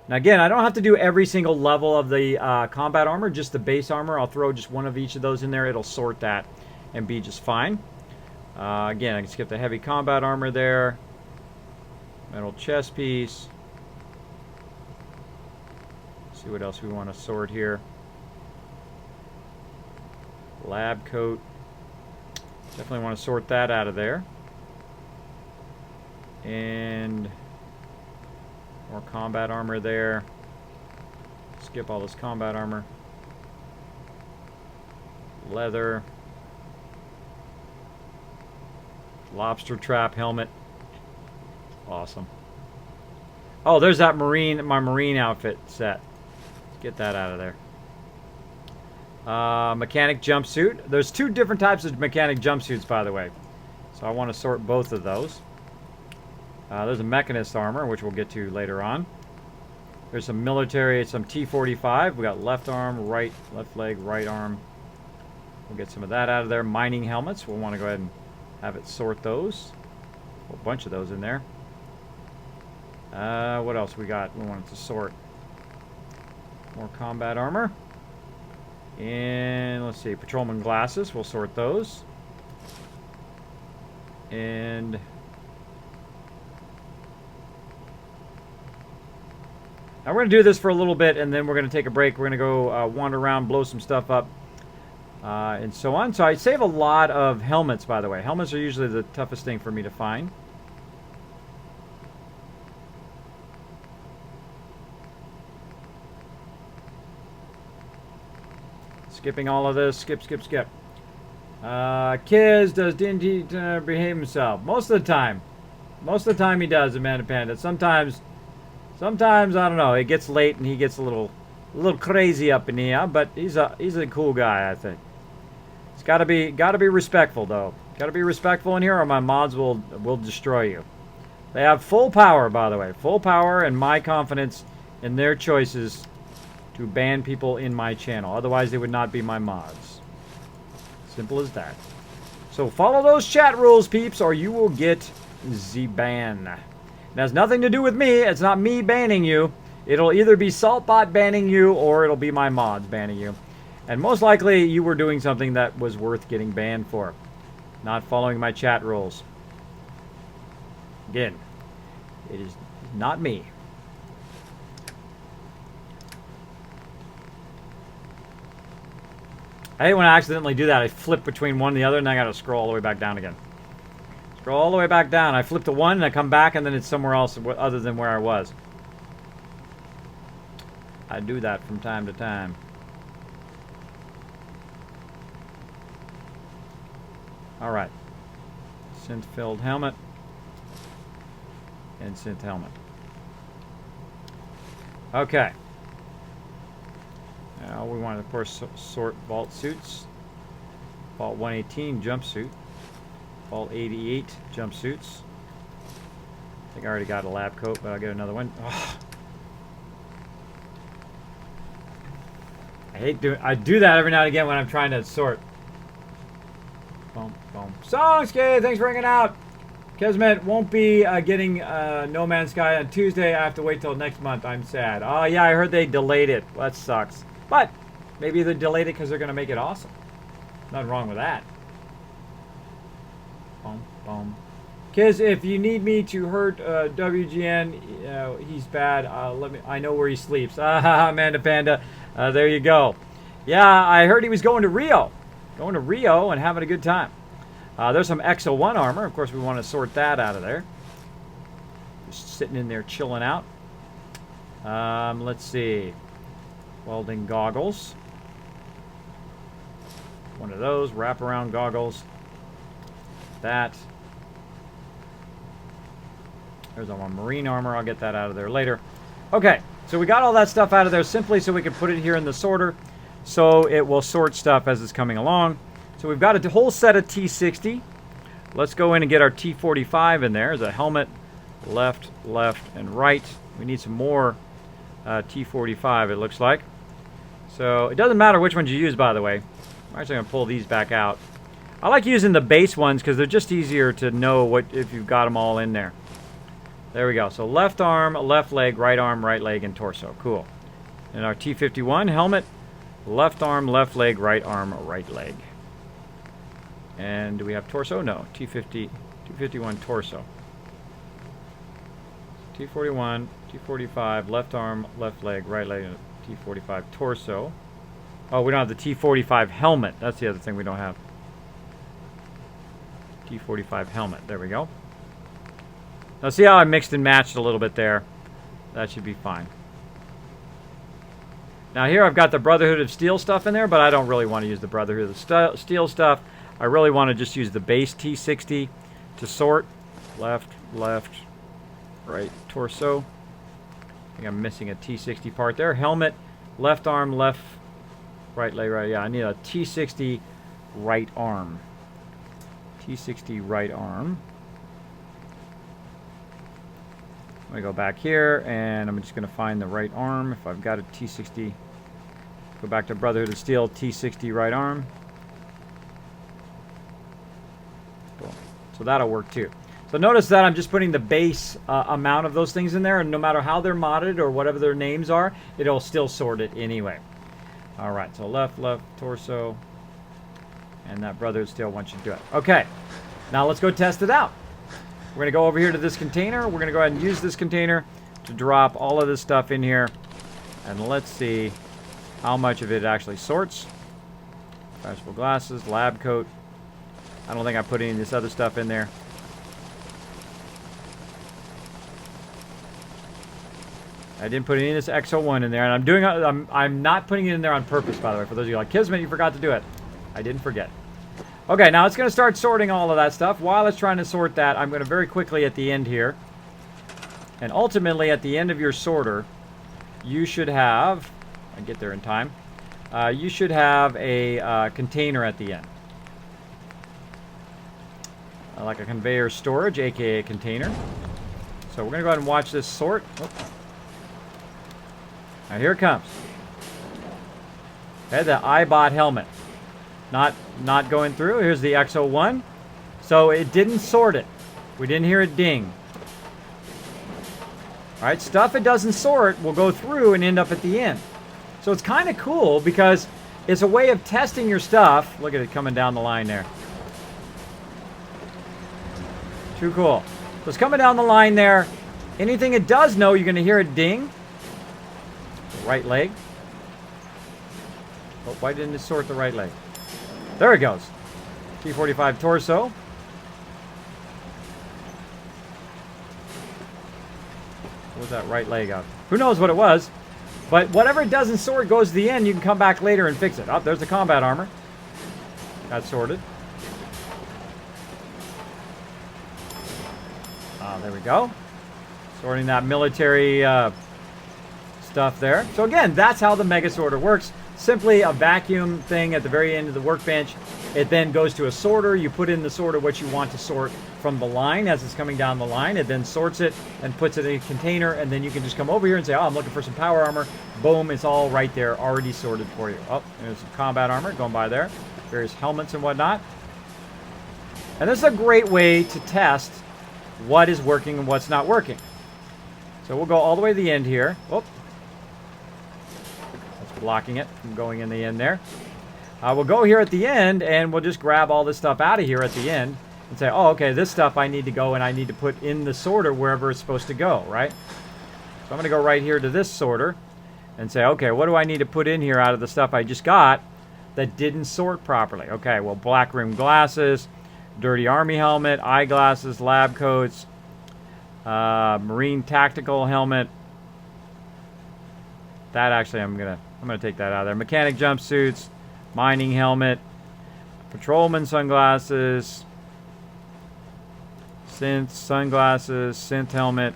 Now again, I don't have to do every single level of the combat armor, just the base armor. I'll throw just one of each of those in there. It'll sort that and be just fine. Again, I can skip the heavy combat armor there. Metal chest piece. See what else we want to sort here. Lab coat. Definitely want to sort that out of there. And more combat armor there. Skip all this combat armor. Leather. Lobster trap helmet. Awesome. Oh, there's that my marine outfit set. Get that out of there. Mechanic jumpsuit. There's 2 different types of mechanic jumpsuits, by the way. So I want to sort both of those. There's a mechanist armor, which we'll get to later on. There's some military, some T-45. We got left arm, left leg, right arm. We'll get some of that out of there. Mining helmets. We'll want to go ahead and have it sort those. A whole bunch of those in there. What else we got? We wanted to sort. More combat armor. And let's see, patrolman glasses. We'll sort those. And now we're going to do this for a little bit, and then we're going to take a break. We're going to go wander around, blow some stuff up, and so on. So I save a lot of helmets, by the way. Helmets are usually the toughest thing for me to find. Skipping all of this. Skip, skip, skip. Kiz, does D&D behave himself? Most of the time. Most of the time he does, Amanda Panda. Sometimes, I don't know, it gets late and he gets a little crazy up in here, but he's a cool guy, I think. It's gotta be respectful, though. Gotta be respectful in here, or my mods will destroy you. They have full power, by the way. Full power and my confidence in their choices to ban people in my channel. Otherwise, they would not be my mods. Simple as that. So follow those chat rules, peeps, or you will get the ban. It has nothing to do with me. It's not me banning you. It'll either be Saltbot banning you, or it'll be my mods banning you. And most likely, you were doing something that was worth getting banned for. Not following my chat rules. Again, it is not me. I hate when I accidentally do that. I flip between one and the other, and I gotta scroll all the way back down again. Go all the way back down. I flip to 1 and I come back and then it's somewhere else other than where I was. I do that from time to time. Alright. Synth-filled helmet. And synth helmet. Okay. Now we want to, of course, sort vault suits. Vault 118 jumpsuit. Vault 88 jumpsuits. I think I already got a lab coat, but I'll get another one. Oh. I do that every now and again when I'm trying to sort. Boom, boom. Songski, thanks for hanging out. Kismet won't be getting No Man's Sky on Tuesday. I have to wait till next month. I'm sad. Oh, yeah, I heard they delayed it. Well, that sucks. But maybe they delayed it because they're going to make it awesome. Nothing wrong with that. Boom, boom. Kiz, if you need me to hurt WGN, he's bad. I know where he sleeps. Amanda Panda. There you go. Yeah, I heard he was going to Rio. Going to Rio and having a good time. There's some X01 armor. Of course, we want to sort that out of there. Just sitting in there chilling out. Let's see. Welding goggles. One of those. Wraparound goggles. That. There's our marine armor. I'll get that out of there later. Okay, so we got all that stuff out of there simply so we can put it here in the sorter so it will sort stuff as it's coming along. So we've got a whole set of T60. Let's go in and get our T45 in there. There's a helmet, left, and right. We need some more T45, it looks like. So it doesn't matter which ones you use, by the way. I'm actually going to pull these back out. I like using the base ones because they're just easier to know what if you've got them all in there. There we go. So left arm, left leg, right arm, right leg, and torso. Cool. And our T51 helmet, left arm, left leg, right arm, right leg. And do we have torso? No. T51 torso. T41, T45, left arm, left leg, right leg, and T45 torso. Oh, we don't have the T45 helmet. That's the other thing we don't have. T45 helmet. There we go. Now see how I mixed and matched a little bit there? That should be fine. Now here I've got the Brotherhood of Steel stuff in there, but I don't really want to use the Brotherhood of Steel stuff. I really want to just use the base T60 to sort. Left, right, torso. I think I'm missing a T60 part there. Helmet, left arm, left, right leg, right. Yeah, I need a T60 right arm. T60 right arm. I'm going to go back here, and I'm just going to find the right arm. If I've got a T60, go back to Brotherhood of Steel, T60 right arm. Cool. So that'll work too. So notice that I'm just putting the base amount of those things in there, and no matter how they're modded or whatever their names are, it'll still sort it anyway. All right, so left, torso, and that Brotherhood of Steel wants you to do it. Okay, now let's go test it out. We're going to go over here to this container. We're going to go ahead and use this container to drop all of this stuff in here. And let's see how much of it actually sorts. Fashionable glasses, lab coat. I don't think I put any of this other stuff in there. I didn't put any of this X01 in there. And I'm not putting it in there on purpose, by the way. For those of you like, Kismet, you forgot to do it. I didn't forget. Okay, now it's going to start sorting all of that stuff. While it's trying to sort that, I'm going to very quickly at the end here. And ultimately, at the end of your sorter, you should have... I get there in time. You should have a container at the end. Like a conveyor storage, aka a container. So we're going to go ahead and watch this sort. Oh. Now here it comes. Okay, the iBot helmet. Not going through. Here's the X01. So it didn't sort it. We didn't hear it ding. Alright, stuff it doesn't sort will go through and end up at the end. So it's kind of cool because it's a way of testing your stuff. Look at it coming down the line there. Too cool. So it's coming down the line there. Anything it does know, you're going to hear it ding. Right leg. Oh, why didn't it sort the right leg? There it goes. T45 torso. What was that right leg of? Who knows what it was? But whatever it doesn't sort goes to the end. You can come back later and fix it. Oh, there's the combat armor. That's sorted. There we go. Sorting that military stuff there. So again, that's how the Mega Sorter works. Simply a vacuum thing at the very end of the workbench. It then goes to a sorter. You put in the sorter what you want to sort from the line as it's coming down the line. It then sorts it and puts it in a container, and then you can just come over here and say, oh, I'm looking for some power armor. Boom, it's all right there, already sorted for you. Oh, there's some combat armor going by there. Various helmets and whatnot. And this is a great way to test what is working and what's not working. So we'll go all the way to the end here. Whoop. That's blocking it from going in the end there. We'll go here at the end, and we'll just grab all this stuff out of here at the end and say, oh, okay, this stuff I need to go and I need to put in the sorter wherever it's supposed to go, right? So I'm going to go right here to this sorter and say, okay, what do I need to put in here out of the stuff I just got that didn't sort properly? Okay, well, black rimmed glasses, dirty army helmet, eyeglasses, lab coats, marine tactical helmet. That actually, I'm gonna take that out of there. Mechanic jumpsuits, mining helmet, patrolman sunglasses, synth sunglasses, synth helmet.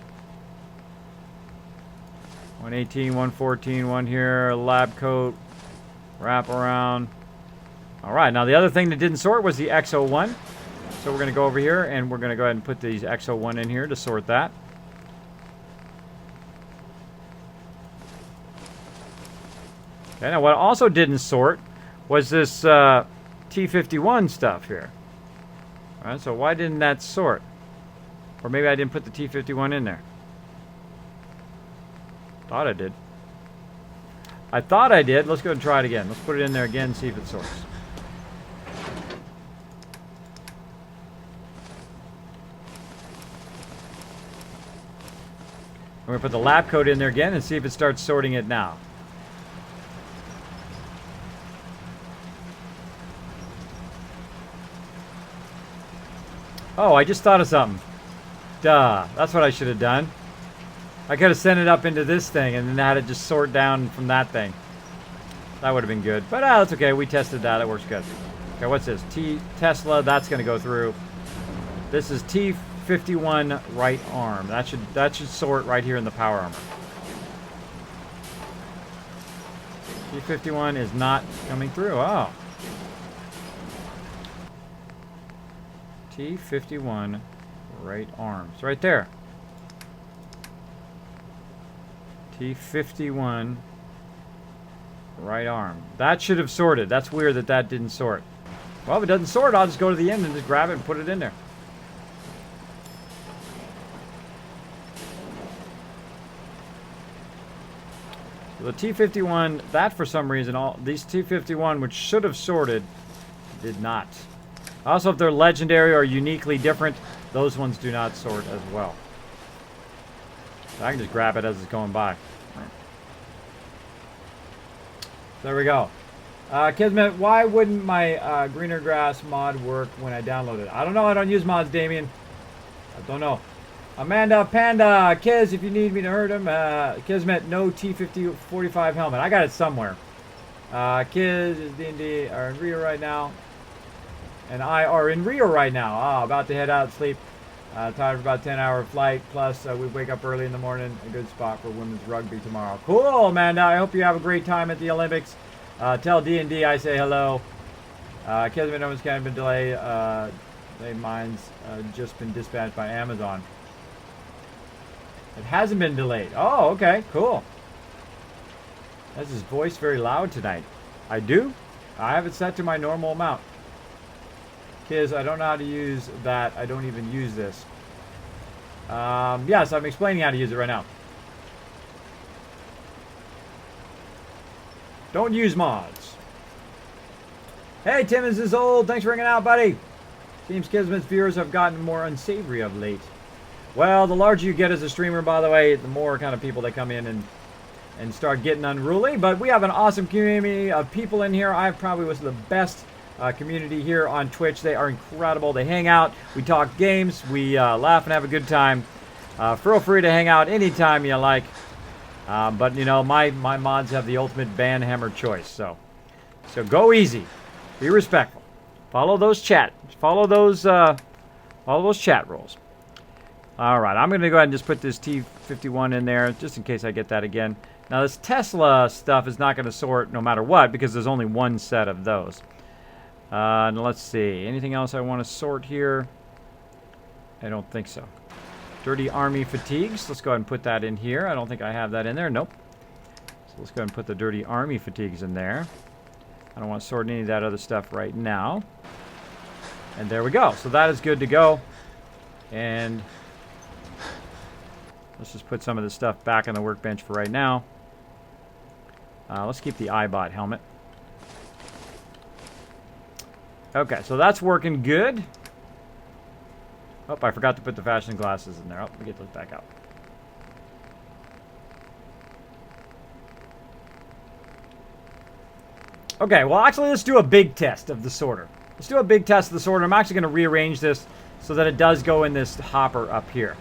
118, 114, one here, lab coat, wrap around. All right, now the other thing that didn't sort was the X01. So we're going to go over here and we're going to go ahead and put these X01 in here to sort that. Okay, now what also didn't sort was this T51 stuff here. All right, so why didn't that sort? Or maybe I didn't put the T51 in there. Thought I did. I thought I did. Let's go and try it again. Let's put it in there again and see if it sorts. We're going to put the lab coat in there again and see if it starts sorting it now. Oh, I just thought of something. Duh. That's what I should have done. I could have sent it up into this thing and then had it just sort down from that thing. That would have been good. But that's okay. We tested that. It works good. Okay, what's this? Tesla. That's going to go through. This is T51 right arm. That should sort right here in the power armor. T51 is not coming through. Oh. T51 right arm. It's right there. T51 right arm. That should have sorted. That's weird that that didn't sort. Well, if it doesn't sort, I'll just go to the end and just grab it and put it in there. The T51, that for some reason, all these T51, which should have sorted, did not. Also, if they're legendary or uniquely different, those ones do not sort as well. So I can just grab it as it's going by. There we go. Kismet, why wouldn't my greener grass mod work when I download it? I don't know. I don't use mods, Damien. I don't know. Amanda Panda, Kiz, if you need me to hurt him. Kismet, no T5045 helmet. I got it somewhere. Kiz is D&D are in Rio right now. And I are in Rio right now. About to head out, sleep. Tired for about 10-hour flight. Plus, we wake up early in the morning. A good spot for women's rugby tomorrow. Cool, Amanda. I hope you have a great time at the Olympics. Tell D&D I say hello. Kismet, no one's kind of been delayed. Mine's just been dispatched by Amazon. It hasn't been delayed. Oh, okay, cool. Has his voice very loud tonight? I do. I have it set to my normal amount. Kids, I don't know how to use that. I don't even use this. Yes, I'm explaining how to use it right now. Don't use mods. Hey, Timmons is old. Thanks for hanging out, buddy. Seems Kismet's viewers have gotten more unsavory of late. Well, the larger you get as a streamer, by the way, the more kind of people that come in and start getting unruly. But we have an awesome community of people in here. I probably was the best community here on Twitch. They are incredible. They hang out. We talk games. We laugh and have a good time. Feel free to hang out anytime you like. But, you know, my mods have the ultimate ban hammer choice. So go easy. Be respectful. Follow those chat rules. All right, I'm going to go ahead and just put this T51 in there just in case I get that again. Now, this Tesla stuff is not going to sort no matter what because there's only one set of those. And let's see. Anything else I want to sort here? I don't think so. Dirty Army Fatigues. Let's go ahead and put that in here. I don't think I have that in there. Nope. So let's go ahead and put the Dirty Army Fatigues in there. I don't want to sort any of that other stuff right now. And there we go. So that is good to go. And let's just put some of this stuff back on the workbench for right now. Let's keep the iBot helmet. Okay, so that's working good. Oh, I forgot to put the fashion glasses in there. Oh, let me get those back out. Okay, well, actually, let's do a big test of the sorter. Let's do a big test of the sorter. I'm actually going to rearrange this so that it does go in this hopper up here.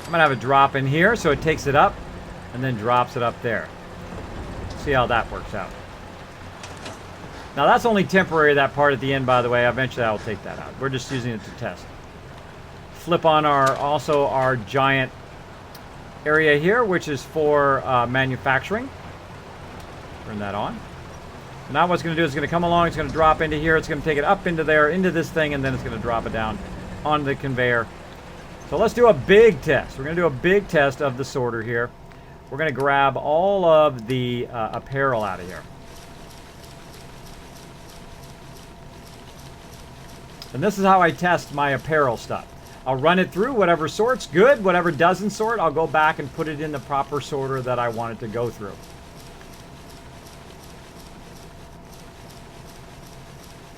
I'm going to have a drop in here, so it takes it up and then drops it up there. See how that works out. Now, that's only temporary, that part at the end, by the way. Eventually, I'll take that out. We're just using it to test. Flip on our giant area here, which is for manufacturing. Turn that on. Now what it's going to do is it's going to come along, it's going to drop into here, it's going to take it up into there, into this thing, and then it's going to drop it down on the conveyor. So let's do a big test. We're going to do a big test of the sorter here. We're going to grab all of the apparel out of here. And this is how I test my apparel stuff. I'll run it through, whatever sorts good, whatever doesn't sort, I'll go back and put it in the proper sorter that I want it to go through.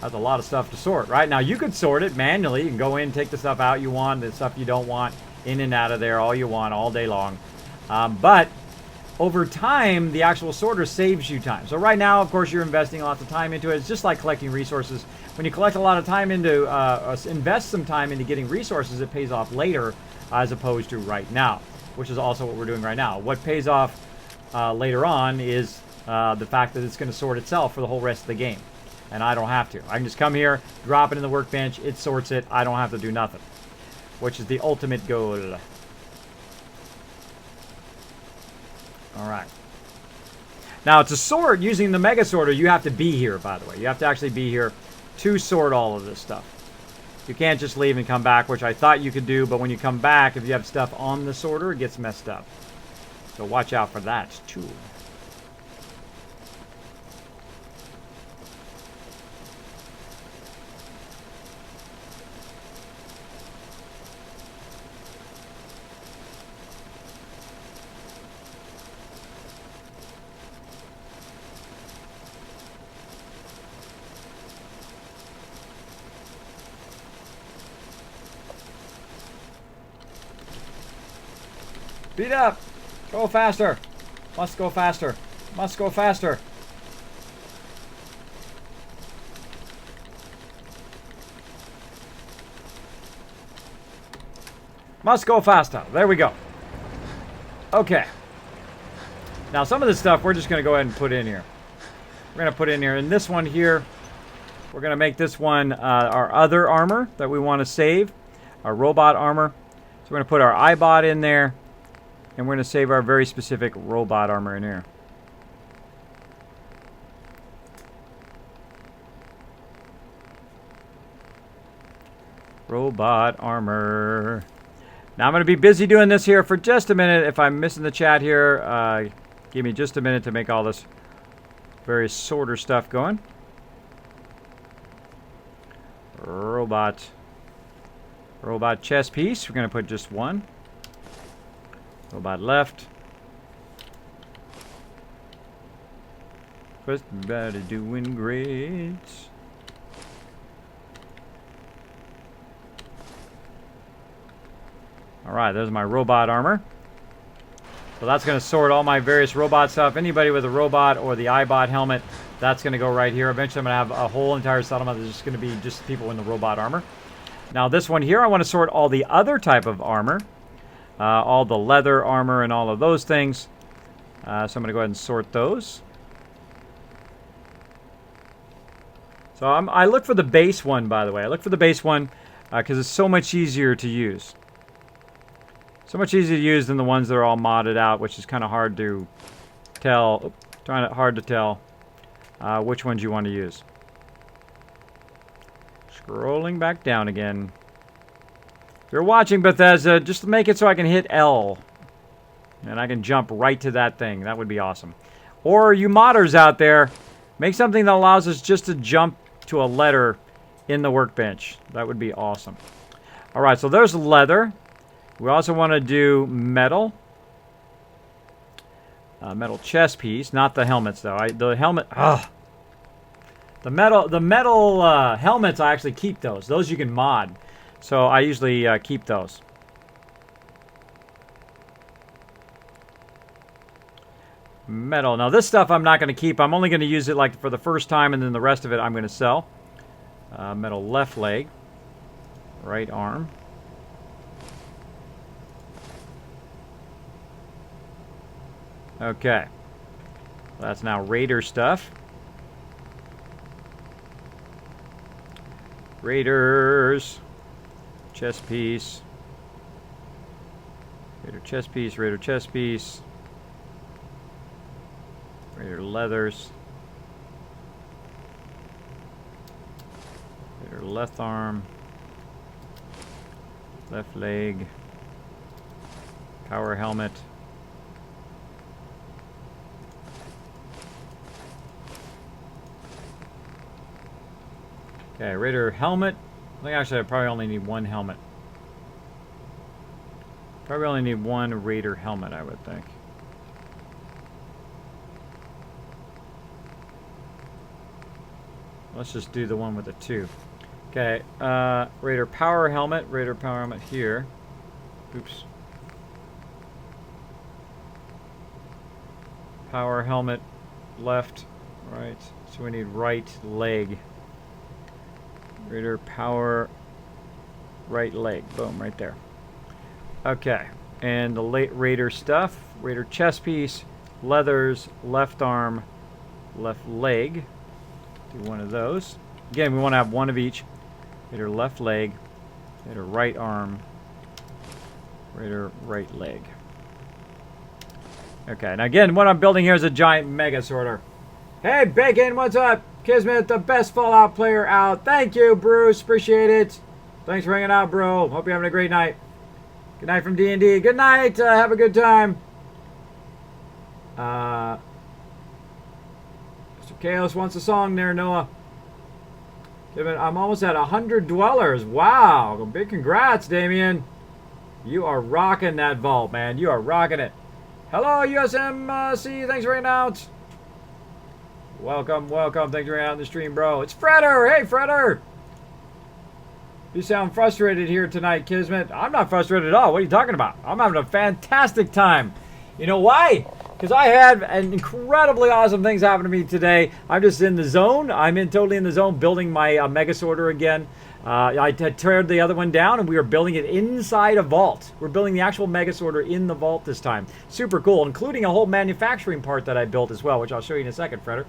That's a lot of stuff to sort, right? Now, you could sort it manually. You can go in, take the stuff out you want, the stuff you don't want, in and out of there all you want, all day long. But over time, the actual sorter saves you time. So right now, of course, you're investing lots of time into it. It's just like collecting resources. When you collect a lot of time into, invest some time into getting resources, it pays off later as opposed to right now, which is also what we're doing right now. What pays off later on is the fact that it's going to sort itself for the whole rest of the game. And I don't have to. I can just come here, drop it in the workbench, it sorts it, I don't have to do nothing. Which is the ultimate goal. Alright. Now, to sort using the Mega Sorter, you have to be here, by the way. You have to actually be here to sort all of this stuff. You can't just leave and come back, which I thought you could do, but when you come back, if you have stuff on the sorter, it gets messed up. So watch out for that, too. Speed up! Go faster! Must go faster! Must go faster! Must go faster. There we go. Okay. Now some of this stuff we're just going to go ahead and put in here. We're going to put in here. In this one here, we're going to make this one our other armor that we want to save. Our robot armor. So we're going to put our iBot in there. And we're going to save our very specific robot armor in here. Robot armor. Now I'm going to be busy doing this here for just a minute. If I'm missing the chat here, give me just a minute to make all this various sorter stuff going. Robot chess piece. We're going to put just one. Robot left. First, everybody doing great. Alright, there's my robot armor. So that's going to sort all my various robot stuff. Anybody with a robot or the iBot helmet, that's going to go right here. Eventually I'm going to have a whole entire settlement that's just going to be just people in the robot armor. Now this one here, I want to sort all the other type of armor. All the leather armor and all of those things. So I'm going to go ahead and sort those. So I look for the base one, by the way. I look for the base one because it's so much easier to use. So much easier to use than the ones that are all modded out, which is kind of hard to tell. Hard to tell which ones you want to use. Scrolling back down again. If you're watching Bethesda, just make it so I can hit L. And I can jump right to that thing. That would be awesome. Or you modders out there, make something that allows us just to jump to a letter in the workbench. That would be awesome. Alright, so there's leather. We also want to do metal. Metal chest piece. Not the helmets, though. The helmet... Ugh. The metal helmets, I actually keep those. Those you can mod. So I usually keep those. Metal. Now this stuff I'm not going to keep. I'm only going to use it like for the first time, and then the rest of it I'm going to sell. Metal left leg. Right arm. Okay. That's now Raider stuff. Raiders. Chest piece. Raider chest piece. Raider chest piece. Raider leathers. Raider left arm. Left leg. Power helmet. Okay, Raider helmet. I think actually I probably only need one helmet. Probably only need one Raider helmet, I would think. Let's just do the one with the two. Okay, Raider power helmet. Raider power helmet here. Oops. Power helmet left, right. So we need right leg. Raider power right leg. Boom, right there. Okay, and the late Raider stuff. Raider chest piece, leathers, left arm, left leg. Do one of those. Again, we want to have one of each. Raider left leg, Raider right arm, Raider right leg. Okay, now again, what I'm building here is a giant mega sorter. Hey, Bacon, what's up? Kismet, the best Fallout player out. Thank you, Bruce. Appreciate it. Thanks for hanging out, bro. Hope you're having a great night. Good night from D&D. Good night. Have a good time. Mr. Chaos wants a song there, Noah. I'm almost at 100 dwellers. Wow. Big congrats, Damien. You are rocking that vault, man. You are rocking it. Hello, USMC. Thanks for hanging out. Welcome, welcome. Thanks for hanging out in the stream, bro. It's Fredder. Hey, Fredder. You sound frustrated here tonight, Kismet. I'm not frustrated at all. What are you talking about? I'm having a fantastic time. You know why? Because I had an incredibly awesome things happen to me today. I'm just in the zone. I'm totally in the zone building my mega sorter again. I teared the other one down and we are building it inside a vault. We're building the actual mega sorter in the vault this time. Super cool, including a whole manufacturing part that I built as well, which I'll show you in a second, Fredder.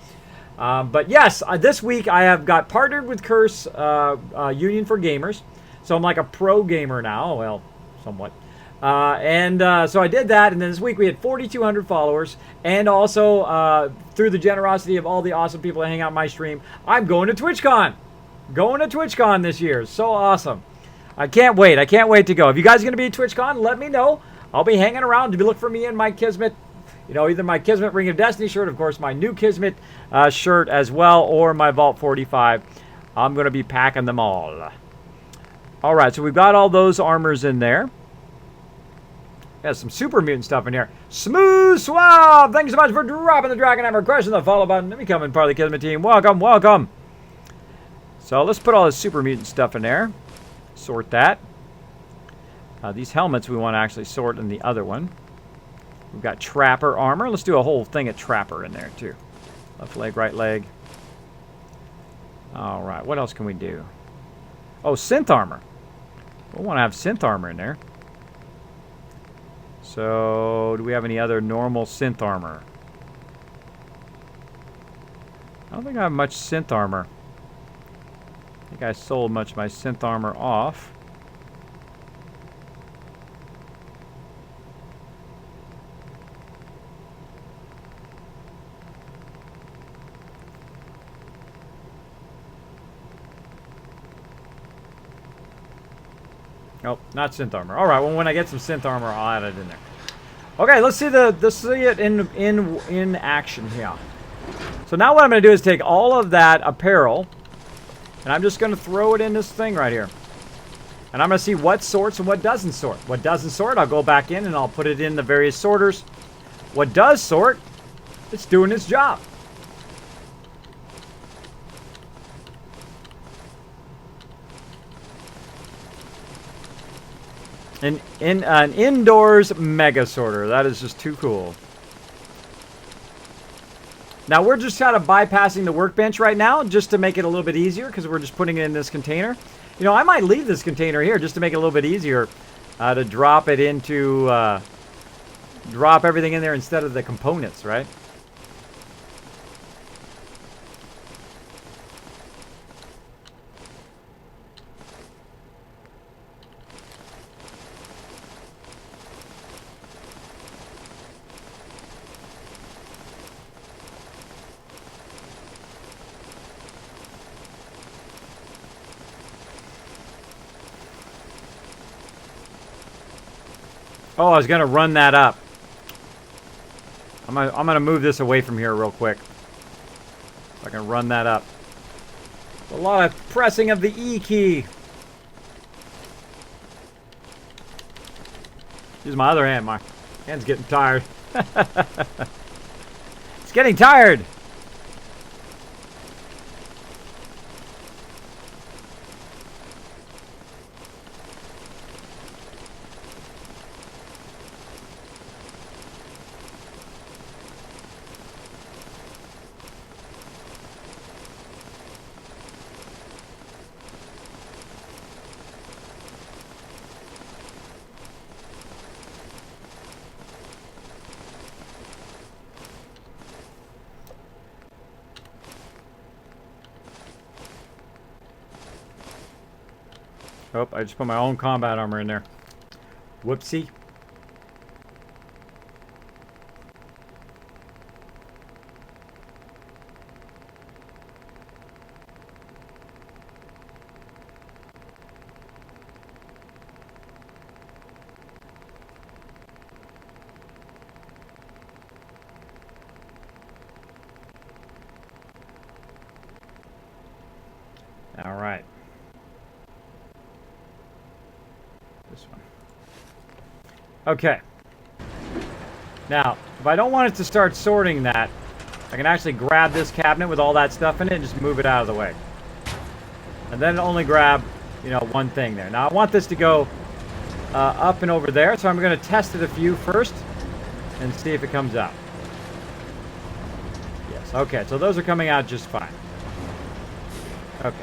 But yes, this week I have got partnered with Curse Union for Gamers. So I'm like a pro gamer now. Well, somewhat. So I did that, and then this week we had 4,200 followers, and also through the generosity of all the awesome people that hang out my stream, I'm going to TwitchCon. Going to TwitchCon this year. So awesome. I can't wait. I can't wait to go. If you guys are going to be at TwitchCon, let me know. I'll be hanging around. To look for me in my Kismet, you know, either my Kismet Ring of Destiny shirt, of course, my new Kismet shirt as well, or my Vault 45. I'm going to be packing them all. All right, so we've got all those armors in there. Got some super mutant stuff in here. Smooth Suave! Thank you so much for dropping the Dragon Hammer. Crushing the follow button. Let me come in, part of the Kismet team. Welcome, welcome. So let's put all this super mutant stuff in there. Sort that. These helmets we want to actually sort in the other one. We've got Trapper armor. Let's do a whole thing of Trapper in there, too. Left leg, right leg. Alright, what else can we do? Oh, Synth armor. We'll want to have Synth armor in there. So, do we have any other normal Synth armor? I don't think I have much Synth armor. I think I sold much of my Synth armor off. Nope, not synth armor. All right, well, when I get some synth armor, I'll add it in there. Okay, let's see it in action here. So now what I'm going to do is take all of that apparel, and I'm just going to throw it in this thing right here. And I'm going to see what sorts and what doesn't sort. What doesn't sort, I'll go back in and I'll put it in the various sorters. What does sort, it's doing its job. An indoors mega sorter. That is just too cool. Now we're just kind of bypassing the workbench right now just to make it a little bit easier because we're just putting it in this container. You know, I might leave this container here just to make it a little bit easier to drop it into, drop everything in there instead of the components, right? Oh, I was going to run that up. I'm gonna move this away from here real quick. So I can run that up. A lot of pressing of the E key. Use my other hand. My hand's getting tired. It's getting tired. Oh, I just put my own combat armor in there. Whoopsie. All right. This one. Okay. Now, if I don't want it to start sorting that, I can actually grab this cabinet with all that stuff in it and just move it out of the way. And then only grab, you know, one thing there. Now, I want this to go up and over there, so I'm going to test it a few first and see if it comes out. Yes, okay, so those are coming out just fine. Okay.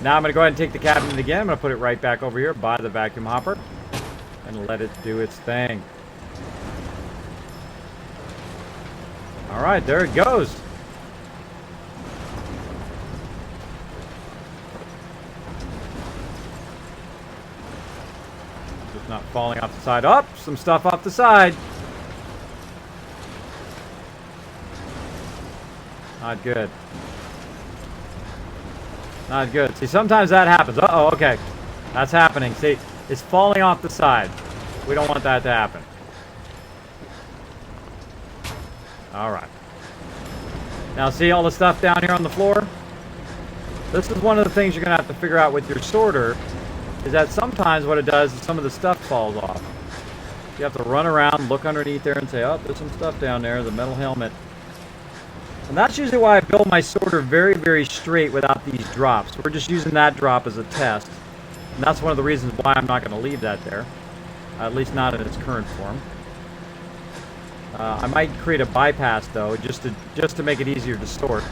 Now I'm going to go ahead and take the cabinet again. I'm going to put it right back over here by the vacuum hopper and let it do its thing. All right, there it goes. Just not falling off the side. Oh, some stuff off the side. Not good. Not good. See, sometimes that happens. Uh-oh, okay. That's happening. See, it's falling off the side. We don't want that to happen. All right. Now, see all the stuff down here on the floor? This is one of the things you're going to have to figure out with your sorter, is that sometimes what it does is some of the stuff falls off. You have to run around, look underneath there, and say, oh, there's some stuff down there, the metal helmet. And that's usually why I build my sorter very, very straight without these drops. We're just using that drop as a test. And that's one of the reasons why I'm not going to leave that there. At least not in its current form. I might create a bypass though, just to make it easier to sort.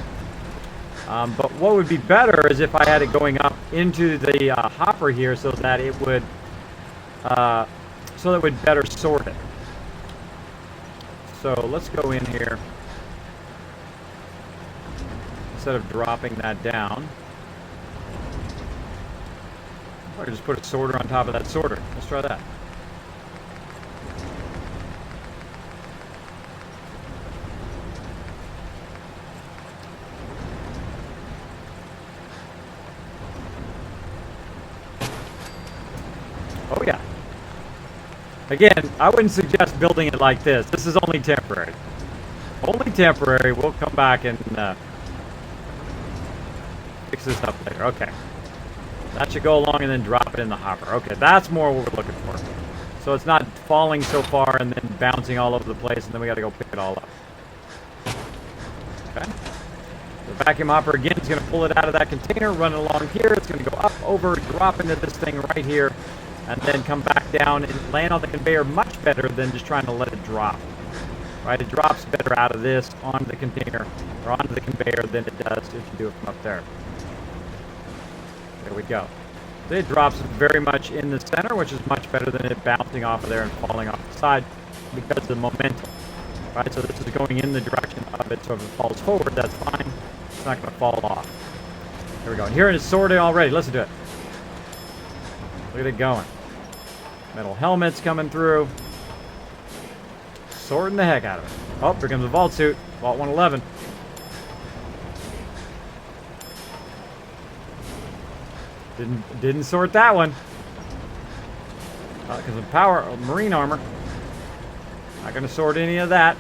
But what would be better is if I had it going up into the hopper here, so that it would better sort it. So let's go in here instead of dropping that down. Or just put a sorter on top of that sorter. Let's try that. Oh yeah. Again, I wouldn't suggest building it like this. This is only temporary. Only temporary. We'll come back and fix this up later. Okay. That should go along and then drop it in the hopper. Okay, that's more what we're looking for. So it's not falling so far and then bouncing all over the place, and then we got to go pick it all up. Okay. The vacuum hopper, again, is going to pull it out of that container, run it along here. It's going to go up, over, drop into this thing right here, and then come back down and land on the conveyor much better than just trying to let it drop. Right? It drops better out of this onto the container or onto the conveyor than it does if you do it from up there. There we go. So it drops very much in the center, which is much better than it bouncing off of there and falling off the side because of the momentum. Right? So this is going in the direction of it, so if it falls forward, that's fine. It's not going to fall off. Here we go. And here it is sorted already. Listen to it. Look at it going. Metal helmets coming through. Sorting the heck out of it. Oh, here comes the vault suit. Vault 111. Didn't sort that one. Because of power marine armor. Not going to sort any of that.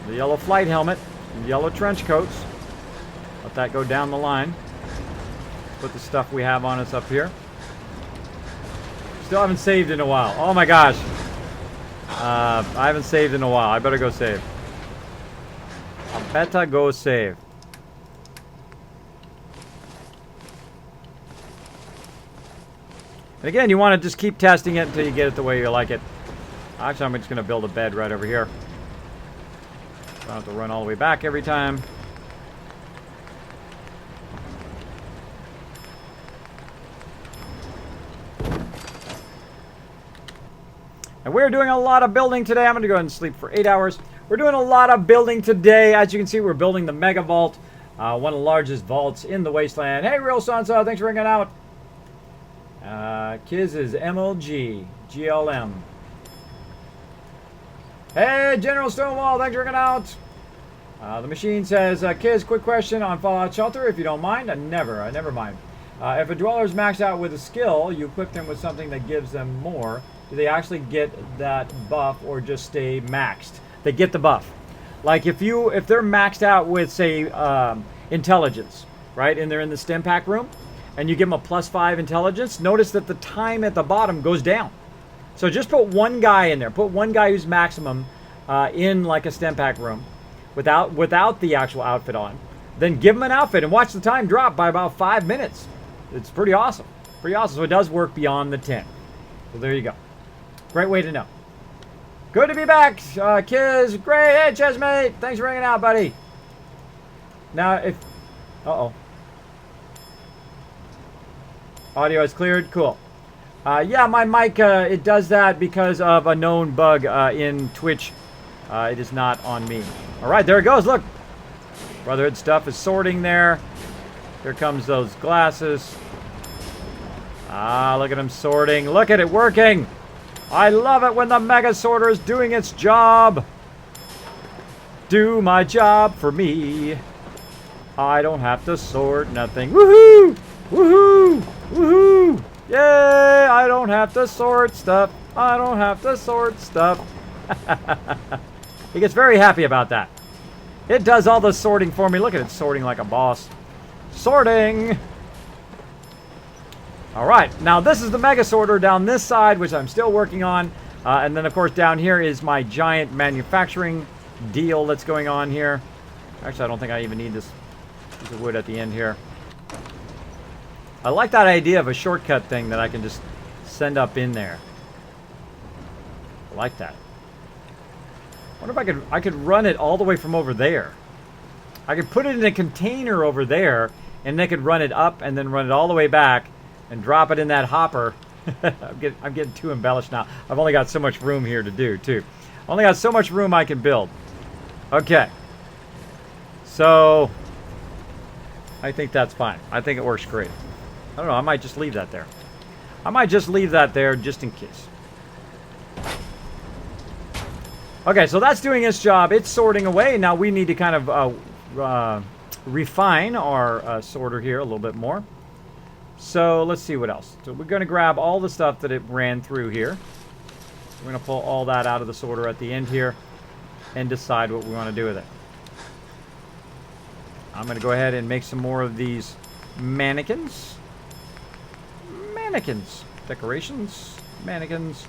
The yellow flight helmet. The yellow trench coats. Let that go down the line. Put the stuff we have on us up here. Still haven't saved in a while. Oh my gosh. I haven't saved in a while. I better go save. I better go save. And again, you want to just keep testing it until you get it the way you like it. Actually, I'm just going to build a bed right over here. Don't have to run all the way back every time. And we're doing a lot of building today. I'm going to go ahead and sleep for 8 hours. We're doing a lot of building today. As you can see, we're building the Mega Vault, one of the largest vaults in the Wasteland. Hey, Real Sansa, thanks for hanging out. Kiz is MLG, GLM. Hey, General Stonewall, thanks for hanging out. The machine says, Kiz, quick question on Fallout Shelter, if you don't mind. I never mind. If a dweller's maxed out with a skill, you equip them with something that gives them more. Do they actually get that buff or just stay maxed? They get the buff. Like if they're maxed out with, say, intelligence, right? And they're in the stim pack room, and you give them a +5 intelligence, notice that the time at the bottom goes down. So just put one guy in there. Put one guy who's maximum in like a stim pack room without the actual outfit on. Then give them an outfit and watch the time drop by about 5 minutes. It's pretty awesome. Pretty awesome. So it does work beyond the 10. So there you go. Great way to know. Good to be back, Kiz. Great. Hey, Chessmate. Thanks for hanging out, buddy. Now, if... Uh-oh. Audio is cleared. Cool. Yeah, my mic, it does that because of a known bug in Twitch. It is not on me. All right, there it goes. Look. Brotherhood stuff is sorting there. Here comes those glasses. Ah, look at them sorting. Look at it working. I love it when the Mega Sorter is doing its job. Do my job for me. I don't have to sort nothing. Woohoo! Woohoo! Woohoo! Yay! I don't have to sort stuff. I don't have to sort stuff. He gets very happy about that. It does all the sorting for me. Look at it sorting like a boss. Sorting! Alright, now this is the Mega Sorter down this side, which I'm still working on. And then, of course, down here is my giant manufacturing deal that's going on here. Actually, I don't think I even need this piece of wood at the end here. I like that idea of a shortcut thing that I can just send up in there. I like that. wonder if I could run it all the way from over there. I could put it in a container over there, and they could run it up and then run it all the way back and drop it in that hopper. I'm getting too embellished now. I've only got so much room here to do, too. Only got so much room I can build. Okay. So, I think that's fine. I think it works great. I don't know. I might just leave that there. I might just leave that there just in case. Okay, so that's doing its job. It's sorting away. Now we need to kind of refine our sorter here a little bit more. So let's see what else. So we're going to grab all the stuff that it ran through here. We're going to pull all that out of the sorter at the end here and decide what we want to do with it. I'm going to go ahead and make some more of these mannequins. Mannequins. Decorations. Mannequins.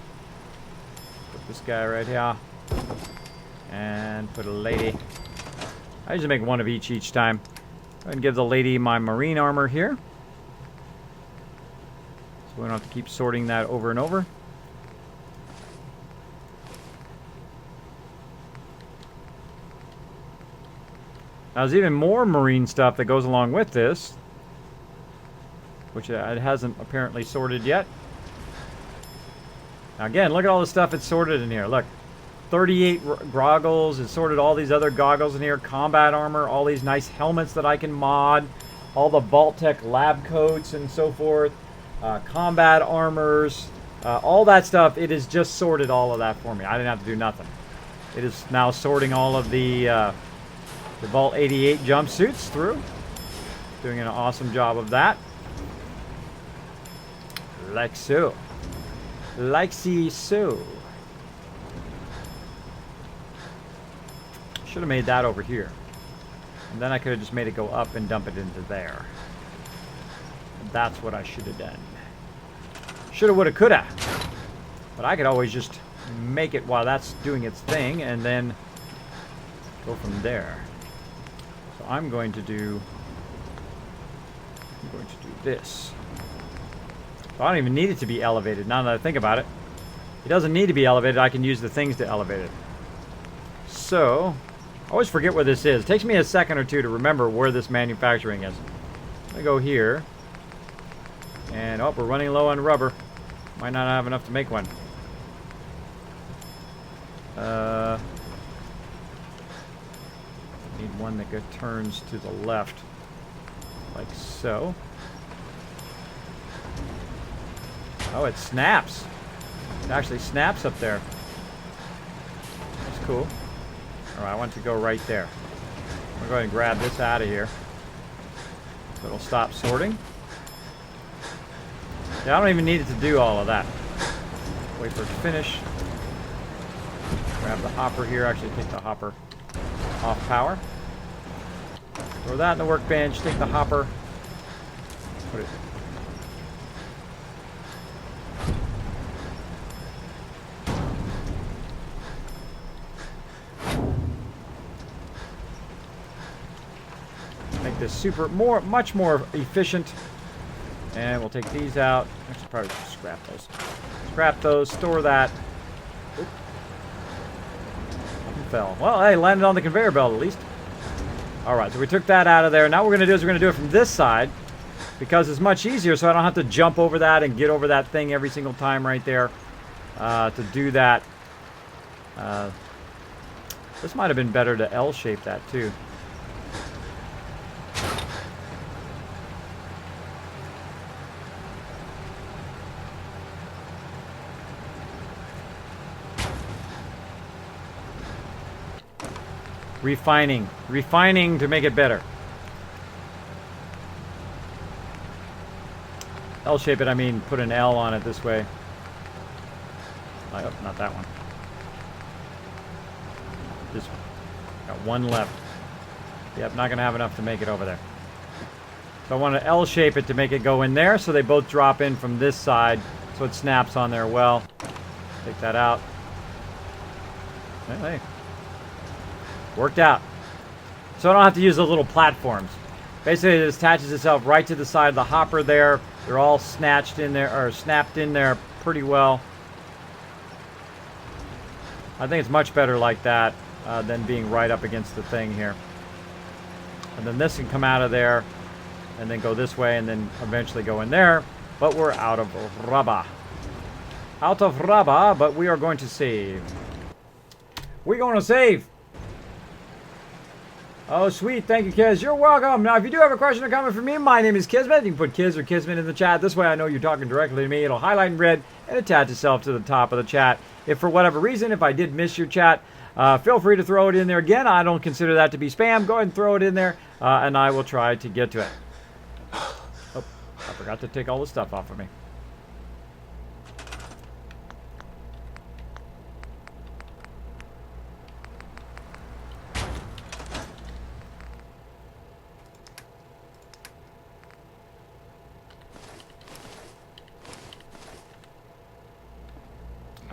Put this guy right here. And put a lady. I usually make one of each time. Go ahead and give the lady my marine armor here. So we don't have to keep sorting that over and over. Now, there's even more marine stuff that goes along with this, which it hasn't apparently sorted yet. Now, again, look at all the stuff it's sorted in here. Look, 38 goggles. It's sorted all these other goggles in here. Combat armor, all these nice helmets that I can mod. All the vault-tec lab coats and so forth. Combat armors. All that stuff, it has just sorted all of that for me. I didn't have to do nothing. It is now sorting all of the Vault 88 jumpsuits through. Doing an awesome job of that. Like so. Like so. Should have made that over here. And then I could have just made it go up and dump it into there. And that's what I should have done. Shoulda, woulda, coulda. But I could always just make it while that's doing its thing and then go from there. So I'm going to do this. So I don't even need it to be elevated now that I think about it. It doesn't need to be elevated. I can use the things to elevate it. So, I always forget where this is. It takes me a second or two to remember where this manufacturing is. I'm going to go here. And, oh, we're running low on rubber. Might not have enough to make one. Need one that turns to the left. Like so. Oh, it snaps. It actually snaps up there. That's cool. Alright, I want to go right there. I'm going to go ahead and grab this out of here. So it'll stop sorting. Yeah, I don't even need it to do all of that. Wait for it to finish. Grab the hopper here. Actually, take the hopper off power. Throw that in the workbench. Take the hopper. Put it. Make this much more efficient. And we'll take these out. Actually, probably scrap those. Scrap those. Store that. Oop. Fell. Well, hey, landed on the conveyor belt at least. Alright, so we took that out of there. Now what we're going to do is we're going to do it from this side because it's much easier so I don't have to jump over that and get over that thing every single time right there to do that. This might have been better to L-shape that too. Refining to make it better. L-shape it, I mean put an L on it this way. Oh, not that one. This one. Got one left. Yep, not gonna have enough to make it over there. So I want to L-shape it to make it go in there so they both drop in from this side so it snaps on there well. Take that out. Hey. Worked out. So I don't have to use the little platforms. Basically, it attaches itself right to the side of the hopper there. They're all snatched in there, or snapped in there pretty well. I think it's much better like that. than being right up against the thing here. And then this can come out of there and then go this way and then eventually go in there. But we're out of rubber. Out of rubber, but we are going to save. We're going to save. Oh, sweet. Thank you, Kiz. You're welcome. Now, if you do have a question or comment for me, my name is Kismet. You can put Kiz or Kismet in the chat. This way I know you're talking directly to me. It'll highlight in red and attach itself to the top of the chat. If for whatever reason, if I did miss your chat, feel free to throw it in there again. I don't consider that to be spam. Go ahead and throw it in there, and I will try to get to it. Oh, I forgot to take all the stuff off of me.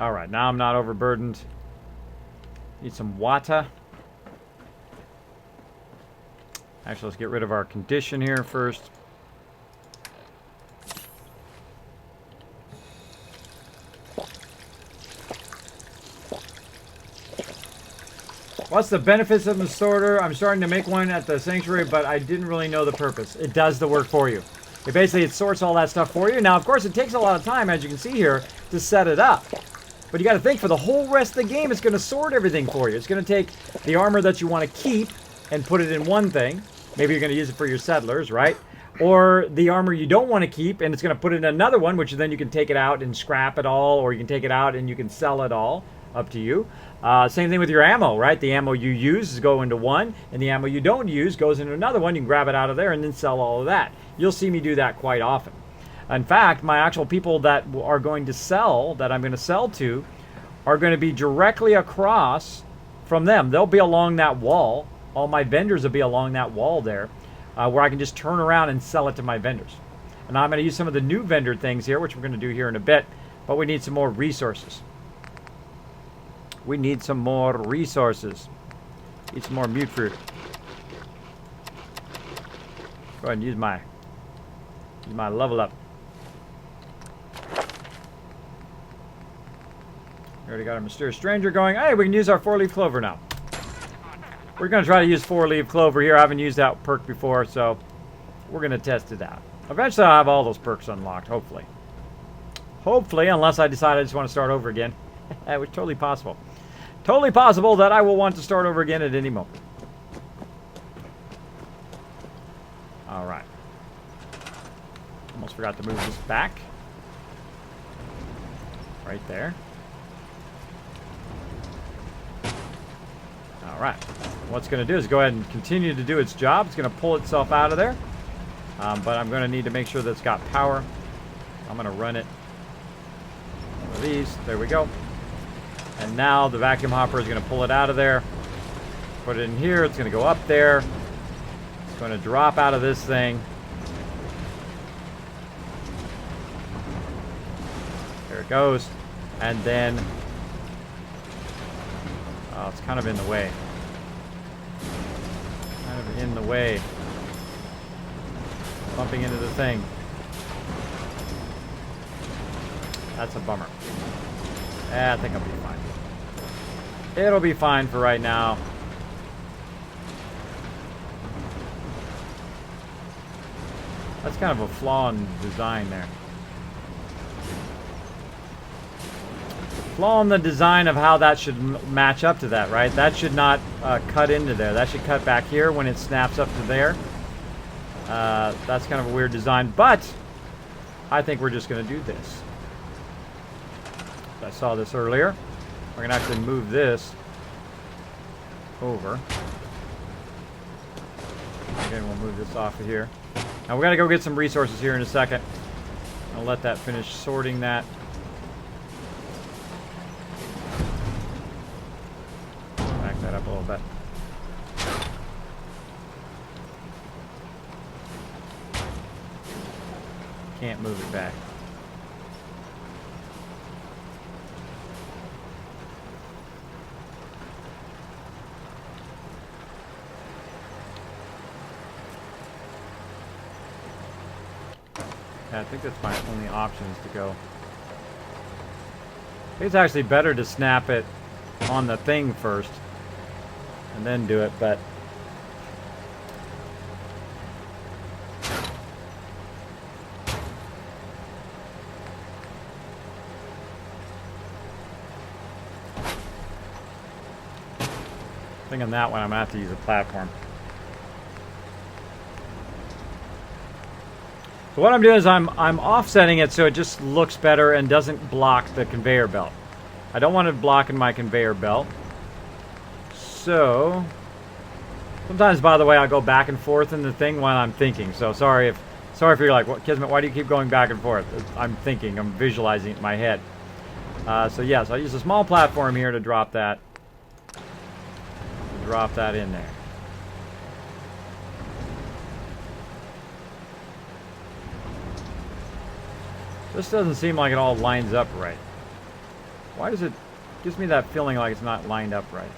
Alright, now I'm not overburdened. Need some water. Actually, let's get rid of our condition here first. What's the benefits of the sorter? I'm starting to make one at the sanctuary, but I didn't really know the purpose. It does the work for you. It sorts all that stuff for you. Now, of course, it takes a lot of time, as you can see here, to set it up. But you got to think, for the whole rest of the game, it's going to sort everything for you. It's going to take the armor that you want to keep and put it in one thing. Maybe you're going to use it for your settlers, right? Or the armor you don't want to keep, and it's going to put it in another one, which then you can take it out and scrap it all, or you can take it out and you can sell it all. Up to you. Same thing with your ammo, right? The ammo you use is go into one, and the ammo you don't use goes into another one. You can grab it out of there and then sell all of that. You'll see me do that quite often. In fact, my actual people that are going to sell, that I'm going to sell to, are going to be directly across from them. They'll be along that wall. All my vendors will be along that wall there, where I can just turn around and sell it to my vendors. And I'm going to use some of the new vendor things here, which we're going to do here in a bit, but we need some more resources. We need some more resources. Need some more mute fruit. Go ahead and use my level up. We already got our mysterious stranger going. Hey, we can use our 4-leaf clover now. We're going to try to use 4-leaf clover here. I haven't used that perk before, so we're going to test it out. Eventually, I'll have all those perks unlocked, hopefully. Hopefully, unless I decide I just want to start over again. That was totally possible. Totally possible that I will want to start over again at any moment. Alright. Almost forgot to move this back. Right there. Alright. What's going to do is go ahead and continue to do its job. It's going to pull itself out of there. But I'm going to need to make sure that it's got power. I'm going to run it. One of these. There we go. And now the vacuum hopper is going to pull it out of there. Put it in here. It's going to go up there. It's going to drop out of this thing. There it goes. And then... oh, it's kind of in the way. Kind of in the way. Bumping into the thing. That's a bummer. I think I'll be fine. It'll be fine for right now. That's kind of a flaw in design there. Flaw in the design of how that should match up to that, right? That should not cut into there. That should cut back here when it snaps up to there. That's kind of a weird design, but I think we're just going to do this. I saw this earlier. We're going to actually move this over. Again, we'll move this off of here. Now we're going to go get some resources here in a second. I'll let that finish sorting that. Back that up a little bit. Can't move it back. Yeah, I think that's my only options to go. I think it's actually better to snap it on the thing first. and then do it, but I think on that one I'm gonna have to use a platform. So what I'm doing is I'm offsetting it so it just looks better and doesn't block the conveyor belt. I don't want it blocking my conveyor belt. So sometimes, by the way, I'll go back and forth in the thing while I'm thinking. So sorry if you're like, what, Kismet, why do you keep going back and forth? I'm thinking, I'm visualizing it in my head. So yes, I'll use a small platform here to drop that. Drop that in there. This doesn't seem like it all lines up right. Why does it gives me that feeling like it's not lined up right?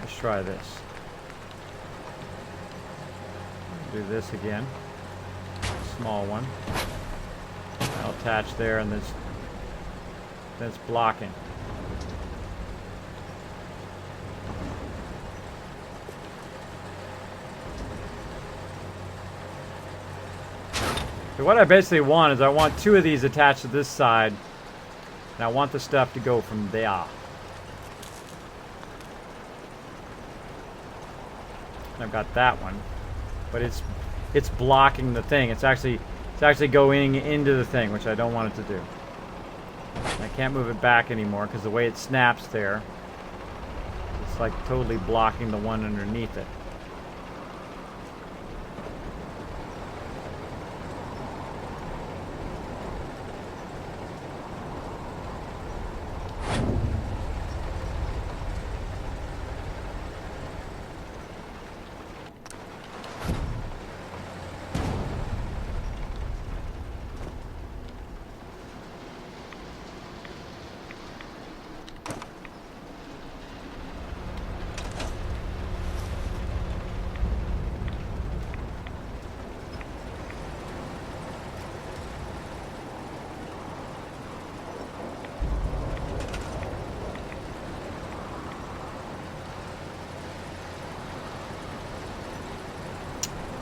Let's try this. Do this again. Small one. I'll attach there, and that's blocking. So what I basically want is I want two of these attached to this side, and I want the stuff to go from there. I've got that one, but it's blocking the thing. It's actually going into the thing, which I don't want it to do. I can't move it back anymore because the way it snaps there, it's like totally blocking the one underneath it.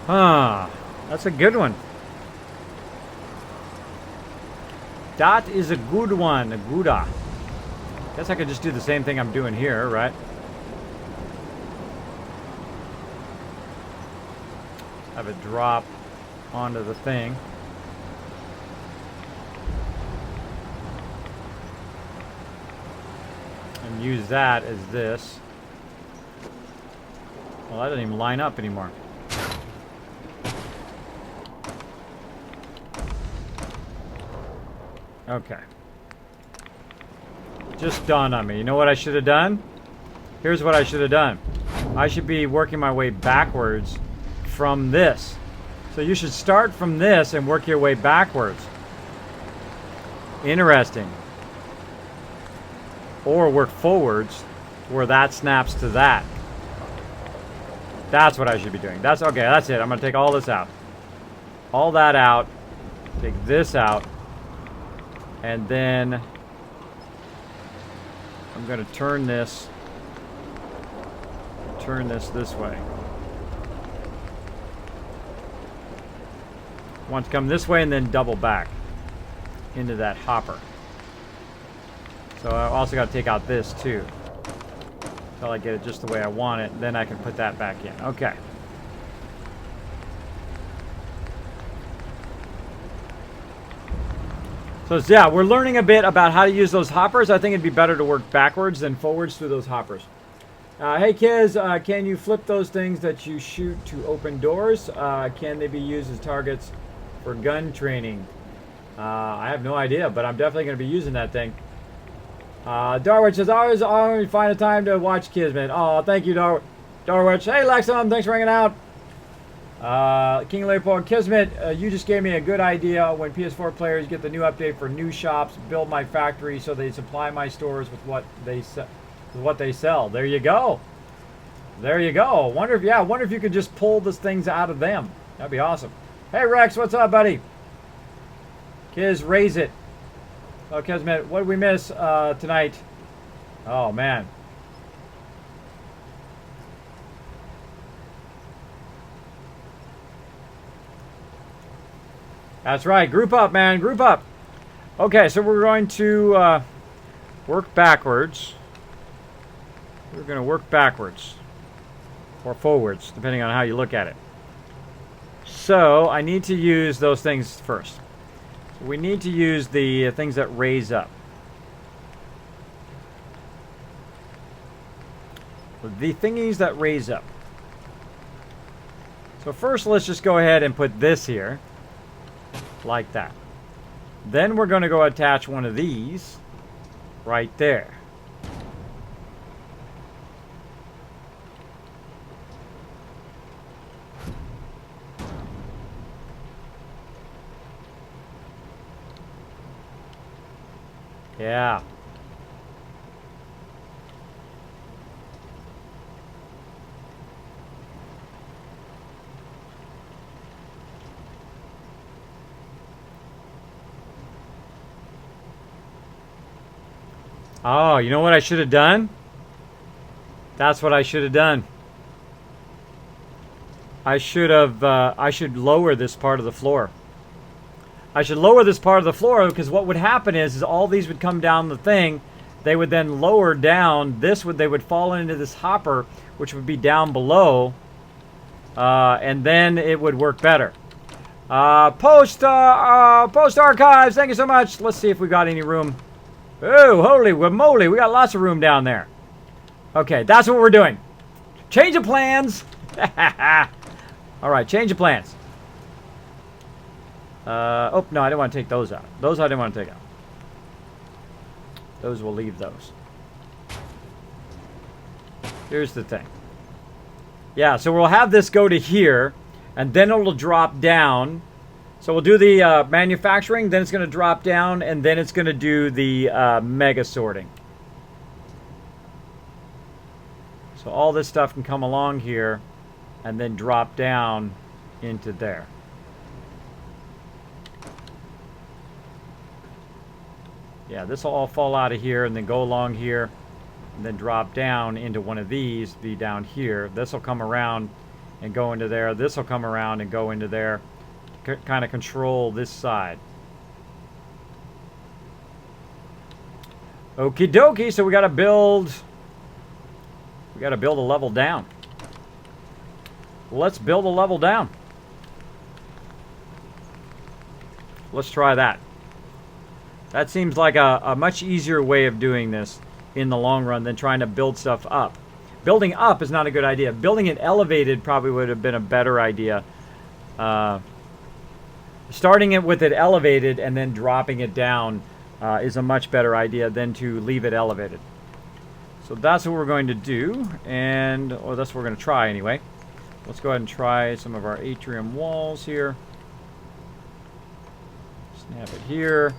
Ah, that's a good one. That is a good one, a gooda. Guess I could just do the same thing I'm doing here, right? Have it drop onto the thing. And use that as this. Well, that doesn't even line up anymore. Okay. Just dawned on me. You know what I should have done? Here's what I should have done. I should be working my way backwards from this. So you should start from this and work your way backwards. Interesting. Or work forwards where that snaps to that. That's what I should be doing. That's okay. That's it. I'm going to take all this out. All that out. Take this out. And then I'm going to turn this this way. I want to come this way and then double back into that hopper. So I also got to take out this too. Until I get it just the way I want it. Then I can put that back in. Okay. So yeah, we're learning a bit about how to use those hoppers. I think it'd be better to work backwards than forwards through those hoppers. Hey kids, can you flip those things that you shoot to open doors? Can they be used as targets for gun training? I have no idea, but I'm definitely going to be using that thing. Darwich says, always find a time to watch Kismet. Oh, thank you, Darwich. Hey, Lexum, thanks for hanging out. King Leopold, Kismet, you just gave me a good idea. When PS4 players get the new update for new shops, build my factory so they supply my stores with what they sell. There you go. There you go. Wonder if you could just pull these things out of them. That'd be awesome. Hey Rex, what's up, buddy? Kiz, raise it. Oh, Kismet, what did we miss tonight? Oh, man. That's right. Group up, man. Group up. Okay, so we're going to work backwards. We're going to work backwards. Or forwards, depending on how you look at it. So, I need to use those things first. So we need to use the things that raise up. The thingies that raise up. So first, let's just go ahead and put this here. Like that. Then we're going to go attach one of these right there. Yeah. Oh, you know what I should have done? That's what I should have done. I should lower this part of the floor. I should lower this part of the floor because what would happen is all these would come down the thing. They would then lower down. They would fall into this hopper, which would be down below. And then it would work better. Post archives. Thank you so much. Let's see if we got any room. Oh, holy moly. We got lots of room down there. Okay, that's what we're doing. Change of plans. All right, change of plans. Oh, no, I didn't want to take those out. Those I didn't want to take out. Those we'll leave those. Here's the thing. Yeah, so we'll have this go to here, and then it'll drop down. So we'll do the manufacturing, then it's going to drop down, and then it's going to do the mega sorting. So all this stuff can come along here, and then drop down into there. Yeah, this will all fall out of here and then go along here and then drop down into one of these, be down here. This will come around and go into there. This will come around and go into there. Kind of control this side. Okie dokie, so we got to build a level down. Let's build a level down. Let's try that. That seems like a much easier way of doing this in the long run than trying to build stuff up. Building up is not a good idea. Building it elevated probably would have been a better idea. Starting it with it elevated and then dropping it down is a much better idea than to leave it elevated. So that's what we're going to do, or that's what we're going to try anyway. Let's go ahead and try some of our atrium walls here. Snap it here.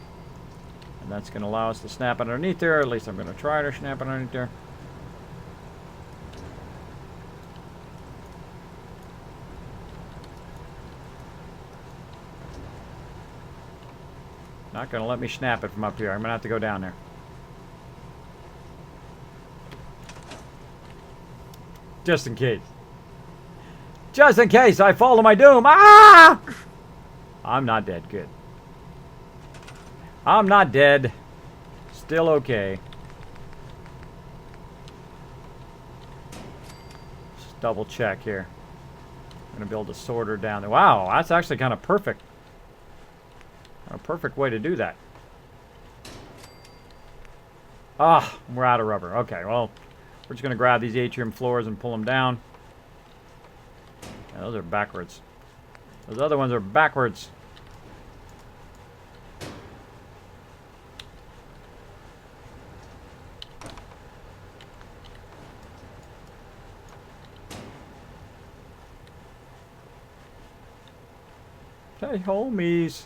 And that's going to allow us to snap underneath there. At least I'm going to try to snap it underneath there. Not going to let me snap it from up here. I'm going to have to go down there. Just in case. Just in case I fall to my doom. Ah! I'm not dead. Good. I'm not dead. Still okay. Just double check here. I'm going to build a sorter down there. Wow, that's actually kind of perfect. A perfect way to do that. Ah, we're out of rubber. Okay, well, we're just going to grab these atrium floors and pull them down. Yeah, those are backwards. Those other ones are backwards. Hey, homies.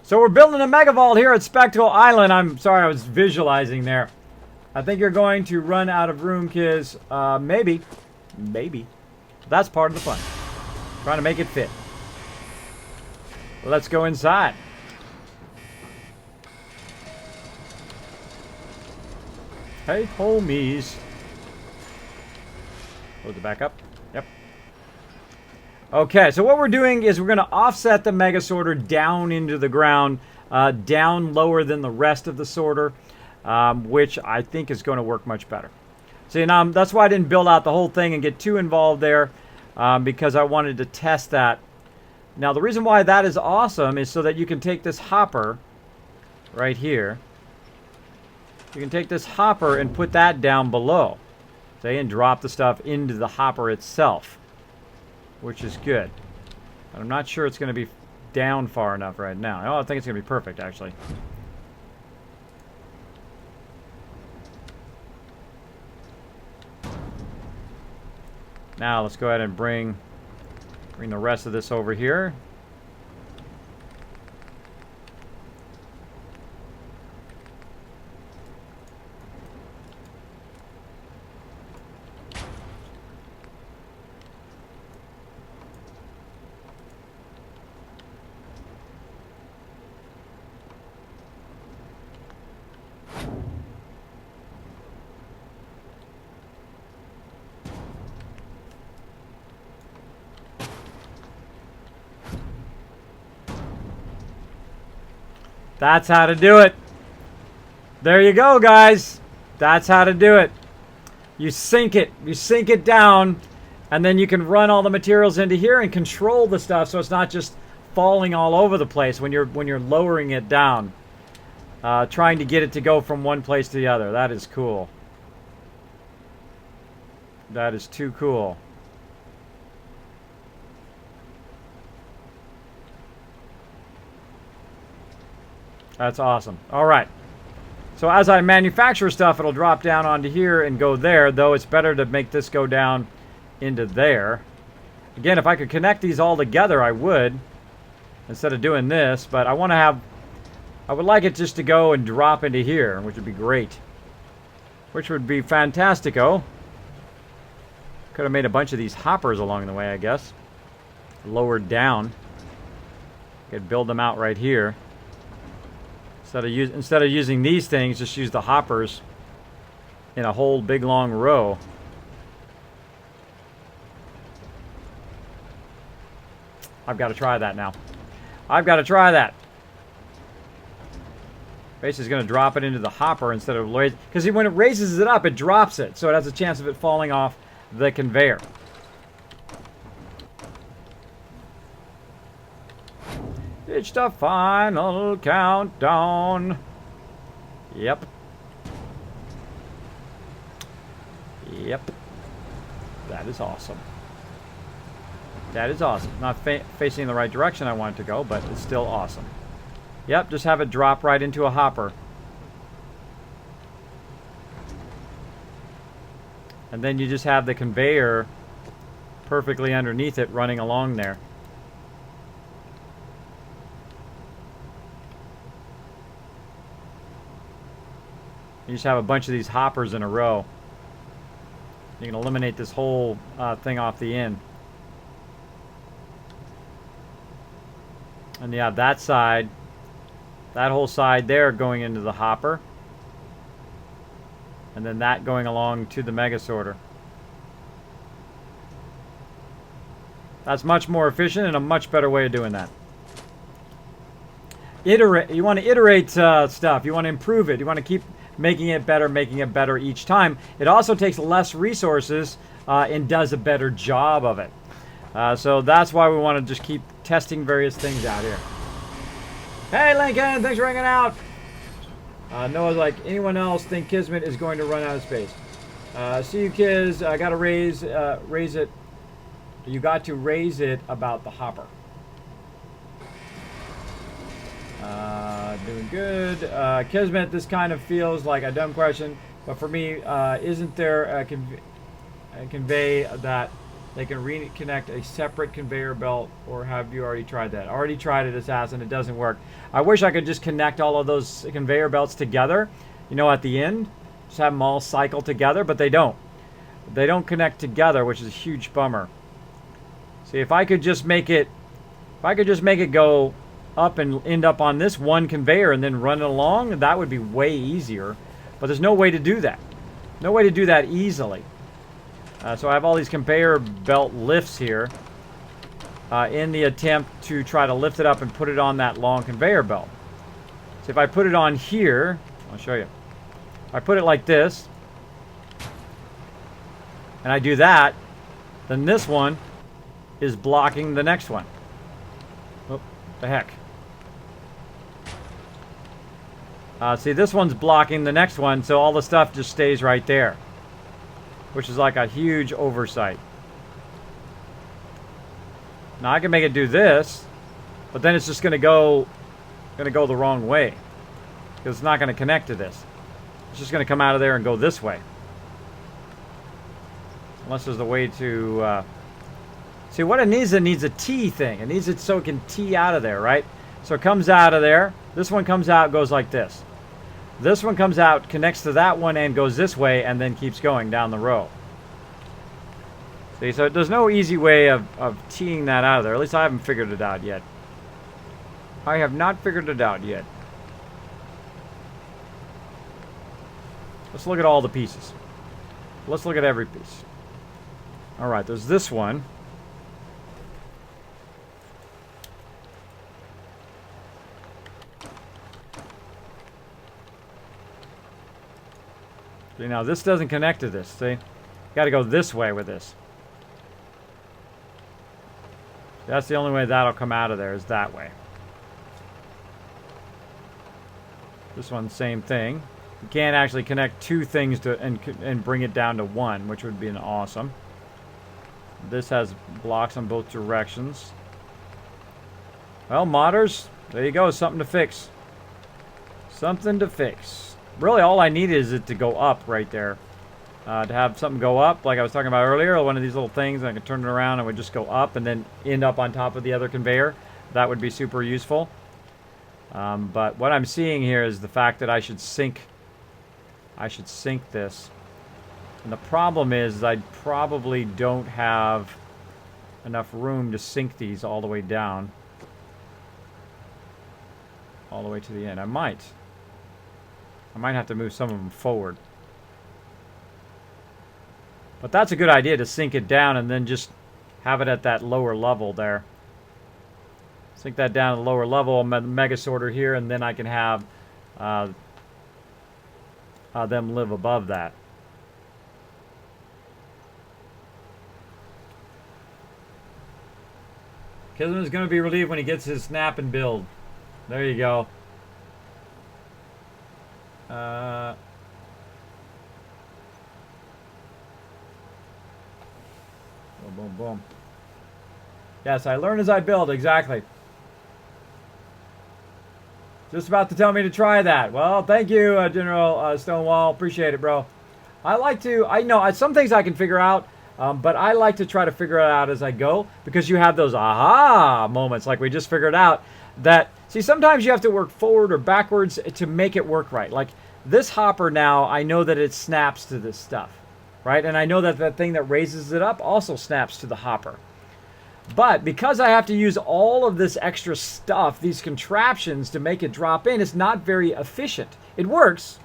So we're building a mega vault here at Spectacle Island. I'm sorry, I was visualizing there. I think you're going to run out of room, kids. Maybe. Maybe. That's part of the fun. Trying to make it fit. Let's go inside. Hey, homies. Load it back up. Yep. Okay, so what we're doing is we're going to offset the mega sorter down into the ground, down lower than the rest of the sorter, which I think is going to work much better. See, now that's why I didn't build out the whole thing and get too involved there, because I wanted to test that. Now, the reason why that is awesome is so that you can take this hopper right here. You can take this hopper and put that down below, see, and drop the stuff into the hopper itself, which is good. But I'm not sure it's going to be down far enough right now. Oh, I think it's going to be perfect, actually. Now let's go ahead and bring the rest of this over here. That's how to do it. There you go, guys. That's how to do it. You sink it. You sink it down, and then you can run all the materials into here and control the stuff so it's not just falling all over the place when you're lowering it down. Trying to get it to go from one place to the other. That is cool. That is too cool. That's awesome. All right. So as I manufacture stuff, it'll drop down onto here and go there, though it's better to make this go down into there. Again, if I could connect these all together, I would, instead of doing this, but I want to have, I would like it just to go and drop into here, which would be great. Which would be fantastico. Could have made a bunch of these hoppers along the way, I guess. Lowered down. Could build them out right here. Instead of using these things, just use the hoppers in a whole big long row. I've got to try that now. I've got to try that. Basically, it's going to drop it into the hopper instead of because when it raises it up, it drops it, so it has a chance of it falling off the conveyor. It's the final countdown. Yep. Yep. That is awesome. That is awesome. Not facing in the right direction I want it to go, but it's still awesome. Yep, just have it drop right into a hopper. And then you just have the conveyor perfectly underneath it running along there. You just have a bunch of these hoppers in a row. You can eliminate this whole thing off the end. And you have that side, that whole side there going into the hopper. And then that going along to the mega sorter. That's much more efficient and a much better way of doing that. You want to iterate stuff. You want to improve it. You want to keep making it better each time. It also takes less resources and does a better job of it. So that's why we want to just keep testing various things out here. Hey, Lincoln, thanks for hanging out. Noah's like, anyone else think Kismet is going to run out of space? See you, kids. I got to raise it. You got to raise it about the hopper. Doing good. Kismet, this kind of feels like a dumb question, but for me, isn't there a convey that they can reconnect a separate conveyor belt, or have you already tried that? Already tried it, Assassin. It doesn't work. I wish I could just connect all of those conveyor belts together, you know, at the end. Just have them all cycle together, but they don't. They don't connect together, which is a huge bummer. See, if I could just make it go up and end up on this one conveyor and then run it along, that would be way easier. But there's no way to do that. No way to do that easily. So I have all these conveyor belt lifts here in the attempt to try to lift it up and put it on that long conveyor belt. So if I put it on here, I'll show you. If I put it like this, and I do that, then this one is blocking the next one. Oh, the heck. See, this one's blocking the next one, so all the stuff just stays right there, which is like a huge oversight. Now I can make it do this, but then it's just going to go the wrong way, because it's not going to connect to this. It's just going to come out of there and go this way, unless there's a way to see what it needs. It needs a T thing. It needs it so it can T out of there, right? So it comes out of there. This one comes out, goes like this. This one comes out, connects to that one, and goes this way, and then keeps going down the row. See, so there's no easy way of teeing that out of there. At least I haven't figured it out yet. I have not figured it out yet. Let's look at all the pieces. Let's look at every piece. All right, there's this one. See, now this doesn't connect to this, see? Got to go this way with this. That's the only way that'll come out of there, is that way. This one, same thing. You can't actually connect two things to and bring it down to one, which would be an awesome. This has blocks on both directions. Well, modders, there you go, something to fix. Something to fix. Really, all I need is it to go up right there. To have something go up, like I was talking about earlier, one of these little things, I could turn it around and it would just go up and then end up on top of the other conveyor. That would be super useful. But what I'm seeing here is the fact that I should sink this. And the problem is I probably don't have enough room to sink these all the way down. All the way to the end. I might have to move some of them forward. But that's a good idea, to sink it down and then just have it at that lower level there. Sink that down to the lower level, mega sorter here, and then I can have them live above that. Kismet is going to be relieved when he gets his snap and build. There you go. Boom, boom, boom. Yes, I learn as I build, exactly. Just about to tell me to try that. Well, thank you, General Stonewall. Appreciate it, bro. I know some things I can figure out, but I like to try to figure it out as I go, because you have those aha moments like we just figured out that, see, sometimes you have to work forward or backwards to make it work right. Like this hopper now, I know that it snaps to this stuff, right? And I know that that thing that raises it up also snaps to the hopper. But because I have to use all of this extra stuff, these contraptions to make it drop in, it's not very efficient. It works,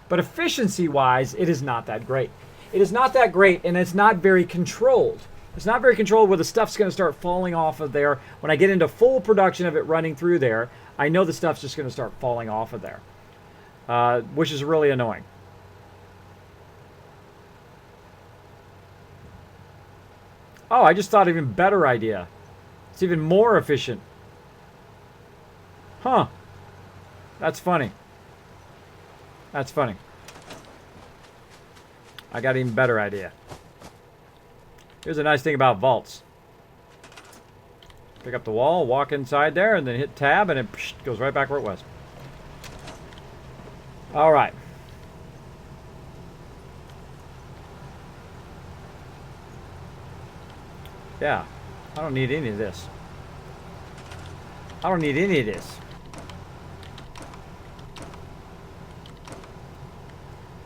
but efficiency-wise, it is not that great. It is not that great, and it's not very controlled. It's not very controlled where the stuff's going to start falling off of there. When I get into full production of it running through there, I know the stuff's just going to start falling off of there, which is really annoying. Oh, I just thought of an even better idea. It's even more efficient. Huh. That's funny. That's funny. I got an even better idea. Here's a nice thing about vaults. Pick up the wall, walk inside there, and then hit tab, and it goes right back where it was. All right. Yeah. I don't need any of this. I don't need any of this.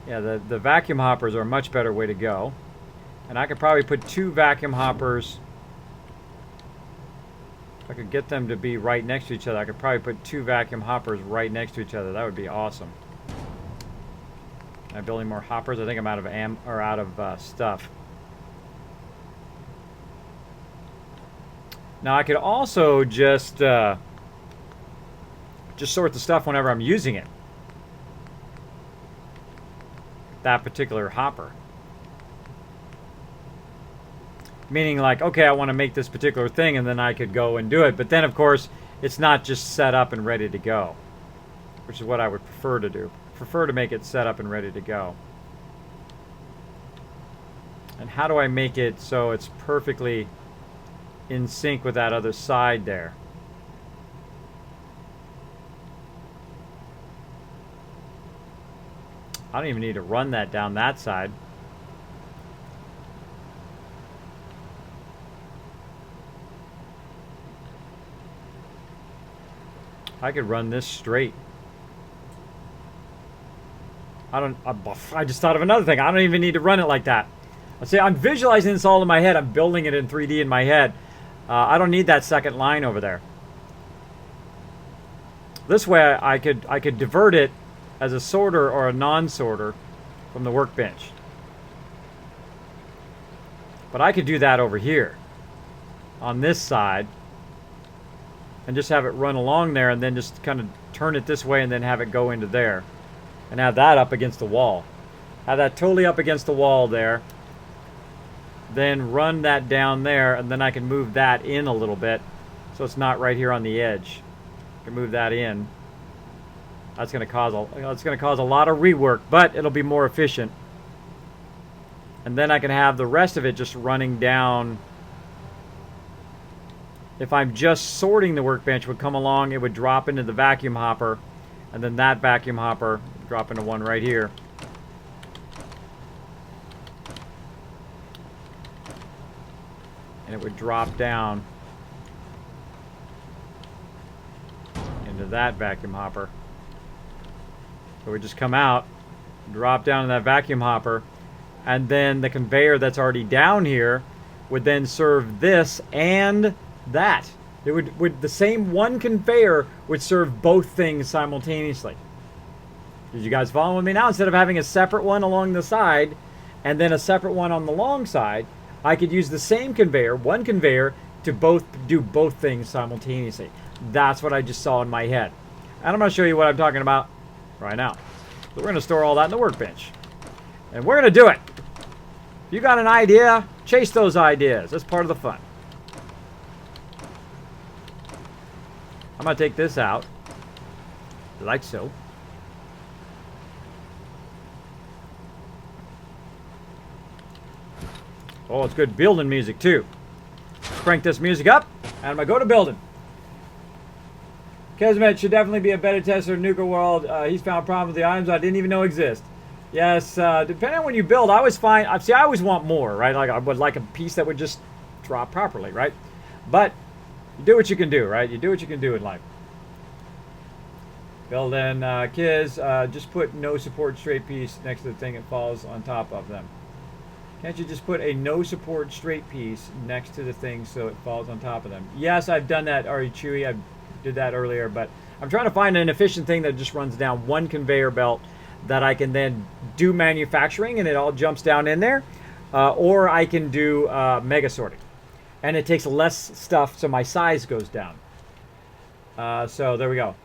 Yeah, the vacuum hoppers are a much better way to go. And I could probably put 2 vacuum hoppers. If I could get them to be right next to each other, I could probably put 2 vacuum hoppers right next to each other. That would be awesome. Am I building more hoppers? I think I'm out of stuff. Now I could also just sort the stuff whenever I'm using it. That particular hopper. Meaning like, okay, I want to make this particular thing, and then I could go and do it. But then, of course, it's not just set up and ready to go, which is what I would prefer to do. Prefer to make it set up and ready to go. And how do I make it so it's perfectly in sync with that other side there? I don't even need to run that down that side. I could run this straight. I just thought of another thing. I don't even need to run it like that. Let's say I'm visualizing this all in my head. I'm building it in 3D in my head. I don't need that second line over there. This way I could divert it as a sorter or a non-sorter from the workbench. But I could do that over here on this side and just have it run along there, and then just kind of turn it this way and then have it go into there and have that up against the wall. Have that totally up against the wall there. Then run that down there, and then I can move that in a little bit so it's not right here on the edge. I can move that in. That's going to cause a lot of rework, but it'll be more efficient. And then I can have the rest of it just running down. If I'm just sorting, the workbench would come along, it would drop into the vacuum hopper, and then that vacuum hopper would drop into one right here. And it would drop down into that vacuum hopper. So we just come out, drop down in that vacuum hopper, and then the conveyor that's already down here would then serve this and that. It would the same one conveyor would serve both things simultaneously. Did you guys follow me now? Instead of having a separate one along the side and then a separate one on the long side, I could use the same conveyor, one conveyor, to do both things simultaneously. That's what I just saw in my head. And I'm going to show you what I'm talking about right now. So we're going to store all that in the workbench. And we're going to do it. If you got an idea, chase those ideas. That's part of the fun. I'm going to take this out, like so. Oh, it's good building music, too. Let's crank this music up, and I'm going to go to building. Kismet should definitely be a beta tester in Nuka World. He's found problems with the items I didn't even know exist. Yes, depending on when you build, I always find... See, I always want more, right? Like, I would like a piece that would just drop properly, right? But you do what you can do, right? You do what you can do in life. Building, Kiz, just put no support straight piece next to the thing that falls on top of them. Can't you just put a no support straight piece next to the thing so it falls on top of them? Yes, I've done that, Ari Chewy. I did that earlier, but I'm trying to find an efficient thing that just runs down one conveyor belt that I can then do manufacturing and it all jumps down in there. Or I can do mega sorting. And it takes less stuff, so my size goes down. So there we go.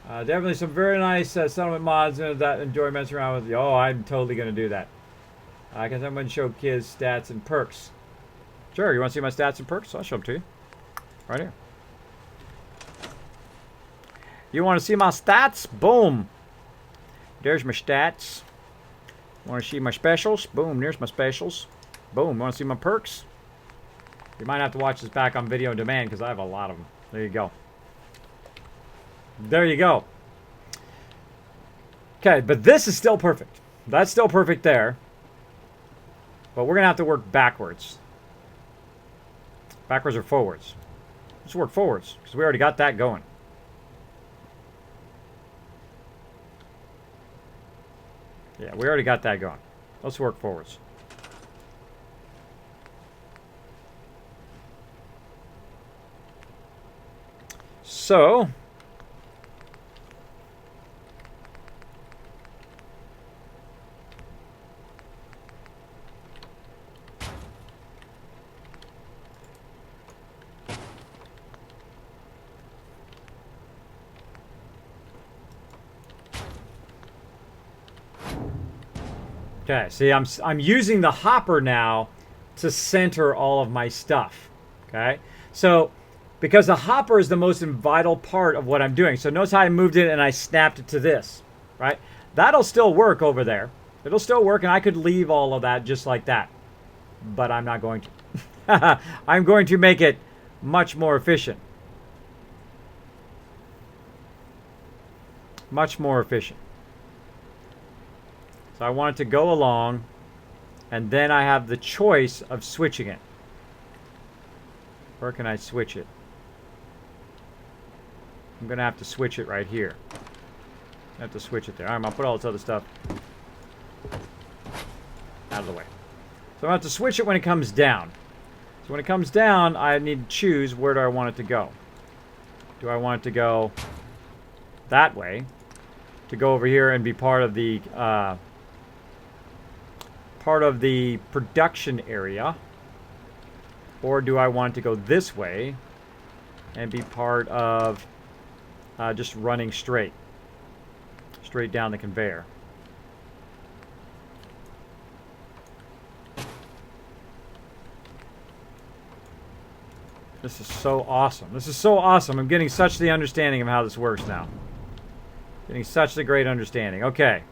Definitely some very nice settlement mods that enjoy messing around with. Oh, I'm totally going to do that. I guess I'm going to show kids stats and perks. Sure, you want to see my stats and perks? I'll show them to you. Right here. You want to see my stats? Boom. There's my stats. Want to see my specials? Boom, there's my specials. Boom, want to see my perks? You might have to watch this back on video on demand because I have a lot of them. There you go. There you go. Okay, but this is still perfect. That's still perfect there. But we're going to have to work backwards. Backwards or forwards? Let's work forwards, because we already got that going. Yeah, we already got that going. Let's work forwards. So... Okay, see, I'm using the hopper now to center all of my stuff. Okay, so because the hopper is the most vital part of what I'm doing. So notice how I moved it and I snapped it to this, right? That'll still work over there. It'll still work, and I could leave all of that just like that. But I'm not going to. I'm going to make it much more efficient. Much more efficient. So I want it to go along, and then I have the choice of switching it. Where can I switch it? I'm going to have to switch it right here. I have to switch it there. All right, I'll put all this other stuff out of the way. So I have to switch it when it comes down. So when it comes down, I need to choose where do I want it to go. Do I want it to go that way? To go over here and be part of the production area, or do I want it to go this way and be part of just running straight down the conveyor? This is so awesome. This is so awesome. I'm getting such the understanding of how this works now. Getting such the great understanding. Okay.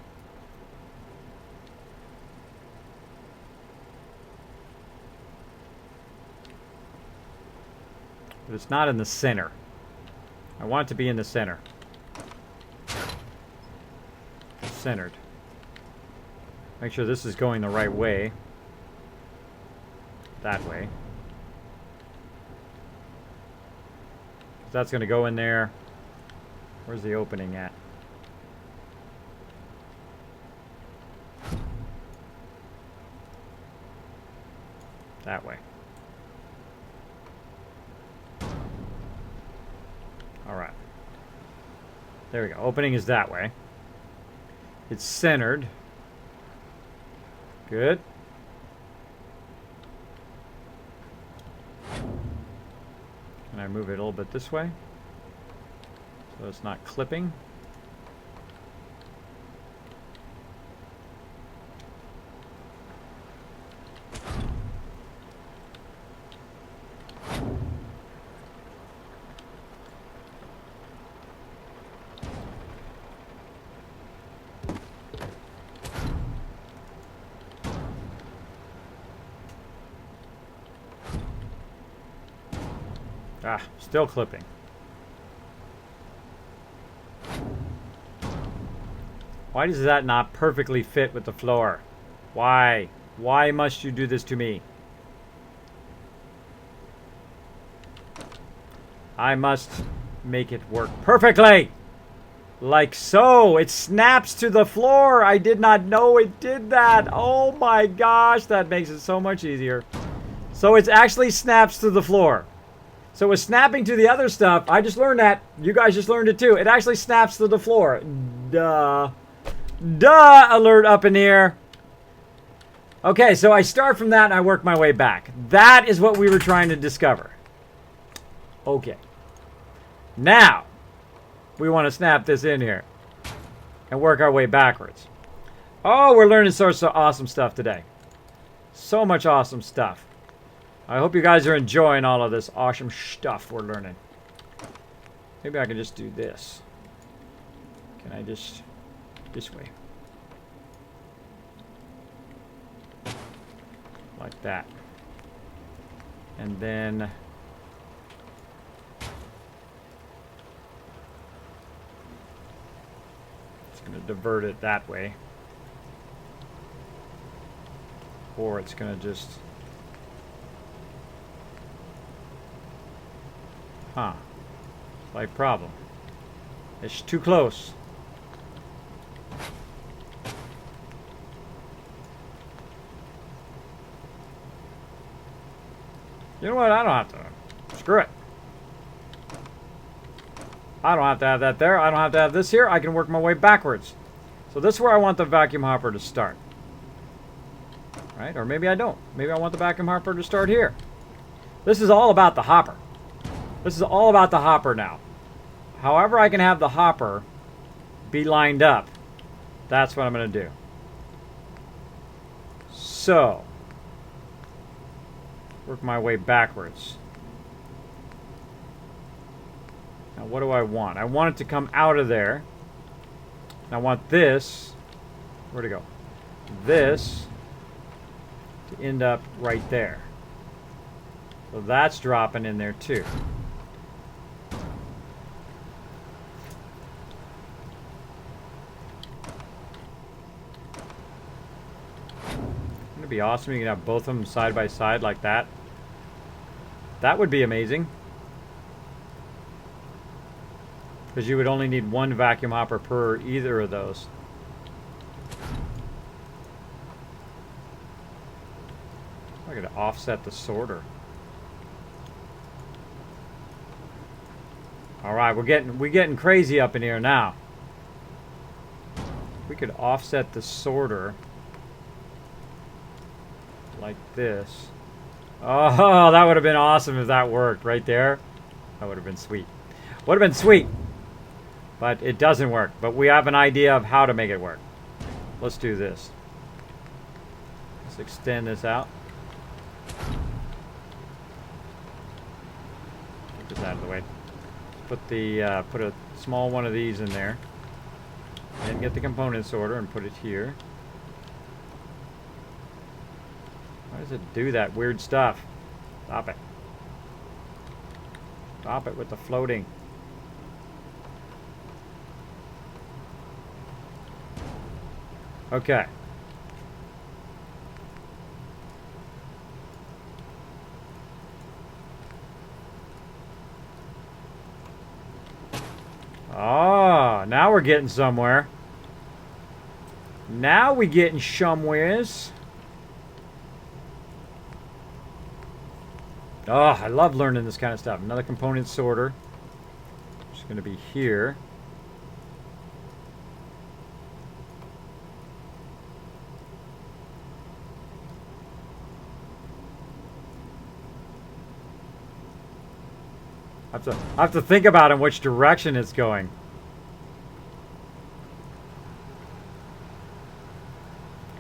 But it's not in the center. I want it to be in the center. Centered. Make sure this is going the right way. That way. That's going to go in there. Where's the opening at? That way. Alright. There we go. Opening is that way. It's centered. Good. Can I move it a little bit this way? So it's not clipping. Ah, still clipping. Why does that not perfectly fit with the floor? Why? Why must you do this to me? I must make it work perfectly. Like so. It snaps to the floor. I did not know it did that. Oh my gosh, that makes it so much easier. So it actually snaps to the floor. So it's snapping to the other stuff. I just learned that. You guys just learned it too. It actually snaps to the floor. Duh. Duh, alert up in here. Okay, so I start from that and I work my way back. That is what we were trying to discover. Okay. Now, we want to snap this in here and work our way backwards. Oh, we're learning sorts of awesome stuff today. So much awesome stuff. I hope you guys are enjoying all of this awesome stuff we're learning. Maybe I can just do this. Can I just... this way. Like that. And then... it's going to divert it that way. Or it's going to just... Huh. Slight problem. It's too close. You know what? I don't have to. Screw it. I don't have to have that there. I don't have to have this here. I can work my way backwards. So this is where I want the vacuum hopper to start. Right? Or maybe I don't. Maybe I want the vacuum hopper to start here. This is all about the hopper. This is all about the hopper now. However I can have the hopper be lined up, that's what I'm going to do. So, work my way backwards. Now what do I want? I want it to come out of there. And I want this, where'd it go? This to end up right there. So that's dropping in there too. Wouldn't it be awesome if you could have both of them side by side like that? That would be amazing. Because you would only need one vacuum hopper per either of those. I gotta offset the sorter. Alright, we're getting crazy up in here now. We could offset the sorter like this. Oh, that would have been awesome if that worked right there. That would have been sweet. Would have been sweet. But it doesn't work. But we have an idea of how to make it work. Let's do this. Let's extend this out. Get this out of the way. Put the put a small one of these in there. And get the component sorter and put it here. Why does it do that weird stuff? Stop it. Stop it with the floating. Okay. Oh, now we're getting somewhere. Now we getting somewheres. Oh, I love learning this kind of stuff. Another component sorter. It's going to be here. I have to think about in which direction it's going.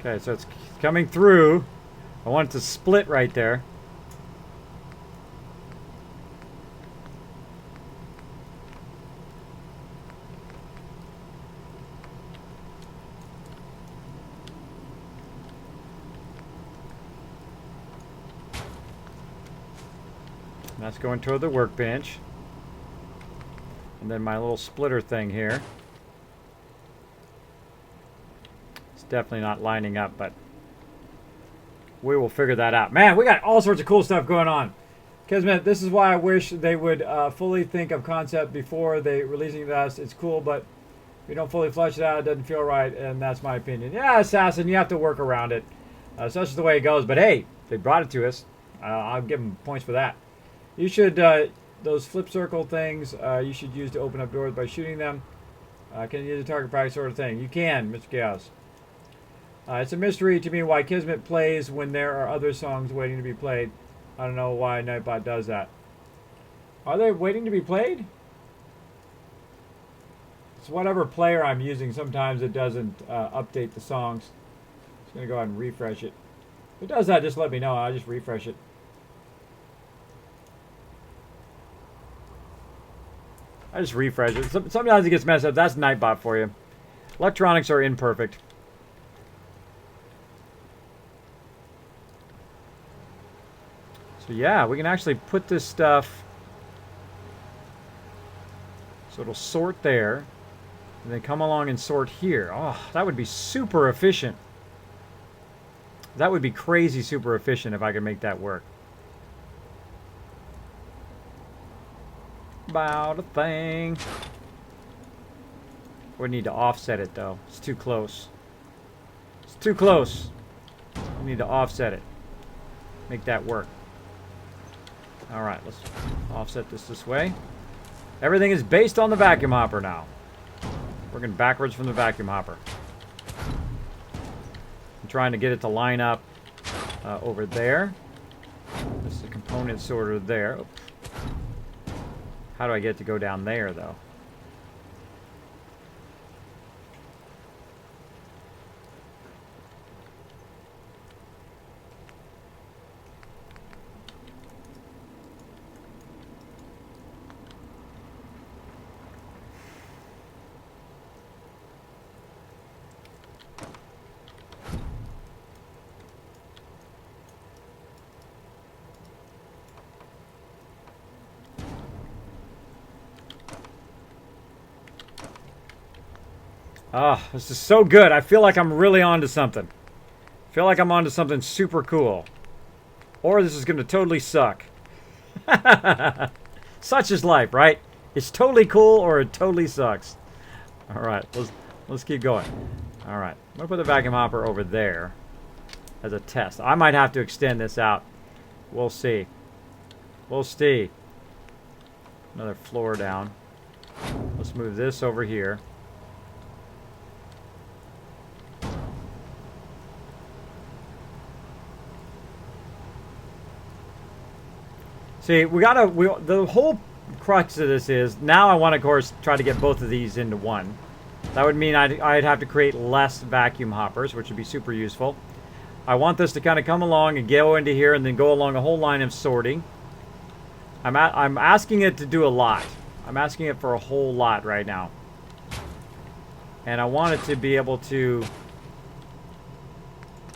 Okay, so it's coming through. I want it to split right there. That's going toward the workbench. And then my little splitter thing here. It's definitely not lining up, but we will figure that out. Man, we got all sorts of cool stuff going on. Kismet, this is why I wish they would fully think of concept before they releasing it to us. It's cool, but if you don't fully flesh it out, it doesn't feel right, and that's my opinion. Yeah, Assassin, you have to work around it. So that's just the way it goes. But hey, they brought it to us. I'll give them points for that. You should, those flip circle things, you should use to open up doors by shooting them. Can you use a target practice sort of thing? You can, Mr. Chaos. It's a mystery to me why Kismet plays when there are other songs waiting to be played. I don't know why Nightbot does that. Are they waiting to be played? It's whatever player I'm using. Sometimes it doesn't update the songs. Just going to go ahead and refresh it. If it does that, just let me know. I'll just refresh it. I just refresh it. Sometimes it gets messed up. That's Nightbot for you. Electronics are imperfect. So yeah, we can actually put this stuff so it'll sort there and then come along and sort here. Oh, that would be super efficient. That would be crazy super efficient if I could make that work. About a thing. We need to offset it though. It's too close. It's too close. We need to offset it. Make that work. Alright, let's offset this way. Everything is based on the vacuum hopper now. Working backwards from the vacuum hopper. I'm trying to get it to line up over there. This is the component sorter there. Oops. How do I get it to go down there, though? Ah, oh, this is so good. I feel like I'm really onto something. I feel like I'm onto something super cool. Or this is going to totally suck. Such is life, right? It's totally cool or it totally sucks. All right, let's keep going. All right, I'm going to put the vacuum hopper over there as a test. I might have to extend this out. We'll see. We'll see. Another floor down. Let's move this over here. See, the whole crux of this is, now I want to, of course, try to get both of these into one. That would mean I'd have to create less vacuum hoppers, which would be super useful. I want this to kind of come along and go into here and then go along a whole line of sorting. I'm asking it to do a lot. I'm asking it for a whole lot right now. And I want it to be able to...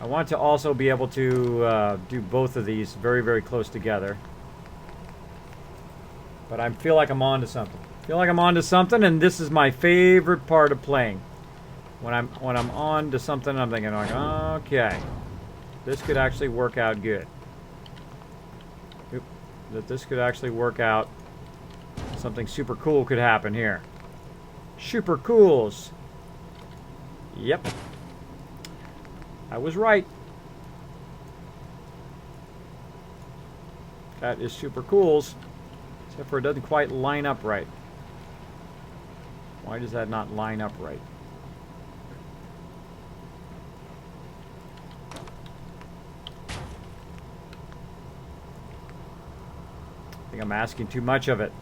I want to also be able to do both of these very, very close together. But I feel like I'm on to something. I feel like I'm on to something, and this is my favorite part of playing. When I'm on to something, I'm thinking like, okay, this could actually work out good. Oop, that this could actually work out. Something super cool could happen here. Super cools. Yep. I was right. That is super cools. Except for it doesn't quite line up right. Why does that not line up right? I think I'm asking too much of it.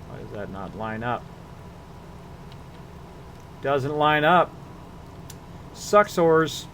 Why does that not line up? Doesn't line up. Sucksores.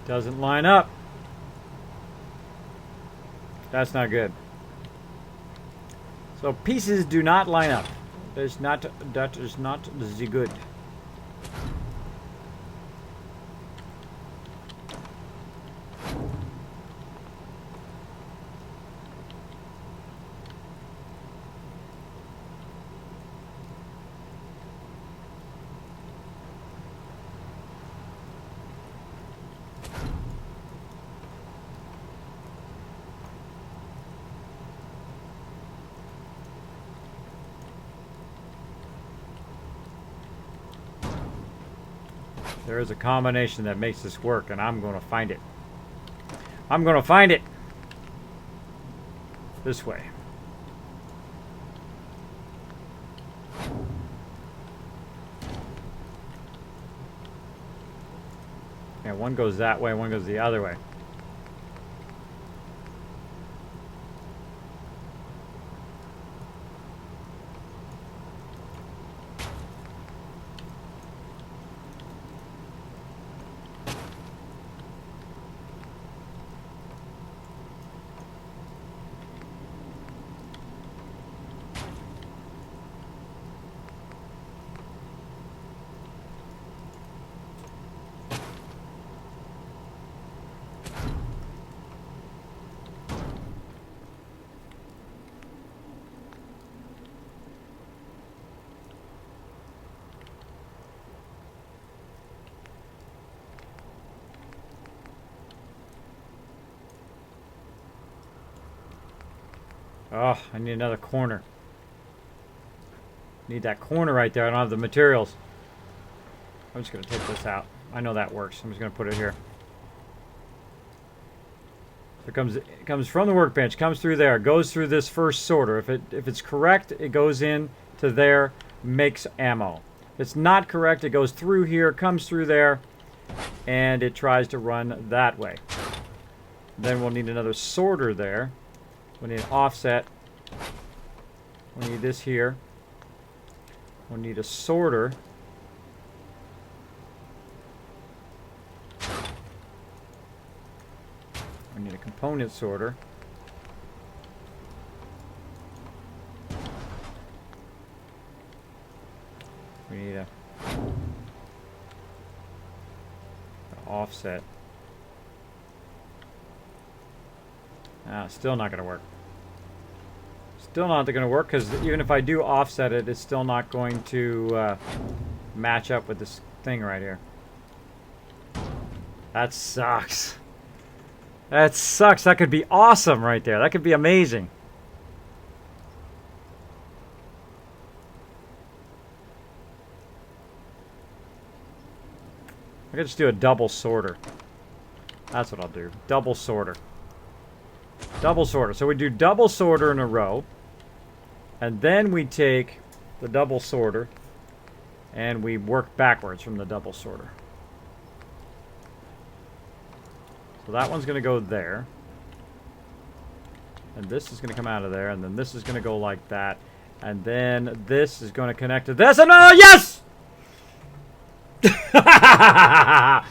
Doesn't line up. That's not good. So pieces do not line up. That is not the good. There is a combination that makes this work, and I'm going to find it. I'm going to find it. This way. Yeah, one goes that way, one goes the other way. Oh, I need another corner. Need that corner right there. I don't have the materials. I'm just going to take this out. I know that works. I'm just going to put it here. So it comes from the workbench, comes through there, goes through this first sorter. If it's correct, it goes in to there, makes ammo. If it's not correct, it goes through here, comes through there, and it tries to run that way. Then we'll need another sorter there. We need an offset. We need this here. We need a sorter. We need a component sorter. We need an offset. Still not going to work. Still not going to work because even if I do offset it, it's still not going to match up with this thing right here. That sucks. That sucks. That could be awesome right there. That could be amazing. I could just do a double sorter. That's what I'll do. Double sorter. Double sorter. So we do double sorter in a row. And then we take the double sorter and we work backwards from the double sorter. So that one's going to go there. And this is going to come out of there. And then this is going to go like that. And then this is going to connect to this. And oh, yes! I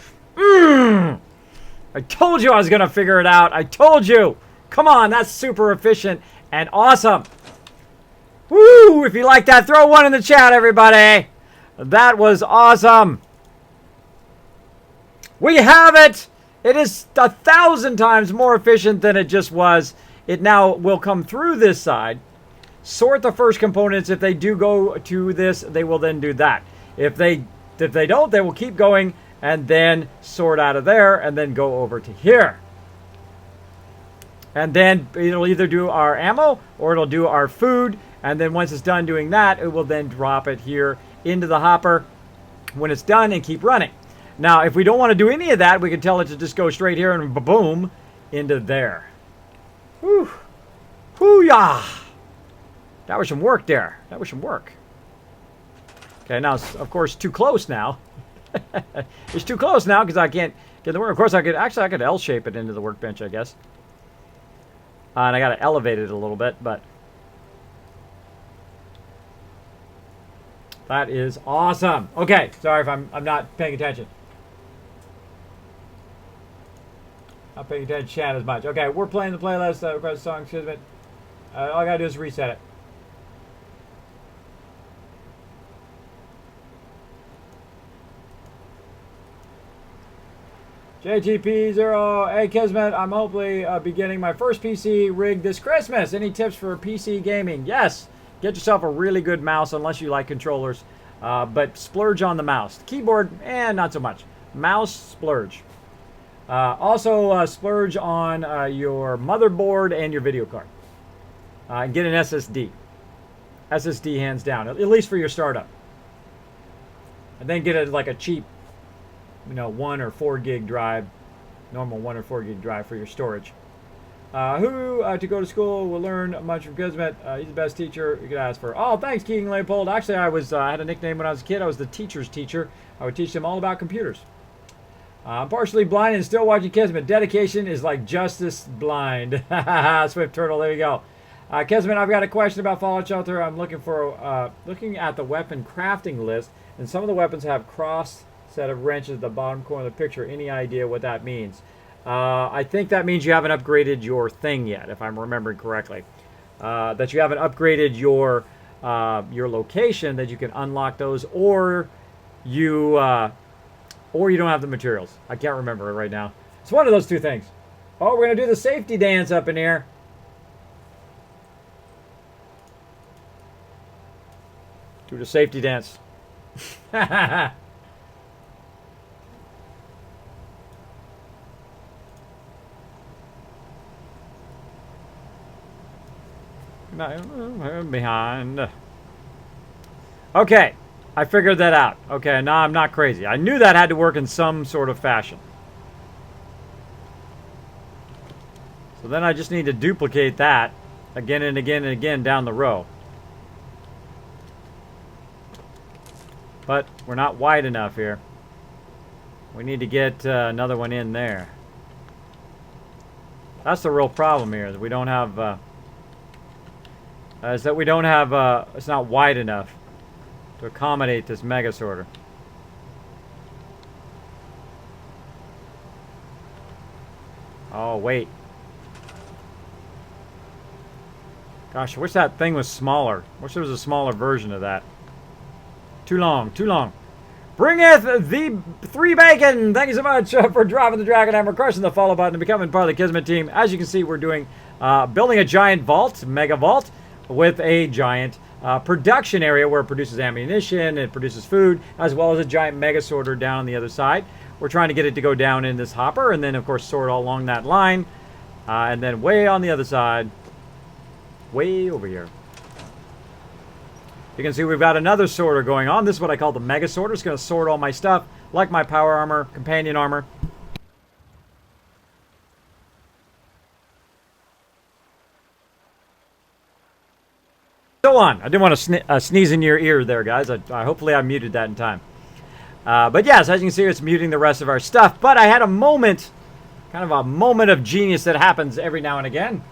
told you I was going to figure it out. I told you. Come on, that's super efficient and awesome. Woo! If you like that, throw one in the chat, everybody. That was awesome. We have it. It is 1,000 times more efficient than it just was. It now will come through this side, sort the first components. If they do go to this, they will then do that. If they don't, they will keep going and then sort out of there and then go over to here. And then it'll either do our ammo or it'll do our food. And then once it's done doing that, it will then drop it here into the hopper when it's done and keep running. Now, if we don't want to do any of that, we can tell it to just go straight here and boom into there. Whew. Hoo-yah! That was some work there. That was some work. Okay, now it's, of course, too close now. It's too close now because I can't get the work. Of course, I could L-shape it into the workbench, I guess. And I got to elevate it a little bit, but that is awesome. Okay, sorry if I'm not paying attention. Not paying attention to chat as much. Okay, we're playing the playlist. Request song, Kismet. All I gotta do is reset it. JTP0, hey Kismet, I'm hopefully beginning my first PC rig this Christmas. Any tips for PC gaming? Yes, get yourself a really good mouse unless you like controllers, but splurge on the mouse. Keyboard, not so much. Mouse, splurge. Also splurge on your motherboard and your video card. Get an SSD. SSD hands down, at least for your startup. And then get like a cheap, 1 or 4 gig drive, normal 1 or 4 gig drive for your storage. Who to go to school will learn much from Kismet. He's the best teacher you could ask for. Oh, thanks, Keegan Leopold. Actually, I had a nickname when I was a kid. I was the teacher's teacher. I would teach them all about computers. I'm partially blind and still watching Kismet. Dedication is like justice blind. Swift Turtle, there you go. Kismet, I've got a question about Fallout Shelter. I'm looking at the weapon crafting list, and some of the weapons have cross set of wrenches at the bottom corner of the picture. Any idea what that means? I think that means you haven't upgraded your thing yet, if I'm remembering correctly. That you haven't upgraded your location, that you can unlock those, or you don't have the materials. I can't remember it right now. It's one of those two things. Oh, we're gonna do the safety dance up in here. Do the safety dance. Behind. Okay, I figured that out. Okay, now I'm not crazy. I knew that had to work in some sort of fashion. So then I just need to duplicate that again and again and again down the row. But we're not wide enough here. We need to get another one in there. That's the real problem here. Is we don't have. It's not wide enough to accommodate this mega sorter. Oh wait. Gosh, I wish that thing was smaller. Wish there was a smaller version of that. Too long, too long. Bringeth the 3 bacon. Thank you so much for dropping the dragon hammer, crushing the follow button, and becoming part of the Kismet team. As you can see, we're doing building a giant vault, mega vault, with a giant production area where it produces ammunition, it produces food, as well as a giant mega sorter down on the other side. We're trying to get it to go down in this hopper, and then of course sort all along that line, and then way on the other side, way over here. You can see we've got another sorter going on. This is what I call the mega sorter. It's going to sort all my stuff, like my power armor, companion armor. So on. I didn't want to sneeze in your ear there, guys. Hopefully I muted that in time. But yes, as you can see, it's muting the rest of our stuff. But I had a moment, kind of a moment of genius that happens every now and again,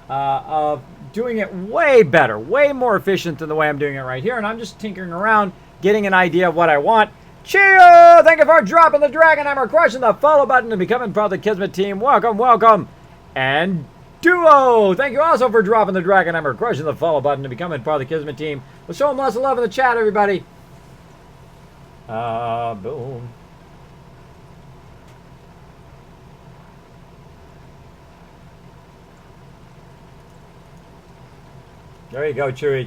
of doing it way better, way more efficient than the way I'm doing it right here. And I'm just tinkering around, getting an idea of what I want. Cheerio! Thank you for dropping the dragon hammer, crushing the follow button, and becoming part of the Kismet team. Welcome, welcome. And Duo, thank you also for dropping the dragon hammer, crushing the follow button, and becoming part of the Kismet team. Let's show them lots of love in the chat, everybody. Boom. There you go, Chewy.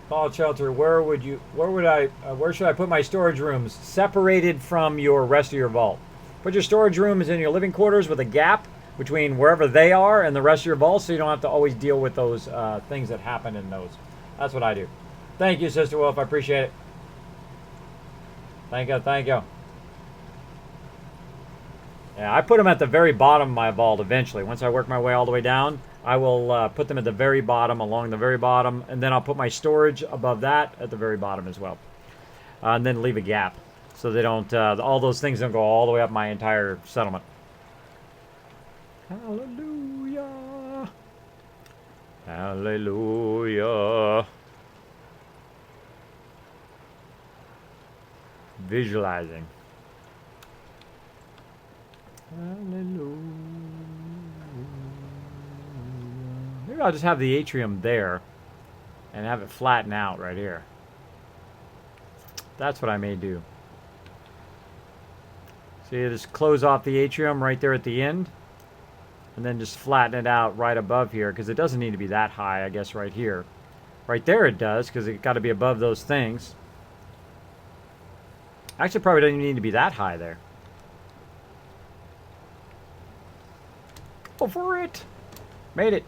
Fallout Shelter, where should I put my storage rooms? Separated from your rest of your vault. Put your storage rooms in your living quarters with a gap between wherever they are and the rest of your vault, so you don't have to always deal with those things that happen in those. That's what I do. Thank you, Sister Wolf. I appreciate it. Thank you, thank you. Yeah, I put them at the very bottom of my vault eventually. Once I work my way all the way down, I will put them at the very bottom, along the very bottom, and then I'll put my storage above that at the very bottom as well. And then leave a gap so they don't, all those things don't go all the way up my entire settlement. Hallelujah. Hallelujah. Visualizing. Hallelujah. Maybe I'll just have the atrium there and have it flatten out right here. That's what I may do. See, just close off the atrium right there at the end, and then just flatten it out right above here, because it doesn't need to be that high, I guess, right here. Right there it does, because it got to be above those things. Actually, probably doesn't even need to be that high there. Go for it. Made it.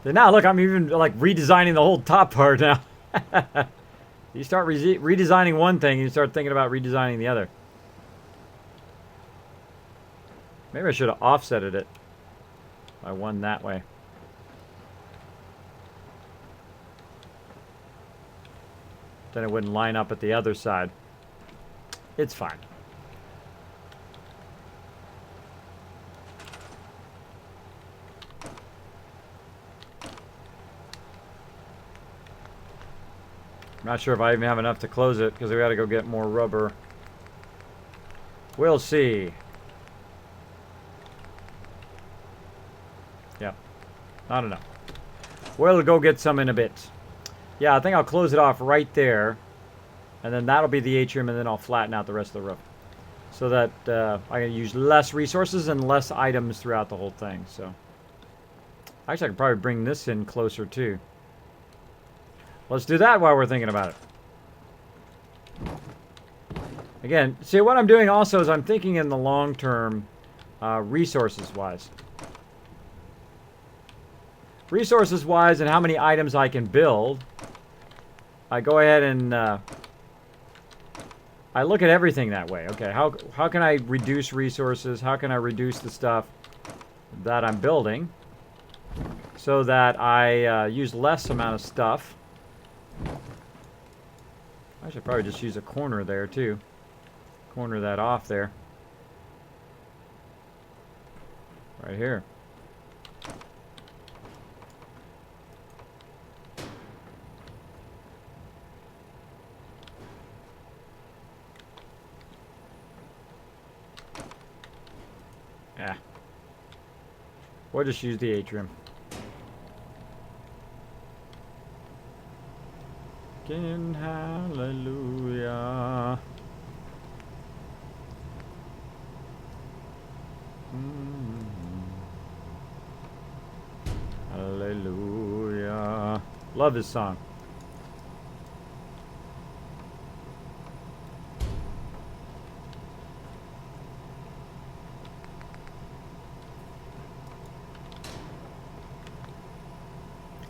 So now, look, I'm even, like, redesigning the whole top part now. You start redesigning one thing, you start thinking about redesigning the other. Maybe I should have offsetted it by one that way. Then it wouldn't line up at the other side. It's fine. I'm not sure if I even have enough to close it because we got to go get more rubber. We'll see. Yep. Not enough. We'll go get some in a bit. Yeah, I think I'll close it off right there. And then that'll be the atrium, and then I'll flatten out the rest of the roof. So that I can use less resources and less items throughout the whole thing. So, actually, I could probably bring this in closer too. Let's do that while we're thinking about it. Again, see what I'm doing also is I'm thinking in the long term, resources-wise. Resources-wise and how many items I can build. I go ahead and I look at everything that way. Okay, how can I reduce resources? How can I reduce the stuff that I'm building so that I use less amount of stuff? I should probably just use a corner there too. Corner that off there. Right here. Yeah. We'll just use the atrium. Again, hallelujah. Hallelujah. Love this song.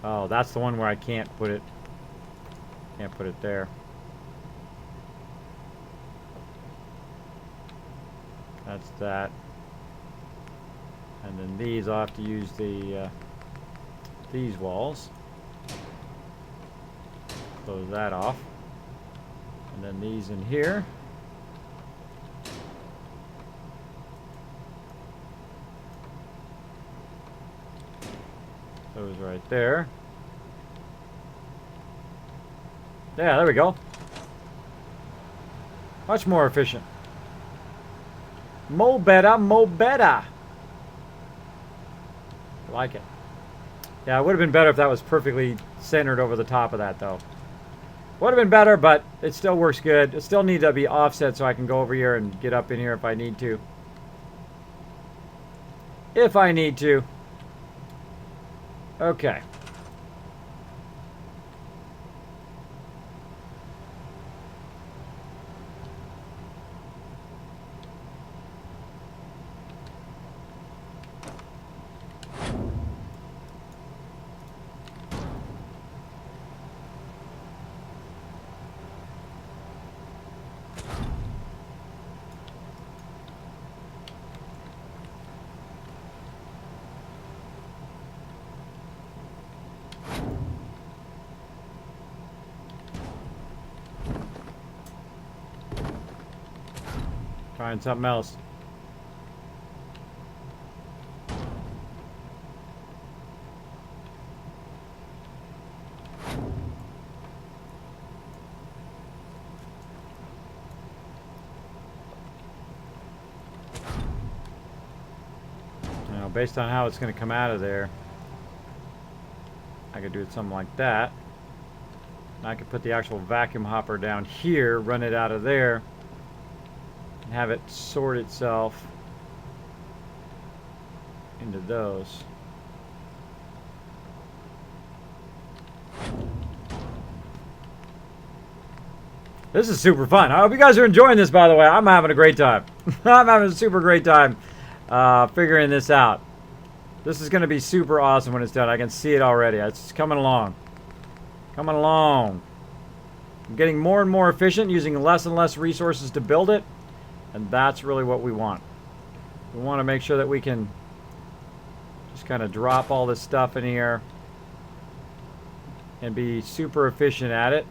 Oh, that's the one where I can't put it. Can't put it there. That's that. And then these, I'll have to use the these walls. Close that off. And then these in here. Those right there. Yeah, there we go. Much more efficient. Mo better, mo better. I like it. Yeah, it would have been better if that was perfectly centered over the top of that, though. Would have been better, but it still works good. It still needs to be offset so I can go over here and get up in here if I need to. If I need to. Okay. Trying something else. Now, based on how it's going to come out of there, I could do something like that. And I could put the actual vacuum hopper down here, run it out of there, and have it sort itself into those. This is super fun. I hope you guys are enjoying this, by the way. I'm having a great time. I'm having a super great time figuring this out. This is going to be super awesome when it's done. I can see it already. It's coming along. Coming along. I'm getting more and more efficient, using less and less resources to build it. And that's really what we want. We want to make sure that we can just kind of drop all this stuff in here and be super efficient at it.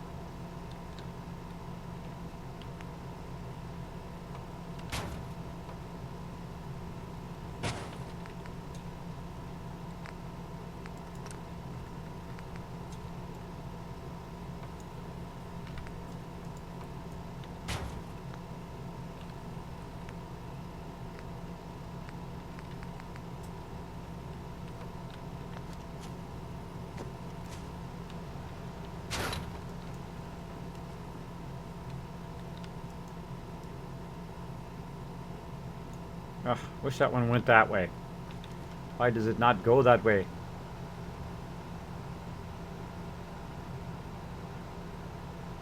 Ugh, wish that one went that way. Why does it not go that way?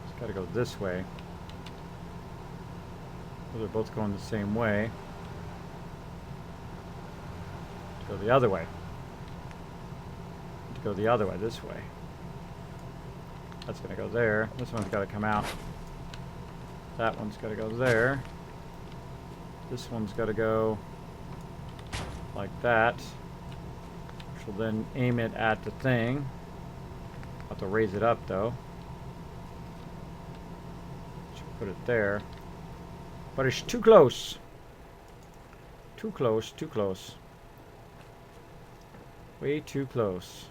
It's got to go this way. They're both going the same way. Go the other way. Go the other way, this way. That's going to go there. This one's got to come out. That one's got to go there. This one's got to go like that. Which will then aim it at the thing. I'll have to raise it up though. Should put it there. But it's too close. Too close, too close. Way too close.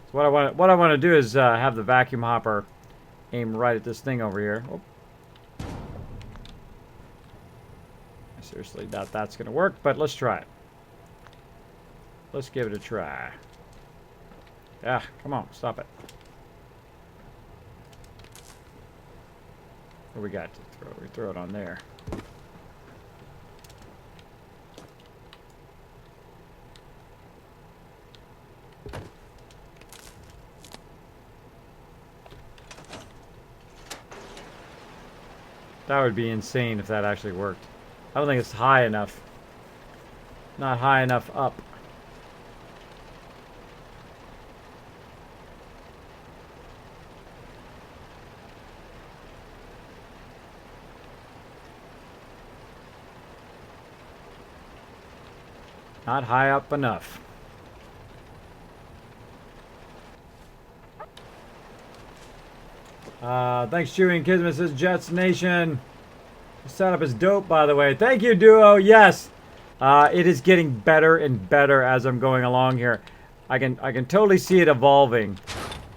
So what I want to do is have the vacuum hopper aim right at this thing over here. Oh. I seriously doubt that's going to work, but let's try it. Let's give it a try. Yeah, come on, stop it. What do we got to throw? We throw it on there. That would be insane if that actually worked. I don't think it's high enough. Not high enough up. Not high up enough. Thanks, Chewy and Kismet says Jets Nation. The setup is dope, by the way. Thank you, Duo. Yes, it is getting better and better as I'm going along here. I can totally see it evolving.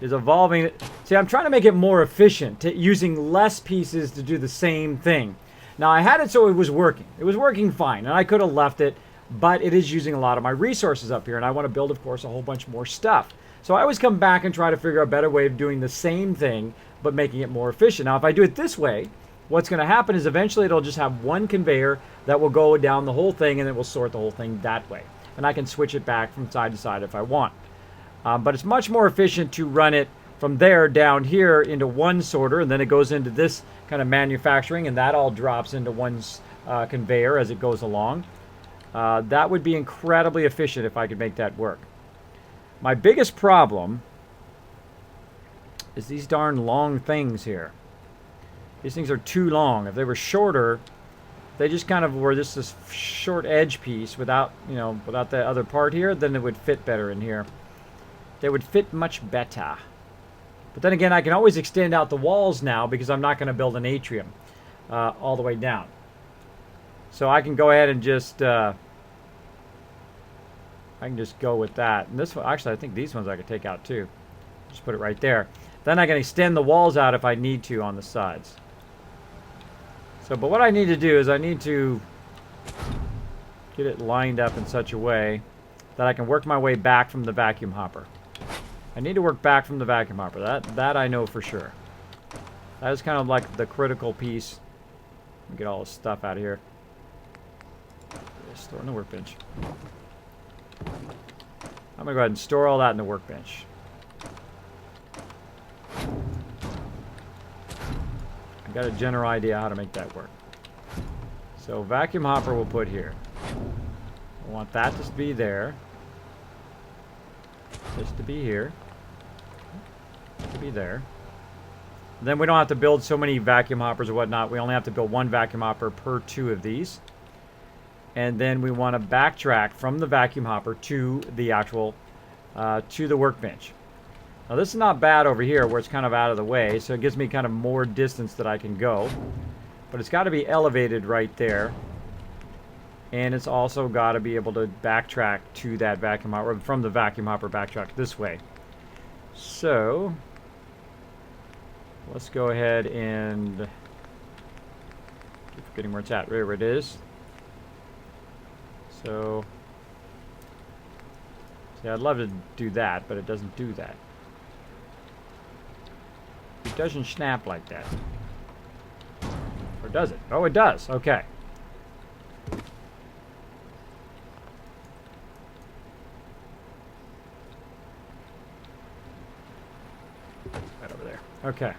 It's evolving. See, I'm trying to make it more efficient, using less pieces to do the same thing. Now, I had it so it was working. It was working fine, and I could have left it, but it is using a lot of my resources up here, and I want to build, of course, a whole bunch more stuff. So I always come back and try to figure out a better way of doing the same thing, but making it more efficient. Now, if I do it this way, what's going to happen is eventually it'll just have one conveyor that will go down the whole thing, and it will sort the whole thing that way. And I can switch it back from side to side if I want. But it's much more efficient to run it from there down here into one sorter, and then it goes into this kind of manufacturing, and that all drops into one conveyor as it goes along. That would be incredibly efficient if I could make that work. My biggest problem is these darn long things here. These things are too long. If they were shorter, they just kind of were just this short edge piece without, you know, without the other part here, then it would fit better in here. They would fit much better. But then again, I can always extend out the walls now because I'm not going to build an atrium all the way down. So I can go ahead and just I can just go with that. And this one, actually, I think these ones I could take out too. Just put it right there. Then I can extend the walls out if I need to on the sides. So, but what I need to do is I need to get it lined up in such a way that I can work my way back from the vacuum hopper. I need to work back from the vacuum hopper. That I know for sure. That is kind of like the critical piece. Let me get all this stuff out of here. Store in the workbench. I'm going to go ahead and store all that in the workbench. I've got a general idea how to make that work. So vacuum hopper we'll put here. I want that to be there. This to be here. To be there. Then we don't have to build so many vacuum hoppers or whatnot. We only have to build one vacuum hopper per two of these. And then we want to backtrack from the vacuum hopper to the actual, to the workbench. Now this is not bad over here where it's kind of out of the way, so it gives me kind of more distance that I can go. But it's got to be elevated right there. And it's also got to be able to backtrack to that vacuum hopper, from the vacuum hopper backtrack this way. So, let's go ahead and, keep forgetting where it's at, wherever it is. So, see, I'd love to do that, but it doesn't do that. It doesn't snap like that. Or Or does it? Oh, it does. Okay. Right over there. Okay.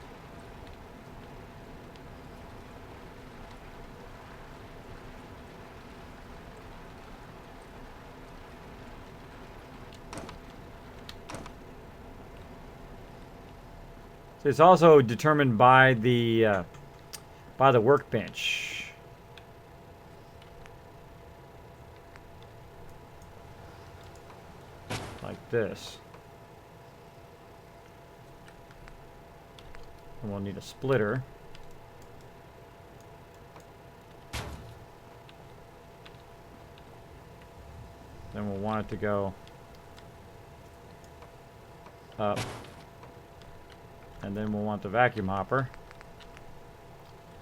So it's also determined by the workbench. Like this. And we'll need a splitter. Then we'll want it to go up. And then we'll want the vacuum hopper.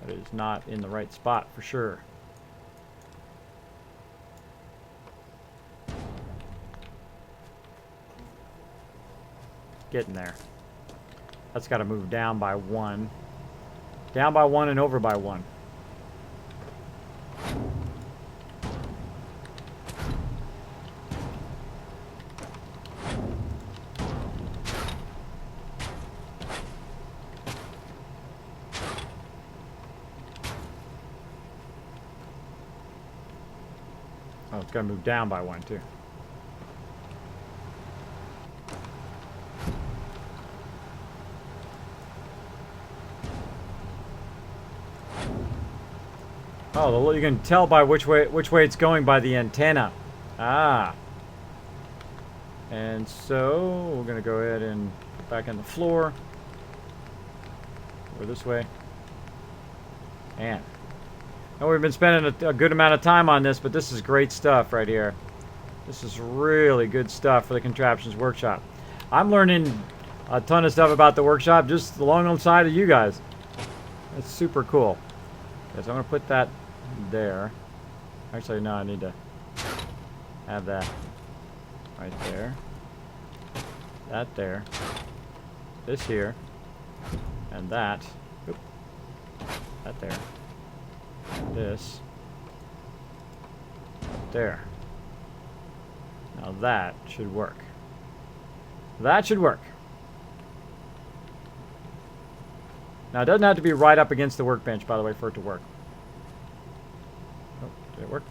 That is not in the right spot for sure. Getting there. That's got to move down by 1. Down by 1 and over by 1. Oh, it's got to move down by 1 too. Oh, you can tell by which way it's going by the antenna. Ah. And so we're gonna go ahead and put back in the floor. Go this way. And I know we've been spending a good amount of time on this, but this is great stuff right here. This is really good stuff for the Contraptions Workshop. I'm learning a ton of stuff about the workshop just alongside of you guys. It's super cool. Okay, so I'm gonna put that there. Actually, no, I need to have that right there. That there. This here. And that. Oop. That there. This. Up there. Now that should work. That should work. Now it doesn't have to be right up against the workbench, by the way, for it to work. Oh, did it work?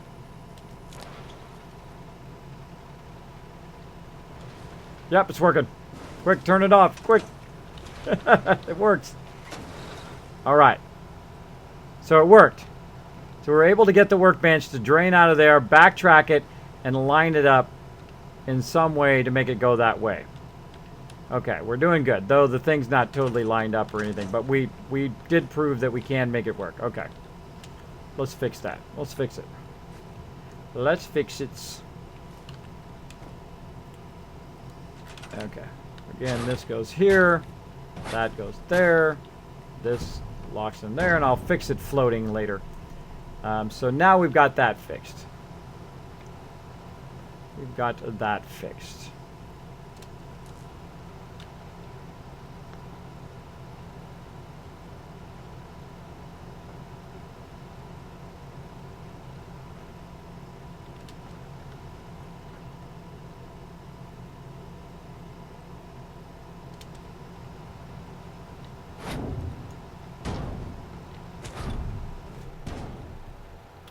Yep, it's working. Quick, turn it off. Quick. It works. All right. So it worked. So we're able to get the workbench to drain out of there, backtrack it, and line it up in some way to make it go that way. Okay, we're doing good, though the thing's not totally lined up or anything, but we did prove that we can make it work. Okay. Let's fix that. Let's fix it. Let's fix it. Okay. Again, this goes here. That goes there. This locks in there, and I'll fix it floating later. So now we've got that fixed. We've got that fixed.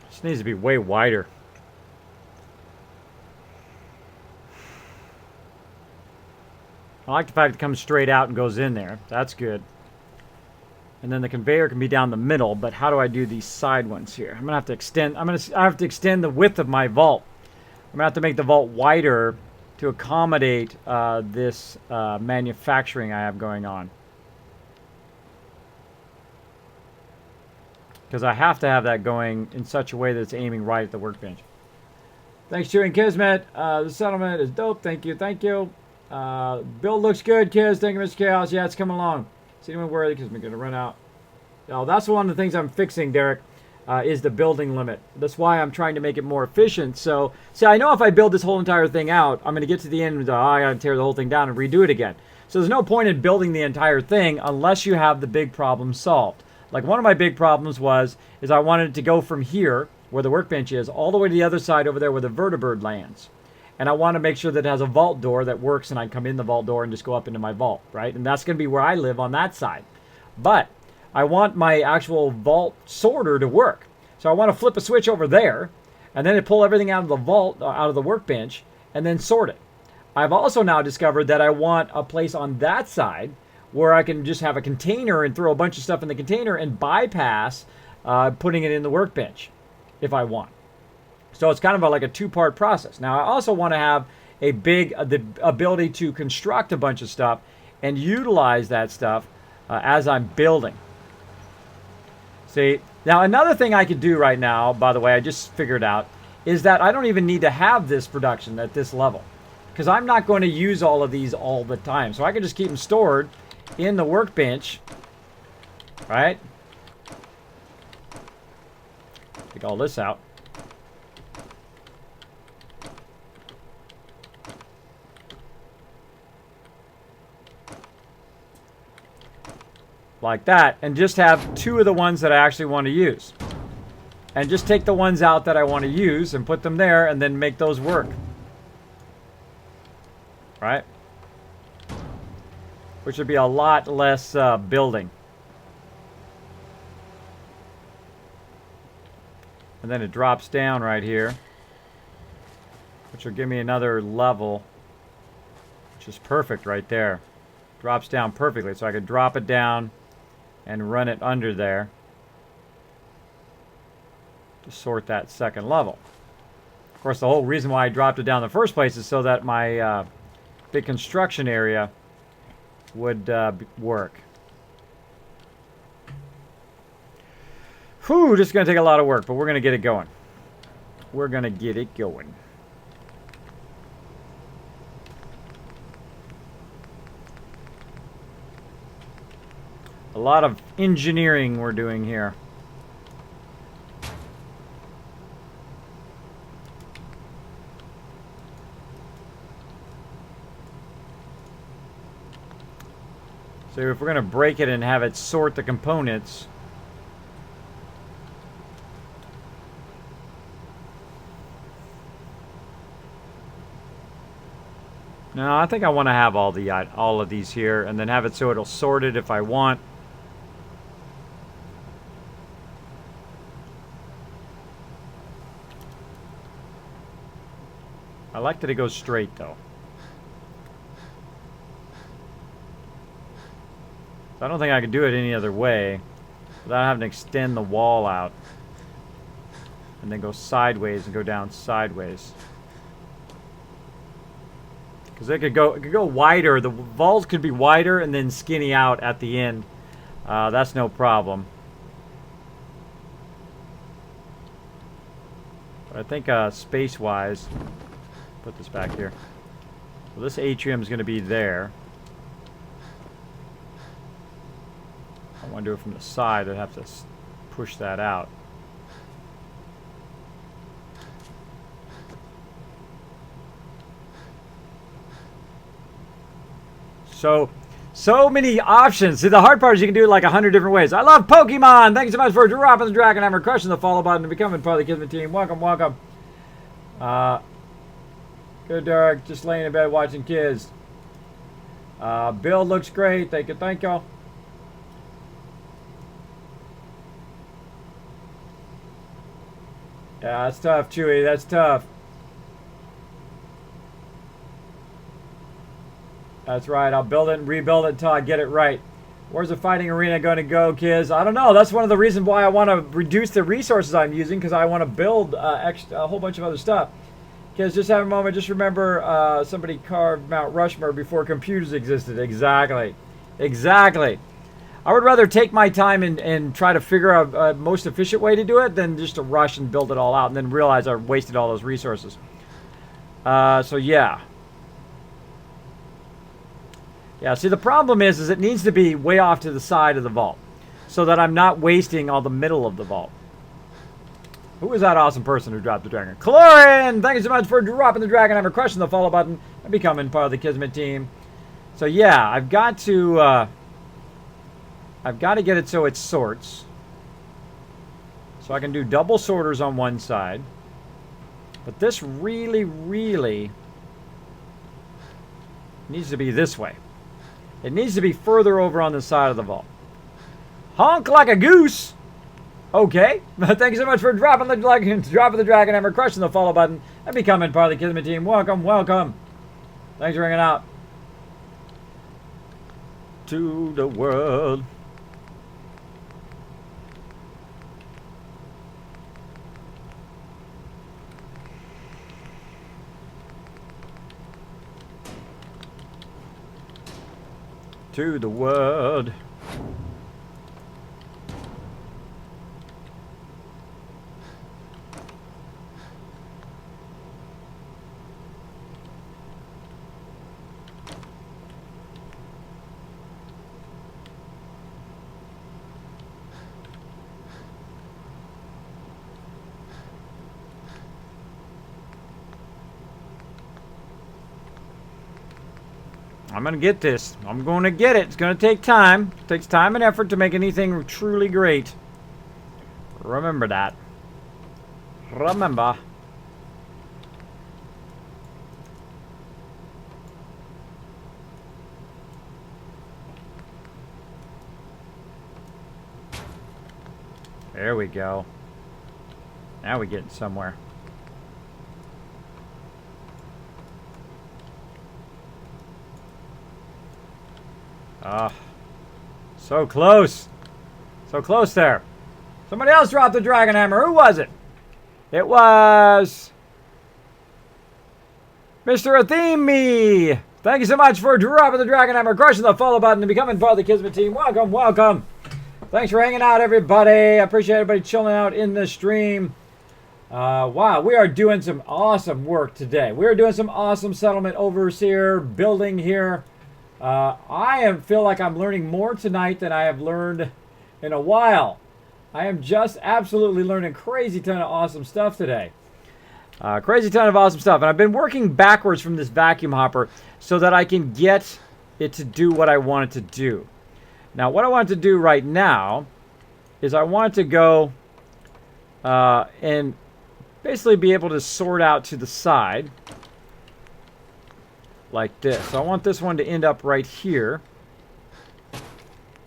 This needs to be way wider. I like the fact it comes straight out and goes in there. That's good. And then the conveyor can be down the middle, but how do I do these side ones here? I have to extend the width of my vault. I'm gonna have to make the vault wider to accommodate this manufacturing I have going on. Because I have to have that going in such a way that it's aiming right at the workbench. Thanks, Chewy and Kismet. The settlement is dope. Thank you. Thank you. Build looks good, kids. Thank you, Mr. Chaos. Yeah, it's coming along. See anyone worried because we're going to run out. Oh, that's one of the things I'm fixing, Derek, is the building limit. That's why I'm trying to make it more efficient. So, see, I know if I build this whole entire thing out, I'm going to get to the end and I got to tear the whole thing down and redo it again. So there's no point in building the entire thing unless you have the big problem solved. Like one of my big problems is I wanted to go from here, where the workbench is, all the way to the other side over there where the vertibird lands. And I want to make sure that it has a vault door that works and I come in the vault door and just go up into my vault, right? And that's going to be where I live on that side. But I want my actual vault sorter to work. So I want to flip a switch over there and then pull everything out of the vault, out of the workbench, and then sort it. I've also now discovered that I want a place on that side where I can just have a container and throw a bunch of stuff in the container and bypass putting it in the workbench if I want. So it's kind of like a two-part process. Now I also want to have the ability to construct a bunch of stuff and utilize that stuff as I'm building. See, now another thing I could do right now, by the way, I just figured out, is that I don't even need to have this production at this level, because I'm not going to use all of these all the time. So I can just keep them stored in the workbench, right? Take all this out. Like that, and just have two of the ones that I actually want to use. And just take the ones out that I want to use and put them there and then make those work. Right? Which would be a lot less building. And then it drops down right here, which will give me another level, which is perfect right there. Drops down perfectly, so I could drop it down and run it under there to sort that second level. Of course, the whole reason why I dropped it down in the first place is so that my big construction area would work. Whew, this is going to take a lot of work, but we're going to get it going. We're going to get it going. A lot of engineering we're doing here. So if we're going to break it and have it sort the components, no, I think I want to have all of these here and then have it so it'll sort it if I want. I like that it goes straight, though. I don't think I could do it any other way without having to extend the wall out and then go sideways and go down sideways. Because it could go wider. The vaults could be wider and then skinny out at the end. That's no problem. But I think space-wise, put this back here. Well, this atrium is going to be there. I want to do it from the side. I'd have to push that out. So many options. See, the hard part is you can do it like 100 different ways. I love Pokemon. Thank you so much for dropping the dragon hammer, crushing the follow button, and becoming part of the Kismet team. Welcome, welcome. Good, Derek. Just laying in bed watching kids. Build looks great. Thank you, thank you. Yeah, that's tough, Chewy. That's tough. That's right. I'll build it and rebuild it until I get it right. Where's the fighting arena going to go, kids? I don't know. That's one of the reasons why I want to reduce the resources I'm using, because I want to build a whole bunch of other stuff. Kids, just have a moment. Just remember somebody carved Mount Rushmore before computers existed. Exactly. Exactly. I would rather take my time and try to figure out a most efficient way to do it than just to rush and build it all out and then realize I wasted all those resources. So, yeah. Yeah, see, the problem is it needs to be way off to the side of the vault so that I'm not wasting all the middle of the vault. Who was that awesome person who dropped the dragon? Clorin! Thank you so much for dropping the dragon hammer, crushing the follow button, and becoming part of the Kismet team. So, yeah, I've got to I've got to get it so it sorts. So I can do double sorters on one side. But this really, really needs to be this way. It needs to be further over on the side of the vault. Honk like a goose! Okay. Thank you so much for dropping the dragon hammer, crushing the follow button, and becoming part of the Kismet team. Welcome, welcome. Thanks for hanging out. To the world. To the world. I'm going to get this. I'm going to get it. It's going to take time. It takes time and effort to make anything truly great. Remember that. Remember. There we go. Now we're getting somewhere. Ah, so close. So close there. Somebody else dropped the dragon hammer. Who was it? It was Mr. Atheme. Thank you so much for dropping the dragon hammer, crushing the follow button, and becoming part of the Kismet team. Welcome, welcome. Thanks for hanging out, everybody. I appreciate everybody chilling out in the stream. Wow, we are doing some awesome work today. We are doing some awesome settlement overseer building here. I feel like I'm learning more tonight than I have learned in a while. I am just absolutely learning crazy ton of awesome stuff today. Crazy ton of awesome stuff. And I've been working backwards from this vacuum hopper so that I can get it to do what I want it to do. Now, what I want it to do right now is I want it to go and basically be able to sort out to the side. Like this. So I want this one to end up right here.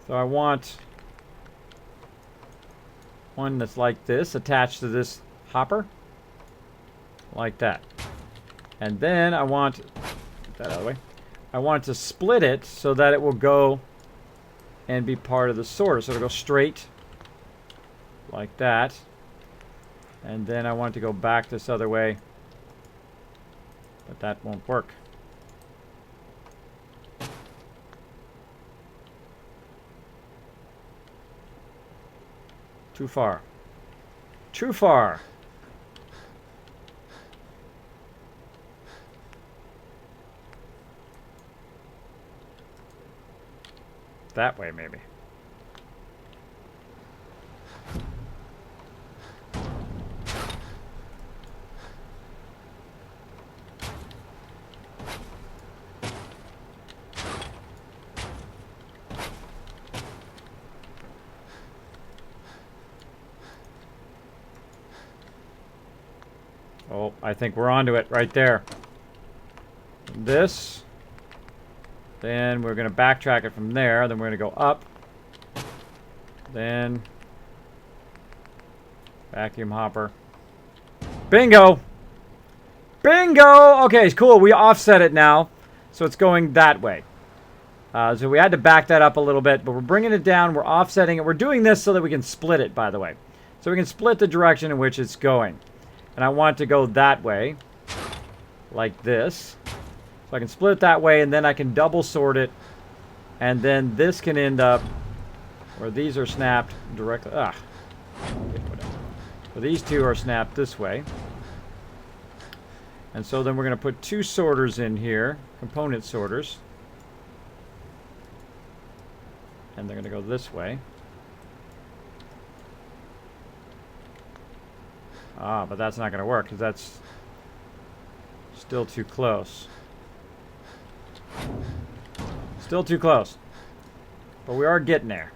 So I want one that's like this, attached to this hopper. Like that. And then I want, get that out of the way. I want to split it so that it will go and be part of the sorter. So it'll go straight like that. And then I want it to go back this other way. But that won't work. Too far. Too far. That way, maybe. Oh, I think we're onto it right there. This. Then we're going to backtrack it from there. Then we're going to go up. Then vacuum hopper. Bingo! Bingo! Okay, it's cool. We offset it now. So it's going that way. So we had to back that up a little bit. But we're bringing it down. We're offsetting it. We're doing this so that we can split it, by the way. So we can split the direction in which it's going. And I want it to go that way. Like this. So I can split it that way, and then I can double sort it. And then this can end up where these are snapped directly. Okay, whatever. So these two are snapped this way. And so then we're going to put two sorters in here. Component sorters. And they're going to go this way. Ah, but that's not going to work because that's still too close. Still too close. But we are getting there.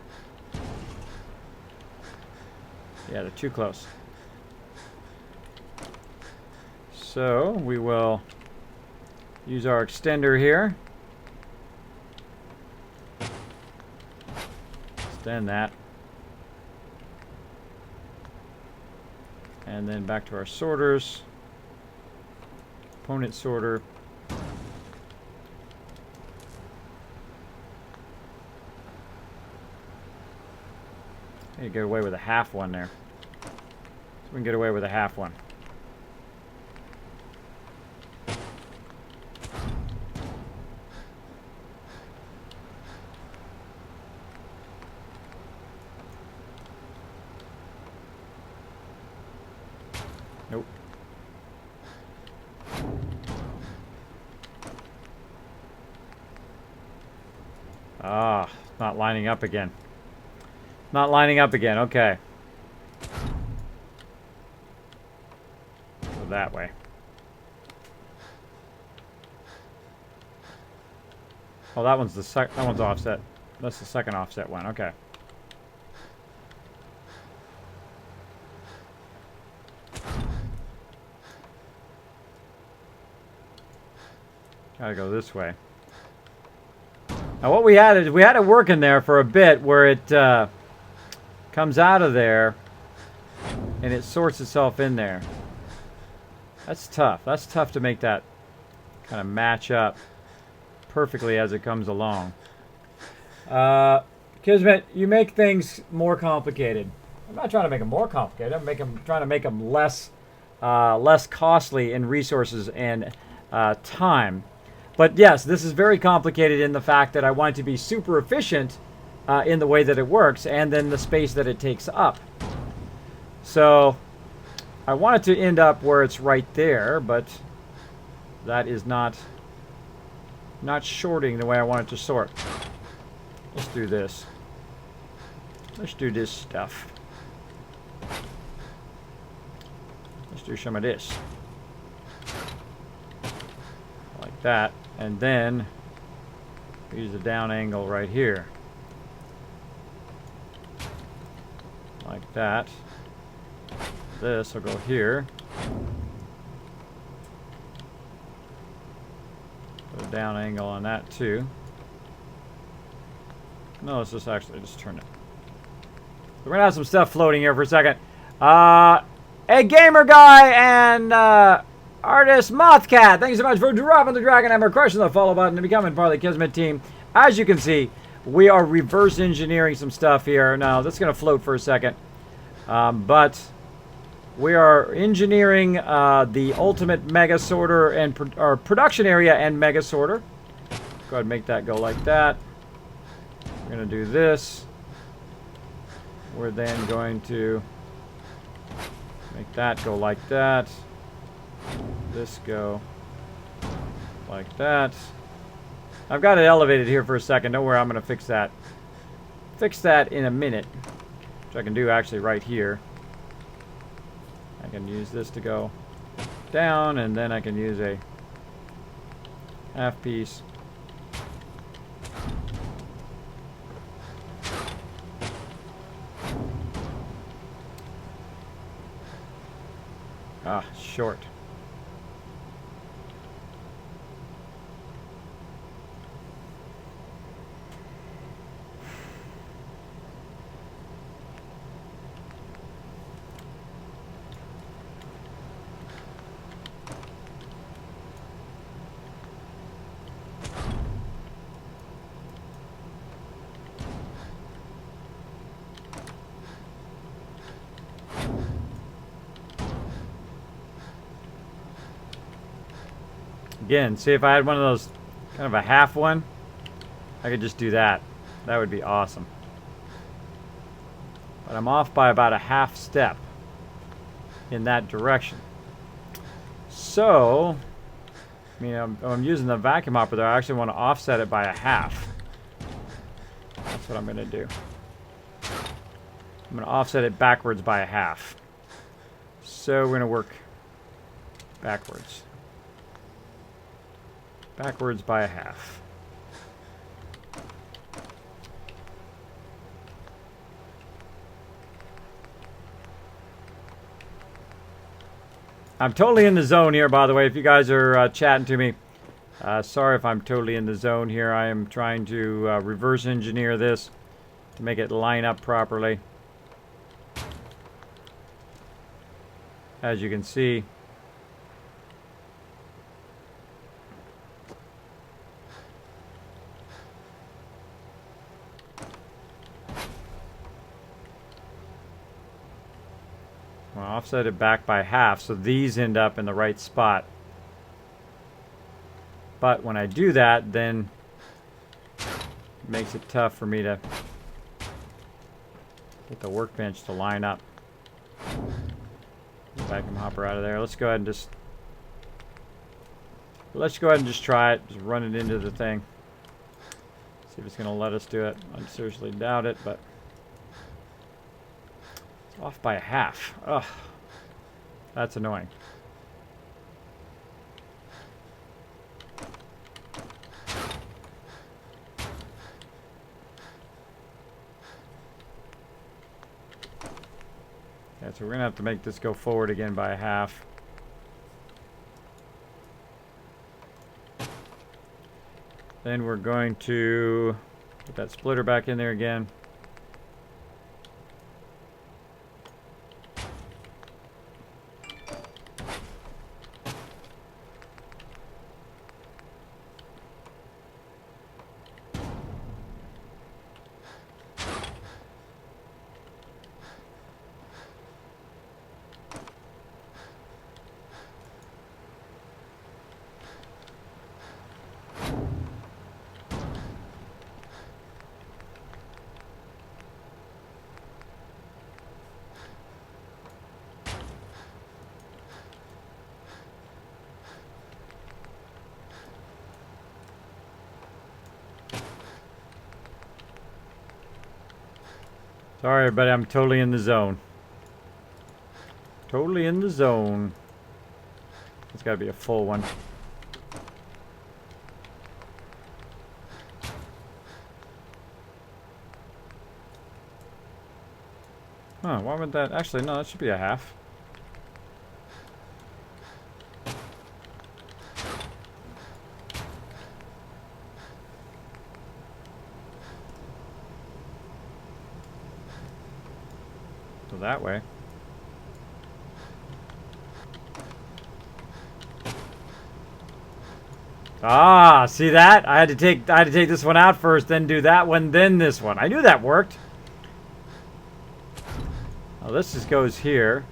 Yeah, they're too close. So we will use our extender here. Extend that. And then back to our sorters. Component sorter. You get away with a half one there. So we can get away with a half one. Nope. Ah, not lining up again. Not lining up again, okay. Go that way. Oh, that one's that one's offset. That's the second offset one, okay. Gotta go this way. Now what we had is we had it working there for a bit where it comes out of there and it sorts itself in there. That's tough. That's tough to make that kind of match up perfectly as it comes along. Kismet, you make things more complicated. I'm not trying to make them more complicated. I'm trying to make them less costly in resources and time. But yes, this is very complicated in the fact that I want it to be super efficient in the way that it works, and then the space that it takes up. So I want it to end up where it's right there, but that is not shorting the way I want it to sort. Let's do this. Let's do this stuff. Let's do some of this. Like that. And then use the down angle right here. Like that. This will go here. Put a down angle on that too. No, let's just actually just turn it. We're gonna have some stuff floating here for a second. Hey, Gamer Guy and Artist Mothcat, thank you so much for dropping the Dragon Hammer, crushing the follow button, and becoming part of the Kismet team. As you can see, we are reverse engineering some stuff here. Now, that's going to float for a second. But we are engineering the ultimate mega sorter and production area and mega sorter. Go ahead and make that go like that. We're going to do this. We're then going to make that go like that. This go like that. I've got it elevated here for a second. Don't worry, I'm going to fix that. Fix that in a minute. Which I can do actually right here. I can use this to go down, and then I can use a half piece. Ah, short. Again, see if I had one of those, kind of a half one, I could just do that. That would be awesome. But I'm off by about a half step in that direction. So, I mean, I'm using the vacuum hopper there. I actually want to offset it by a half. That's what I'm going to do. I'm going to offset it backwards by a half. So we're going to work backwards. Backwards by a half. I'm totally in the zone here, by the way, if you guys are chatting to me. Sorry if I'm totally in the zone here. I am trying to reverse engineer this to make it line up properly. As you can see. Well, offset it back by half, so these end up in the right spot. But when I do that, then it makes it tough for me to get the workbench to line up. Vacuum hopper out of there. Let's go ahead and just try it. Just run it into the thing. See if it's going to let us do it. I seriously doubt it, but it's off by a half. Ugh. That's annoying. Yeah, so we're going to have to make this go forward again by a half. Then we're going to put that splitter back in there again. Sorry, but I'm totally in the zone. Totally in the zone. It's got to be a full one. Huh, why would that... Actually, no, that should be a half. So that way. Ah, see that? I had to take this one out first, then do that one, then this one. I knew that worked. Well, this just goes here.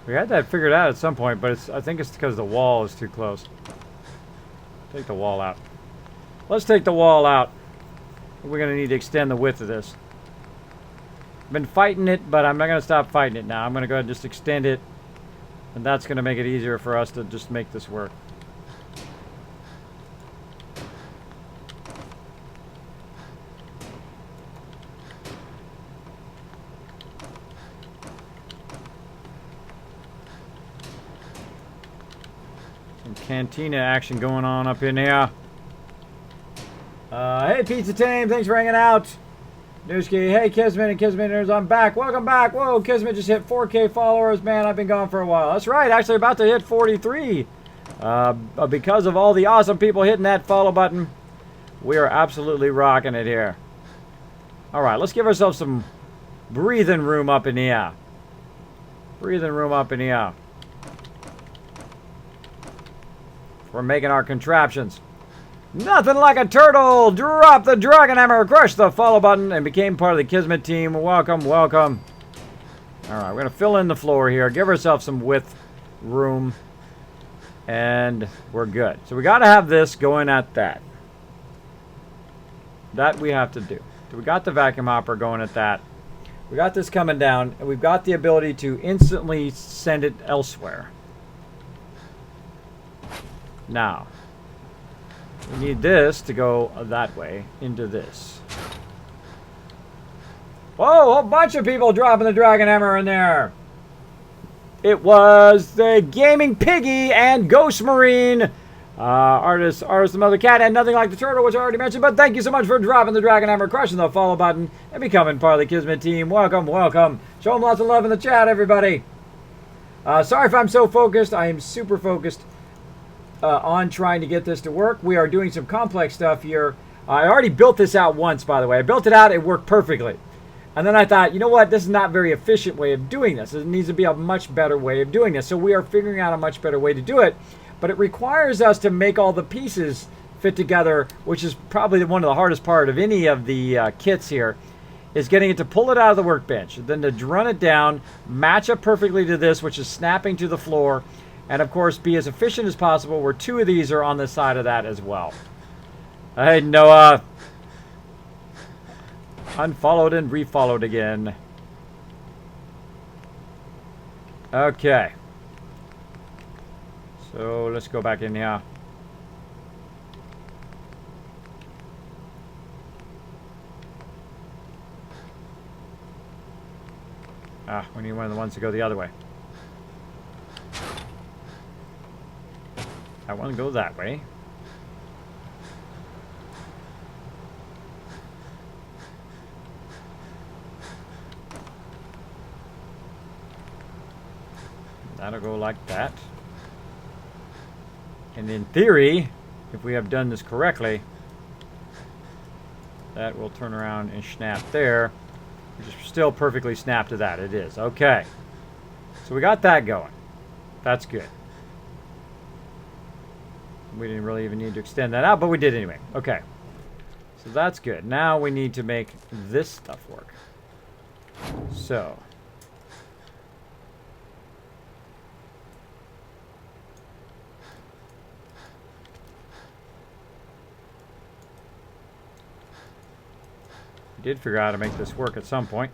We had that figured out at some point, but I think it's because the wall is too close. Take the wall out. Let's take the wall out. We're going to need to extend the width of this. I've been fighting it, but I'm not going to stop fighting it now. I'm going to go ahead and just extend it, and that's going to make it easier for us to just make this work. Cantina action going on up in here. Hey, Pizza Tame, thanks for hanging out. Newski, hey, Kismet and Kismeters, I'm back. Welcome back. Whoa, Kismet just hit 4K followers. Man, I've been gone for a while. That's right, actually about to hit 43. Because of all the awesome people hitting that follow button, we are absolutely rocking it here. All right, let's give ourselves some breathing room up in here. Breathing room up in here. We're making our contraptions. Nothing like a turtle! Drop the dragon hammer, crush the follow button, and became part of the Kismet team. Welcome, welcome. Alright, we're going to fill in the floor here. Give ourselves some width room. And we're good. So we got to have this going at that. That we have to do. So we got the vacuum hopper going at that. We got this coming down, and we've got the ability to instantly send it elsewhere. Now, we need this to go that way into this. Whoa, a bunch of people dropping the Dragon Hammer in there. It was the Gaming Piggy and Ghost Marine. Artist the Mother Cat, and Nothing Like the Turtle, which I already mentioned. But thank you so much for dropping the Dragon Hammer, crushing the follow button, and becoming part of the Kismet team. Welcome, welcome. Show them lots of love in the chat, everybody. Sorry if I'm so focused. I am super focused on trying to get this to work. We are doing some complex stuff here. I already built this out once, by the way. I built it out. It worked perfectly. And then I thought, you know what? This is not a very efficient way of doing this. It needs to be a much better way of doing this. So we are figuring out a much better way to do it. But it requires us to make all the pieces fit together, which is probably one of the hardest part of any of the kits here, is getting it to pull it out of the workbench, then to run it down, match up perfectly to this, which is snapping to the floor, and of course be as efficient as possible, where two of these are on the side of that as well. Hey, Noah. Unfollowed and refollowed again. Okay. So let's go back in here. We need one of the ones to go the other way. I want to go that way. That'll go like that. And in theory, if we have done this correctly, that will turn around and snap there, which is still perfectly snapped to that. It is. Okay. So we got that going. That's good. We didn't really even need to extend that out, but we did anyway. Okay. So that's good. Now we need to make this stuff work. So... did figure out how to make this work at some point.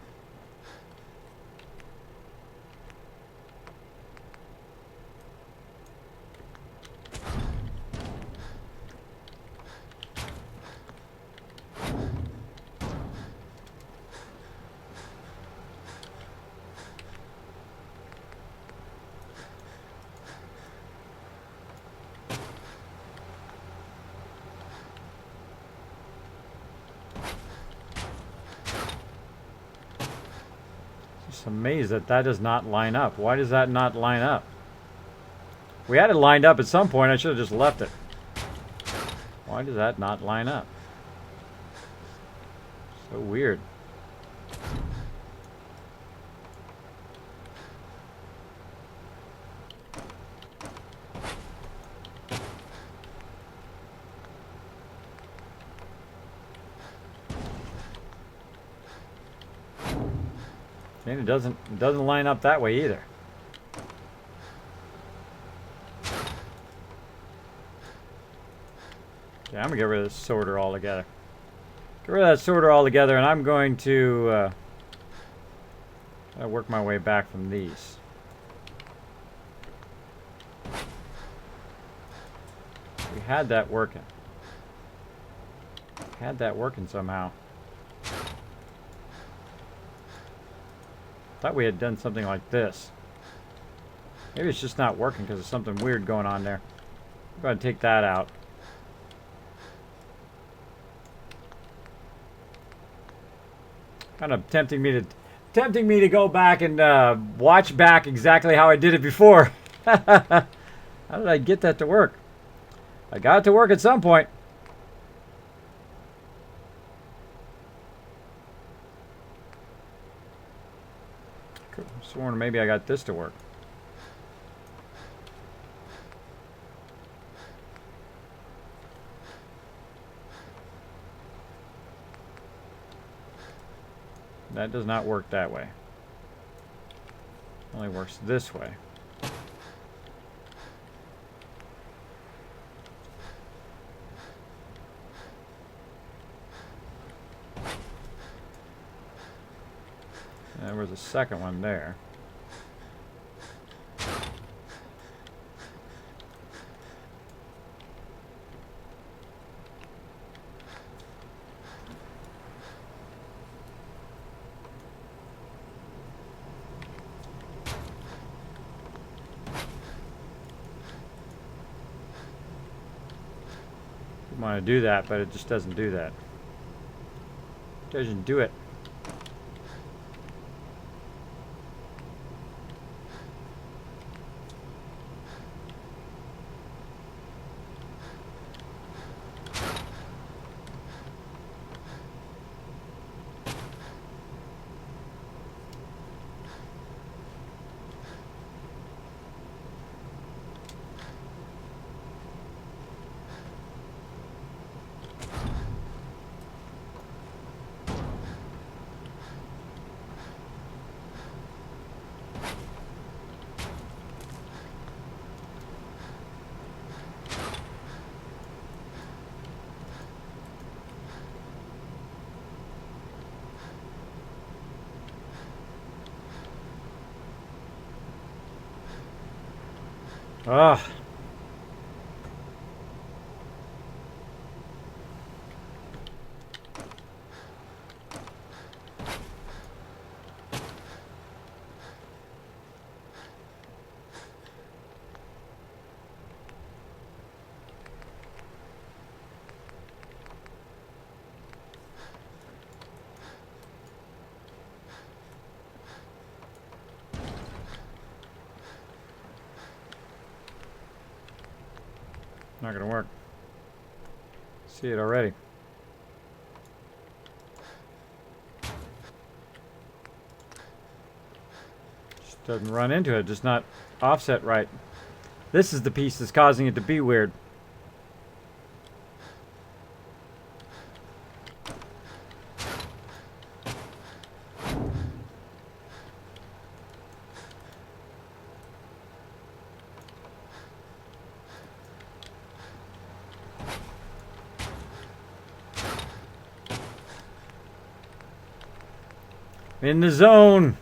Amazed that that does not line up. Why does that not line up? We had it lined up at some point. I should have just left it. Why does that not line up? So weird. And it doesn't line up that way either. Okay, I'm gonna get rid of this sorter altogether. Get rid of that sorter altogether, and I'm going to work my way back from these. We had that working. Had that working somehow. Thought we had done something like this. Maybe it's just not working because there's something weird going on there. I'm going to take that out. Kind of tempting me to go back and watch back exactly how I did it before. How did I get that to work? I got it to work at some point. Sworn maybe I got this to work. That does not work that way. Only works this way. there was a second one there. You want to do that, but it just doesn't do that. It doesn't do it. Ugh. Not gonna work. See it already. Just doesn't run into it, just not offset right. This is the piece that's causing it to be weird. In the zone.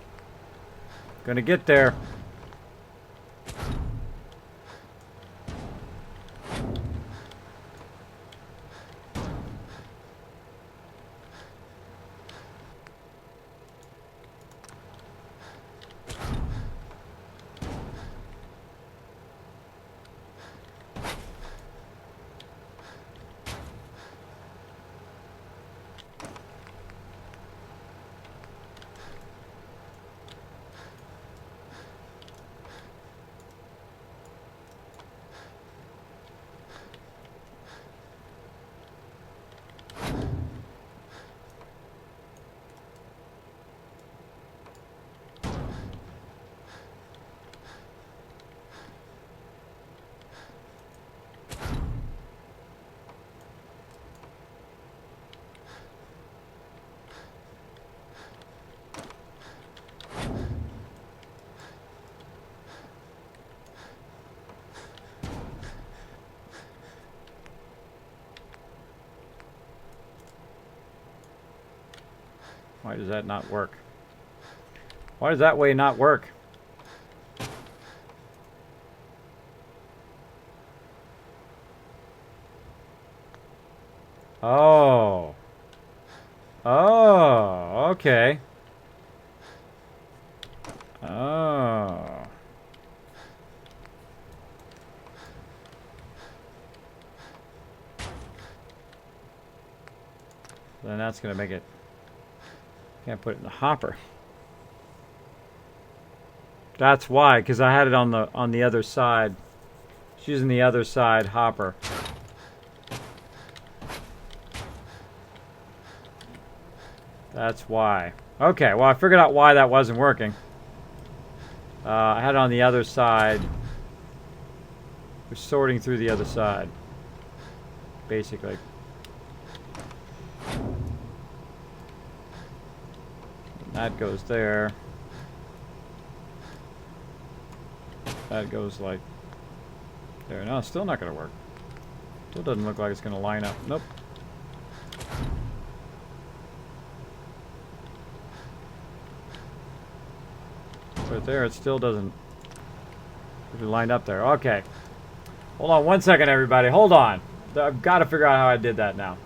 Gonna get there. Why does that not work? Why does that way not work? Oh. Oh, okay. Oh. Then that's going to make it... Can't put it in the hopper. That's why, because I had it on the other side. It's using the other side hopper. That's why. Okay, well I figured out why that wasn't working. I had it on the other side. We're sorting through the other side, basically. That goes there. That goes like there. No, it's still not going to work. Still doesn't look like it's going to line up. Nope. Right there, it still doesn't line up there. Okay. Hold on one second, everybody. Hold on. I've got to figure out how I did that now.